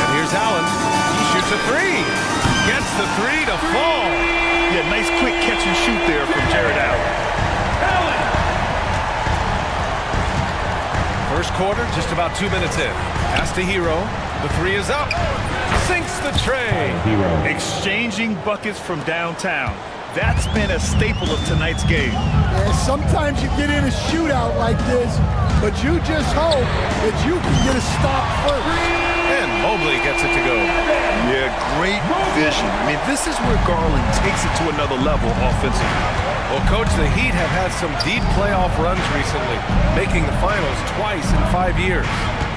And here's Allen. He shoots a 3. Gets the 3 to fall. Yeah, nice quick catch and shoot there from Jared Allen. First quarter, just about 2 minutes in. Pass to Hero. The 3 is up. Sinks the tray. Exchanging buckets from downtown. That's been a staple of tonight's game. Yeah, sometimes you get in a shootout like this, but you just hope that you can get a stop first. And Mobley gets it to go. Yeah, great vision. I mean, this is where Garland takes it to another level offensively. Well, Coach, the Heat have had some deep playoff runs recently, making the finals twice in 5 years.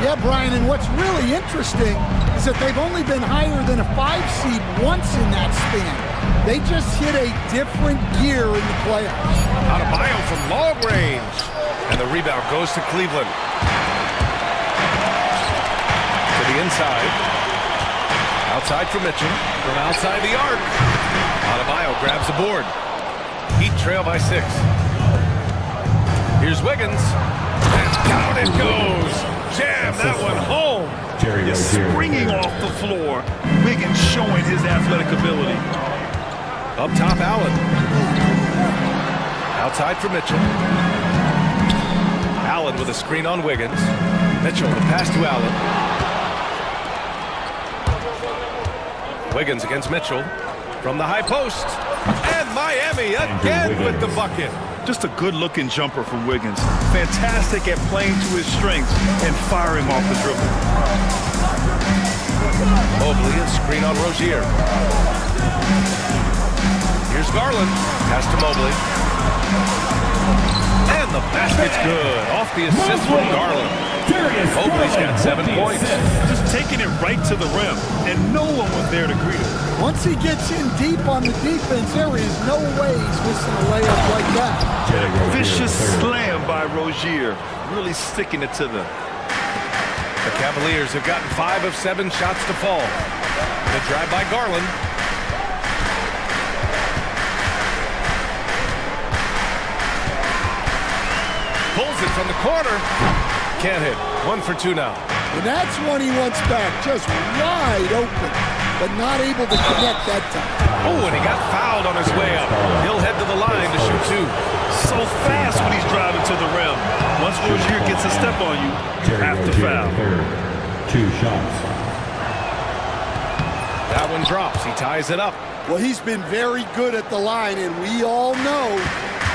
Yeah, Brian, and what's really interesting is that they've only been higher than a 5 seed once in that span. They just hit a different gear in the playoffs. Adebayo from long range. And the rebound goes to Cleveland. To the inside. Outside for Mitchell. From outside the arc. Adebayo grabs the board. Heat trail by 6. Here's Wiggins. And down it goes. Jam that one home. Springing off the floor. Wiggins showing his athletic ability. Up top, Allen. Outside for Mitchell. Allen with a screen on Wiggins. Mitchell, the pass to Allen. Wiggins against Mitchell. From the high post. And Miami again with the bucket. Just a good-looking jumper from Wiggins. Fantastic at playing to his strengths and firing off the dribble. Mobley and screen on Rozier. Here's Garland. Pass to Mobley. And the basket's good. Off the assist from Garland. Mobley's got 7 points. Just taking it right to the rim, and no one was there to greet him. Once he gets in deep on the defense, there is no way he's missing a layup like that. Vicious slam by Rozier, really sticking it to them. The Cavaliers have gotten 5 of 7 shots to fall. The drive by Garland. Pulls it from the corner. Can't hit. 1 for 2 now. And that's one he wants back, just wide open, but not able to connect that time. Oh, and he got fouled on his way up. He'll head to the line to shoot 2. So fast when he's driving to the rim. Once Rozier gets a step on you, you have to foul. 2 shots. That one drops. He ties it up. Well, he's been very good at the line, and we all know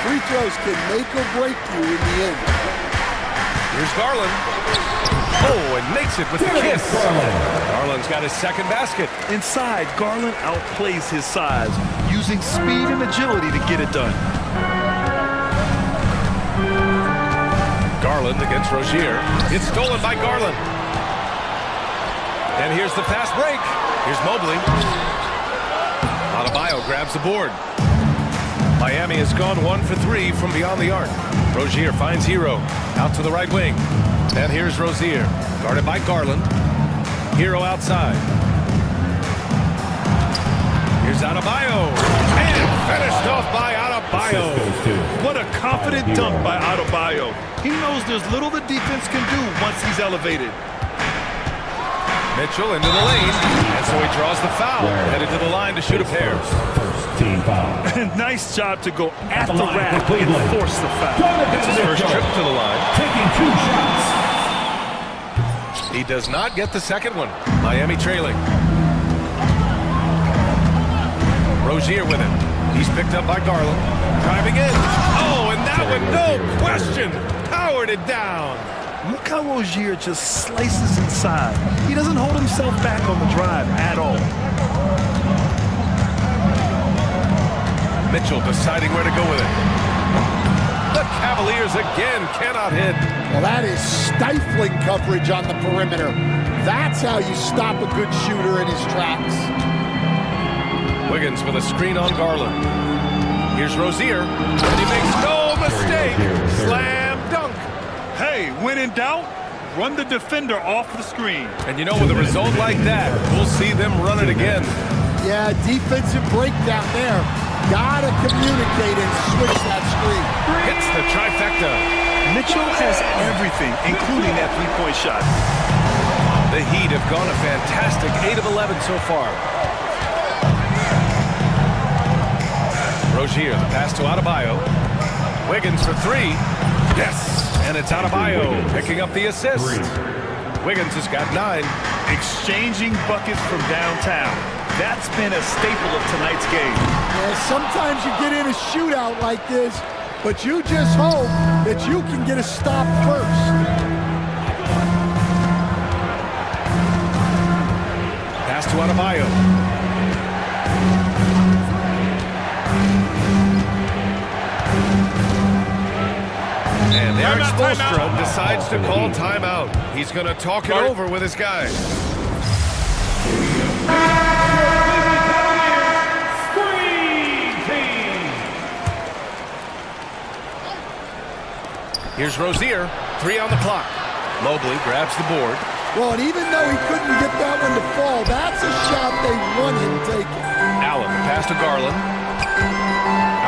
free throws can make or break you in the end. Here's Garland. Oh, and makes it with the kiss. Garland's got his second basket. Inside, Garland outplays his size, using speed and agility to get it done. Garland against Rozier. It's stolen by Garland. And here's the fast break. Here's Mobley. Adebayo grabs the board. Miami has gone 1 for 3 from beyond the arc. Rozier finds Hero out to the right wing. And here's Rozier, guarded by Garland. Hero outside. Here's Adebayo. And finished off by Adebayo. What a confident dunk by Adebayo. He knows there's little the defense can do once he's elevated. Mitchell into the lane, and so he draws the foul, headed to the line to shoot a pair. First team foul. Nice job to go at the rack and force the foul. It's his first trip to the line. Taking 2 shots. He does not get the second one. Miami trailing. Rozier with it. He's picked up by Garland. Driving in. Oh, and that one, no question, powered it down. Look how Rozier just slices inside. He doesn't hold himself back on the drive at all. Mitchell deciding where to go with it. The Cavaliers again cannot hit. Well, that is stifling coverage on the perimeter. That's how you stop a good shooter in his tracks. Wiggins with a screen on Garland. Here's Rozier, and he makes no mistake. Slam dunk. Hey, when in doubt, run the defender off the screen. And you know, with a result like that, we'll see them run it again. Yeah, defensive breakdown there. Gotta communicate and switch that screen. Hits the trifecta. Mitchell has everything, including that three-point shot. The Heat have gone a fantastic 8 of 11 so far. Rozier, the pass to Adebayo. Wiggins for 3. Yes! And it's Adebayo picking up the assist. Wiggins has got 9. Exchanging buckets from downtown. That's been a staple of tonight's game. Yeah, sometimes you get in a shootout like this, but you just hope that you can get a stop first. Pass to Adebayo. And Eric Spoelstra decides to call timeout. He's going to talk it over with his guys. Here's Rozier, 3 on the clock. Mobley grabs the board. Well, and even though he couldn't get that one to fall, that's a shot they want him taking. Allen, pass to Garland.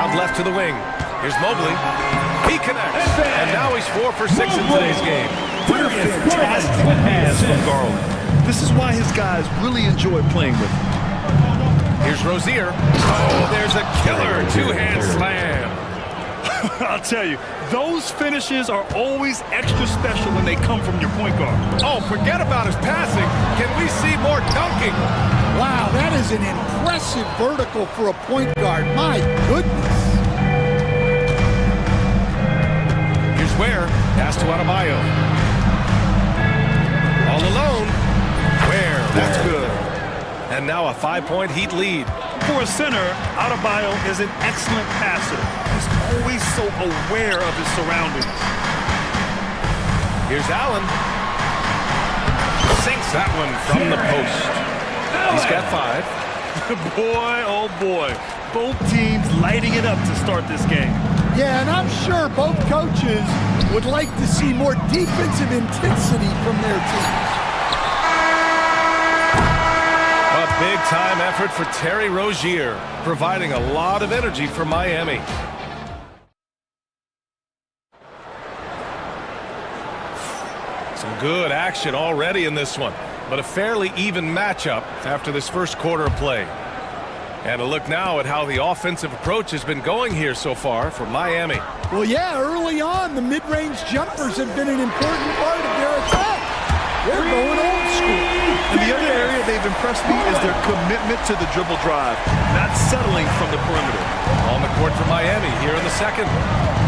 Out left to the wing. Here's Mobley. He connects. And now he's 4 for 6 in today's game. What a fantastic pass from Garland. This is why his guys really enjoy playing with him. Here's Rozier. Oh, there's a killer 2-hand slam. I'll tell you, those finishes are always extra special when they come from your point guard. Oh, forget about his passing. Can we see more dunking? Wow, that is an impressive vertical for a point guard. My goodness. Here's Ware. Pass to Adebayo. All alone. Ware. That's good. And now a 5-point Heat lead. For a center, Adebayo is an excellent passer. He's always so aware of his surroundings. Here's Allen. Sinks that one from the post. He's got 5. Boy, oh boy. Both teams lighting it up to start this game. Yeah, and I'm sure both coaches would like to see more defensive intensity from their team. A big-time effort for Terry Rozier, providing a lot of energy for Miami. Some good action already in this one, but a fairly even matchup after this first quarter of play. And a look now at how the offensive approach has been going here so far for Miami. Well, yeah, early on, the mid-range jumpers have been an important part of their attack. They're going old school. And the other area they've impressed me is their commitment to the dribble drive, not settling from the perimeter. On the court for Miami here in the second.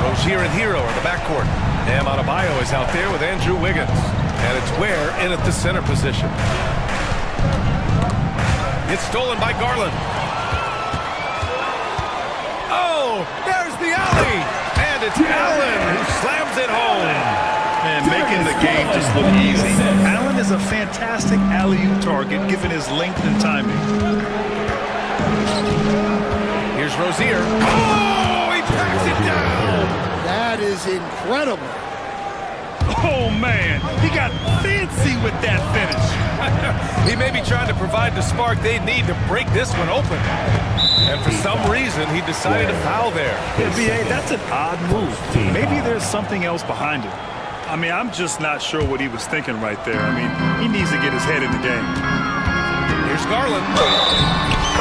Rozier and Hero in the backcourt. Bam Adebayo is out there with Andrew Wiggins. And it's Ware in at the center position. It's stolen by Garland. Oh, there's the alley. And it's Allen who slams it home. And making the game just look easy. Allen is a fantastic alley-oop target given his length and timing. Here's Rozier. Oh, he packs it down. That is incredible. Oh, man, he got fancy with that finish. He may be trying to provide the spark they need to break this one open. And for some reason, he decided to foul there. Yeah, B.A., that's an odd move. Maybe there's something else behind it. I mean, I'm just not sure what he was thinking right there. I mean, he needs to get his head in the game. Here's Garland.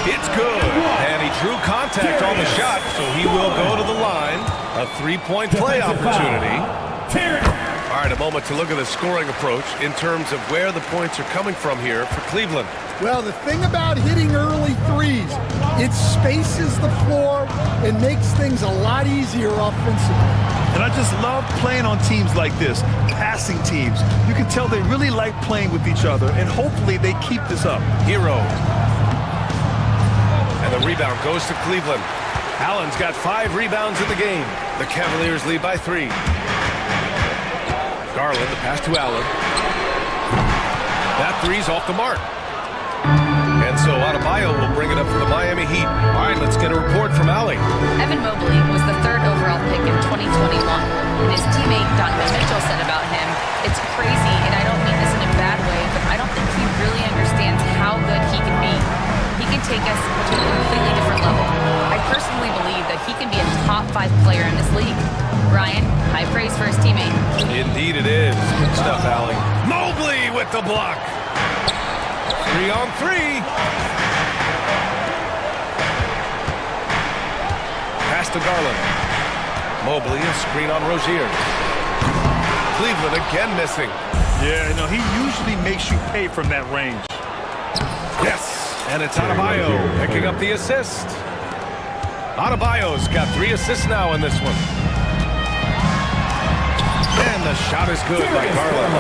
It's good. And he drew contact on the shot, so he will go to the line. A three-point play opportunity. All right, a moment to look at the scoring approach in terms of where the points are coming from here for Cleveland. Well, the thing about hitting early threes, it spaces the floor and makes things a lot easier offensively. And I just love playing on teams like this, passing teams. You can tell they really like playing with each other, and hopefully they keep this up. Hero. And the rebound goes to Cleveland. Allen's got 5 rebounds in the game. The Cavaliers lead by 3. Garland, the pass to Allen. That three's off the mark. And so Adebayo will bring it up for the Miami Heat. All right, let's get a report from Allie. Evan Mobley was the 3rd overall pick in 2021. And his teammate Donovan Mitchell said about him, "It's crazy, and I don't mean this in a bad way, but I don't think he really understands how good he can be. He can take us to a completely different level. I personally believe that he can be a top 5 player in this league." Brian, high praise for his teammate. Indeed it is. Good stuff, Allie. Mobley with the block. 3-on-3. Pass to Garland. Mobley, a screen on Rozier. Cleveland again missing. Yeah, no, he usually makes you pay from that range. Yes, and it's Adebayo picking up the assist. Adebayo's got 3 assists now in this one. And the shot is good by Garland.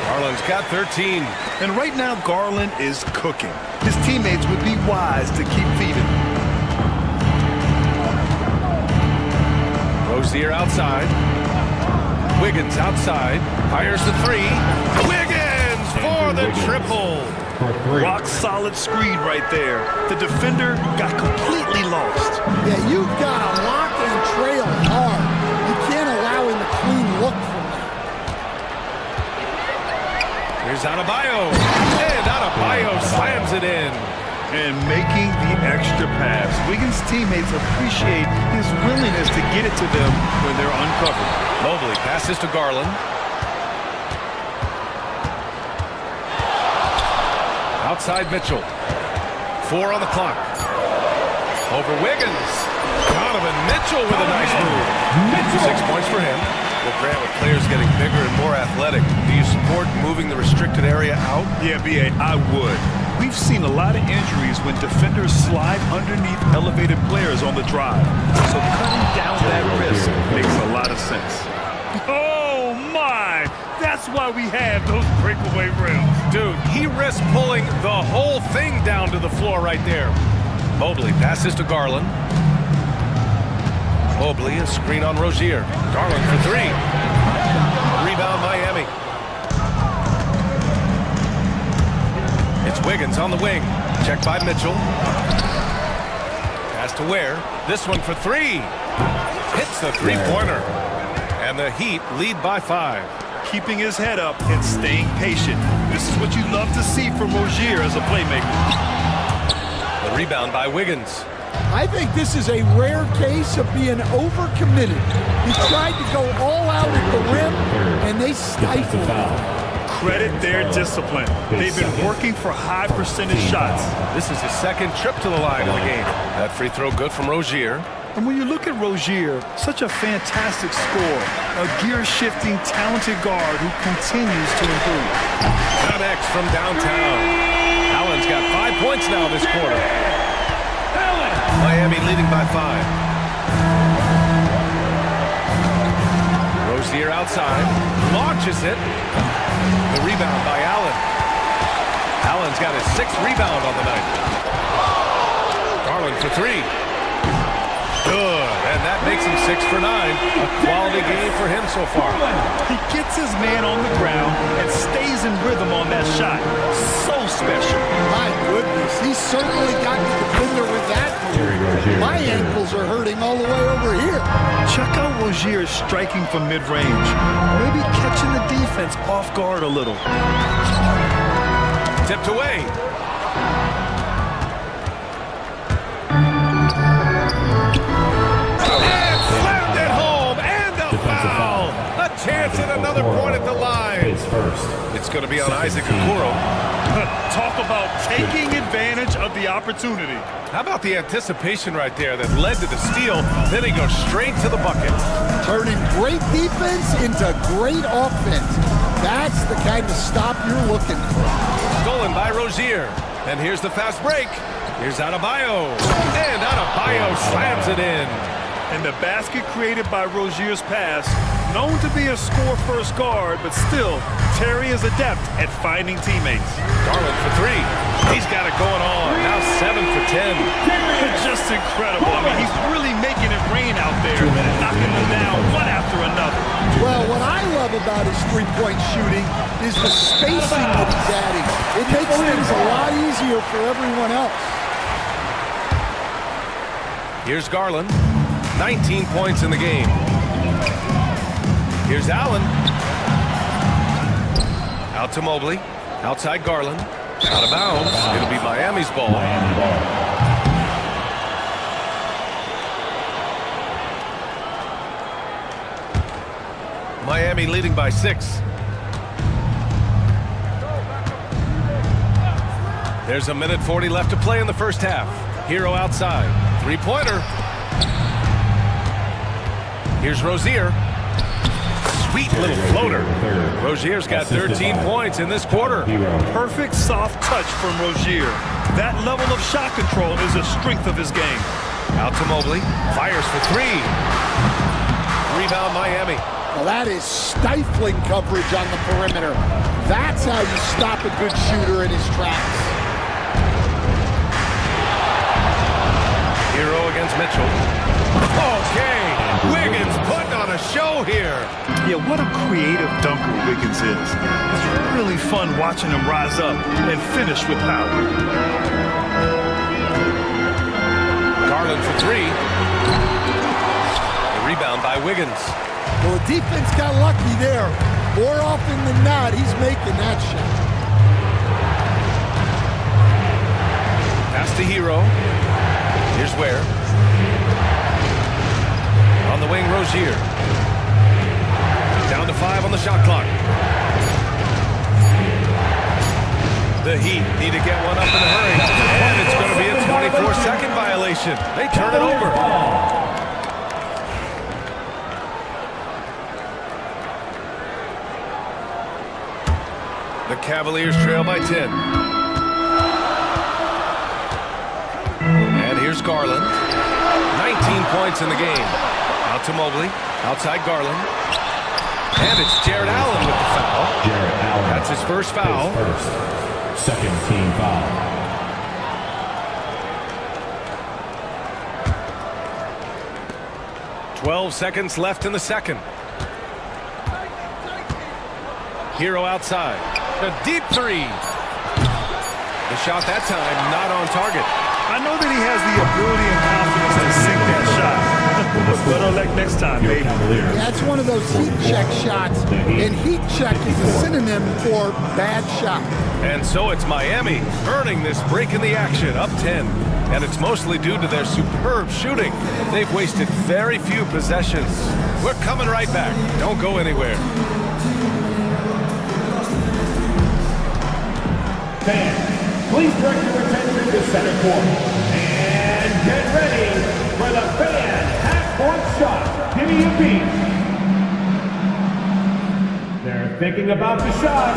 Garland's got 13. And right now, Garland is cooking. His teammates would be wise to keep feeding. Rozier outside. Wiggins outside. Fires the 3. Wiggins for the triple. Rock solid screen right there. The defender got completely lost. Yeah, you've got to lock and trail hard. You can't allow him a clean look from that. Here's Adebayo. And Adebayo slams it in. And making the extra pass. Wiggins' teammates appreciate his willingness to get it to them when they're uncovered. Mobley passes to Garland. Outside Mitchell. 4 on the clock. Over Wiggins. Donovan Mitchell with a nice move. 6 points for him. Well, Grant, with players getting bigger and more athletic, do you support moving the restricted area out? Yeah, B.A., I would. We've seen a lot of injuries when defenders slide underneath elevated players on the drive. So cutting down that risk makes a lot of sense. Oh, my! That's why we have those breakaway rims. Dude, he risked pulling the whole thing down to the floor right there. Mobley passes to Garland. Mobley, a screen on Rozier. Garland for 3. Rebound Miami. It's Wiggins on the wing. Checked by Mitchell. Pass to Ware. This one for 3. Hits the 3-pointer. And the Heat lead by 5. Keeping his head up and staying patient. This is what you love to see from Rozier as a playmaker. The rebound by Wiggins. I think this is a rare case of being overcommitted. He tried to go all out at the rim, and they stifled him. Credit their discipline. They've been working for high percentage shots. This is his 2nd trip to the line in the game. That free throw good from Rozier. And when you look at Rozier, such a fantastic scorer, a gear-shifting, talented guard who continues to improve. Connects from downtown. Allen's got 5 points now this quarter. Miami leading by 5. Rozier outside, launches it. The rebound by Allen. Allen's got his 6th rebound on the night. Garland for 3. Good, and that makes him 6 for 9. A quality game for him so far. He gets his man on the ground and stays in rhythm on that shot. So special. My goodness, he certainly got the defender with that move. My ankles are hurting all the way over here. Check out Rozier's striking from mid-range. Maybe catching the defense off guard a little. Tipped away. And slammed it home, and a foul. A chance at another point at the line. It's going to be on Isaac Okoro. Talk about taking advantage of the opportunity. How about the anticipation right there that led to the steal? Then he goes straight to the bucket. Turning great defense into great offense. That's the kind of stop you're looking for. Stolen by Rozier. And here's the fast break. Here's Adebayo. And Adebayo slams it in. And the basket created by Rozier's pass, known to be a score-first guard, but still, Terry is adept at finding teammates. Garland for 3. He's got it going on. Now 7 for 10. Just incredible. I mean, he's really making it rain out there, knocking them down one after another. Well, what I love about his three-point shooting is the spacing that he's adding. It makes things a lot easier for everyone else. Here's Garland. 19 points in the game. Here's Allen. Out to Mobley. Outside Garland. Out of bounds. It'll be Miami's ball. Miami leading by 6. There's a minute 40 left to play in the first half. Hero outside. Three-pointer. Here's Rozier. Sweet little floater. Rozier's got 13 points in this quarter. Perfect soft touch from Rozier. That level of shot control is a strength of his game. Out to Mobley. Fires for 3. Rebound Miami. Well, that is stifling coverage on the perimeter. That's how you stop a good shooter in his tracks. Hero against Mitchell. Okay. Wiggins putting on a show here. Yeah, what a creative dunker Wiggins is. It's really fun watching him rise up and finish with power. Garland for 3. The rebound by Wiggins. Well, the defense got lucky there. More often than not, he's making that shot. Pass to Hero. Here's Ware. On the wing, Rozier. Down to 5 on the shot clock. The Heat need to get one up in a hurry. And it's going to be a 24-second violation. They turn it over. The Cavaliers trail by 10. And here's Garland. 19 points in the game. Out to Mobley. Outside Garland. And it's Jared Allen with the foul. Jared Allen. That's his first foul. His first. Second team foul. .12 seconds left in the second. Hero outside. A deep 3. The shot that time not on target. I know that he has the ability and confidence to sink that shot. Better luck next time, baby. That's one of those heat check shots, and heat check is a synonym for bad shot. And so it's Miami earning this break in the action, up 10. And it's mostly due to their superb shooting. They've wasted very few possessions. We're coming right back. Don't go anywhere. Fans, please direct your attention to center court. And get ready for the fan half-court shot. Give me a beat. They're thinking about the shot.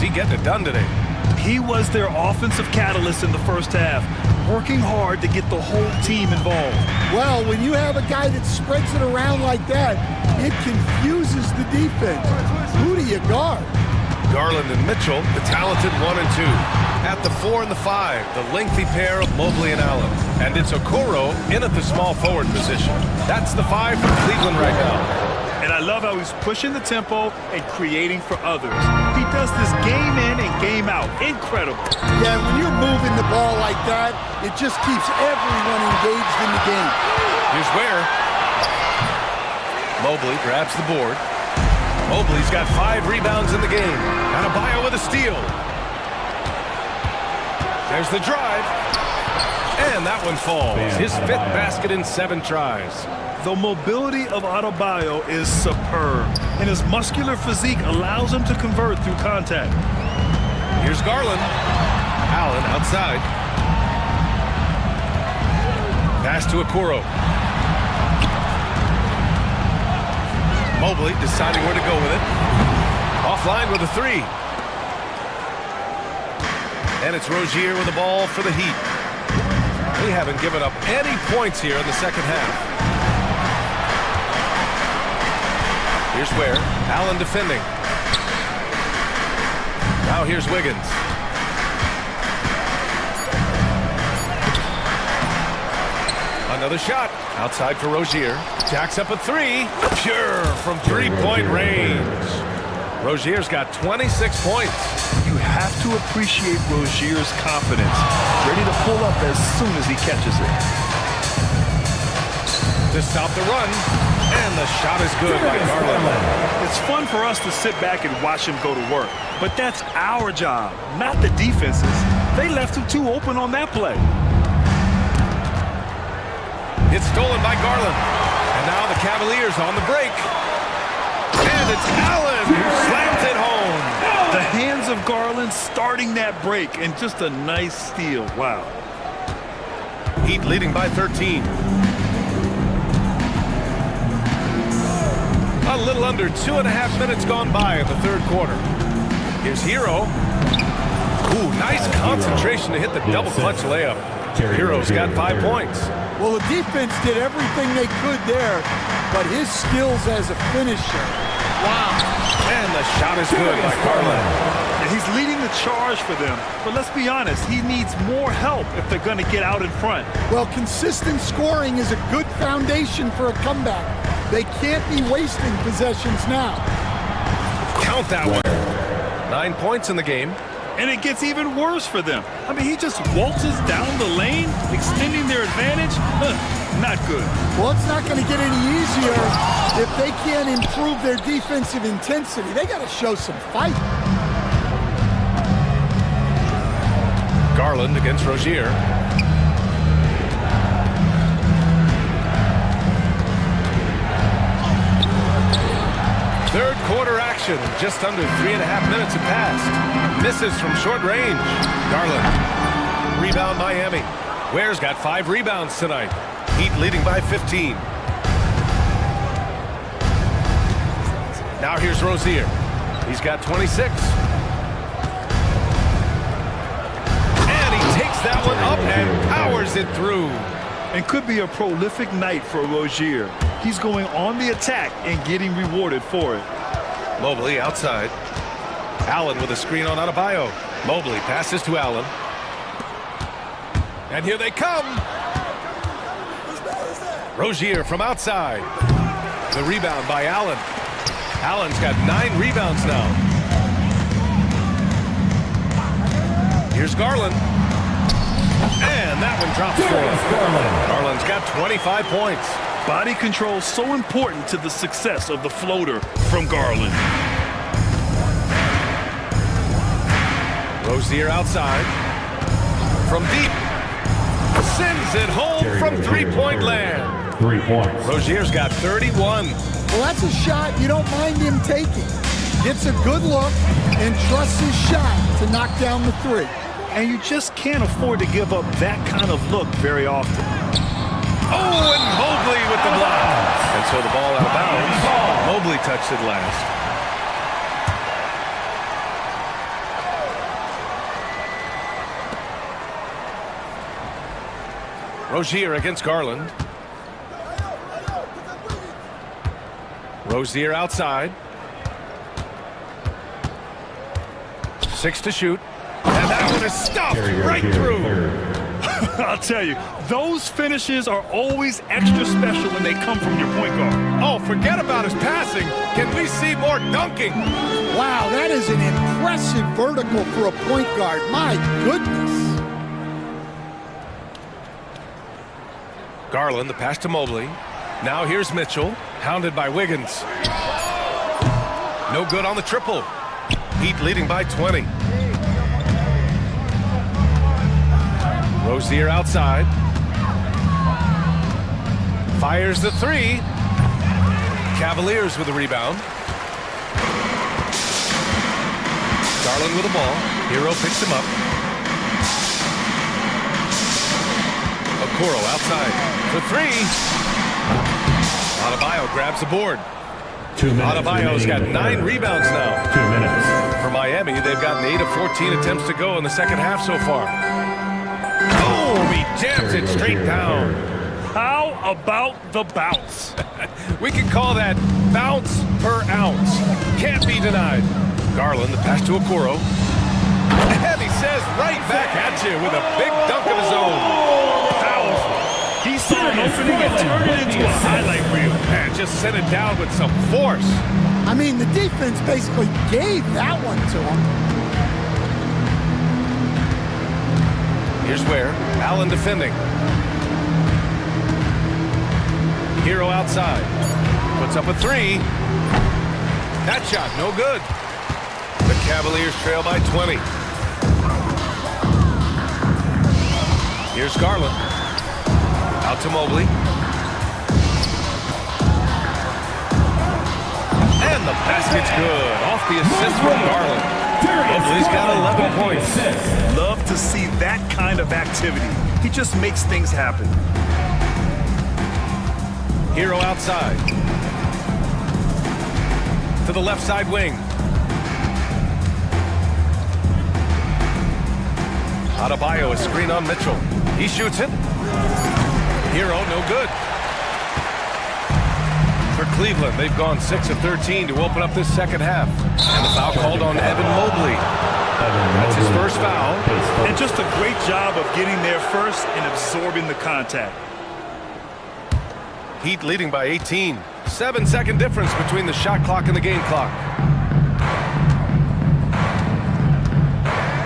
he getting it done today? He was their offensive catalyst in the first half, working hard to get the whole team involved. Well, when you have a guy that spreads it around like that, it confuses the defense. Who do you guard? Garland and Mitchell, the talented 1 and 2. At the 4 and the 5, the lengthy pair of Mobley and Allen. And it's Okoro in at the small forward position. That's the 5 for Cleveland right now. And I love how he's pushing the tempo and creating for others. He does this game in and game out. Incredible. Yeah, when you're moving the ball like that, it just keeps everyone engaged in the game. Here's where Mobley grabs the board. Mobley's got 5 rebounds in the game. Adebayo with a steal. There's the drive. And that one falls. His 5th basket in 7 tries. The mobility of Adebayo is superb, and his muscular physique allows him to convert through contact. Here's Garland. Allen outside. Pass to Okoro. Mobley deciding where to go with it. Offline with a 3. And it's Rozier with the ball for the Heat. They haven't given up any points here in the second half. Here's where Allen defending. Now here's Wiggins. Another shot outside for Rozier. Jacks up a 3. Pure from 3-point range. Rozier's got 26 points. You have to appreciate Rozier's confidence. Ready to pull up as soon as he catches it. To stop the run. And the shot is good by Garland. It's fun for us to sit back and watch him go to work. But that's our job, not the defense's. They left him too open on that play. It's stolen by Garland. And now the Cavaliers on the break. And it's Allen who slams it home. The hands of Garland starting that break, and just a nice steal. Wow. Heat leading by 13. A little under 2.5 minutes gone by in the third quarter. Here's Hero. Ooh, nice concentration to hit the double clutch layup. Hero's got 5 points. Well, the defense did everything they could there, but his skills as a finisher. Wow. And the shot is good by Garland. And he's leading the charge for them. But let's be honest, he needs more help if they're going to get out in front. Well, consistent scoring is a good foundation for a comeback. They can't be wasting possessions now. Count that one. 9 points in the game. And it gets even worse for them. I mean, he just waltzes down the lane, extending their advantage. Not good. Well, it's not going to get any easier if they can't improve their defensive intensity. They got to show some fight. Garland against Rozier. Third quarter action. Just under 3.5 minutes have passed. Misses from short range. Garland. Rebound Miami. Ware's got 5 rebounds tonight. Heat leading by 15. Now here's Rozier. He's got 26. And he takes that one up and powers it through. And could be a prolific night for Rozier. He's going on the attack and getting rewarded for it. Mobley outside. Allen with a screen on Adebayo. Mobley passes to Allen. And here they come. Rozier from outside. The rebound by Allen. Allen's got 9 rebounds now. Here's Garland. And that one drops for him. Garland's got 25 points. Body control so important to the success of the floater from Garland. Rozier outside. From deep. Sends it home from 3-point land. 3 points. Rozier's got 31. Well, that's a shot you don't mind him taking. Gets a good look and trusts his shot to knock down the 3. And you just can't afford to give up that kind of look very often. Oh, and Mobley with the block. And so the ball out of bounds. Mobley touched it last. Rozier against Garland. Rozier outside. 6 to shoot. And that one is stuffed right through. I'll tell you, those finishes are always extra special when they come from your point guard. Oh, forget about his passing. Can we see more dunking? Wow, that is an impressive vertical for a point guard. My goodness. Garland, the pass to Mobley. Now here's Mitchell, hounded by Wiggins. No good on the triple. Heat leading by 20. Rozier outside. Fires the three. Cavaliers with the rebound. Garland with the ball. Hero picks him up. Okoro outside. For three. Adebayo grabs the board. 2 minutes. Adebayo's got 9 rebounds now. 2 minutes. For Miami, they've gotten 8 of 14 attempts to go in the second half so far. Oh, he jams it straight down. How about the bounce? We can call that bounce per ounce. Can't be denied. Garland, the pass to Okoro. And he says right back at you with a big dunk of his own. Powerful. He saw an opening and turned it into a highlight reel. And just sent it down with some force. I mean, the defense basically gave that one to him. Here's where Allen defending. Hero outside. Puts up a three. That shot, no good. The Cavaliers trail by 20. Here's Garland. Out to Mobley. And the basket's good. Off the assist from Garland. Mobley's got 11 points. Love to see that kind of activity. He just makes things happen. Hero outside. To the left side wing. Adebayo, a screen on Mitchell. He shoots it. Hero, no good. For Cleveland, they've gone 6 of 13 to open up this second half. And the foul called on Evan Mobley. That's his first foul. And just a great job of getting there first and absorbing the contact. Heat leading by 18. 7-second difference between the shot clock and the game clock.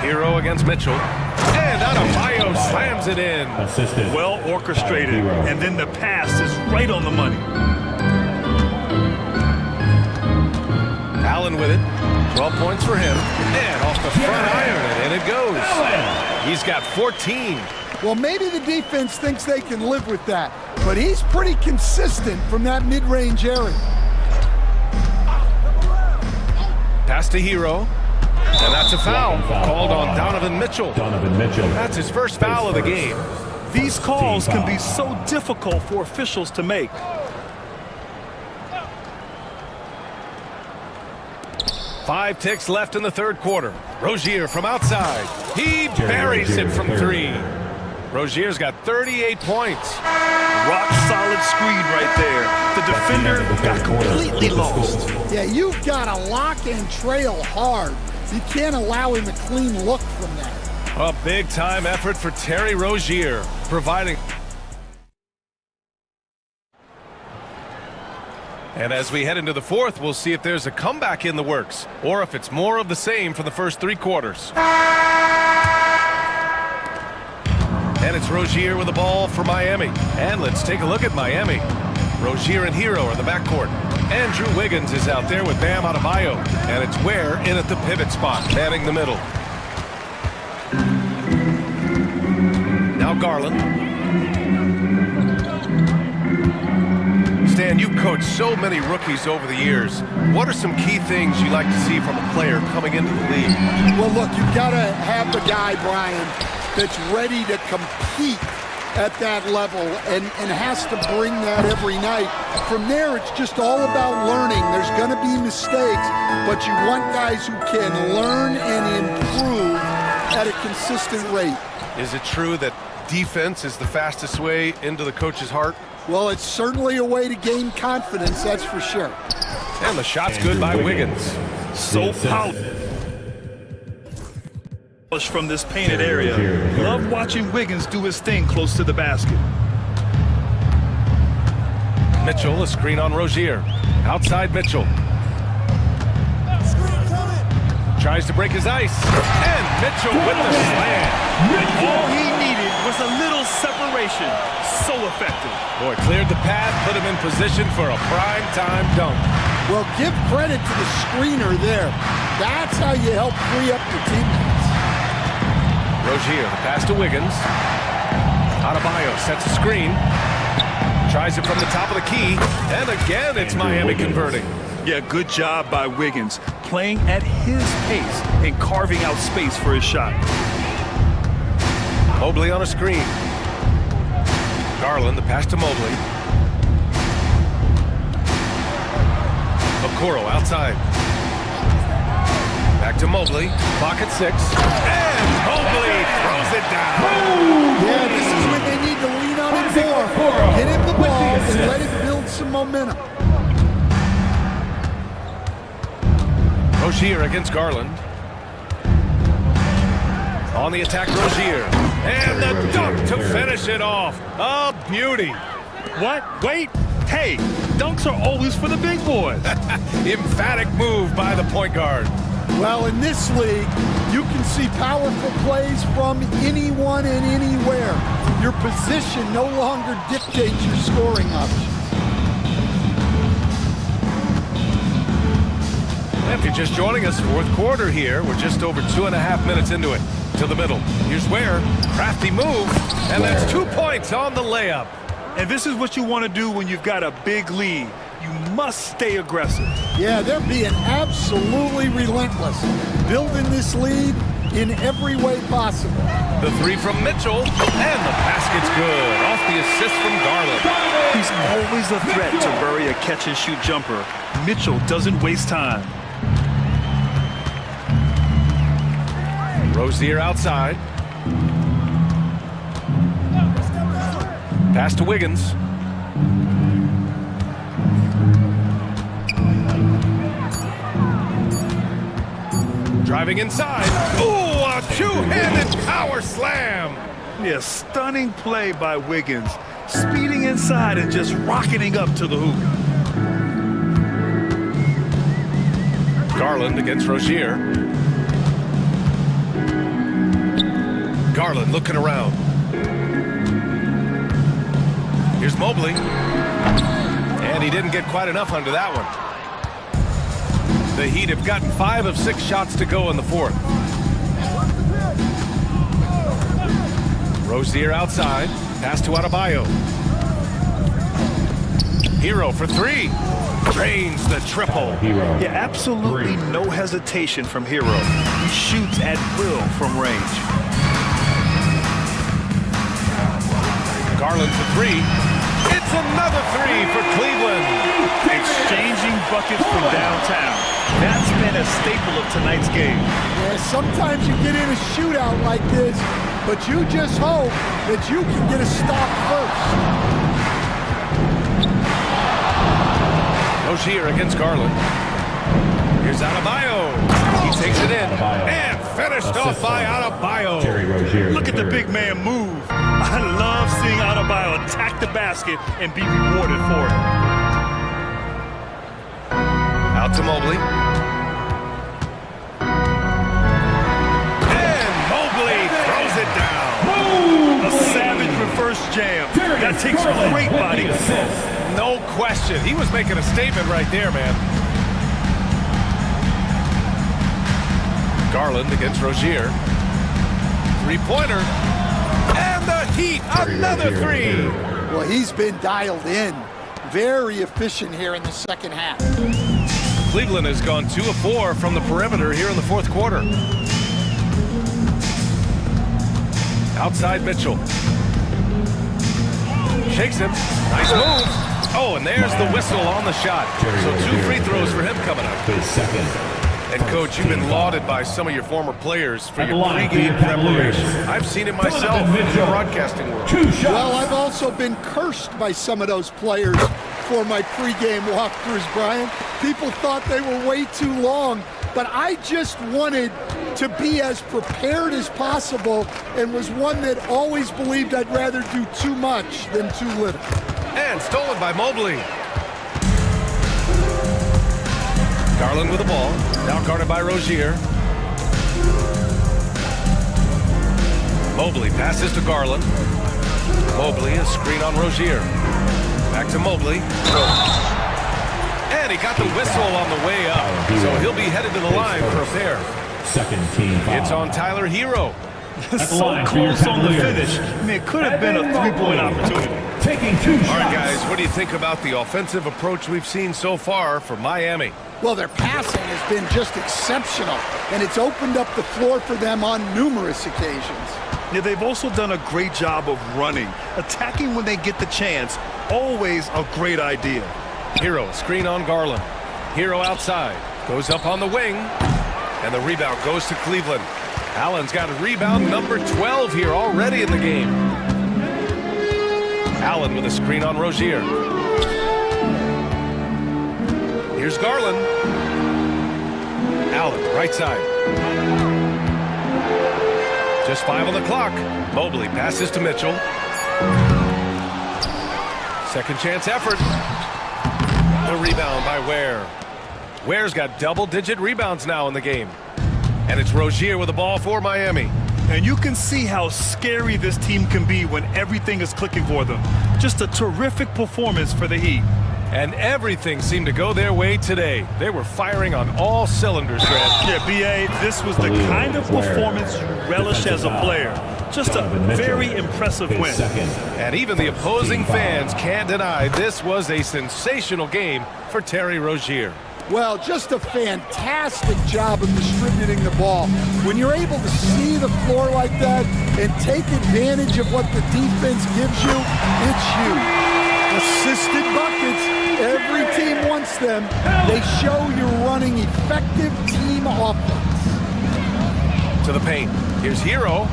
Hero against Mitchell. And Adebayo slams it in. Assisted. Well orchestrated. And then the pass is right on the money. Allen with it. 12 points for him. And off the front iron, and in it goes. He's got 14. Well, maybe the defense thinks they can live with that, but he's pretty consistent from that mid-range area. Pass to Hero. And that's a foul called on Donovan Mitchell. That's his first foul of the game. These calls can be so difficult for officials to make. Five ticks left in the third quarter. Rozier from outside. He buries it from three. Rozier's got 38 points. Rock solid screen right there. The defender got completely lost. Yeah, you've got to lock and trail hard. You can't allow him a clean look from that. A big-time effort for Terry Rozier, providing. And as we head into the fourth, we'll see if there's a comeback in the works, or if it's more of the same for the first three quarters. And it's Rozier with the ball for Miami. And let's take a look at Miami. Rozier and Hero are in the backcourt. Andrew Wiggins is out there with Bam Adebayo. And it's Ware in at the pivot spot, manning the middle. Now Garland. Stan, you've coached so many rookies over the years. What are some key things you like to see from a player coming into the league? Well, look, you've got to have the guy, Brian, that's ready to compete at that level and has to bring that every night. From there, it's just all about learning. There's going to be mistakes, but you want guys who can learn and improve at a consistent rate. Is it true that defense is the fastest way into the coach's heart? Well, it's certainly a way to gain confidence, that's for sure. And the shot's good by Wiggins. So powerful from this painted area. Love watching Wiggins do his thing close to the basket. Mitchell, a screen on Rozier. Outside Mitchell. Tries to break his ice. And Mitchell with the slam. All he needed was a little separation. So effective. Boy, cleared the path, put him in position for a prime-time dunk. Well, give credit to the screener there. That's how you help free up your teammates. Rozier, the pass to Wiggins. Adebayo sets a screen. Tries it from the top of the key. And again, it's Miami converting. Yeah, good job by Wiggins. Playing at his pace and carving out space for his shot. Mobley on a screen. Garland, the pass to Mobley. Okoro outside. Back to Mobley. Clock at 6. And Mobley throws it down. Yeah, this is when they need to lean on it more. Get him the ball and let it build some momentum. Rozier against Garland. On the attack, Rozier. And the dunk to finish it off. A beauty. What? Wait. Hey, dunks are always for the big boys. Emphatic move by the point guard. Well, in this league, you can see powerful plays from anyone and anywhere. Your position no longer dictates your scoring options. If you're just joining us, fourth quarter here. We're just over 2.5 minutes into it. To the middle. Here's Ware. Crafty move. And that's 2 points on the layup. And this is what you want to do when you've got a big lead. You must stay aggressive. Yeah, they're being absolutely relentless. Building this lead in every way possible. The three from Mitchell. And the basket's good. Off the assist from Garland. He's always a threat to bury a catch-and-shoot jumper. Mitchell doesn't waste time. Rozier outside. Pass to Wiggins. Driving inside. Ooh, a two-handed power slam. Yeah, stunning play by Wiggins. Speeding inside and just rocketing up to the hoop. Garland against Rozier. Garland looking around. Here's Mobley. And he didn't get quite enough under that one. The Heat have gotten 5 of 6 shots to go in the fourth. Rozier outside. Pass to Adebayo. Hero for 3. Drains the triple. Yeah, absolutely no hesitation from Hero. He shoots at will from range. Garland for 3. It's another 3 for Cleveland. Exchanging buckets from downtown. That's been a staple of tonight's game. Yeah, sometimes you get in a shootout like this, but you just hope that you can get a stop first. Rozier against Garland. Here's Adebayo. He takes it in. And finished off by Adebayo. Look at the big man move. I love seeing Adebayo attack the basket and be rewarded for it. Out to Mobley. And Mobley throws it down. A savage reverse jam. That takes great body control. No question. He was making a statement right there, man. Garland against Rozier. Three-pointer. And the Heat, another 3. Well, he's been dialed in. Very efficient here in the second half. Cleveland has gone 2 of 4 from the perimeter here in the fourth quarter. Outside Mitchell. Shakes him. Nice move. Oh, and there's the whistle on the shot. So 2 free throws for him coming up. And, Coach, you've been lauded by some of your former players for your line, pregame Cavaliers. preparation. I've seen it myself in the broadcasting world. Well, I've also been cursed by some of those players for my pregame walkthroughs, Brian. People thought they were way too long, but I just wanted to be as prepared as possible and was one that always believed I'd rather do too much than too little. And stolen by Mobley. Garland with the ball, now guarded by Rozier. Mobley passes to Garland. Mobley, a screen on Rozier. Back to Mobley. And he got the whistle on the way up, so he'll be headed to the line for a pair. Second team foul. It's on Tyler Hero. So close on the finish. I mean, it could have been a three-point opportunity. Taking 2 shots. All right, guys, what do you think about the offensive approach we've seen so far from Miami? Well, their passing has been just exceptional, and it's opened up the floor for them on numerous occasions. Yeah, they've also done a great job of running, attacking when they get the chance. Always a great idea. Hero, screen on Garland. Hero outside, goes up on the wing, and the rebound goes to Cleveland. Allen's got a rebound number 12 here already in the game. Allen with a screen on Rozier. Here's Garland. Allen, right side. Just 5 on the clock. Mobley passes to Mitchell. Second chance effort. The rebound by Ware. Ware's got double-digit rebounds now in the game. And it's Rozier with the ball for Miami. And you can see how scary this team can be when everything is clicking for them. Just a terrific performance for the Heat. And everything seemed to go their way today. They were firing on all cylinders, Grant. Yeah, B.A., this was the kind of performance you relish as a player. Just a very impressive win. And even the opposing fans can't deny this was a sensational game for Terry Rozier. Well, just a fantastic job of distributing the ball. When you're able to see the floor like that and take advantage of what the defense gives you, it's huge. Assisted buckets, every team wants them. They show you're running effective team offense. To the paint. Here's Hero.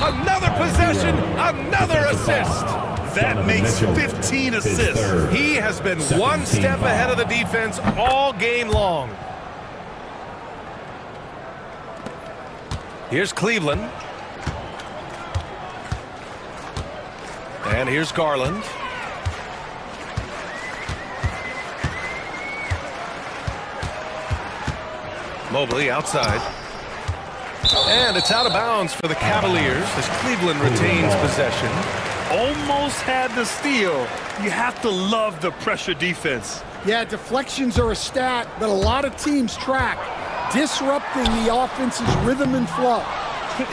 Another possession, another assist. That makes 15 assists. He has been one step ahead of the defense all game long. Here's Cleveland. And here's Garland. Mobley outside. And it's out of bounds for the Cavaliers as Cleveland retains possession. Almost had the steal. You have to love the pressure defense. Yeah, deflections are a stat that a lot of teams track, disrupting the offense's rhythm and flow.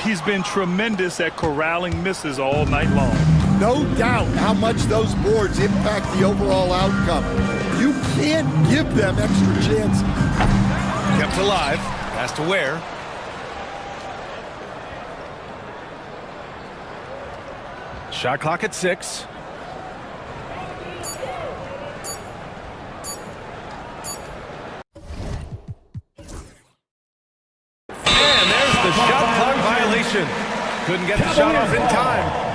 He's been tremendous at corralling misses all night long. No doubt how much those boards impact the overall outcome. You can't give them extra chances. Kept alive. Pass to Ware. Shot clock at 6. And there's the shot clock violation. Couldn't get the shot off in time.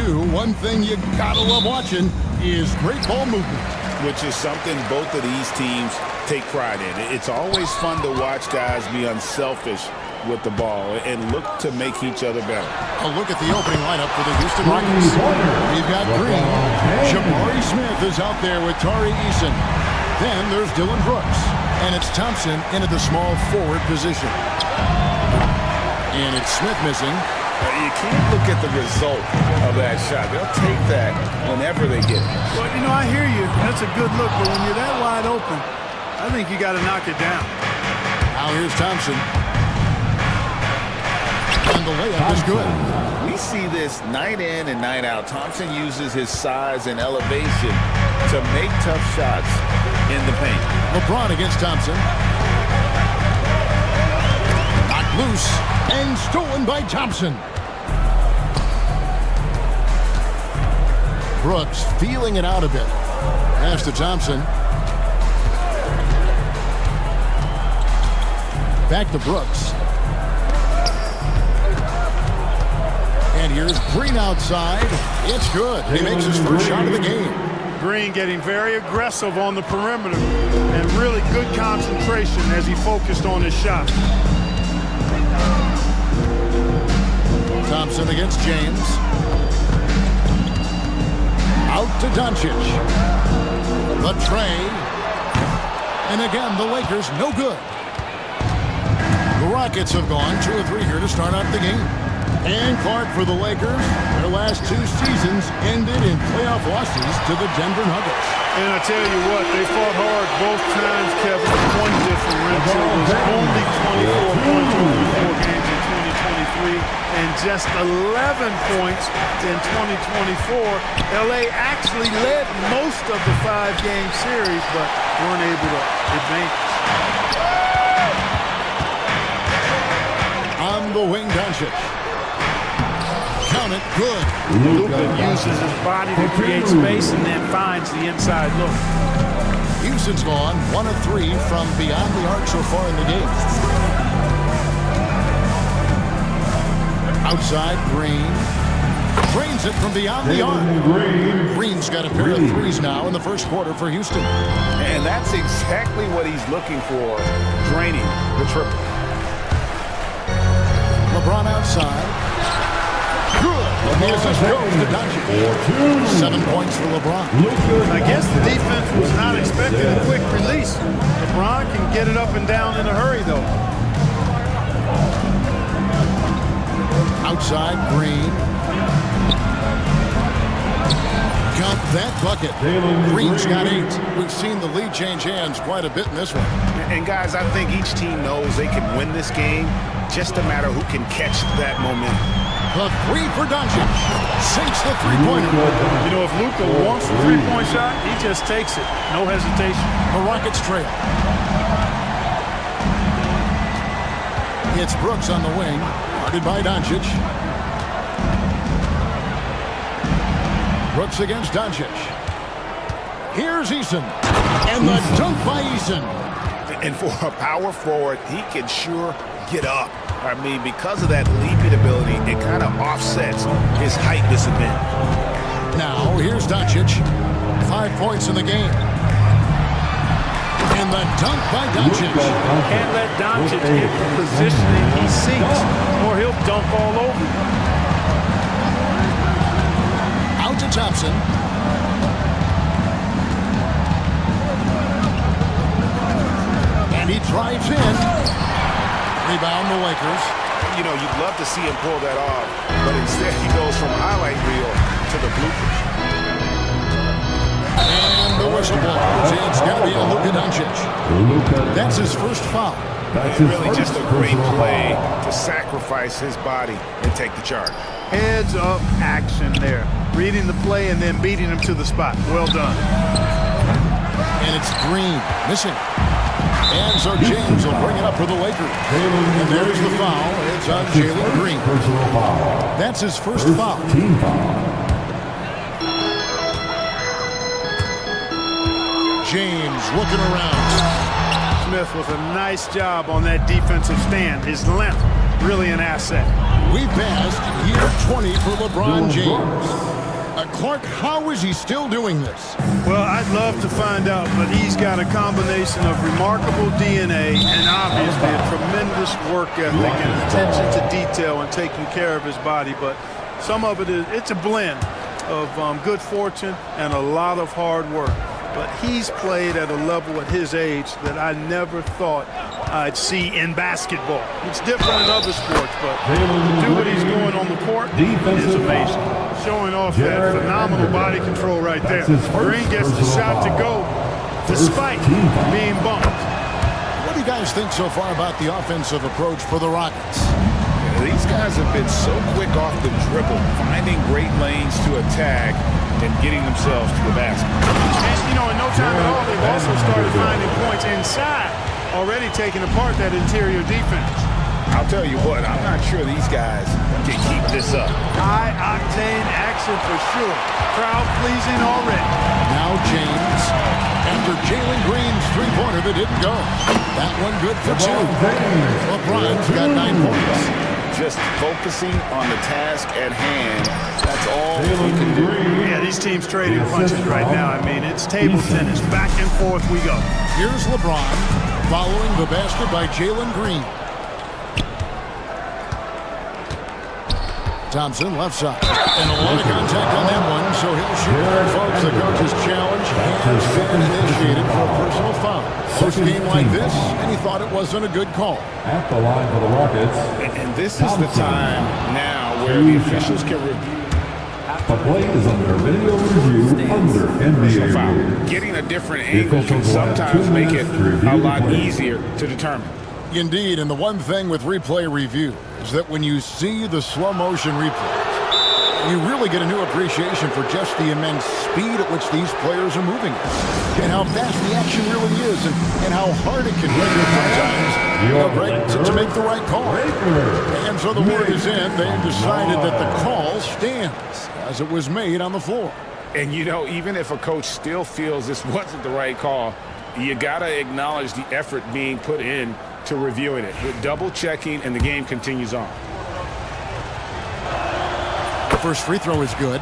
2, one thing you gotta love watching is great ball movement. Which is something both of these teams take pride in. It's always fun to watch guys be unselfish with the ball and look to make each other better. A look at the opening lineup for the Houston Rockets. We've got Green. Jabari Smith is out there with Tari Eason. Then there's Dylan Brooks. And it's Thompson into the small forward position. And it's Smith missing. You can't look at the result of that shot. They'll take that whenever they get it. Well, you know, I hear you. That's a good look, but when you're that wide open, I think you got to knock it down. Now here's Thompson. And the layup is good. We see this night in and night out. Thompson uses his size and elevation to make tough shots in the paint. LeBron against Thompson. Knocked loose and stolen by Thompson. Brooks feeling it out a bit. Pass to Thompson. Back to Brooks. And here's Green outside. It's good. He makes his first shot of the game. Green getting very aggressive on the perimeter and really good concentration as he focused on his shot. Thompson against James. Out to Doncic. The tray. And again, the Lakers no good. The Rockets have gone 2 or 3 here to start out the game. And Clark for the Lakers. Their last 2 seasons ended in playoff losses to the Denver Nuggets. And I tell you what, they fought hard both times, Kevin. The point differential was only 24 points over 4 games in 2023 and just 11 points in 2024. LA actually led most of the 5-game series, but weren't able to advance. On the wing, Doncic. Count it, good. Luka uses his body to create space and then finds the inside look. Houston's gone 1 of 3 from beyond the arc so far in the game. Outside, Green. Drains it from beyond the arc. Green's got a pair of threes now in the first quarter for Houston. And that's exactly what he's looking for, draining the triple. LeBron outside. Good. The assist goes to Doncic. 7 points for LeBron. I guess the defense was not expecting a quick release. LeBron can get it up and down in a hurry, though. Outside, Green. Count that bucket. Green's got 8. We've seen the lead change hands quite a bit in this one. And guys, I think each team knows they can win this game. Just a matter who can catch that momentum. The 3 for Doncic. Sinks the three-pointer. You know, if Luka wants the three-point shot, he just takes it. No hesitation. The Rockets trail. It's Brooks on the wing. Guarded by Doncic. Brooks against Doncic. Here's Eason. And the dunk by Eason. And for a power forward, he can sure get up. I mean, because of that leaping ability, it kind of offsets his height disadvantage. Now, here's Doncic. 5 points in the game. And the dunk by Doncic. Can't let Doncic get the positioning he seeks, or he'll dunk all over you. Out to Thompson. And he drives in. Rebound the Lakers. You know, you'd love to see him pull that off, but instead he goes from highlight reel to the bloopers. And the whistle blows. It's got to be on Luka Doncic. That's his first foul. And really just a great play to sacrifice his body and take the charge. Heads up action there. Reading the play and then beating him to the spot. Well done. And it's Green missing. And so James will bring it up for the Lakers. And there's the foul. It's on Jalen Green. That's his first foul. James looking around. Smith with a nice job on that defensive stand. His length, really an asset. We've passed year 20 for LeBron James. Clark, how is he still doing this? Well, I'd love to find out, but he's got a combination of remarkable DNA and obviously a tremendous work ethic and attention to detail and taking care of his body. But some of it's a blend of good fortune and a lot of hard work. But he's played at a level at his age that I never thought I'd see in basketball. It's different in other sports, but to do what he's doing on the court is amazing. Showing off that phenomenal body control right there. Green gets the shot to go despite being bumped. What do you guys think so far about the offensive approach for the Rockets? These guys have been so quick off the dribble, finding great lanes to attack and getting themselves to the basket. And, you know, in no time at all, they've also started finding points inside, already taking apart that interior defense. I'll tell you what, I'm not sure these guys can keep this up. High-octane action for sure. Crowd-pleasing already. Now James, after Jalen Green's three-pointer that didn't go. That one good for two. LeBron's got 9 points. Just focusing on the task at hand, that's all he can do. Yeah, these teams trading punches right now. I mean, it's table tennis. Back and forth we go. Here's LeBron following the basket by Jalen Green. Thompson left side. And a lot of contact on that one, so he'll shoot. Folks, the coach's challenge has been initiated for a personal foul. Post game like this, and he thought it wasn't a good call. At the line for the Rockets. And this is the time now where the officials can review. The play is under video review under NBA rules. Getting a different angle can sometimes make it a lot easier to determine. Indeed, and the one thing with replay review is that when you see the slow motion replays, you really get a new appreciation for just the immense speed at which these players are moving and how fast the action really is and how hard it can be sometimes to make the right call. And so the word is in. They've decided that the call stands as it was made on the floor. And you know, even if a coach still feels this wasn't the right call, you got to acknowledge the effort being put in to reviewing it, with double checking, and the game continues on. The first free throw is good.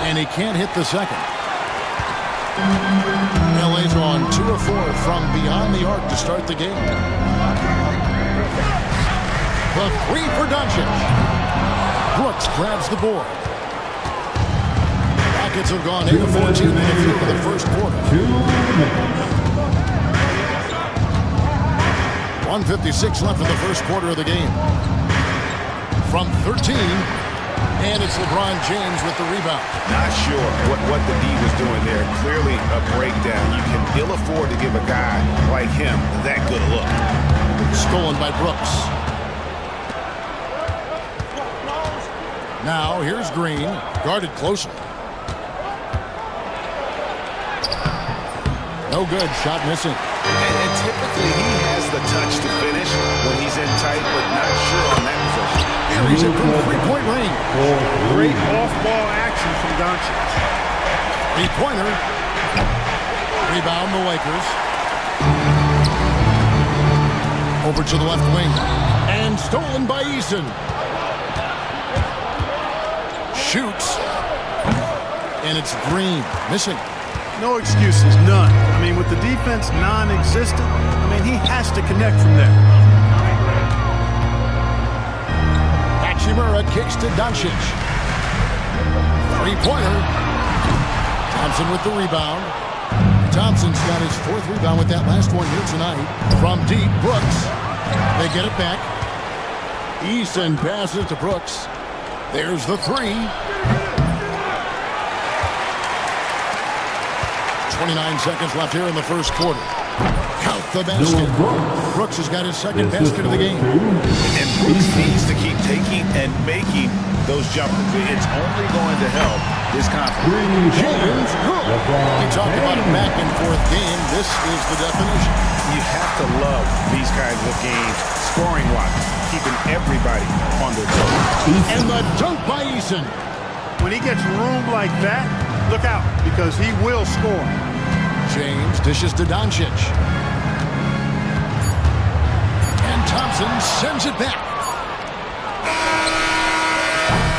And he can't hit the second. LA's on 2 of 4 from beyond the arc to start the game. The three for Doncic. Brooks grabs the board. Rockets have gone 8 of 14 for the first quarter. 1:56 left in the first quarter of the game. From 13, and it's LeBron James with the rebound. Not sure what the D was doing there. Clearly a breakdown. You can ill afford to give a guy like him that good a look. Stolen by Brooks. Now here's Green, guarded closely. No good, shot missing. And typically he has the touch to finish when he's in tight, but not sure on that possession. Here he's in from three-point range. Great off-ball action from Doncic. Three-pointer. Rebound the Lakers. Over to the left wing. And stolen by Eason. Shoots. And it's Green, missing. No excuses, none. I mean, with the defense non-existent, I mean, he has to connect from there. Hachimura kicks to Doncic. Three-pointer. Thompson with the rebound. Thompson's got his 4th rebound with that last one here tonight. From deep, Brooks. They get it back. Eason passes to Brooks. There's the three. 29 seconds left here in the first quarter. Count the basket. Brooks has got his second basket of the game. And Brooks needs to keep taking and making those jumpers. It's only going to help his confidence. James good. We talked about a back and forth game. This is the definition. You have to love these kinds of games, scoring-wise, keeping everybody on their toes. And the dunk by Eason. When he gets room like that, look out, because he will score. James dishes to Doncic. Thompson sends it back.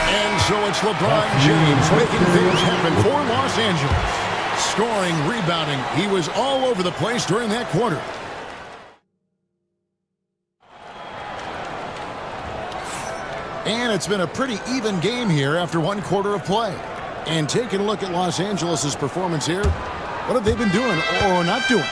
And so it's LeBron James making things happen for Los Angeles. Scoring, rebounding. He was all over the place during that quarter. And it's been a pretty even game here after one quarter of play. And taking a look at Los Angeles' performance here, what have they been doing or not doing?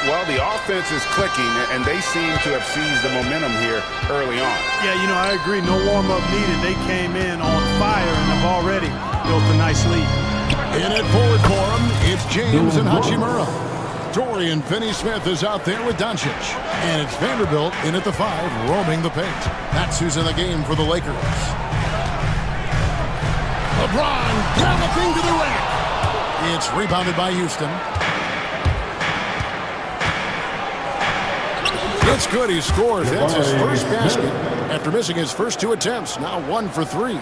Well, the offense is clicking, and they seem to have seized the momentum here early on. Yeah, you know, I agree. No warm-up needed. They came in on fire and have already built a nice lead. In at forward for him, it's James and Hachimura. Dorian Finney-Smith is out there with Doncic. And it's Vanderbilt in at the 5, roaming the paint. That's who's in the game for the Lakers. LeBron galloping to the rack. It's rebounded by Houston. It's good. He scores. That's his first basket after missing his first 2 attempts. Now 1 for 3.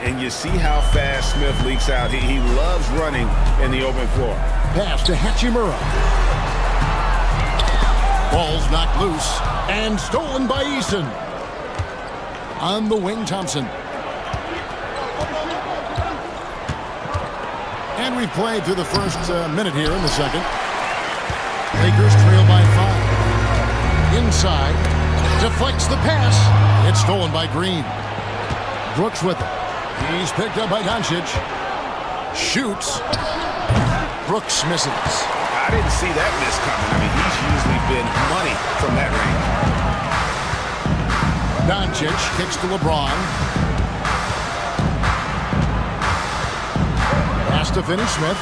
And you see how fast Smith leaks out. He loves running in the open floor. Pass to Hachimura. Ball's knocked loose and stolen by Eason. On the wing, Thompson. And we've played through the first minute here in the second. Lakers trail by 5. Inside. Deflects the pass. It's stolen by Green. Brooks with it. He's picked up by Doncic. Shoots. Brooks misses. I didn't see that miss coming. I mean, he's usually been money from that range. Doncic kicks to LeBron. Pass to Finney-Smith.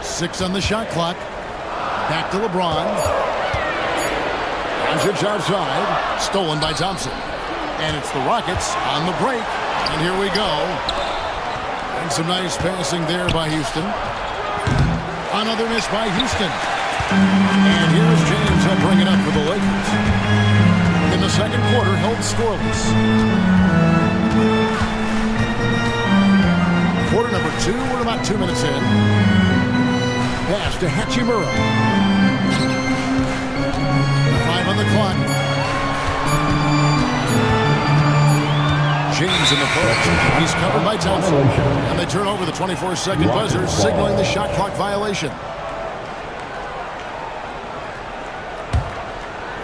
6 on the shot clock. Back to LeBron. Doncic outside. Stolen by Thompson. And it's the Rockets on the break. And here we go. And some nice passing there by Houston. Another miss by Houston. And here's James up bringing up for the Lakers. In the second quarter, held scoreless. Quarter number 2, we're about 2 minutes in. Pass to Hachimura. 5 on the clock. James in the post. He's covered by Thompson. And they turn over the 24-second buzzer, signaling the shot clock violation.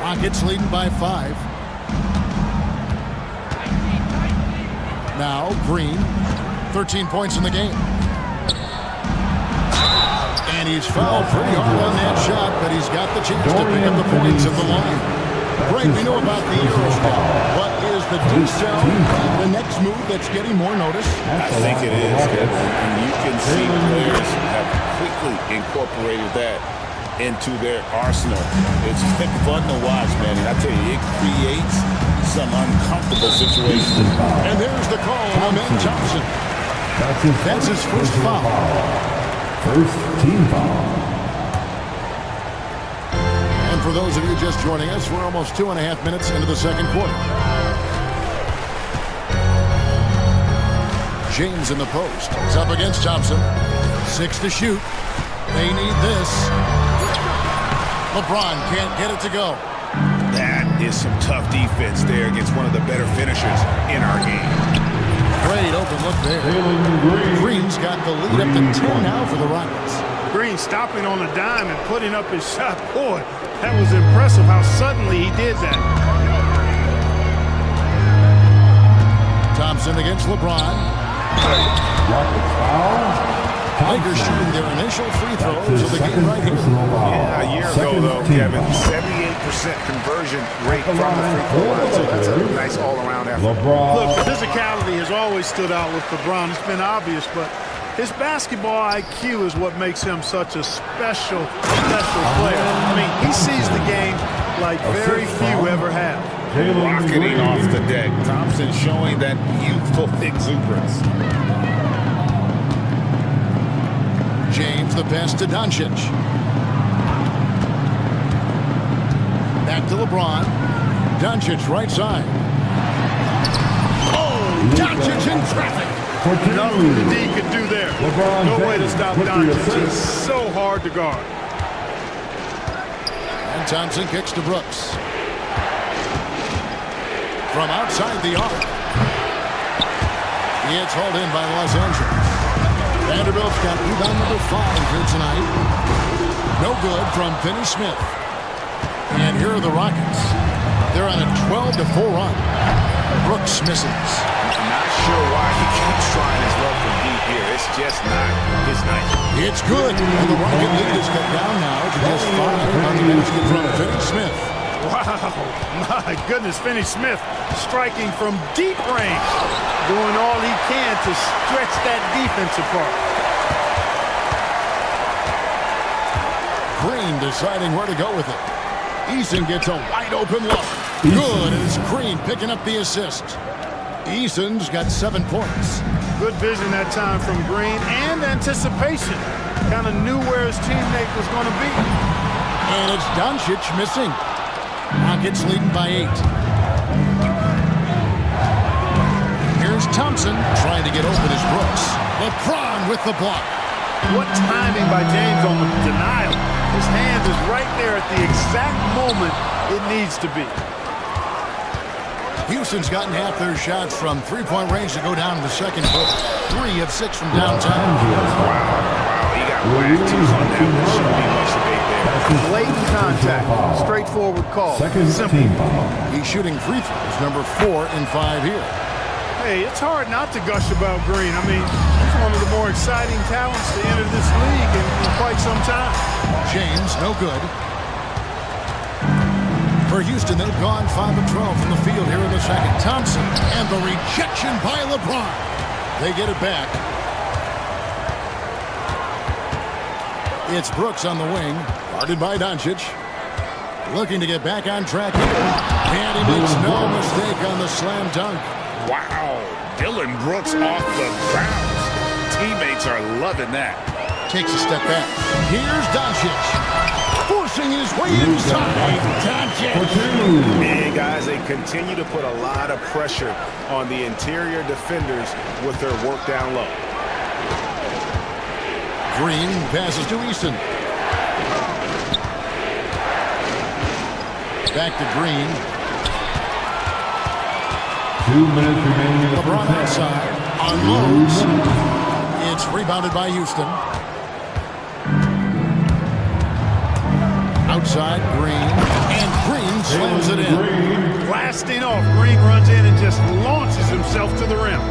Rockets leading by 5. Now Green, 13 points in the game. And he's fouled pretty hard on that shot, but he's got the chance to pick up the points at the line. Greg, we know about the Eurostep. What is the D-cell, the next move that's getting more notice? I think it is, Kevin. And you can see players have quickly incorporated that into their arsenal. It's been fun to watch, man. And I tell you, it creates some uncomfortable situations. And there's the call on Amen Thompson. That's his first foul. First team foul. And for those of you just joining us, we're almost 2.5 minutes into the second quarter. James in the post. He's up against Thompson. 6 to shoot. They need this. LeBron can't get it to go. That is some tough defense there against one of the better finishers in our game. Great open look there. Green's got the lead up to 10 now for the Rockets. Green stopping on a dime and putting up his shot. Boy, that was impressive how suddenly he did that. Thompson against LeBron. Lakers shooting their initial free throws of the game right here. Yeah, a year ago, though, Kevin, 78% conversion rate from the free throw line. So that's a nice all-around effort. Look, physicality has always stood out with LeBron. It's been obvious, but his basketball IQ is what makes him such a special player. I mean, he sees the game like very few ever have. Rocketing off the deck. Thompson showing that youthful exuberance. James, the pass to Doncic. Back to LeBron. Doncic right side. Oh, Doncic in traffic. Nothing the D could do there. No way to stop Doncic. He's so hard to guard. And Thompson kicks to Brooks. From outside the arc. It's hauled in by Los Angeles. Vanderbilt's got rebound number 5 here tonight. No good from Finney Smith. And here are the Rockets. They're on a 12-4 run. Brooks misses. I'm not sure why he keeps trying his luck from deep here. It's just not his night. It's good. And the Rocket lead is cut down now to just 5 on the basket from Finney Smith. Wow, my goodness, Finney Smith striking from deep range, doing all he can to stretch that defense apart. Green deciding where to go with it. Eason gets a wide open look. Good, and it's Green picking up the assist. Eason's got 7 points. Good vision that time from Green and anticipation. Kind of knew where his teammate was going to be. And it's Doncic missing. Rockets leading by 8. Here's Thompson trying to get open as Brooks. LeBron with the block. What timing by James on the denial. His hand is right there at the exact moment it needs to be. Houston's gotten half their shots from three-point range to go down in the second quarter. 3 of 6 from downtown. Wow, he got whacked. He's on that one. Shouldn't be much debate there. Blatant contact. Straightforward call. Simple. He's shooting free throws, number 4 and 5 here. Hey, it's hard not to gush about Green. I mean, he's one of the more exciting talents to enter this league in quite some time. James, no good. For Houston, they've gone 5 of 12 from the field here in the second. Thompson, and the rejection by LeBron. They get it back. It's Brooks on the wing, guarded by Doncic. Looking to get back on track here. And he makes no mistake on the slam dunk. Wow, Dylan Brooks off the bounce. Teammates are loving that. Takes a step back. Here's Doncic. Forcing his way inside. Doncic. Man, guys, they continue to put a lot of pressure on the interior defenders with their work down low. Green passes to Easton. Back to Green. 2 minutes remaining. LeBron outside. Unloads. It's rebounded by Houston. Outside, Green. And Green slams it in. Blasting off. Green runs in and just launches himself to the rim.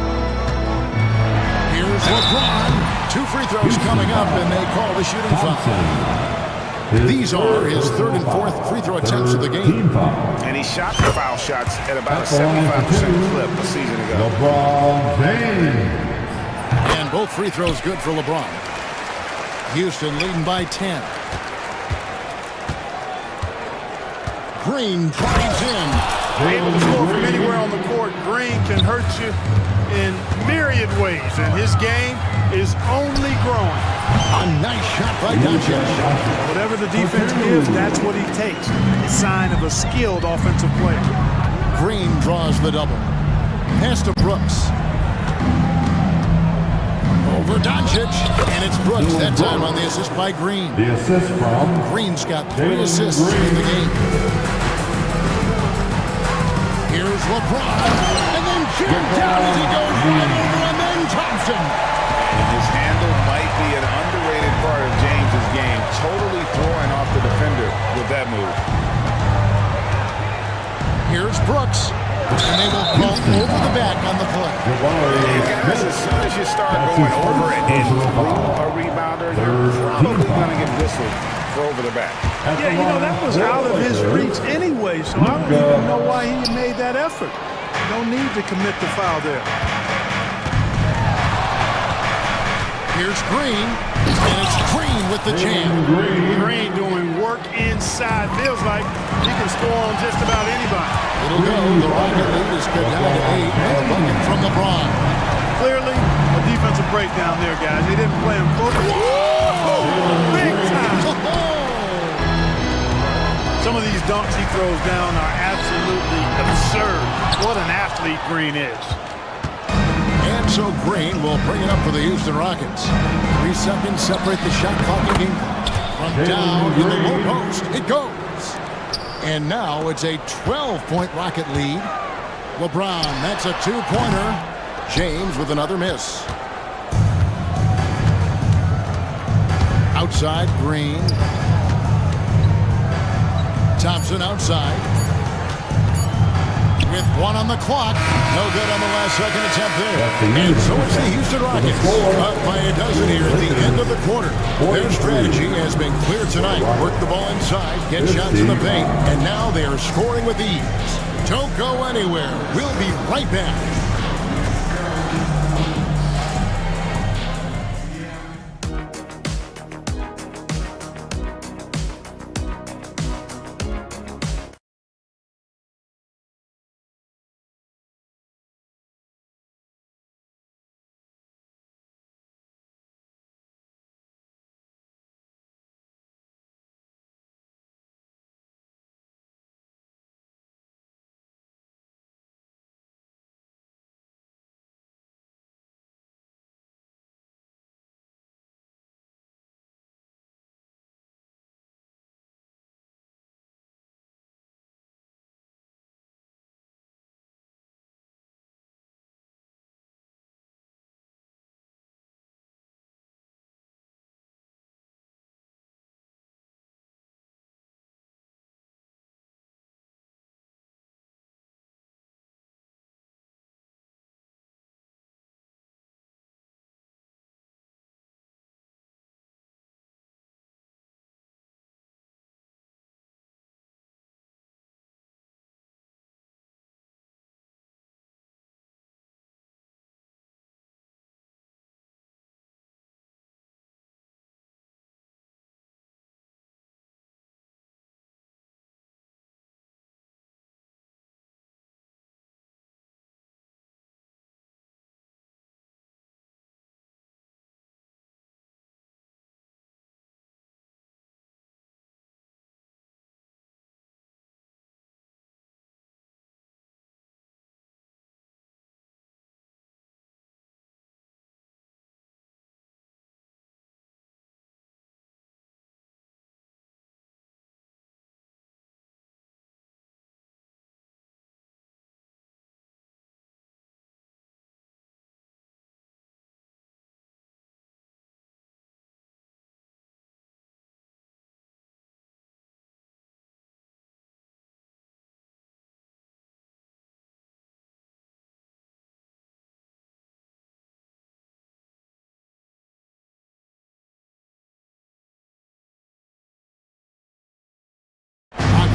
Here's LeBron. 2 free throws coming up, and they call the shooting foul. These are his 3rd and 4th free throw attempts of the game. And he shot the foul shots at about a 75% clip a season ago. LeBron James. And both free throws good for LeBron. Houston leading by 10. Green drives in. Able to score from anywhere on the court. Green can hurt you in myriad ways, and his game is only growing. A nice shot by Doncic. Whatever the defense gives, that's what he takes. A sign of a skilled offensive player. Green draws the double. Pass to Brooks. Over Doncic, and it's Brooks that time on the assist by Green. The assist from Green's got 3 assists in the game. Here's LeBron, and then jammed down as he goes right over, and then Thompson. And his handle might be an underrated part of James's game. Totally throwing off the defender with that move. Here's Brooks, and they will call over the back on the play. Guys, as soon as you start going over and through a rebounder, you're probably going to get whistled for over the back. Yeah, you know, that was out of his reach anyway, so I don't even know why he made that effort. No need to commit the foul there. Here's Green, and it's Green with the jam. Green doing work inside. Feels like he can score on just about anybody. It'll go. The Rocket lead is cut down to 8. And a bucket from LeBron. Clearly, a defensive breakdown there, guys. They didn't play him football. Big time. Some of these dunks he throws down are absolutely absurd. What an athlete Green is. And so Green will bring it up for the Houston Rockets. 3 seconds separate the shot clock and game clock. From down in the low post, it goes. And now it's a 12-point Rocket lead. LeBron, that's a two-pointer. James with another miss. Outside, Green. Thompson outside. With one on the clock. No good on the last second attempt there. And so it's the Houston Rockets. Up by a dozen here at the end of the quarter. Their strategy has been clear tonight. Work the ball inside, get shots in the paint, and now they are scoring with ease. Don't go anywhere. We'll be right back.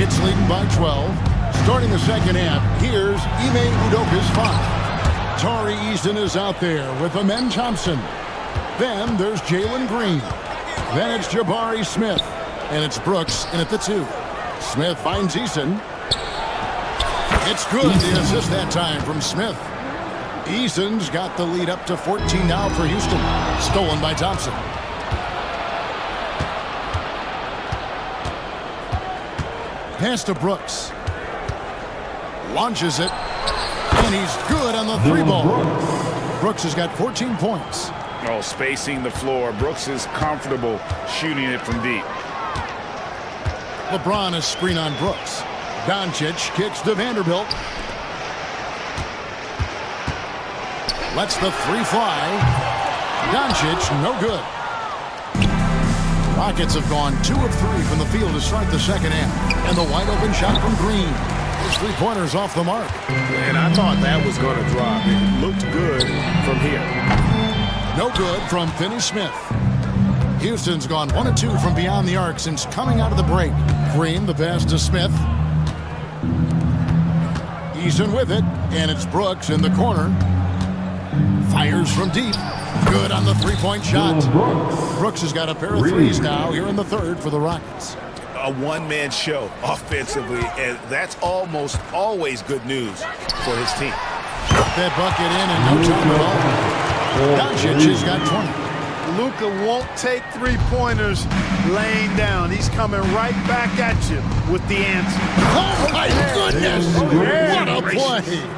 Rockets leading by 12. Starting the second half, here's Ime Udoka's 5. Tari Eason is out there with Amen Thompson. Then there's Jalen Green. Then it's Jabari Smith. And it's Brooks in at the 2. Smith finds Eason. It's good. The assist that time from Smith. Eason's got the lead up to 14 now for Houston. Stolen by Thompson. Pass to Brooks. Launches it. And he's good on the 3-ball. Brooks has got 14 points. Oh, spacing the floor. Brooks is comfortable shooting it from deep. LeBron is screen on Brooks. Doncic kicks to Vanderbilt. Lets the 3 fly. Doncic, no good. Rockets have gone 2 of 3 from the field to start the second half. And the wide open shot from Green. His 3-pointers off the mark. And I thought that was going to drop. It looked good from here. No good from Finney-Smith. Houston's gone 1 of 2 from beyond the arc since coming out of the break. Green, the pass to Smith. Eason with it, and it's Brooks in the corner. Fires from deep. Good on the 3-point shot. Brooks has got a pair of threes now here in the third for the Rockets. A one-man show offensively, and that's almost always good news for his team. Put that bucket in no time at all. Doncic has got 20. Luka won't take 3-pointers laying down. He's coming right back at you with the answer. Oh, my goodness! What a play!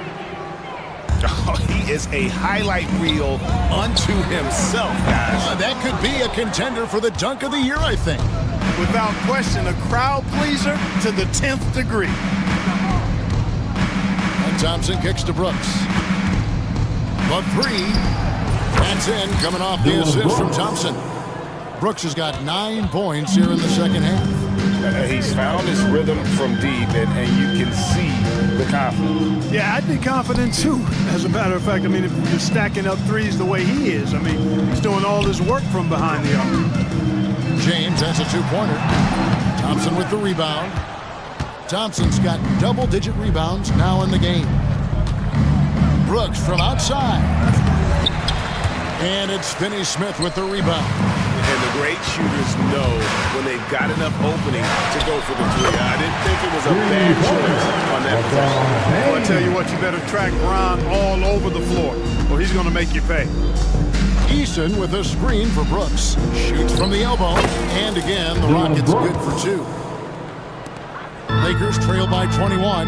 Oh, he is a highlight reel unto himself, guys. That could be a contender for the dunk of the year, I think. Without question, a crowd pleaser to the 10th degree. And Thompson kicks to Brooks. But three. That's in, coming off the assist from Thompson. Brooks has got 9 points here in the second half. He's found his rhythm from deep, and you can see the confidence. Yeah, I'd be confident too. As a matter of fact, I mean, if you're stacking up threes the way he is, I mean, he's doing all his work from behind the arc. James has a 2-pointer. Thompson with the rebound. Thompson's got double-digit rebounds now in the game. Brooks from outside. And it's Finney Smith with the rebound. And the great shooters know when they've got enough opening to go for the three. I didn't think it was a bad choice on that possession. Well, I tell you what, you better track Bron all over the floor, or he's going to make you pay. Eason with a screen for Brooks. Shoots from the elbow. And again, the Rockets good for 2. Lakers trail by 21.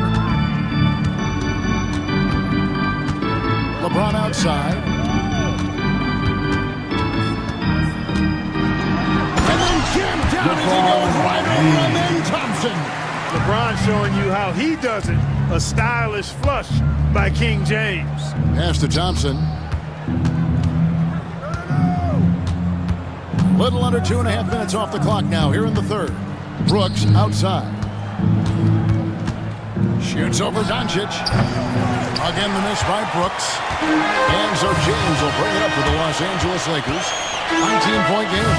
LeBron outside. And then jammed down as he goes right over, and then Thompson. LeBron showing you how he does it. A stylish flush by King James. Pass to Thompson. Little under 2.5 minutes off the clock now here in the third. Brooks outside. Shoots over Doncic. Again the miss by Brooks. And so James will bring it up for the Los Angeles Lakers. 19-point game.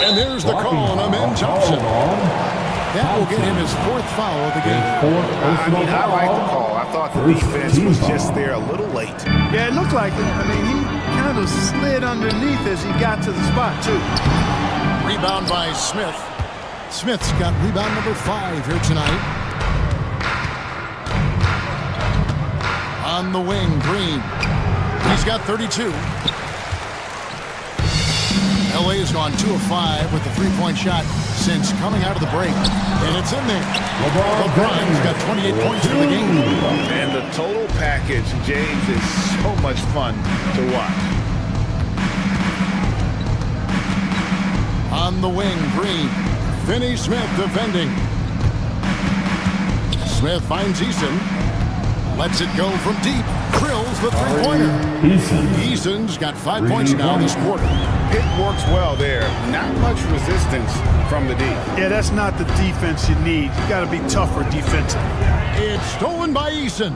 And there's the call on Amen Thompson. That will get him his 4th foul of the game. I like the call. I thought the defense was just there a little late. Yeah, it looked like it. I mean, he kind of slid underneath as he got to the spot, too. Rebound by Smith. Smith's got rebound number 5 here tonight. On the wing, Green. He's got 32. LA has gone 2 of 5 with the 3-point shot since coming out of the break. And it's in there. LeBron's got 28 points for the game. And the total package, James, is so much fun to watch. On the wing, Green. Finney Smith defending. Smith finds Eason. Lets it go from deep. Drills the 3-pointer. Eason's got 5 points now this quarter. It works well there. Not much resistance from the deep. Yeah, that's not the defense you need. You got to be tougher defensively. It's stolen by Eason.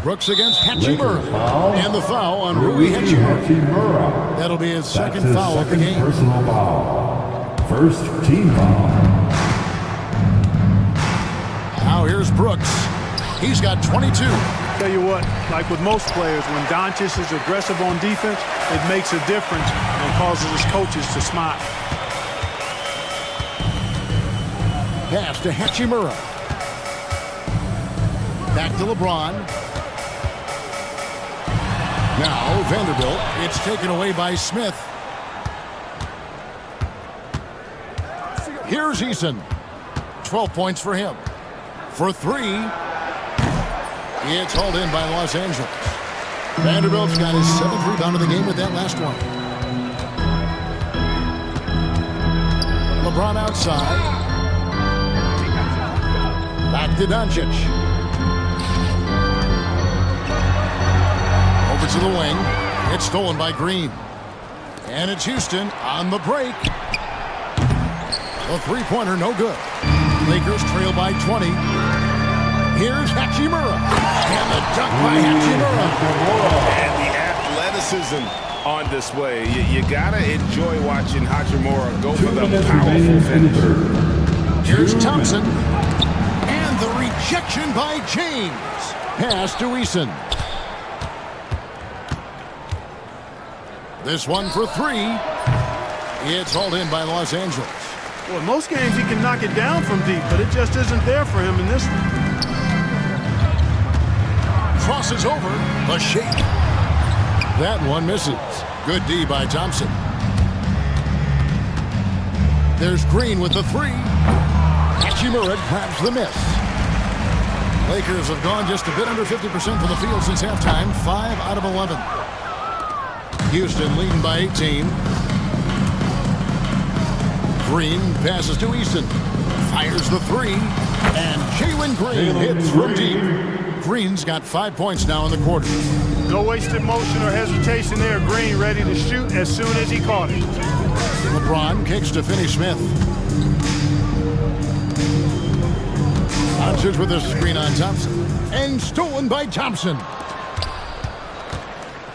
Brooks against Hachimura. And the foul on Rui Hachimura. That'll be his second foul of the game. Personal foul. First team foul. Now here's Brooks. He's got 22. Tell you what, like with most players, when Doncic is aggressive on defense, it makes a difference and causes his coaches to smile. Pass to Hachimura. Back to LeBron. Now Vanderbilt. It's taken away by Smith. Here's Eason. 12 points for him. For 3. It's hauled in by Los Angeles. Vanderbilt's got his 7th rebound of the game with that last one. LeBron outside. Back to Doncic. Over to the wing. It's stolen by Green. And it's Houston on the break. The 3-pointer no good. Lakers trail by 20. Here's Hachimura. And the dunk by Hachimura. And the athleticism on display. You gotta enjoy watching Hachimura go for the powerful finish. Here's Thompson. And the rejection by James. Pass to Eason. This one for 3. It's hauled in by Los Angeles. Well, in most games he can knock it down from deep, but it just isn't there for him in this one. Crosses over. A shake. That one misses. Good D by Thompson. There's Green with the 3. Hachimura grabs the miss. Lakers have gone just a bit under 50% from the field since halftime. 5 out of 11. Houston leading by 18. Green passes to Easton. Fires the three. And Jalen Green hits from deep. Green's got 5 points now in the quarter. No wasted motion or hesitation there. Green ready to shoot as soon as he caught it. LeBron kicks to Finney-Smith. Answers with a screen on Thompson. And stolen by Thompson.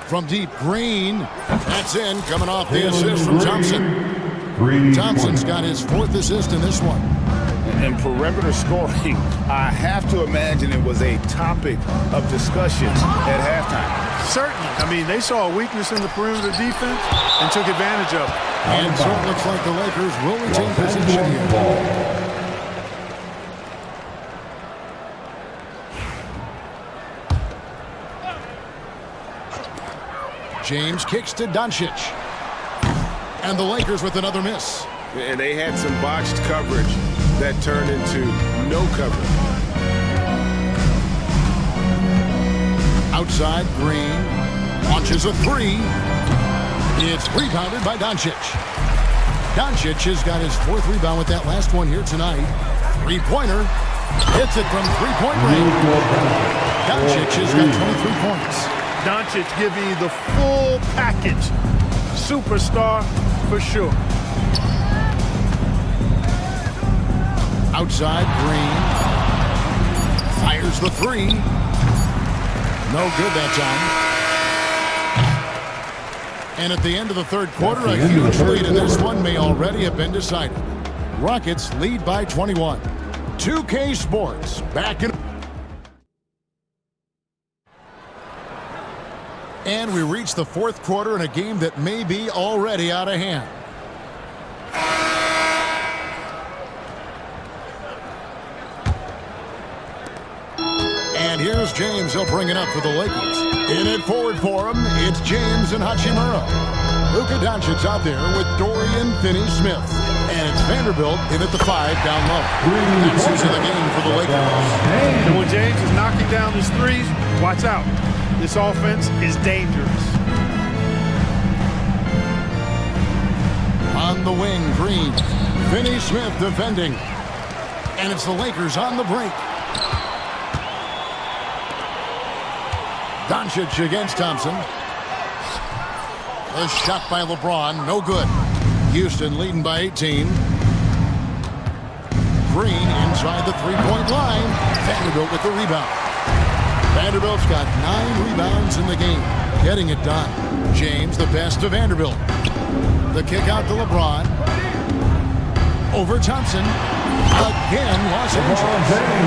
From deep, Green. That's in, coming off the assist from Thompson. Thompson's got his 4th assist in this one. And perimeter scoring, I have to imagine it was a topic of discussion at halftime. Certainly. I mean, they saw a weakness in the perimeter defense and took advantage of it. And so it looks like the Lakers will retain possession here. James kicks to Doncic. And the Lakers with another miss. And they had some botched coverage that turned into no coverage. Outside, Green launches a three. It's rebounded by Doncic. Doncic has got his 4th rebound with that last one here tonight. Three-pointer. Hits it from three-point range. Doncic has got 23 points. Doncic giving you the full package. Superstar for sure. Outside, Green fires the three. No good that time. And at the end of the 3rd quarter, a huge lead in this one may already have been decided. Rockets lead by 21. 2K Sports back in. And we reach the 4th quarter in a game that may be already out of hand. And here's James. He'll bring it up for the Lakers. In it forward for him, it's James and Hachimura. Luka Doncic out there with Dorian Finney-Smith. And it's Vanderbilt in at the 5 down low. That's into the game for the Lakers. And when James is knocking down his threes, watch out. This offense is dangerous. On the wing, Green. Finney-Smith defending. And it's the Lakers on the break. Doncic against Thompson. A shot by LeBron, no good. Houston leading by 18. Green inside the three-point line. Vanderbilt with the rebound. Vanderbilt's got 9 rebounds in the game. Getting it done. James the pass to Vanderbilt. The kick out to LeBron. Over Thompson. Again, Los Angeles.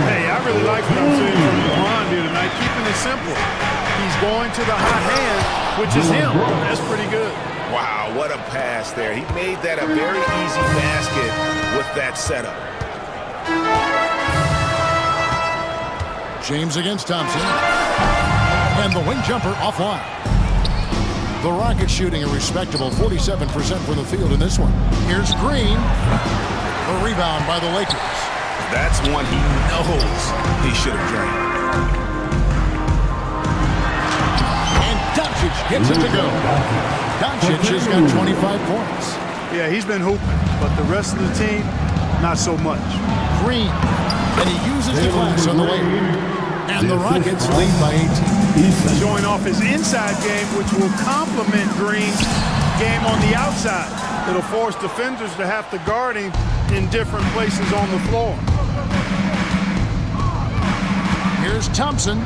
Hey, I really like what I'm seeing from LeBron here tonight. Keeping it simple. He's going to the hot hand, which is him. That's pretty good. Wow, what a pass there. He made that a very easy basket with that setup. James against Thompson. And the wing jumper offline. The Rockets shooting a respectable 47% from the field in this one. Here's Green. A rebound by the Lakers. That's one he knows he should have drained. And Doncic gets it to go. Doncic has got 25 points. Yeah, he's been hooping, but the rest of the team, not so much. Green. And he uses the glass on the way. And the Rockets lead by 18. Showing off his inside game, which will complement Green's game on the outside. It'll force defenders to have to guard him in different places on the floor. Here's Thompson.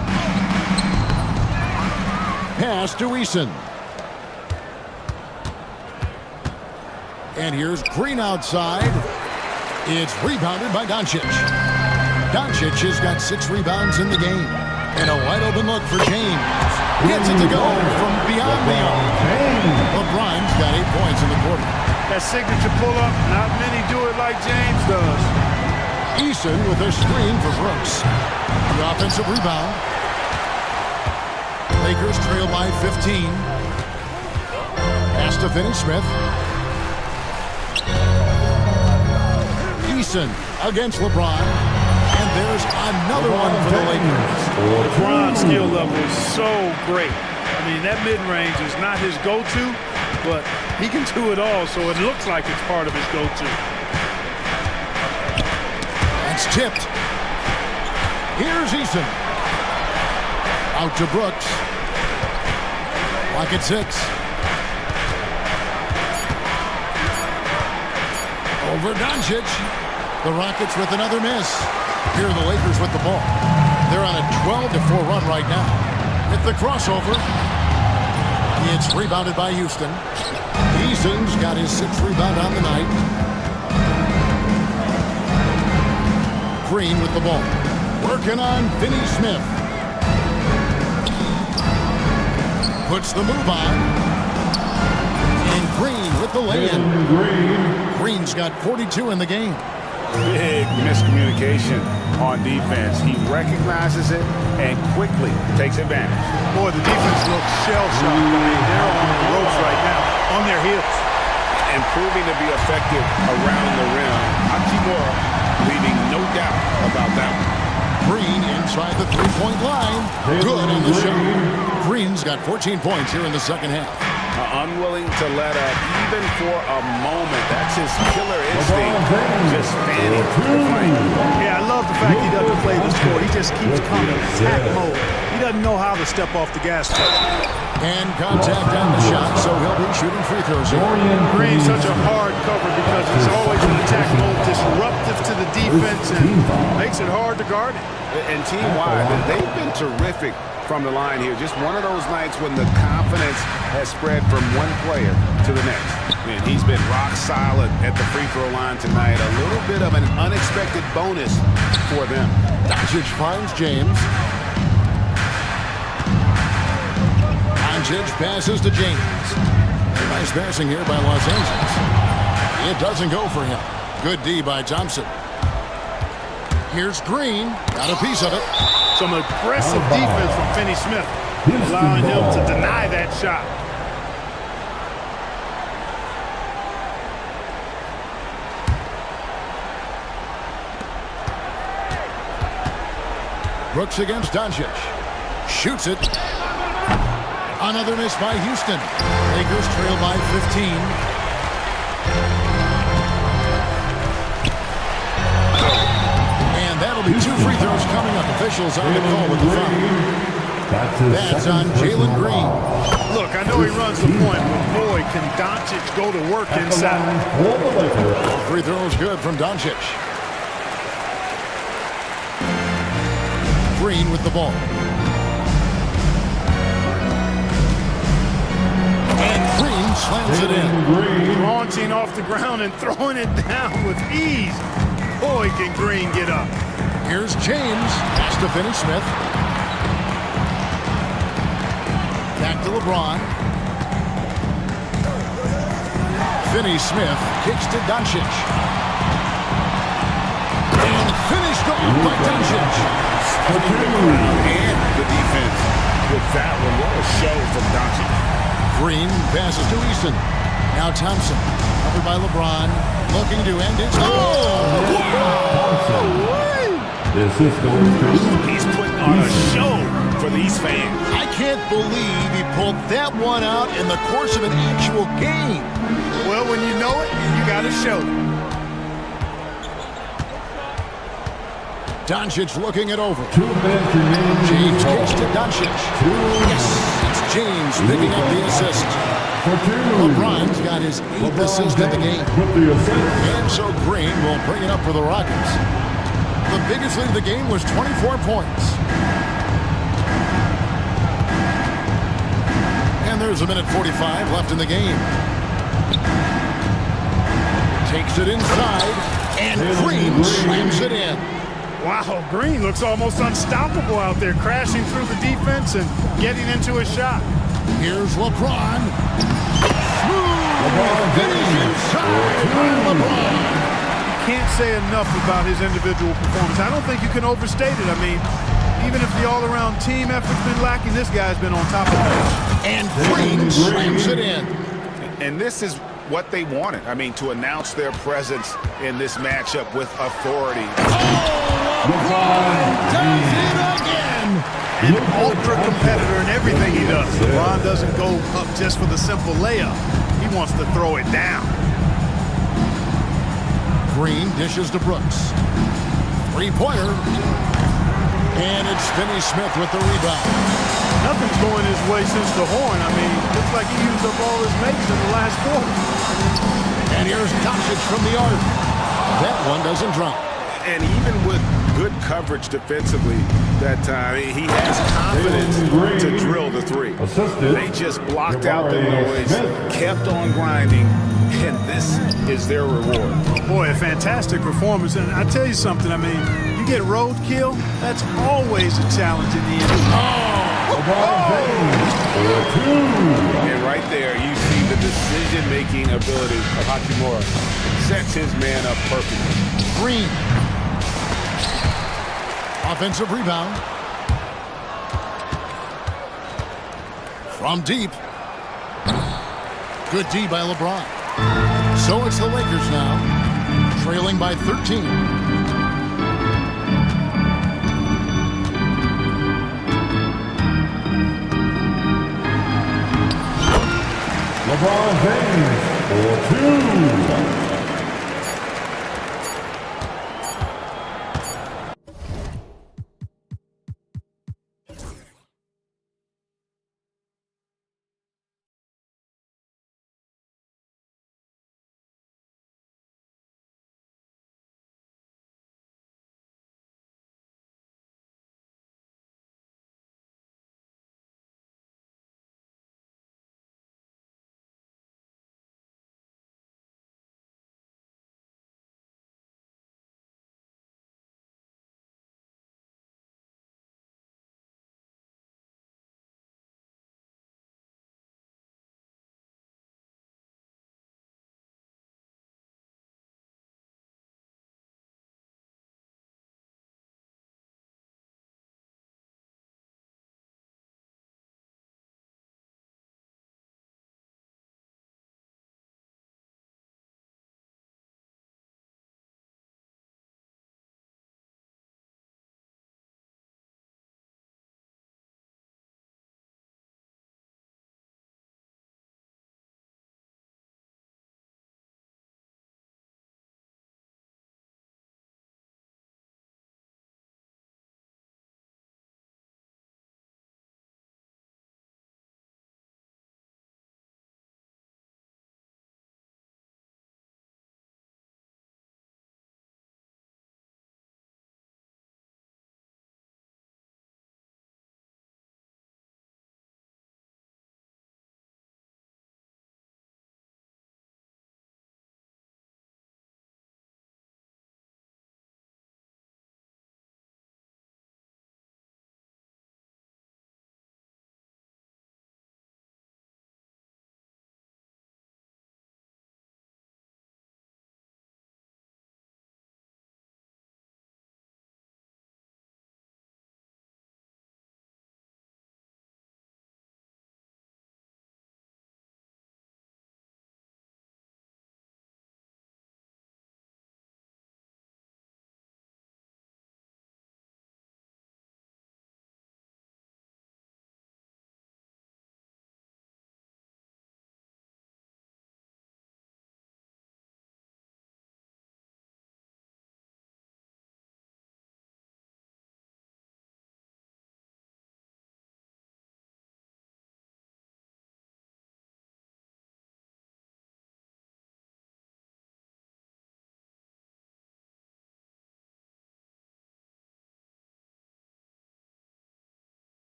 Pass to Eason. And here's Green outside. It's rebounded by Doncic. Doncic has got 6 rebounds in the game. And a wide open look for James. Gets it to go from beyond the arc. LeBron's got 8 points in the quarter. That signature pull-up, not many do it like James does. Eason with a screen for Brooks. The offensive rebound. Lakers trail by 15. Pass to Finney-Smith. Eason against LeBron. And there's another one for the Lakers. LeBron's skill level is so great. I mean, that mid-range is not his go-to, but he can do it all, so it looks like it's part of his go-to. It's tipped. Here's Eason. Out to Brooks. Clock at 6. Over Doncic. The Rockets with another miss. Here are the Lakers with the ball. They're on a 12-4 run right now. With the crossover. It's rebounded by Houston. Eason's got his 6th rebound on the night. Green with the ball. Working on Finney Smith. Puts the move on. And Green with the lay-in. Green's got 42 in the game. Big miscommunication on defense. He recognizes it and quickly takes advantage. Boy, the defense looks shell-shocked. I mean, they're on the ropes right now, on their heels. And proving to be effective around the rim. Hachimura leaving no doubt about that one. Green inside the three-point line. Good on the shot. Green's got 14 points here in the second half. Unwilling to let up even for a moment. That's his killer instinct. Just fanning the flame. Yeah, I love the fact he doesn't play the score. He just keeps coming. Attack mode. He doesn't know how to step off the gas tank. And contact on the shot, so he'll be shooting free throws here. Green's such a hard cover because he's always in attack mode, disruptive to the defense, and makes it hard to guard it. And team-wide, they've been terrific from the line here. Just one of those nights when the confidence has spread from one player to the next. And he's been rock solid at the free throw line tonight. A little bit of an unexpected bonus for them. Doncic finds James. Doncic passes to James. Nice passing here by Los Angeles. It doesn't go for him. Good D by Thompson. Here's Green. Got a piece of it. Some aggressive defense from Finney Smith, allowing him to deny that shot. Brooks against Doncic. Shoots it. Another miss by Houston. Lakers trail by 15. That'll be 2 free throws coming up. Officials on the call with the foul. That's on Jalen Green. Look, I know he runs the point, but boy, can Doncic go to work inside. Free throws good from Doncic. Green with the ball. And Green slams it in. Launching off the ground and throwing it down with ease. Boy, can Green get up. Here's James. Pass to Finney Smith. Back to LeBron. Finney Smith kicks to Doncic. And finished off by Doncic. And the defense with that one. What a show from Doncic. Green passes to Easton. Now Thompson. Covered by LeBron. Looking to end it. Oh! Wow! This is going to... He's putting on a show for these fans. I can't believe he pulled that one out in the course of an actual game. Well, when you know it, you got to show it. Doncic looking it over. 2 minutes remaining. James kicks to Doncic. Yes, it's James picking up the assist. LeBron's got his 8th assist in the game. And so Green will bring it up for the Rockets. The biggest lead of the game was 24 points. And there's 1:45 left in the game. Takes it inside, and Green slams it in. Wow, Green looks almost unstoppable out there, crashing through the defense and getting into a shot. Here's LeBron. Smooth finish inside by LeBron. Can't say enough about his individual performance. I don't think you can overstate it. I mean, even if the all-around team effort's been lacking, this guy's been on top of it. And Green slams it in. And this is what they wanted. I mean, to announce their presence in this matchup with authority. Oh, LeBron does it again. An ultra competitor in everything he does. LeBron doesn't go up just for the simple layup. He wants to throw it down. Green dishes to Brooks. Three-pointer. And it's Finney-Smith with the rebound. Nothing's going his way since the horn. I mean, looks like he used up all his mates in the last quarter. And here's Doncic from the arc. That one doesn't drop. And even with good coverage defensively that time, he has confidence to drill the three. They just blocked out the noise, kept on grinding, and this is their reward. Boy, a fantastic performance. And I tell you something, I mean, you get roadkill, that's always a challenge in the NBA. And right there, you see the decision-making ability of Hachimura. Sets his man up perfectly. Green. Offensive rebound. From deep. Good D by LeBron. So it's the Lakers now, trailing by 13. LeBron James for 2.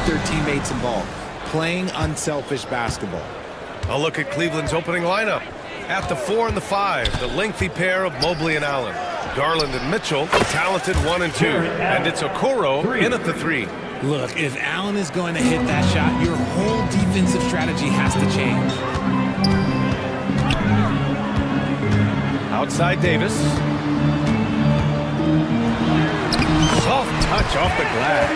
their teammates involved, playing unselfish basketball. A look at Cleveland's opening lineup. At the 4 and the 5, the lengthy pair of Mobley and Allen. Garland and Mitchell, the talented 1 and 2. And it's Okoro in at the 3. Look, if Allen is going to hit that shot, your whole defensive strategy has to change. Outside Davis. Soft touch off the glass.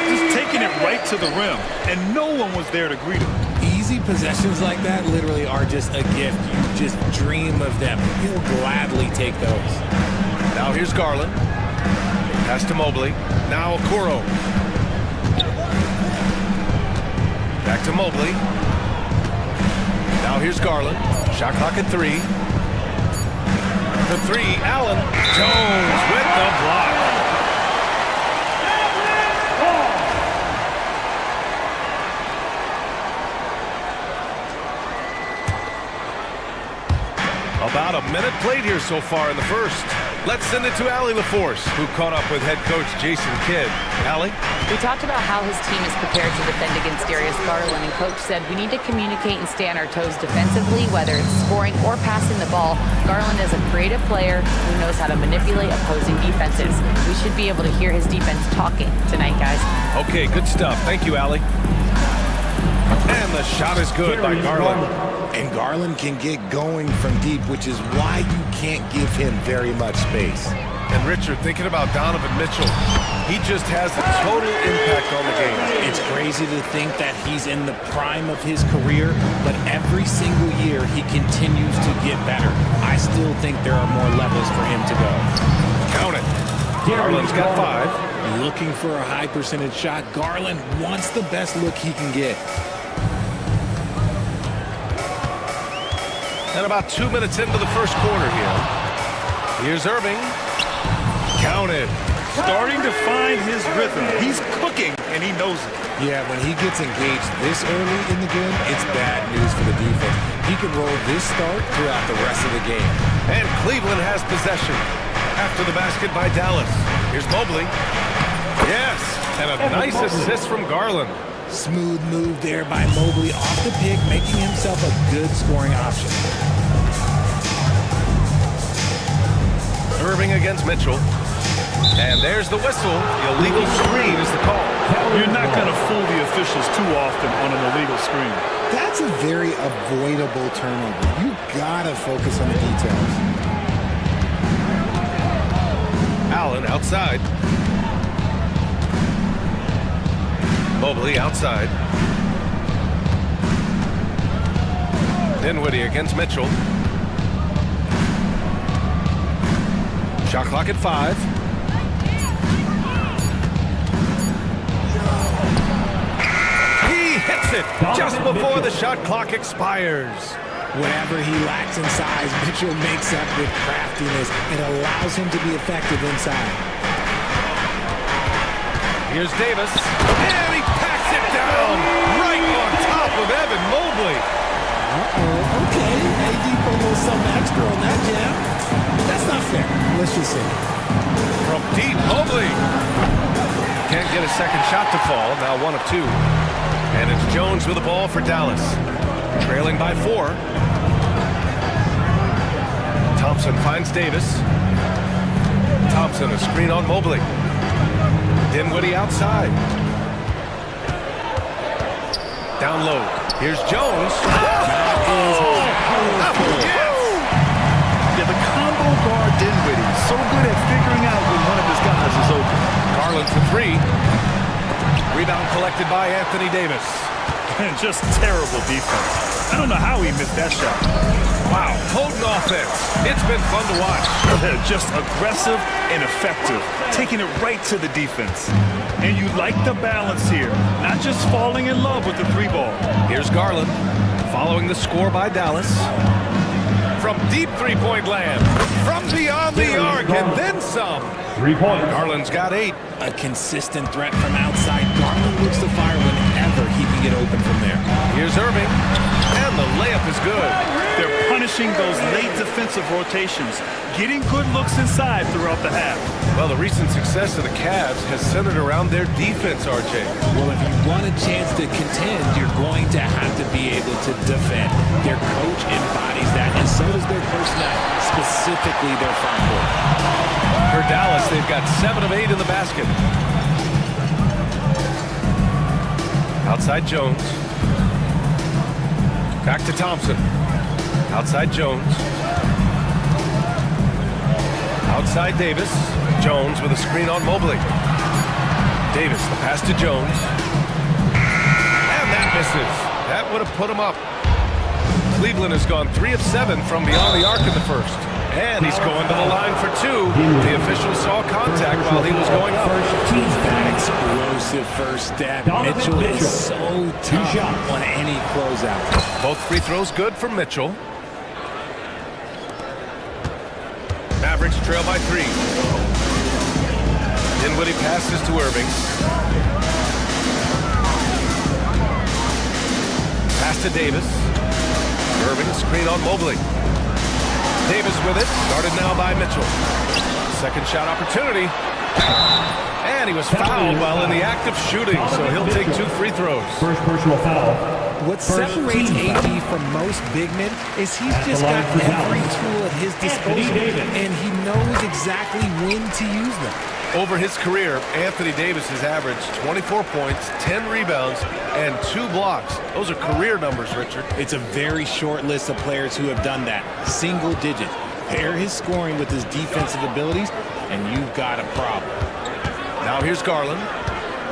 Just taking it right to the rim, and no one was there to greet him. Easy possessions like that literally are just a gift. You just dream of them. You'll gladly take those. Now here's Garland. Pass to Mobley. Now Okoro. Back to Mobley. Now here's Garland. Shot clock at 3. The 3, Allen. Jones with the block. About a minute played here so far in the first. Let's send it to Allie LaForce, who caught up with head coach Jason Kidd. Allie? We talked about how his team is prepared to defend against Darius Garland, and coach said we need to communicate and stay on our toes defensively, whether it's scoring or passing the ball. Garland is a creative player who knows how to manipulate opposing defenses. We should be able to hear his defense talking tonight, guys. Okay, good stuff. Thank you, Allie. And the shot is good by Garland. And Garland can get going from deep, which is why you can't give him very much space. And Richard, thinking about Donovan Mitchell, he just has a total impact on the game. It's crazy to think that he's in the prime of his career, but every single year he continues to get better. I still think there are more levels for him to go. Count it. Garland's got 5. Looking for a high percentage shot. Garland wants the best look he can get. And about 2 minutes into the first quarter here. Here's Irving. Counted. Starting to find his rhythm. He's cooking, and he knows it. Yeah, when he gets engaged this early in the game, it's bad news for the defense. He can roll this start throughout the rest of the game. And Cleveland has possession. After the basket by Dallas. Here's Mobley. Yes, and a nice assist from Garland. Smooth move there by Mobley off the pick, making himself a good scoring option. Irving against Mitchell. And there's the whistle. The illegal screen is the call. You're not going to fool the officials too often on an illegal screen. That's a very avoidable turnover. You gotta focus on the details. Allen outside. Mobley outside. Dinwiddie against Mitchell. Shot clock at 5. He hits it just before the shot clock expires. Whatever he lacks in size, Mitchell makes up with craftiness and allows him to be effective inside. Here's Davis, and he packs it down right on top of Evan Mobley. Okay, AD put a little something extra on that jam. That's not fair. Let's just say. From deep, Mobley. Can't get a second shot to fall, now 1 of 2. And it's Jones with the ball for Dallas. Trailing by 4. Thompson finds Davis. Thompson, a screen on Mobley. Dinwiddie outside. Down low. Here's Jones. Yeah, the combo guard Dinwiddie, so good at figuring out when one of his guys is open. Garland for 3. Rebound collected by Anthony Davis. And just terrible defense. I don't know how he missed that shot. Wow, potent offense. It's been fun to watch. Just aggressive and effective, taking it right to the defense. And you like the balance here, not just falling in love with the 3-ball. Here's Garland, following the score by Dallas. From deep 3-point land, from beyond the arc, and then some. 3 points. Garland's got 8. A consistent threat from outside. Garland looks to fire whenever he can get open from there. Here's Irving, and the layup is good. They're punishing those late defensive rotations, getting good looks inside throughout the half. Well, the recent success of the Cavs has centered around their defense, RJ. Well, if you want a chance to contend, you're going to have to be able to defend. Their coach embodies that, and so does their personnel, specifically their front court. For Dallas, they've got 7 of 8 in the basket. Outside Jones. Back to Thompson. Outside Jones. Outside Davis. Jones with a screen on Mobley. Davis, the pass to Jones. And that misses. That would have put him up. Cleveland has gone 3 of 7 from beyond the arc in the first. And he's going to the line for 2. The official saw contact while he was going up. That explosive first stab. Mitchell is so tough on any closeout. Both free throws good for Mitchell. Mavericks trail by 3. Dinwiddie passes to Irving. Pass to Davis. Irving, screen on Mobley. Davis with it, guarded now by Mitchell. Second shot opportunity. And he was fouled while in the act of shooting, so he'll take 2 free throws. First personal foul. What separates AD from most big men is he's just got every tool at his disposal, and he knows exactly when to use them. Over his career, Anthony Davis has averaged 24 points, 10 rebounds, and 2 blocks. Those are career numbers, Richard. It's a very short list of players who have done that. Single digit. Pair his scoring with his defensive abilities, and you've got a problem. Now here's Garland.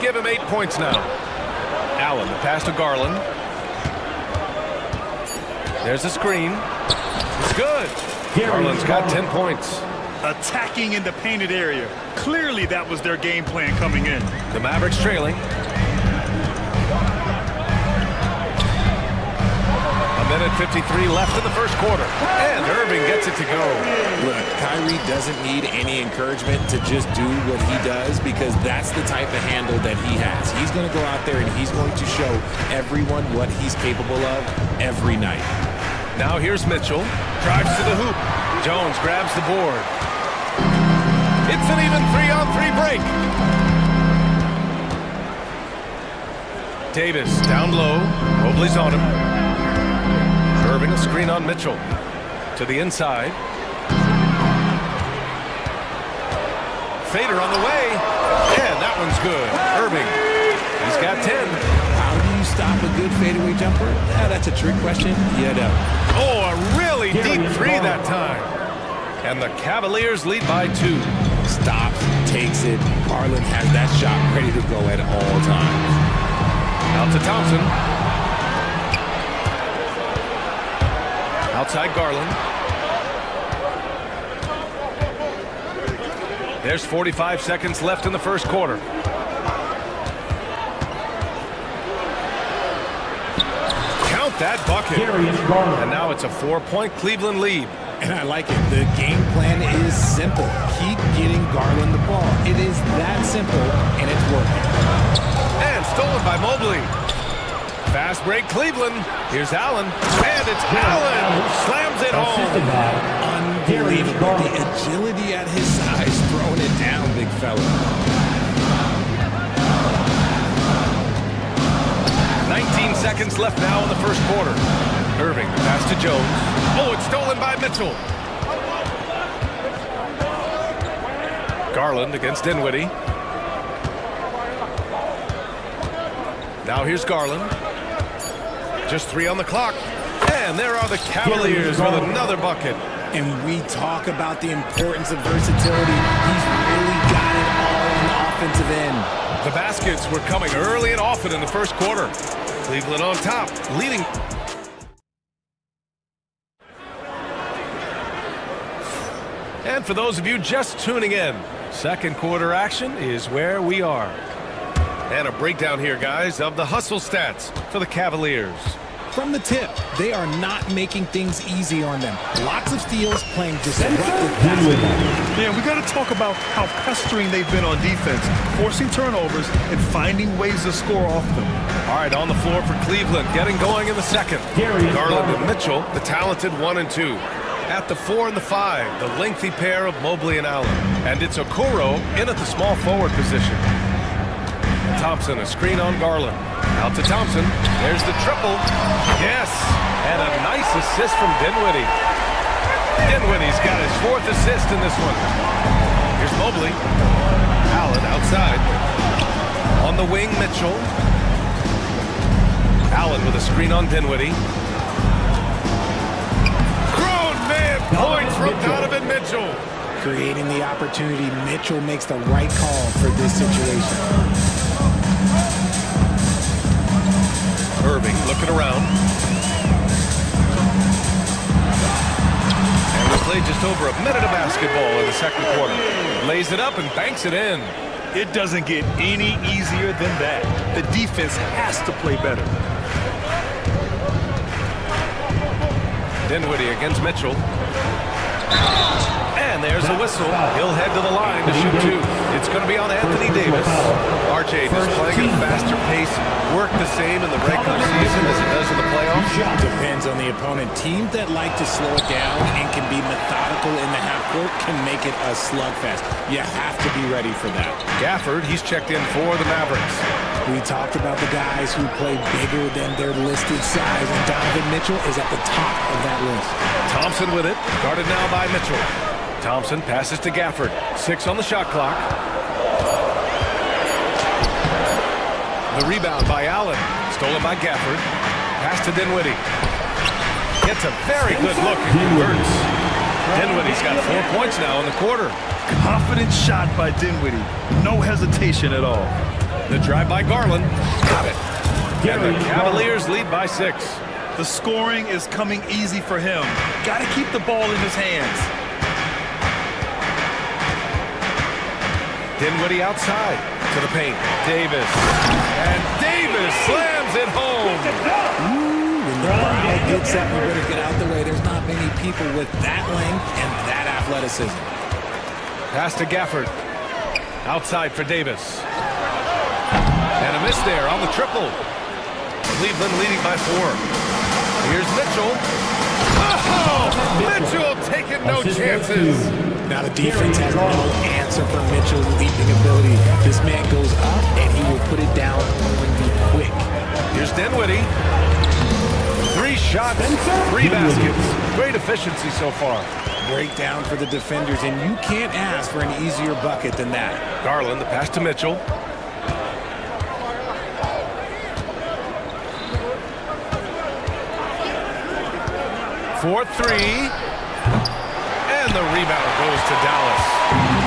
Give him 8 points now. Allen, the pass to Garland. There's a screen. It's good. Garland's got 10 points. Attacking in the painted area. Clearly that was their game plan coming in. The Mavericks trailing. A minute 53 left in the first quarter. And Irving gets it to go. Look, Kyrie doesn't need any encouragement to just do what he does because that's the type of handle that he has. He's going to go out there and he's going to show everyone what he's capable of every night. Now here's Mitchell. Drives to the hoop. Jones grabs the board. It's an even 3-on-3 break. Davis down low. Mobley's on him. Irving a screen on Mitchell. To the inside. Fader on the way. And that one's good. Irving. He's got 10. How do you stop a good fadeaway jumper? That's a trick question. You know. Oh, a really deep 3 that time. And the Cavaliers lead by 2. Stops, takes it. Garland has that shot ready to go at all times. Out to Thompson. Outside Garland. There's 45 seconds left in the first quarter. Count that bucket. And now it's a 4-point Cleveland lead. And I like it. The game plan is simple. Keep getting Garland the ball. It is that simple, and it's working. And stolen by Mobley. Fast break Cleveland. Here's Allen. And it's Allen who slams it home. Unbelievable. The agility at his size, throwing it down, big fella. 19 seconds left now in the first quarter. Irving, the pass to Jones. Oh, it's stolen by Mitchell. Garland against Dinwiddie. Now here's Garland. Just 3 on the clock. And there are the Cavaliers with another bucket. And we talk about the importance of versatility. He's really got it all on the offensive end. The baskets were coming early and often in the first quarter. Cleveland on top, leading. And for those of you just tuning in, second quarter action is where we are. And a breakdown here, guys, of the hustle stats for the Cavaliers. From the tip, they are not making things easy on them. Lots of steals, playing disruptive basketball. Yeah, we got to talk about how pestering they've been on defense, forcing turnovers and finding ways to score off them. All right, on the floor for Cleveland, getting going in the second. Garland and Mitchell, the talented 1 and 2. At the 4 and the 5, the lengthy pair of Mobley and Allen. And it's Okoro in at the small forward position. Thompson, a screen on Garland. Out to Thompson. There's the triple. Yes! And a nice assist from Dinwiddie. Dinwiddie's got his 4th assist in this one. Here's Mobley. Allen outside. On the wing, Mitchell. Allen with a screen on Dinwiddie. Grown man points from Donovan Mitchell. Creating the opportunity, Mitchell makes the right call for this situation. Irving looking around. And we played just over a minute of basketball in the second quarter. Lays it up and banks it in. It doesn't get any easier than that. The defense has to play better. Dinwiddie against Mitchell. And there's a whistle. He'll head to the line to shoot 2. It's going to be on Anthony Davis. RJ just playing at a faster pace. Work the same in the regular season as it does in the playoffs. Depends on the opponent. Teams that like to slow it down and can be methodical in the half court can make it a slugfest. You have to be ready for that. Gafford, he's checked in for the Mavericks. We talked about the guys who play bigger than their listed size, and Donovan Mitchell is at the top of that list. Thompson with it, guarded now by Mitchell. Thompson passes to Gafford. 6 on the shot clock. The rebound by Allen. Stolen by Gafford. Pass to Dinwiddie. Gets a very good look and converts. Dinwiddie's got 4 points now in the quarter. Confident shot by Dinwiddie. No hesitation at all. The drive by Garland. Got it. And the Cavaliers lead by 6. The scoring is coming easy for him. Got to keep the ball in his hands. Dinwiddie outside to the paint. Davis. And Davis slams it home. When the crowd gets up, you better get out the way. There's not many people with that length and that athleticism. Pass to Gafford. Outside for Davis. And a miss there on the triple. Cleveland leading by 4. Here's Mitchell. Oh! Mitchell taking no chances. Now the defense has no answer for Mitchell's leaping ability. This man goes up and he will put it down quick. Here's Dinwiddie. 3 shots, 3 baskets. Great efficiency so far. Breakdown for the defenders, and you can't ask for an easier bucket than that. Garland, the pass to Mitchell. For 3. And the rebound goes to Dallas.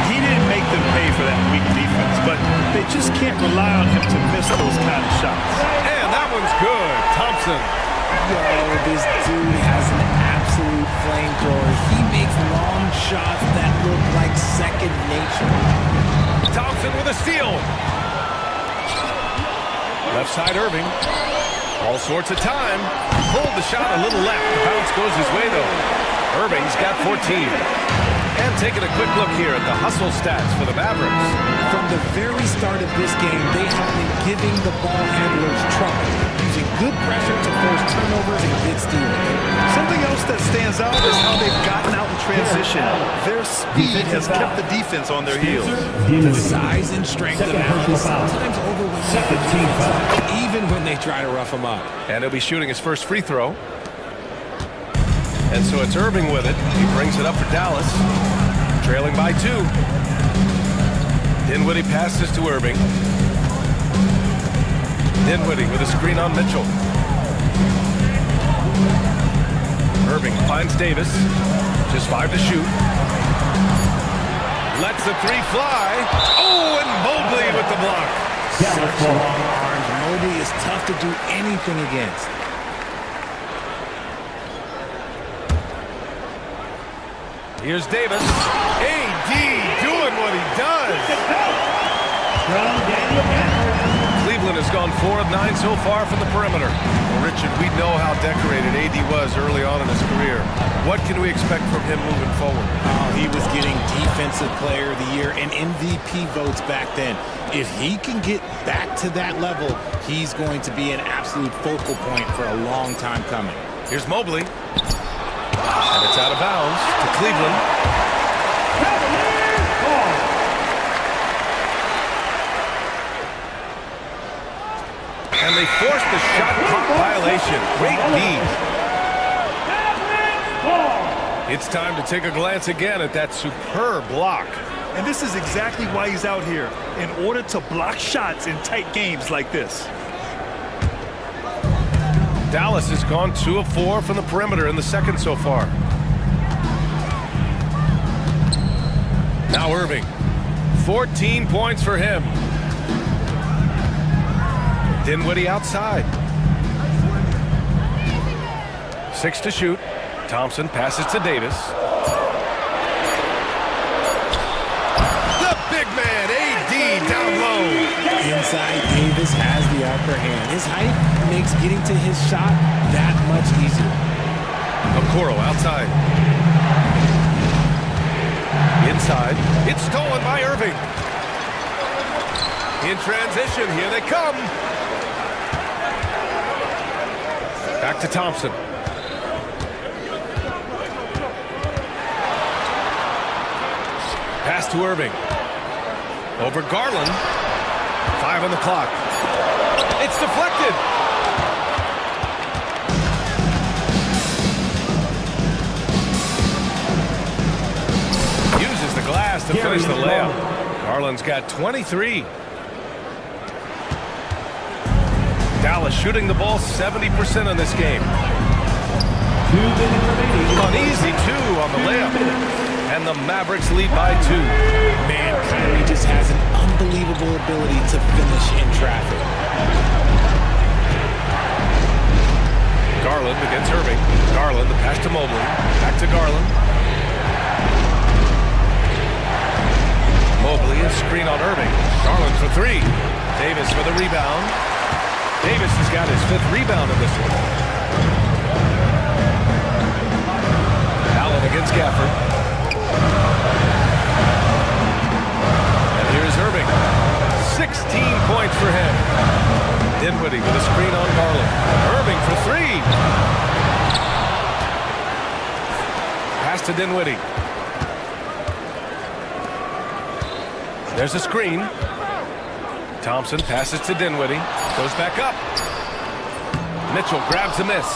He didn't make them pay for that weak defense, but they just can't rely on him to miss those kind of shots. And that one's good. Thompson. Yo, this dude has an absolute flamethrower. He makes long shots that look like second nature. Thompson with a steal. Left side Irving. All sorts of time. Pulled the shot a little left. The bounce goes his way, though. Irving's got 14. And taking a quick look here at the hustle stats for the Mavericks. From the very start of this game, they have been giving the ball handlers trouble, using good pressure to force turnovers and get steals. Something else that stands out is how they've gotten out in transition. Their speed has kept the defense on their heels. The size and strength of Allen sometimes overwhelms the defense, even when they try to rough him up. And he'll be shooting his first free throw. And so it's Irving with it. He brings it up for Dallas. Trailing by 2. Dinwiddie passes to Irving. Dinwiddie with a screen on Mitchell. Irving finds Davis. Just 5 to shoot. Lets the 3 fly. Oh, and Mobley with the block. Such long arms. Mobley is tough to do anything against. Here's Davis. AD doing what he does. Cleveland has gone 4 of 9 so far from the perimeter. Well, Richard, we know how decorated AD was early on in his career. What can we expect from him moving forward? He was getting Defensive Player of the Year and MVP votes back then. If he can get back to that level, he's going to be an absolute focal point for a long time coming. Here's Mobley. And it's out of bounds to Cleveland. And they forced the shot clock violation. Great D. It's time to take a glance again at that superb block. And this is exactly why he's out here, in order to block shots in tight games like this. Dallas has gone 2 of 4 from the perimeter in the second so far. Now Irving. 14 points for him. Dinwiddie outside. 6 to shoot. Thompson passes to Davis. The big man, AD, down low. Inside, Davis has the upper hand. His height makes getting to his shot that much easier. Okoro outside. Inside. It's stolen by Irving. In transition, here they come. Back to Thompson. Pass to Irving. Over Garland. 5 on the clock. It's deflected. Uses the glass to finish the layup. Garland's got 23. Dallas shooting the ball 70% in this game. 2 minutes remaining. An easy 2 on the layup. And the Mavericks lead by 2. Man, Kyrie just has an unbelievable ability to finish in traffic. Garland against Irving. Garland, the pass to Mobley. Back to Garland. Mobley, a screen on Irving. Garland for 3. Davis for the rebound. Davis has got his 5th rebound in this one. Allen against Gafford. And here's Irving. 16 points for him. Dinwiddie with a screen on Garland. Irving for 3. Pass to Dinwiddie. There's a screen. Thompson passes to Dinwiddie. Goes back up. Mitchell grabs a miss.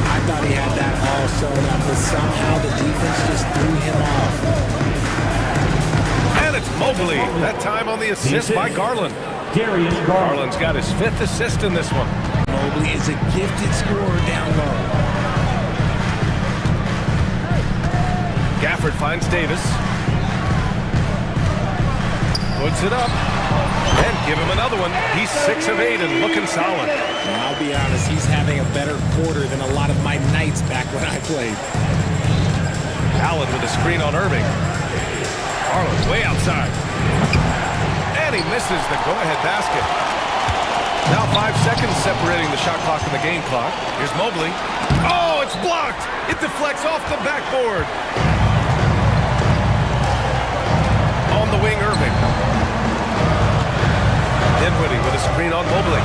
I thought he had that all sewn up, but somehow the defense just threw him off. And it's Mobley. That time on the assist by Garland. Garland's got his 5th assist in this one. Mobley is a gifted scorer down low. Gafford finds Davis. Puts it up. And give him another one. He's 6 of 8 and looking solid. And I'll be honest, he's having a better quarter than a lot of my nights back when I played. Allen with a screen on Irving. Garland way outside. And he misses the go-ahead basket. Now 5 seconds separating the shot clock and the game clock. Here's Mobley. Oh, it's blocked. It deflects off the backboard. On the wing, Irving. Dinwiddie with a screen on Mobley.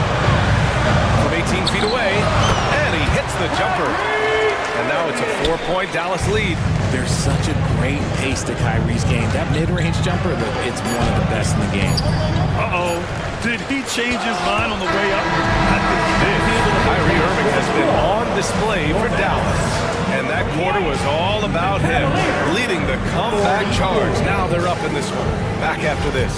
From 18 feet away. And he hits the jumper. And now it's a 4-point Dallas lead. There's such a great pace to Kyrie's game. That mid-range jumper, it's one of the best in the game. Uh-oh. Did he change his mind on the way up? I think he did. Kyrie Irving has been on display for Dallas. And that quarter was all about him, leading the comeback charge. Now they're up in this one. Back after this.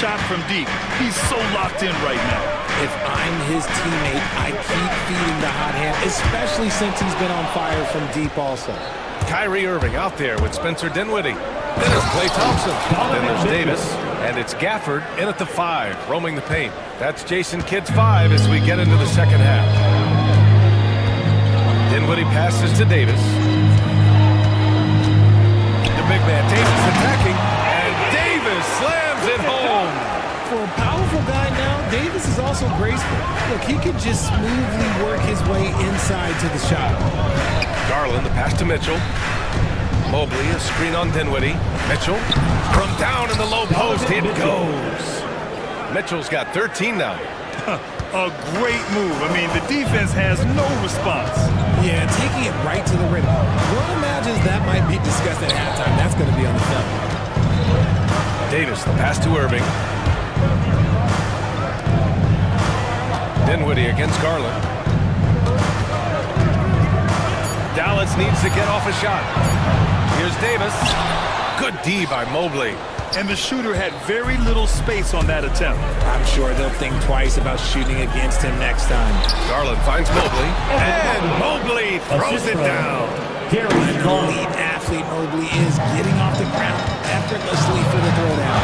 shot from deep. He's so locked in right now. If I'm his teammate, I keep feeding the hot hand, especially since he's been on fire from deep also. Kyrie Irving out there with Spencer Dinwiddie. Then it's Klay Thompson. Then there's Davis. And it's Gafford in at the 5, roaming the paint. That's Jason Kidd's 5 as we get into the second half. Dinwiddie passes to Davis. The big man, Davis attacking. And Davis slams it home. For a powerful guy now, Davis is also graceful. Look, he could just smoothly work his way inside to the shot. Garland, the pass to Mitchell. Mobley, a screen on Dinwiddie. Mitchell, from down in the low post, it goes. Mitchell's got 13 now. A great move. I mean, the defense has no response. Yeah, taking it right to the rim. One imagines that might be discussed at halftime. That's going to be on the film. Davis, the pass to Irving. Dinwiddie against Garland. Dallas needs to get off a shot. Here's Davis. Good D by Mobley. And the shooter had very little space on that attempt. I'm sure they'll think twice about shooting against him next time. Garland finds Mobley. And Mobley throws it down. Elite athlete Mobley is getting off the ground effortlessly for the throwdown.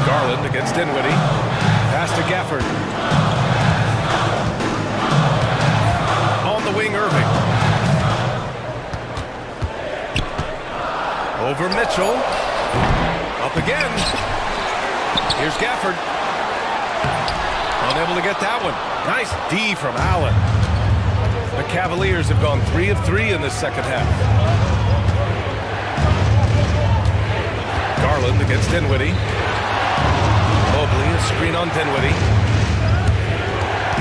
Garland against Dinwiddie. Pass to Gafford. On the wing, Irving. Over Mitchell. Up again. Here's Gafford. Unable to get that one. Nice D from Allen. The Cavaliers have gone 3 of 3 in this second half. Garland against Dinwiddie. Mobley, a screen on Dinwiddie.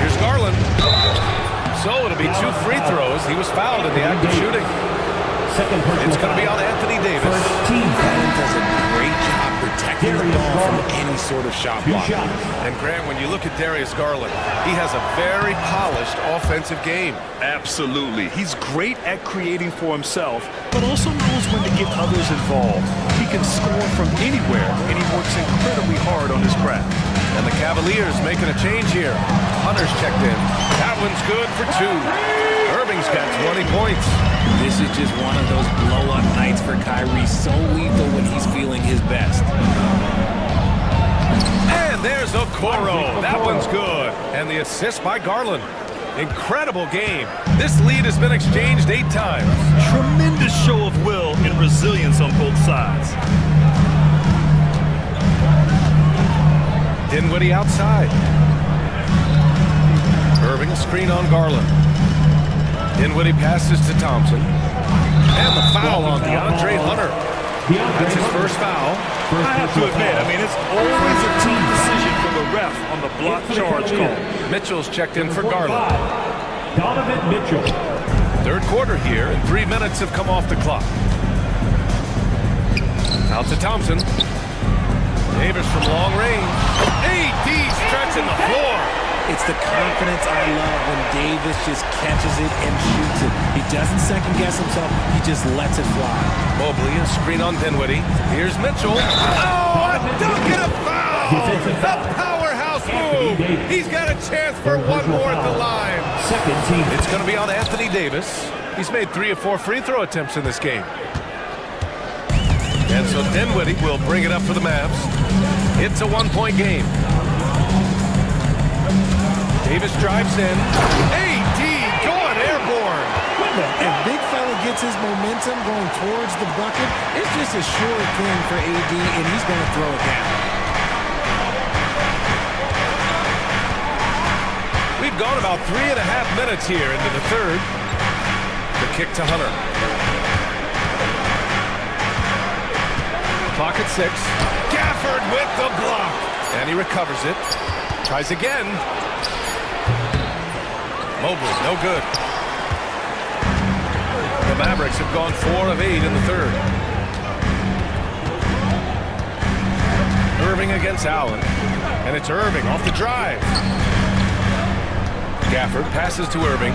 Here's Garland. So it'll be 2 free throws. He was fouled in the act of shooting. It's going to be on Anthony Davis. Allen does a great job protecting the ball from any sort of shot block. And Grant, when you look at Darius Garland, he has a very polished offensive game. Absolutely. He's great at creating for himself, but also knows when to get others involved. He can score from anywhere, and he works incredibly hard on his craft. And the Cavaliers making a change here. Hunter's checked in. That one's good for 2. Irving's got 20 points. This is just one of those blow-up nights for Kyrie, so lethal when he's feeling his best. And there's Okoro. That one's good. And the assist by Garland. Incredible game. This lead has been exchanged 8 times. Tremendous show of will and resilience on both sides. Dinwiddie outside. Irving a screen on Garland. Dinwiddie passes to Thompson. And the foul on DeAndre Hunter. That's his first foul. I have to admit, I mean, it's always a tough decision for the ref on the block charge call. Mitchell's checked in for Garland. Donovan Mitchell. Third quarter here, and 3 minutes have come off the clock. Out to Thompson. Davis from long range. AD stretching the floor. It's the confidence I love when Davis just catches it and shoots it. He doesn't second-guess himself. He just lets it fly. Mobley, a screen on Dinwiddie. Here's Mitchell. Oh, a dunk and a foul! The powerhouse move. He's got a chance for one more at the line. It's going to be on Anthony Davis. He's made 3 or 4 free throw attempts in this game. And so Dinwiddie will bring it up for the Mavs. It's a 1-point game. Davis drives in. AD going airborne. If big fella gets his momentum going towards the bucket, it's just a sure thing for AD, and he's going to throw it down. We've gone about 3.5 minutes here into the third. The kick to Hunter. Clock at 6. Gafford with the block. And he recovers it. Tries again. Mobley, no good. The Mavericks have gone 4 of 8 in the third. Irving against Allen. And it's Irving off the drive. Gafford passes to Irving.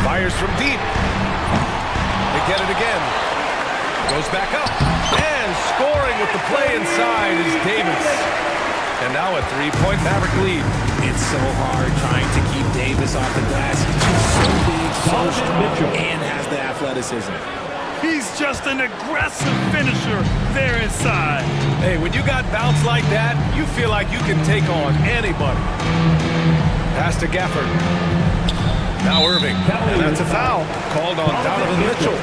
Fires from deep. They get it again. Goes back up. And scoring with the play inside is Davis. And now a three-point Maverick lead. It's so hard trying to keep Davis off the glass. He's just so big, so strong, and has the athleticism. He's just an aggressive finisher there inside. Hey, when you got bounce like that, you feel like you can take on anybody. Pass to Gafford. Now Irving. And that's a foul called on Donovan Mitchell.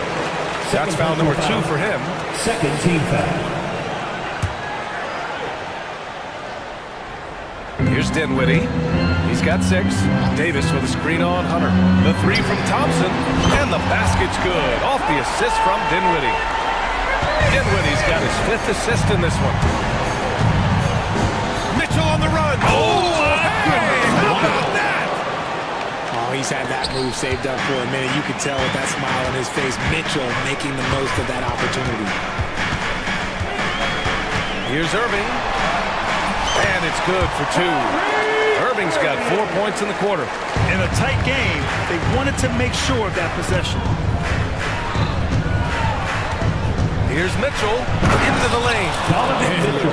That's foul number 2 for him. Second team foul. Here's Dinwiddie. He's got 6. Davis with a screen on Hunter. The 3 from Thompson. And the basket's good. Off the assist from Dinwiddie. Dinwiddie's got his 5th assist in this one. Mitchell on the run. Oh, hey! How about that? Oh, he's had that move saved up for a minute. You could tell with that smile on his face. Mitchell making the most of that opportunity. Here's Irving. And it's good for 2. Irving's got 4 points in the quarter. In a tight game, they wanted to make sure of that possession. Here's Mitchell into the lane.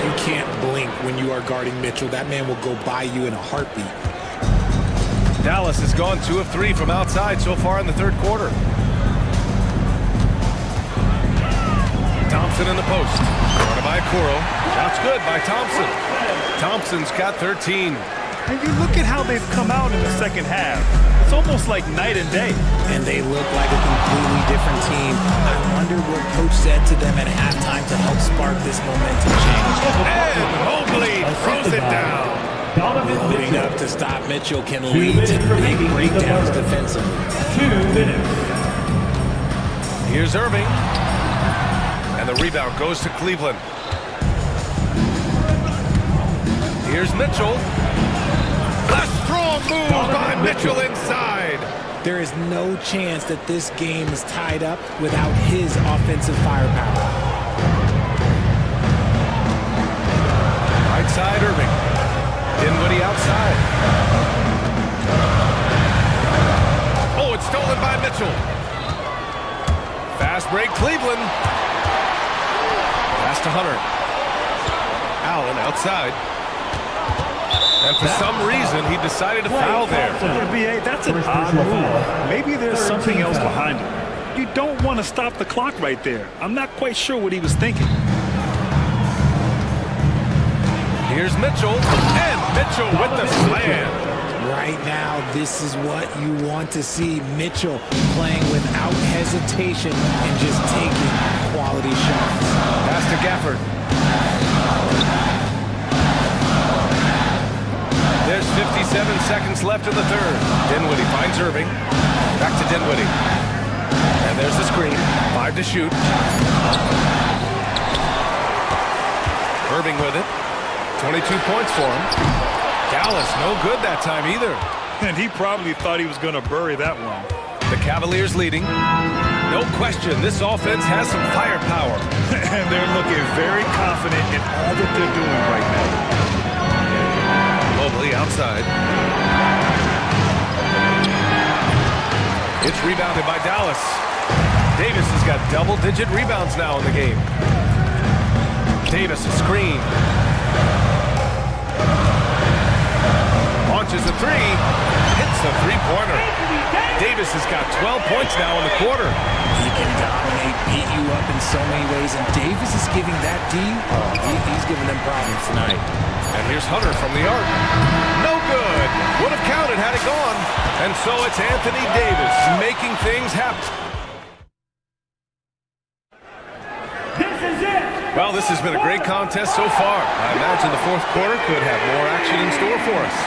You can't blink when you are guarding Mitchell. That man will go by you in a heartbeat. Dallas has gone 2 of 3 from outside so far in the third quarter. Thompson in the post. Guarded by Kuro. Shot's good by Thompson. Thompson's got 13. And you look at how they've come out in the second half. It's almost like night and day. And they look like a completely different team. I wonder what coach said to them at halftime to help spark this momentum change. And Mobley throws it down. Loading up to stop Mitchell can lead to big breakdowns defensively. 2 minutes. Here's Irving. And the rebound goes to Cleveland. Here's Mitchell. A strong move by Mitchell inside. There is no chance that this game is tied up without his offensive firepower. Right side, Irving. Dinwiddie outside. Oh, it's stolen by Mitchell. Fast break, Cleveland. Pass to Hunter. Allen outside. And for some reason, he decided to foul there. Yeah, B.A., that's an odd move. Maybe there's something else behind it. You don't want to stop the clock right there. I'm not quite sure what he was thinking. Here's Mitchell. And Mitchell with the slam. Right now, this is what you want to see. Mitchell playing without hesitation and just taking quality shots. Pass to Gafford. There's 57 seconds left in the third. Dinwiddie finds Irving. Back to Dinwiddie. And there's the screen. 5 to shoot. Irving with it. 22 points for him. Dallas, no good that time either. And he probably thought he was going to bury that one. The Cavaliers leading. No question, this offense has some firepower. And they're looking very confident in all that they're doing right now. Mobley outside. It's rebounded by Dallas. Davis has got double-digit rebounds now in the game. Davis a screen. Launches a 3. Hits the three-pointer. Davis has got 12 points now in the quarter. He can dominate, beat you up in so many ways, and Davis is giving that D. He's giving them problems tonight. And here's Hunter from the arc. No good. Would have counted had it gone. And so it's Anthony Davis making things happen. This is it. Well, this has been a great contest so far. I imagine the fourth quarter could have more action in store for us.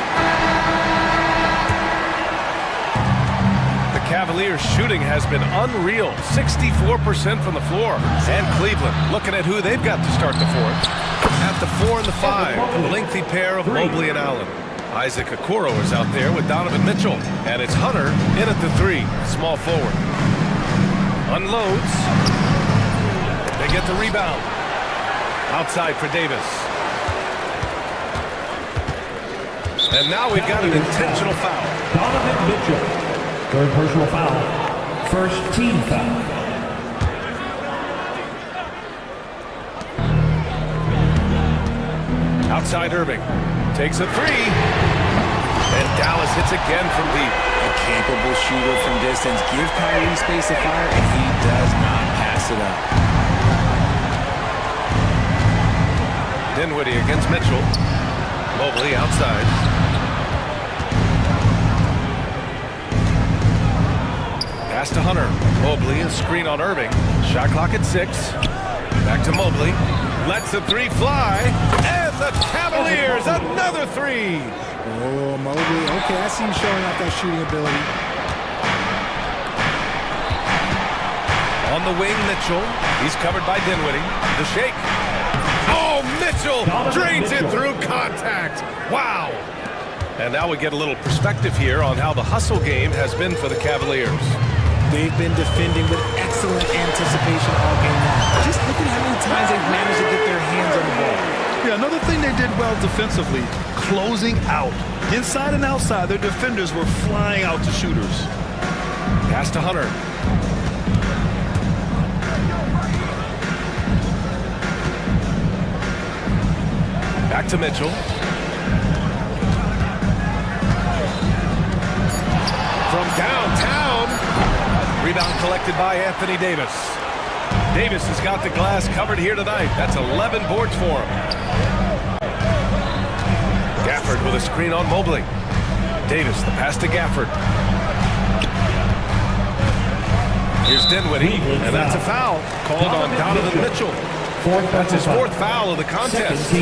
The Cavaliers' shooting has been unreal. 64% from the floor. And Cleveland looking at who they've got to start the fourth. At the 4 and the 5, the lengthy pair of Mobley and Allen. Isaac Okoro is out there with Donovan Mitchell. And it's Hunter in at the 3, small forward. Unloads. They get the rebound. Outside for Davis. And now we've got an intentional foul. Donovan Mitchell. Third personal foul. First team foul. Outside Irving. Takes a three. And Dallas hits again from deep. A capable shooter from distance. Give Kyrie space to fire, and he does not pass it up. Dinwiddie against Mitchell. Mobley outside. Pass to Hunter. Mobley, a screen on Irving. Shot clock at 6. Back to Mobley. Lets the three fly. And the Cavaliers, another three. Oh, Mobley. Okay, I see him showing off that shooting ability. On the wing, Mitchell. He's covered by Dinwiddie. The shake. Oh, Mitchell drains it through contact. Wow. And now we get a little perspective here on how the hustle game has been for the Cavaliers. They've been defending with excellent anticipation all game long. Just look at how many times they've managed to get their hands on the ball. Yeah, another thing they did well defensively, closing out. Inside and outside, their defenders were flying out to shooters. Pass to Hunter. Back to Mitchell. From downtown. Rebound collected by Anthony Davis. Davis has got the glass covered here tonight. That's 11 boards for him. Gafford with a screen on Mobley. Davis, the pass to Gafford. Here's Dinwiddie, and that's a foul called on Donovan Mitchell. That's his fourth foul of the contest.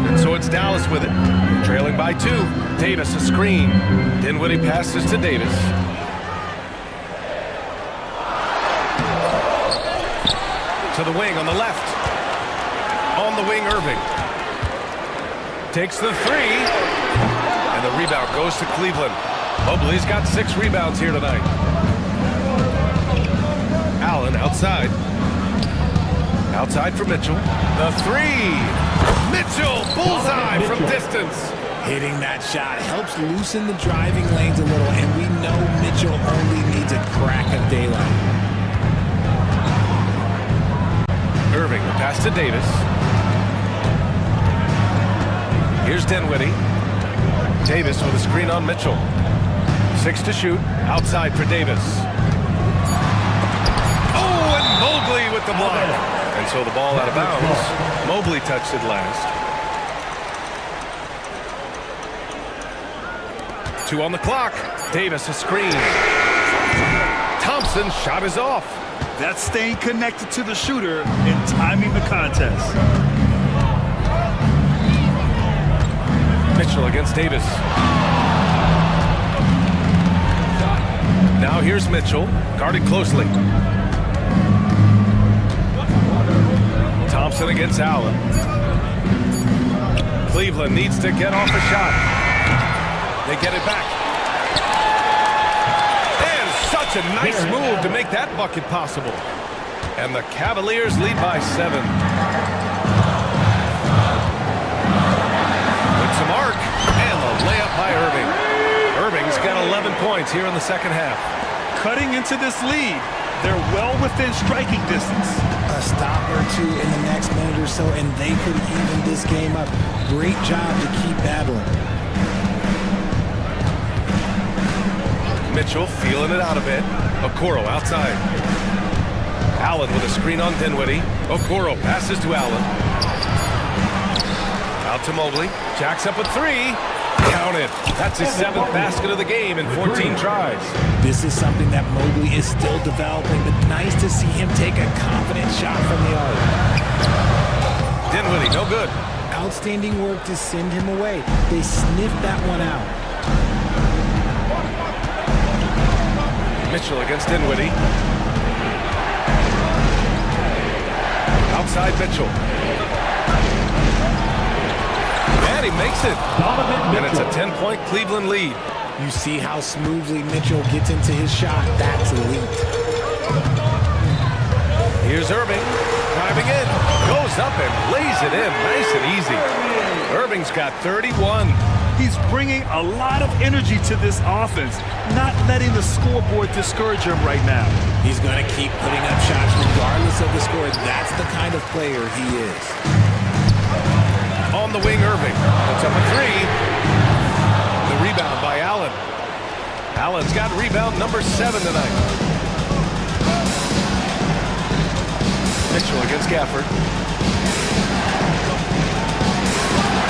And so it's Dallas with it, trailing by 2. Davis a screen. Dinwiddie passes to Davis. To the wing on the left. On the wing, Irving. Takes the three. And the rebound goes to Cleveland. Mobley's got 6 rebounds here tonight. Allen outside. Outside for Mitchell. The three. Mitchell, bullseye from distance. Hitting that shot helps loosen the driving lanes a little, and we know Mitchell only needs a crack of daylight. Irving, the pass to Davis. Here's Dinwiddie. Davis with a screen on Mitchell. 6 to shoot. Outside for Davis. Oh, and Mobley with the block. And so the ball out of bounds. Mobley touched it last. 2 on the clock. Davis a screen. Thompson's shot is off. That's staying connected to the shooter and timing the contest. Mitchell against Davis. Now here's Mitchell, guarded closely. Thompson against Allen. Cleveland needs to get off a shot. They get it back. And such a nice move to make that bucket possible. And the Cavaliers lead by 7. With some arc, and the layup by Irving. Irving's got 11 points here in the second half. Cutting into this lead, they're well within striking distance. A stop or two in the next minute or so, and they could even this game up. Great job to keep battling. Mitchell feeling it out a bit. Okoro outside. Allen with a screen on Dinwiddie. Okoro passes to Allen. Out to Mobley. Jacks up a 3. Counted. That's his 7th basket of the game in 14 tries. This is something that Mobley is still developing, but nice to see him take a confident shot from the arc. Dinwiddie, no good. Outstanding work to send him away. They sniffed that one out. Mitchell against Dinwiddie. Outside Mitchell. And he makes it. And it's a 10-point Cleveland lead. You see how smoothly Mitchell gets into his shot. That's elite. Here's Irving. Driving in. Goes up and lays it in. Nice and easy. Irving's got 31. He's bringing a lot of energy to this offense, not letting the scoreboard discourage him right now. He's going to keep putting up shots regardless of the score. That's the kind of player he is. On the wing, Irving. That's up a three. The rebound by Allen. Allen's got rebound number 7 tonight. Mitchell against Gafford.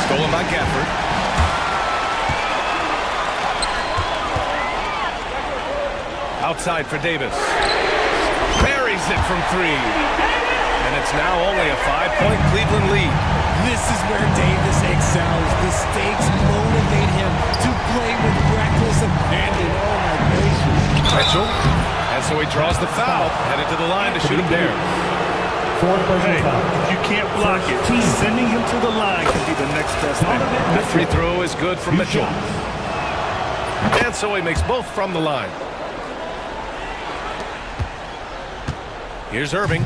Stolen by Gafford. Outside for Davis. Buries it from 3. And it's now only a 5-point Cleveland lead. This is where Davis excels. The stakes motivate him to play with reckless abandon. Oh, my gracious. Mitchell. And so he draws the foul. Headed to the line to shoot a pair. Hey, if you can't block it, sending him to the line can be the next best thing. The free throw is good for Mitchell. And so he makes both from the line. Here's Irving.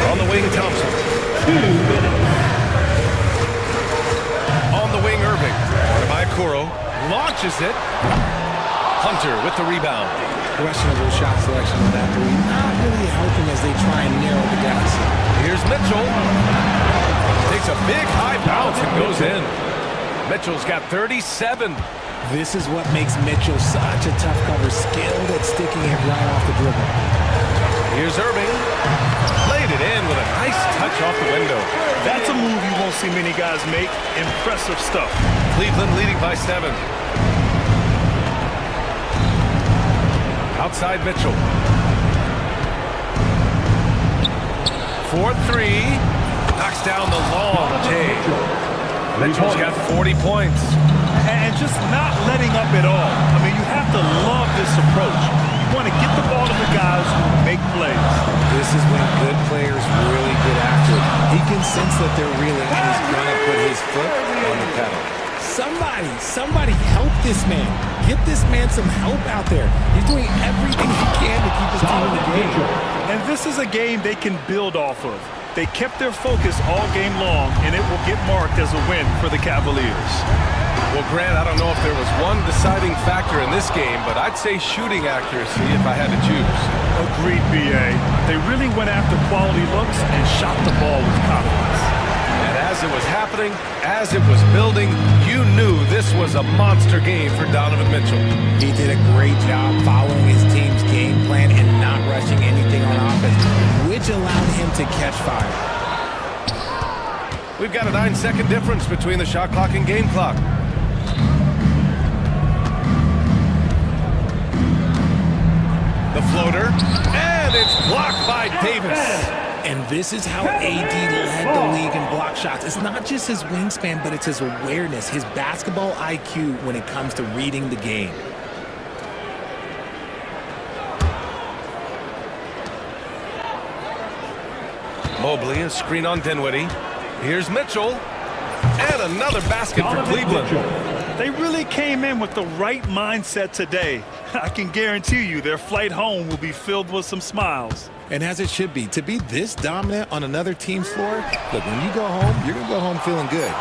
On the wing, Thompson. On the wing, Irving. By Kuro. Launches it. Hunter with the rebound. Questionable shot selection of that three. Not really helping as they try and narrow the deficit. Here's Mitchell. Takes a big high bounce and goes in. Mitchell's got 37. This is what makes Mitchell such a tough cover. Skilled at sticking it right off the dribble. Here's Irving. Laid it in with a nice touch off the window. That's a move you won't see many guys make. Impressive stuff. Cleveland leading by 7. Outside Mitchell. 4-3. Knocks down the long J. Mitchell's got 40 points. And just not letting up at all. I mean, you have to love this approach. You want to get the ball to the guys who make plays. This is when good players really get after it. He can sense that they're reeling and he's going to put his foot on the pedal. Somebody help this man. Get this man some help out there. He's doing everything he can to keep his team in the game. And this is a game they can build off of. They kept their focus all game long, and it will get marked as a win for the Cavaliers. Well, Grant, I don't know if there was one deciding factor in this game, but I'd say shooting accuracy if I had to choose. Agreed, B.A. They really went after quality looks and shot the ball with confidence. And as it was happening, as it was building, you knew this was a monster game for Donovan Mitchell. He did a great job following his team's game plan and not rushing anything on offense, which allowed him to catch fire. We've got a 9-second difference between the shot clock and game clock. The floater, and it's blocked by Davis. And this is how AD led the league in block shots. It's not just his wingspan, but it's his awareness, his basketball IQ when it comes to reading the game. Mobley, a screen on Dinwiddie. Here's Mitchell. And another basket for Cleveland. They really came in with the right mindset today. I can guarantee you their flight home will be filled with some smiles. And as it should be, to be this dominant on another team's floor, look, when you go home, you're going to go home feeling good.